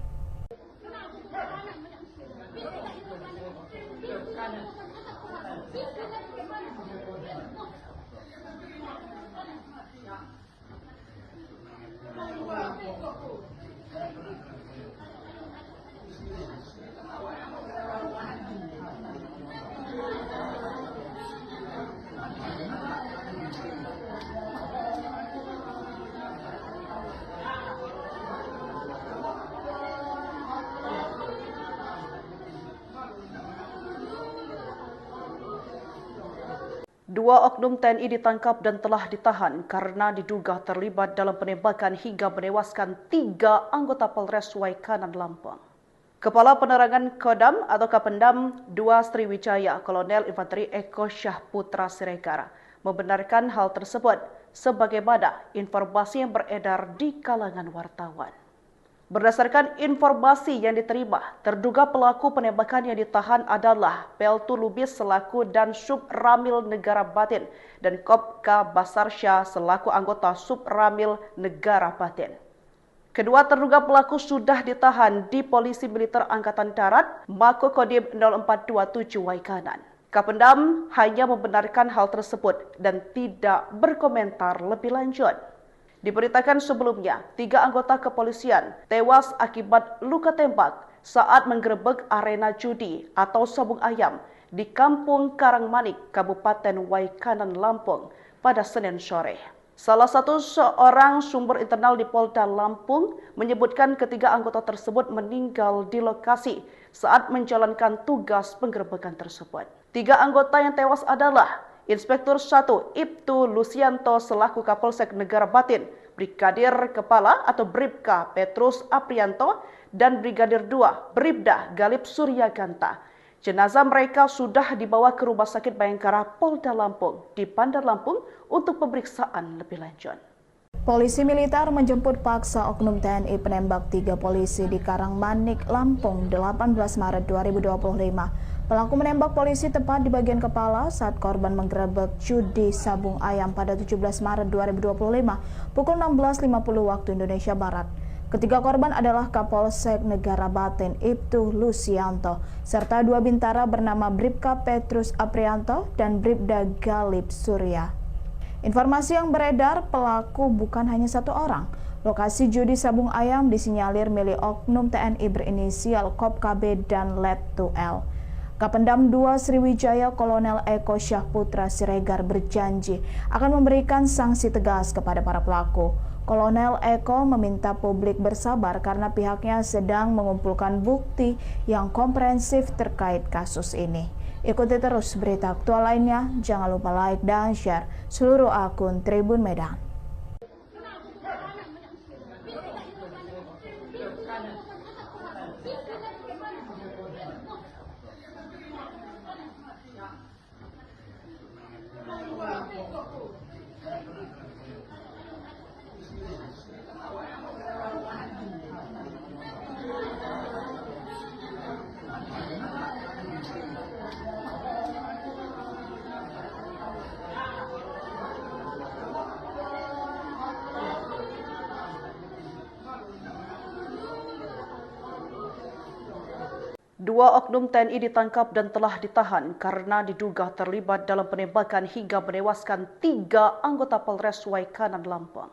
Dua oknum TNI ditangkap dan telah ditahan karena diduga terlibat dalam penembakan hingga menewaskan 3 anggota Polres Waikanan, Lampung. Kepala Penerangan Kodam atau Kapendam 2 Sriwijaya Kolonel Infanteri Eko Syahputra Siregar membenarkan hal tersebut sebagaimana informasi yang beredar di kalangan wartawan. Berdasarkan informasi yang diterima, terduga pelaku penembakan yang ditahan adalah Peltu Lubis selaku dan Subramil Negara Batin dan Kopka Basarsya selaku anggota Subramil Negara Batin. Kedua terduga pelaku sudah ditahan di Polisi Militer Angkatan Darat Mako Kodim 0427 Waikanan. Kapendam hanya membenarkan hal tersebut dan tidak berkomentar lebih lanjut. Diberitakan sebelumnya, 3 anggota kepolisian tewas akibat luka tembak saat menggerebek arena judi atau sabung ayam di Kampung Karangmanik, Kabupaten Waikanan, Lampung pada Senin sore. Salah satu seorang sumber internal di Polda Lampung menyebutkan ketiga anggota tersebut meninggal di lokasi saat menjalankan tugas penggerebekan tersebut. 3 anggota yang tewas adalah Inspektur 1 Ibtu Lusianto selaku Kapolsek Negara Batin, Brigadir Kepala atau Bribka Petrus Aprianto, dan Brigadir 2 Bribda Galip Suryaganta. Jenazah mereka sudah dibawa ke Rumah Sakit Bayangkara Polda Lampung di Bandar Lampung untuk pemeriksaan lebih lanjut. Polisi militer menjemput paksa oknum TNI penembak 3 polisi di Karangmanik, Lampung, 18 Maret 2025. Pelaku menembak polisi tepat di bagian kepala saat korban menggerebek judi sabung ayam pada 17 Maret 2025 pukul 16.50 waktu Indonesia Barat. Ketiga korban adalah Kapolsek Negara Batin Ibtu Lusianto serta 2 bintara bernama Bribka Petrus Aprianto dan Bribda Galip Surya. Informasi yang beredar, pelaku bukan hanya 1 orang. Lokasi judi sabung ayam disinyalir milik oknum TNI berinisial Kop KB dan Let 2L. Kapendam 2 Sriwijaya Kolonel Eko Syahputra Siregar berjanji akan memberikan sanksi tegas kepada para pelaku. Kolonel Eko meminta publik bersabar karena pihaknya sedang mengumpulkan bukti yang komprehensif terkait kasus ini. Ikuti terus berita aktual lainnya, jangan lupa like dan share seluruh akun Tribun Medan. Dua oknum TNI ditangkap dan telah ditahan karena diduga terlibat dalam penembakan hingga menewaskan 3 anggota Polres Waikanan, Lampung.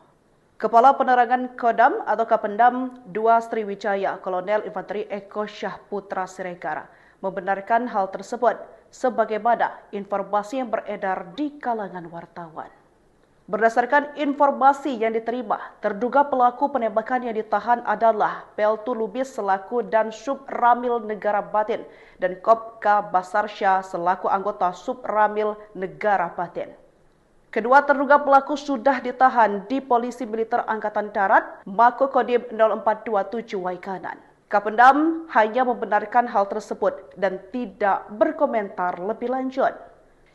Kepala Penerangan Kodam atau Kapendam 2 Sriwijaya Kolonel Infanteri Eko Syahputra Siregar membenarkan hal tersebut sebagaimana informasi yang beredar di kalangan wartawan. Berdasarkan informasi yang diterima, terduga pelaku penembakan yang ditahan adalah Peltu Lubis selaku dan Sub Ramil Negara Batin dan Kopka Basarsya selaku anggota Sub Ramil Negara Batin. Kedua terduga pelaku sudah ditahan di Polisi Militer Angkatan Darat Mako Kodim 0427 Waikanan. Kapendam hanya membenarkan hal tersebut dan tidak berkomentar lebih lanjut.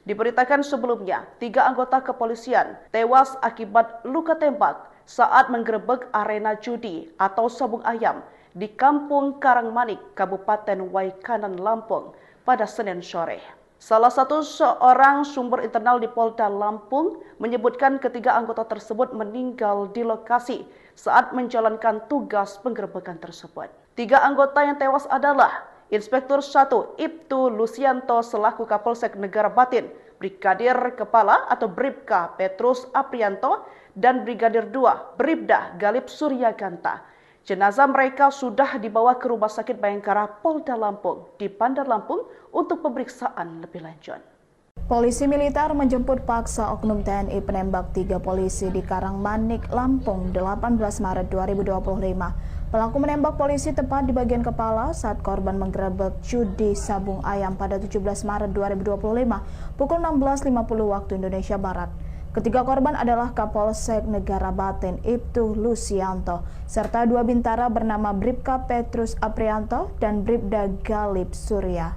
Diberitakan sebelumnya, 3 anggota kepolisian tewas akibat luka tembak saat menggerebek arena judi atau sabung ayam di Kampung Karangmanik, Kabupaten Waikanan, Lampung pada Senin sore. Salah satu seorang sumber internal di Polda Lampung menyebutkan ketiga anggota tersebut meninggal di lokasi saat menjalankan tugas penggerebekan tersebut. 3 anggota yang tewas adalah Inspektur 1 Ibtu Lusianto selaku Kapolsek Negara Batin, Brigadir Kepala atau Bribka Petrus Aprianto, dan Brigadir 2 Bribda Galip Suryaganta. Jenazah mereka sudah dibawa ke Rumah Sakit Bayangkara Polda Lampung di Bandar Lampung untuk pemeriksaan lebih lanjut. Polisi militer menjemput paksa oknum TNI penembak 3 polisi di Karangmanik, Lampung, 18 Maret 2025. Pelaku menembak polisi tepat di bagian kepala saat korban menggerebek judi sabung ayam pada 17 Maret 2025 pukul 16.50 waktu Indonesia Barat. Ketiga korban adalah Kapolsek Negara Batin Ibtu Lusianto serta 2 bintara bernama Bribka Petrus Aprianto dan Bribda Galip Surya.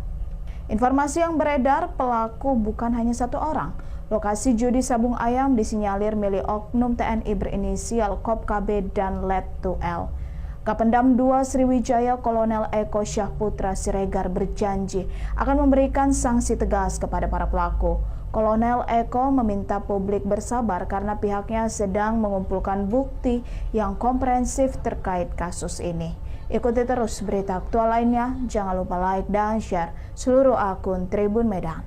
Informasi yang beredar, pelaku bukan hanya 1 orang. Lokasi judi sabung ayam disinyalir milik oknum TNI berinisial Kop KB dan Let 2L. Kapendam 2 Sriwijaya Kolonel Eko Syahputra Siregar berjanji akan memberikan sanksi tegas kepada para pelaku. Kolonel Eko meminta publik bersabar karena pihaknya sedang mengumpulkan bukti yang komprehensif terkait kasus ini. Ikuti terus berita aktual lainnya, jangan lupa like dan share seluruh akun Tribun Medan.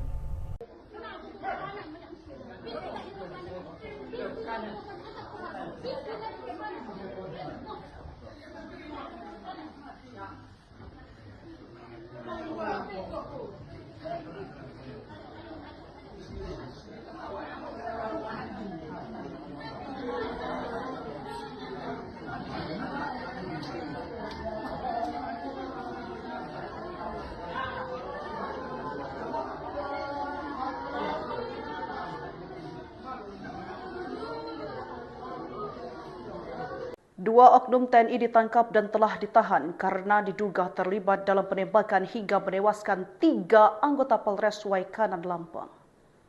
Dua oknum TNI ditangkap dan telah ditahan karena diduga terlibat dalam penembakan hingga menewaskan 3 anggota Polres Waikanan Lampung.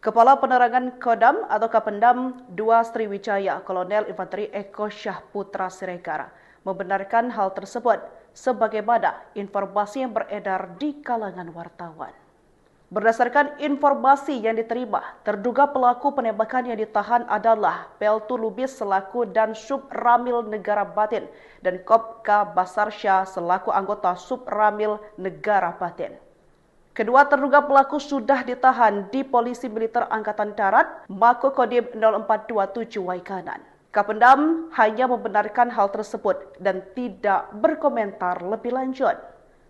Kepala Penerangan Kodam atau Kapendam 2 Sriwijaya, Kolonel Infanteri Eko Syahputra Siregar, membenarkan hal tersebut sebagaimana informasi yang beredar di kalangan wartawan. Berdasarkan informasi yang diterima, terduga pelaku penembakan yang ditahan adalah Peltu Lubis selaku dan Subramil Negara Batin dan Kopka Basarsya selaku anggota Subramil Negara Batin. Kedua terduga pelaku sudah ditahan di Polisi Militer Angkatan Darat Mako Kodim 0427 Waikanan. Kapendam hanya membenarkan hal tersebut dan tidak berkomentar lebih lanjut.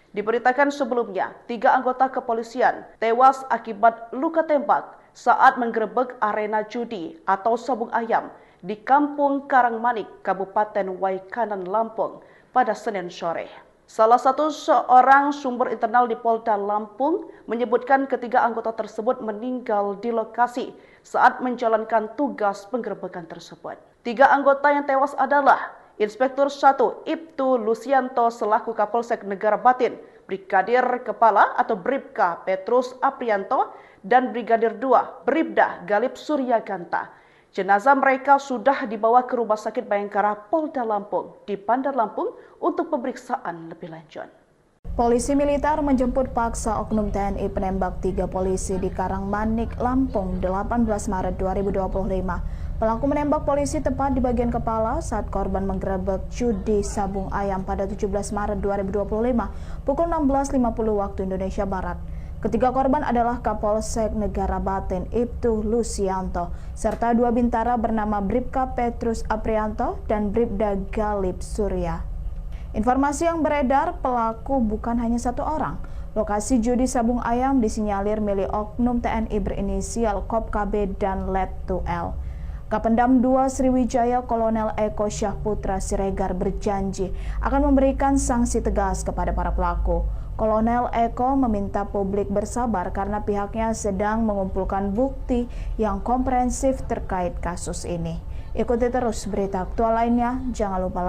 Diberitakan sebelumnya, 3 anggota kepolisian tewas akibat luka tembak saat menggerebek arena judi atau sabung ayam di Kampung Karangmanik, Kabupaten Waikanan, Lampung pada Senin sore. Salah satu seorang sumber internal di Polda Lampung menyebutkan ketiga anggota tersebut meninggal di lokasi saat menjalankan tugas penggerebekan tersebut. 3 anggota yang tewas adalah Inspektur 1 Ibtu Lusianto selaku Kapolsek Negara Batin, Brigadir Kepala atau Bribka Petrus Aprianto, dan Brigadir 2 Bribda Galip Suryaganta. Jenazah mereka sudah dibawa ke Rumah Sakit Bayangkara Polda Lampung di Bandar Lampung untuk pemeriksaan lebih lanjut. Polisi militer menjemput paksa oknum TNI penembak 3 polisi di Karangmanik, Lampung 18 Maret 2025. Pelaku menembak polisi tepat di bagian kepala saat korban menggerebek judi sabung ayam pada 17 Maret 2025 pukul 16.50 waktu Indonesia Barat. Ketiga korban adalah Kapolsek Negara Batin Ibtu Lusianto serta 2 bintara bernama Bribka Petrus Aprianto dan Bribda Galip Surya. Informasi yang beredar, pelaku bukan hanya 1 orang. Lokasi judi sabung ayam disinyalir milik oknum TNI berinisial Kopka B dan Letu L. Kapendam 2 Sriwijaya Kolonel Eko Syahputra Siregar berjanji akan memberikan sanksi tegas kepada para pelaku. Kolonel Eko meminta publik bersabar karena pihaknya sedang mengumpulkan bukti yang komprehensif terkait kasus ini. Ikuti terus berita aktual lainnya, jangan lupa like.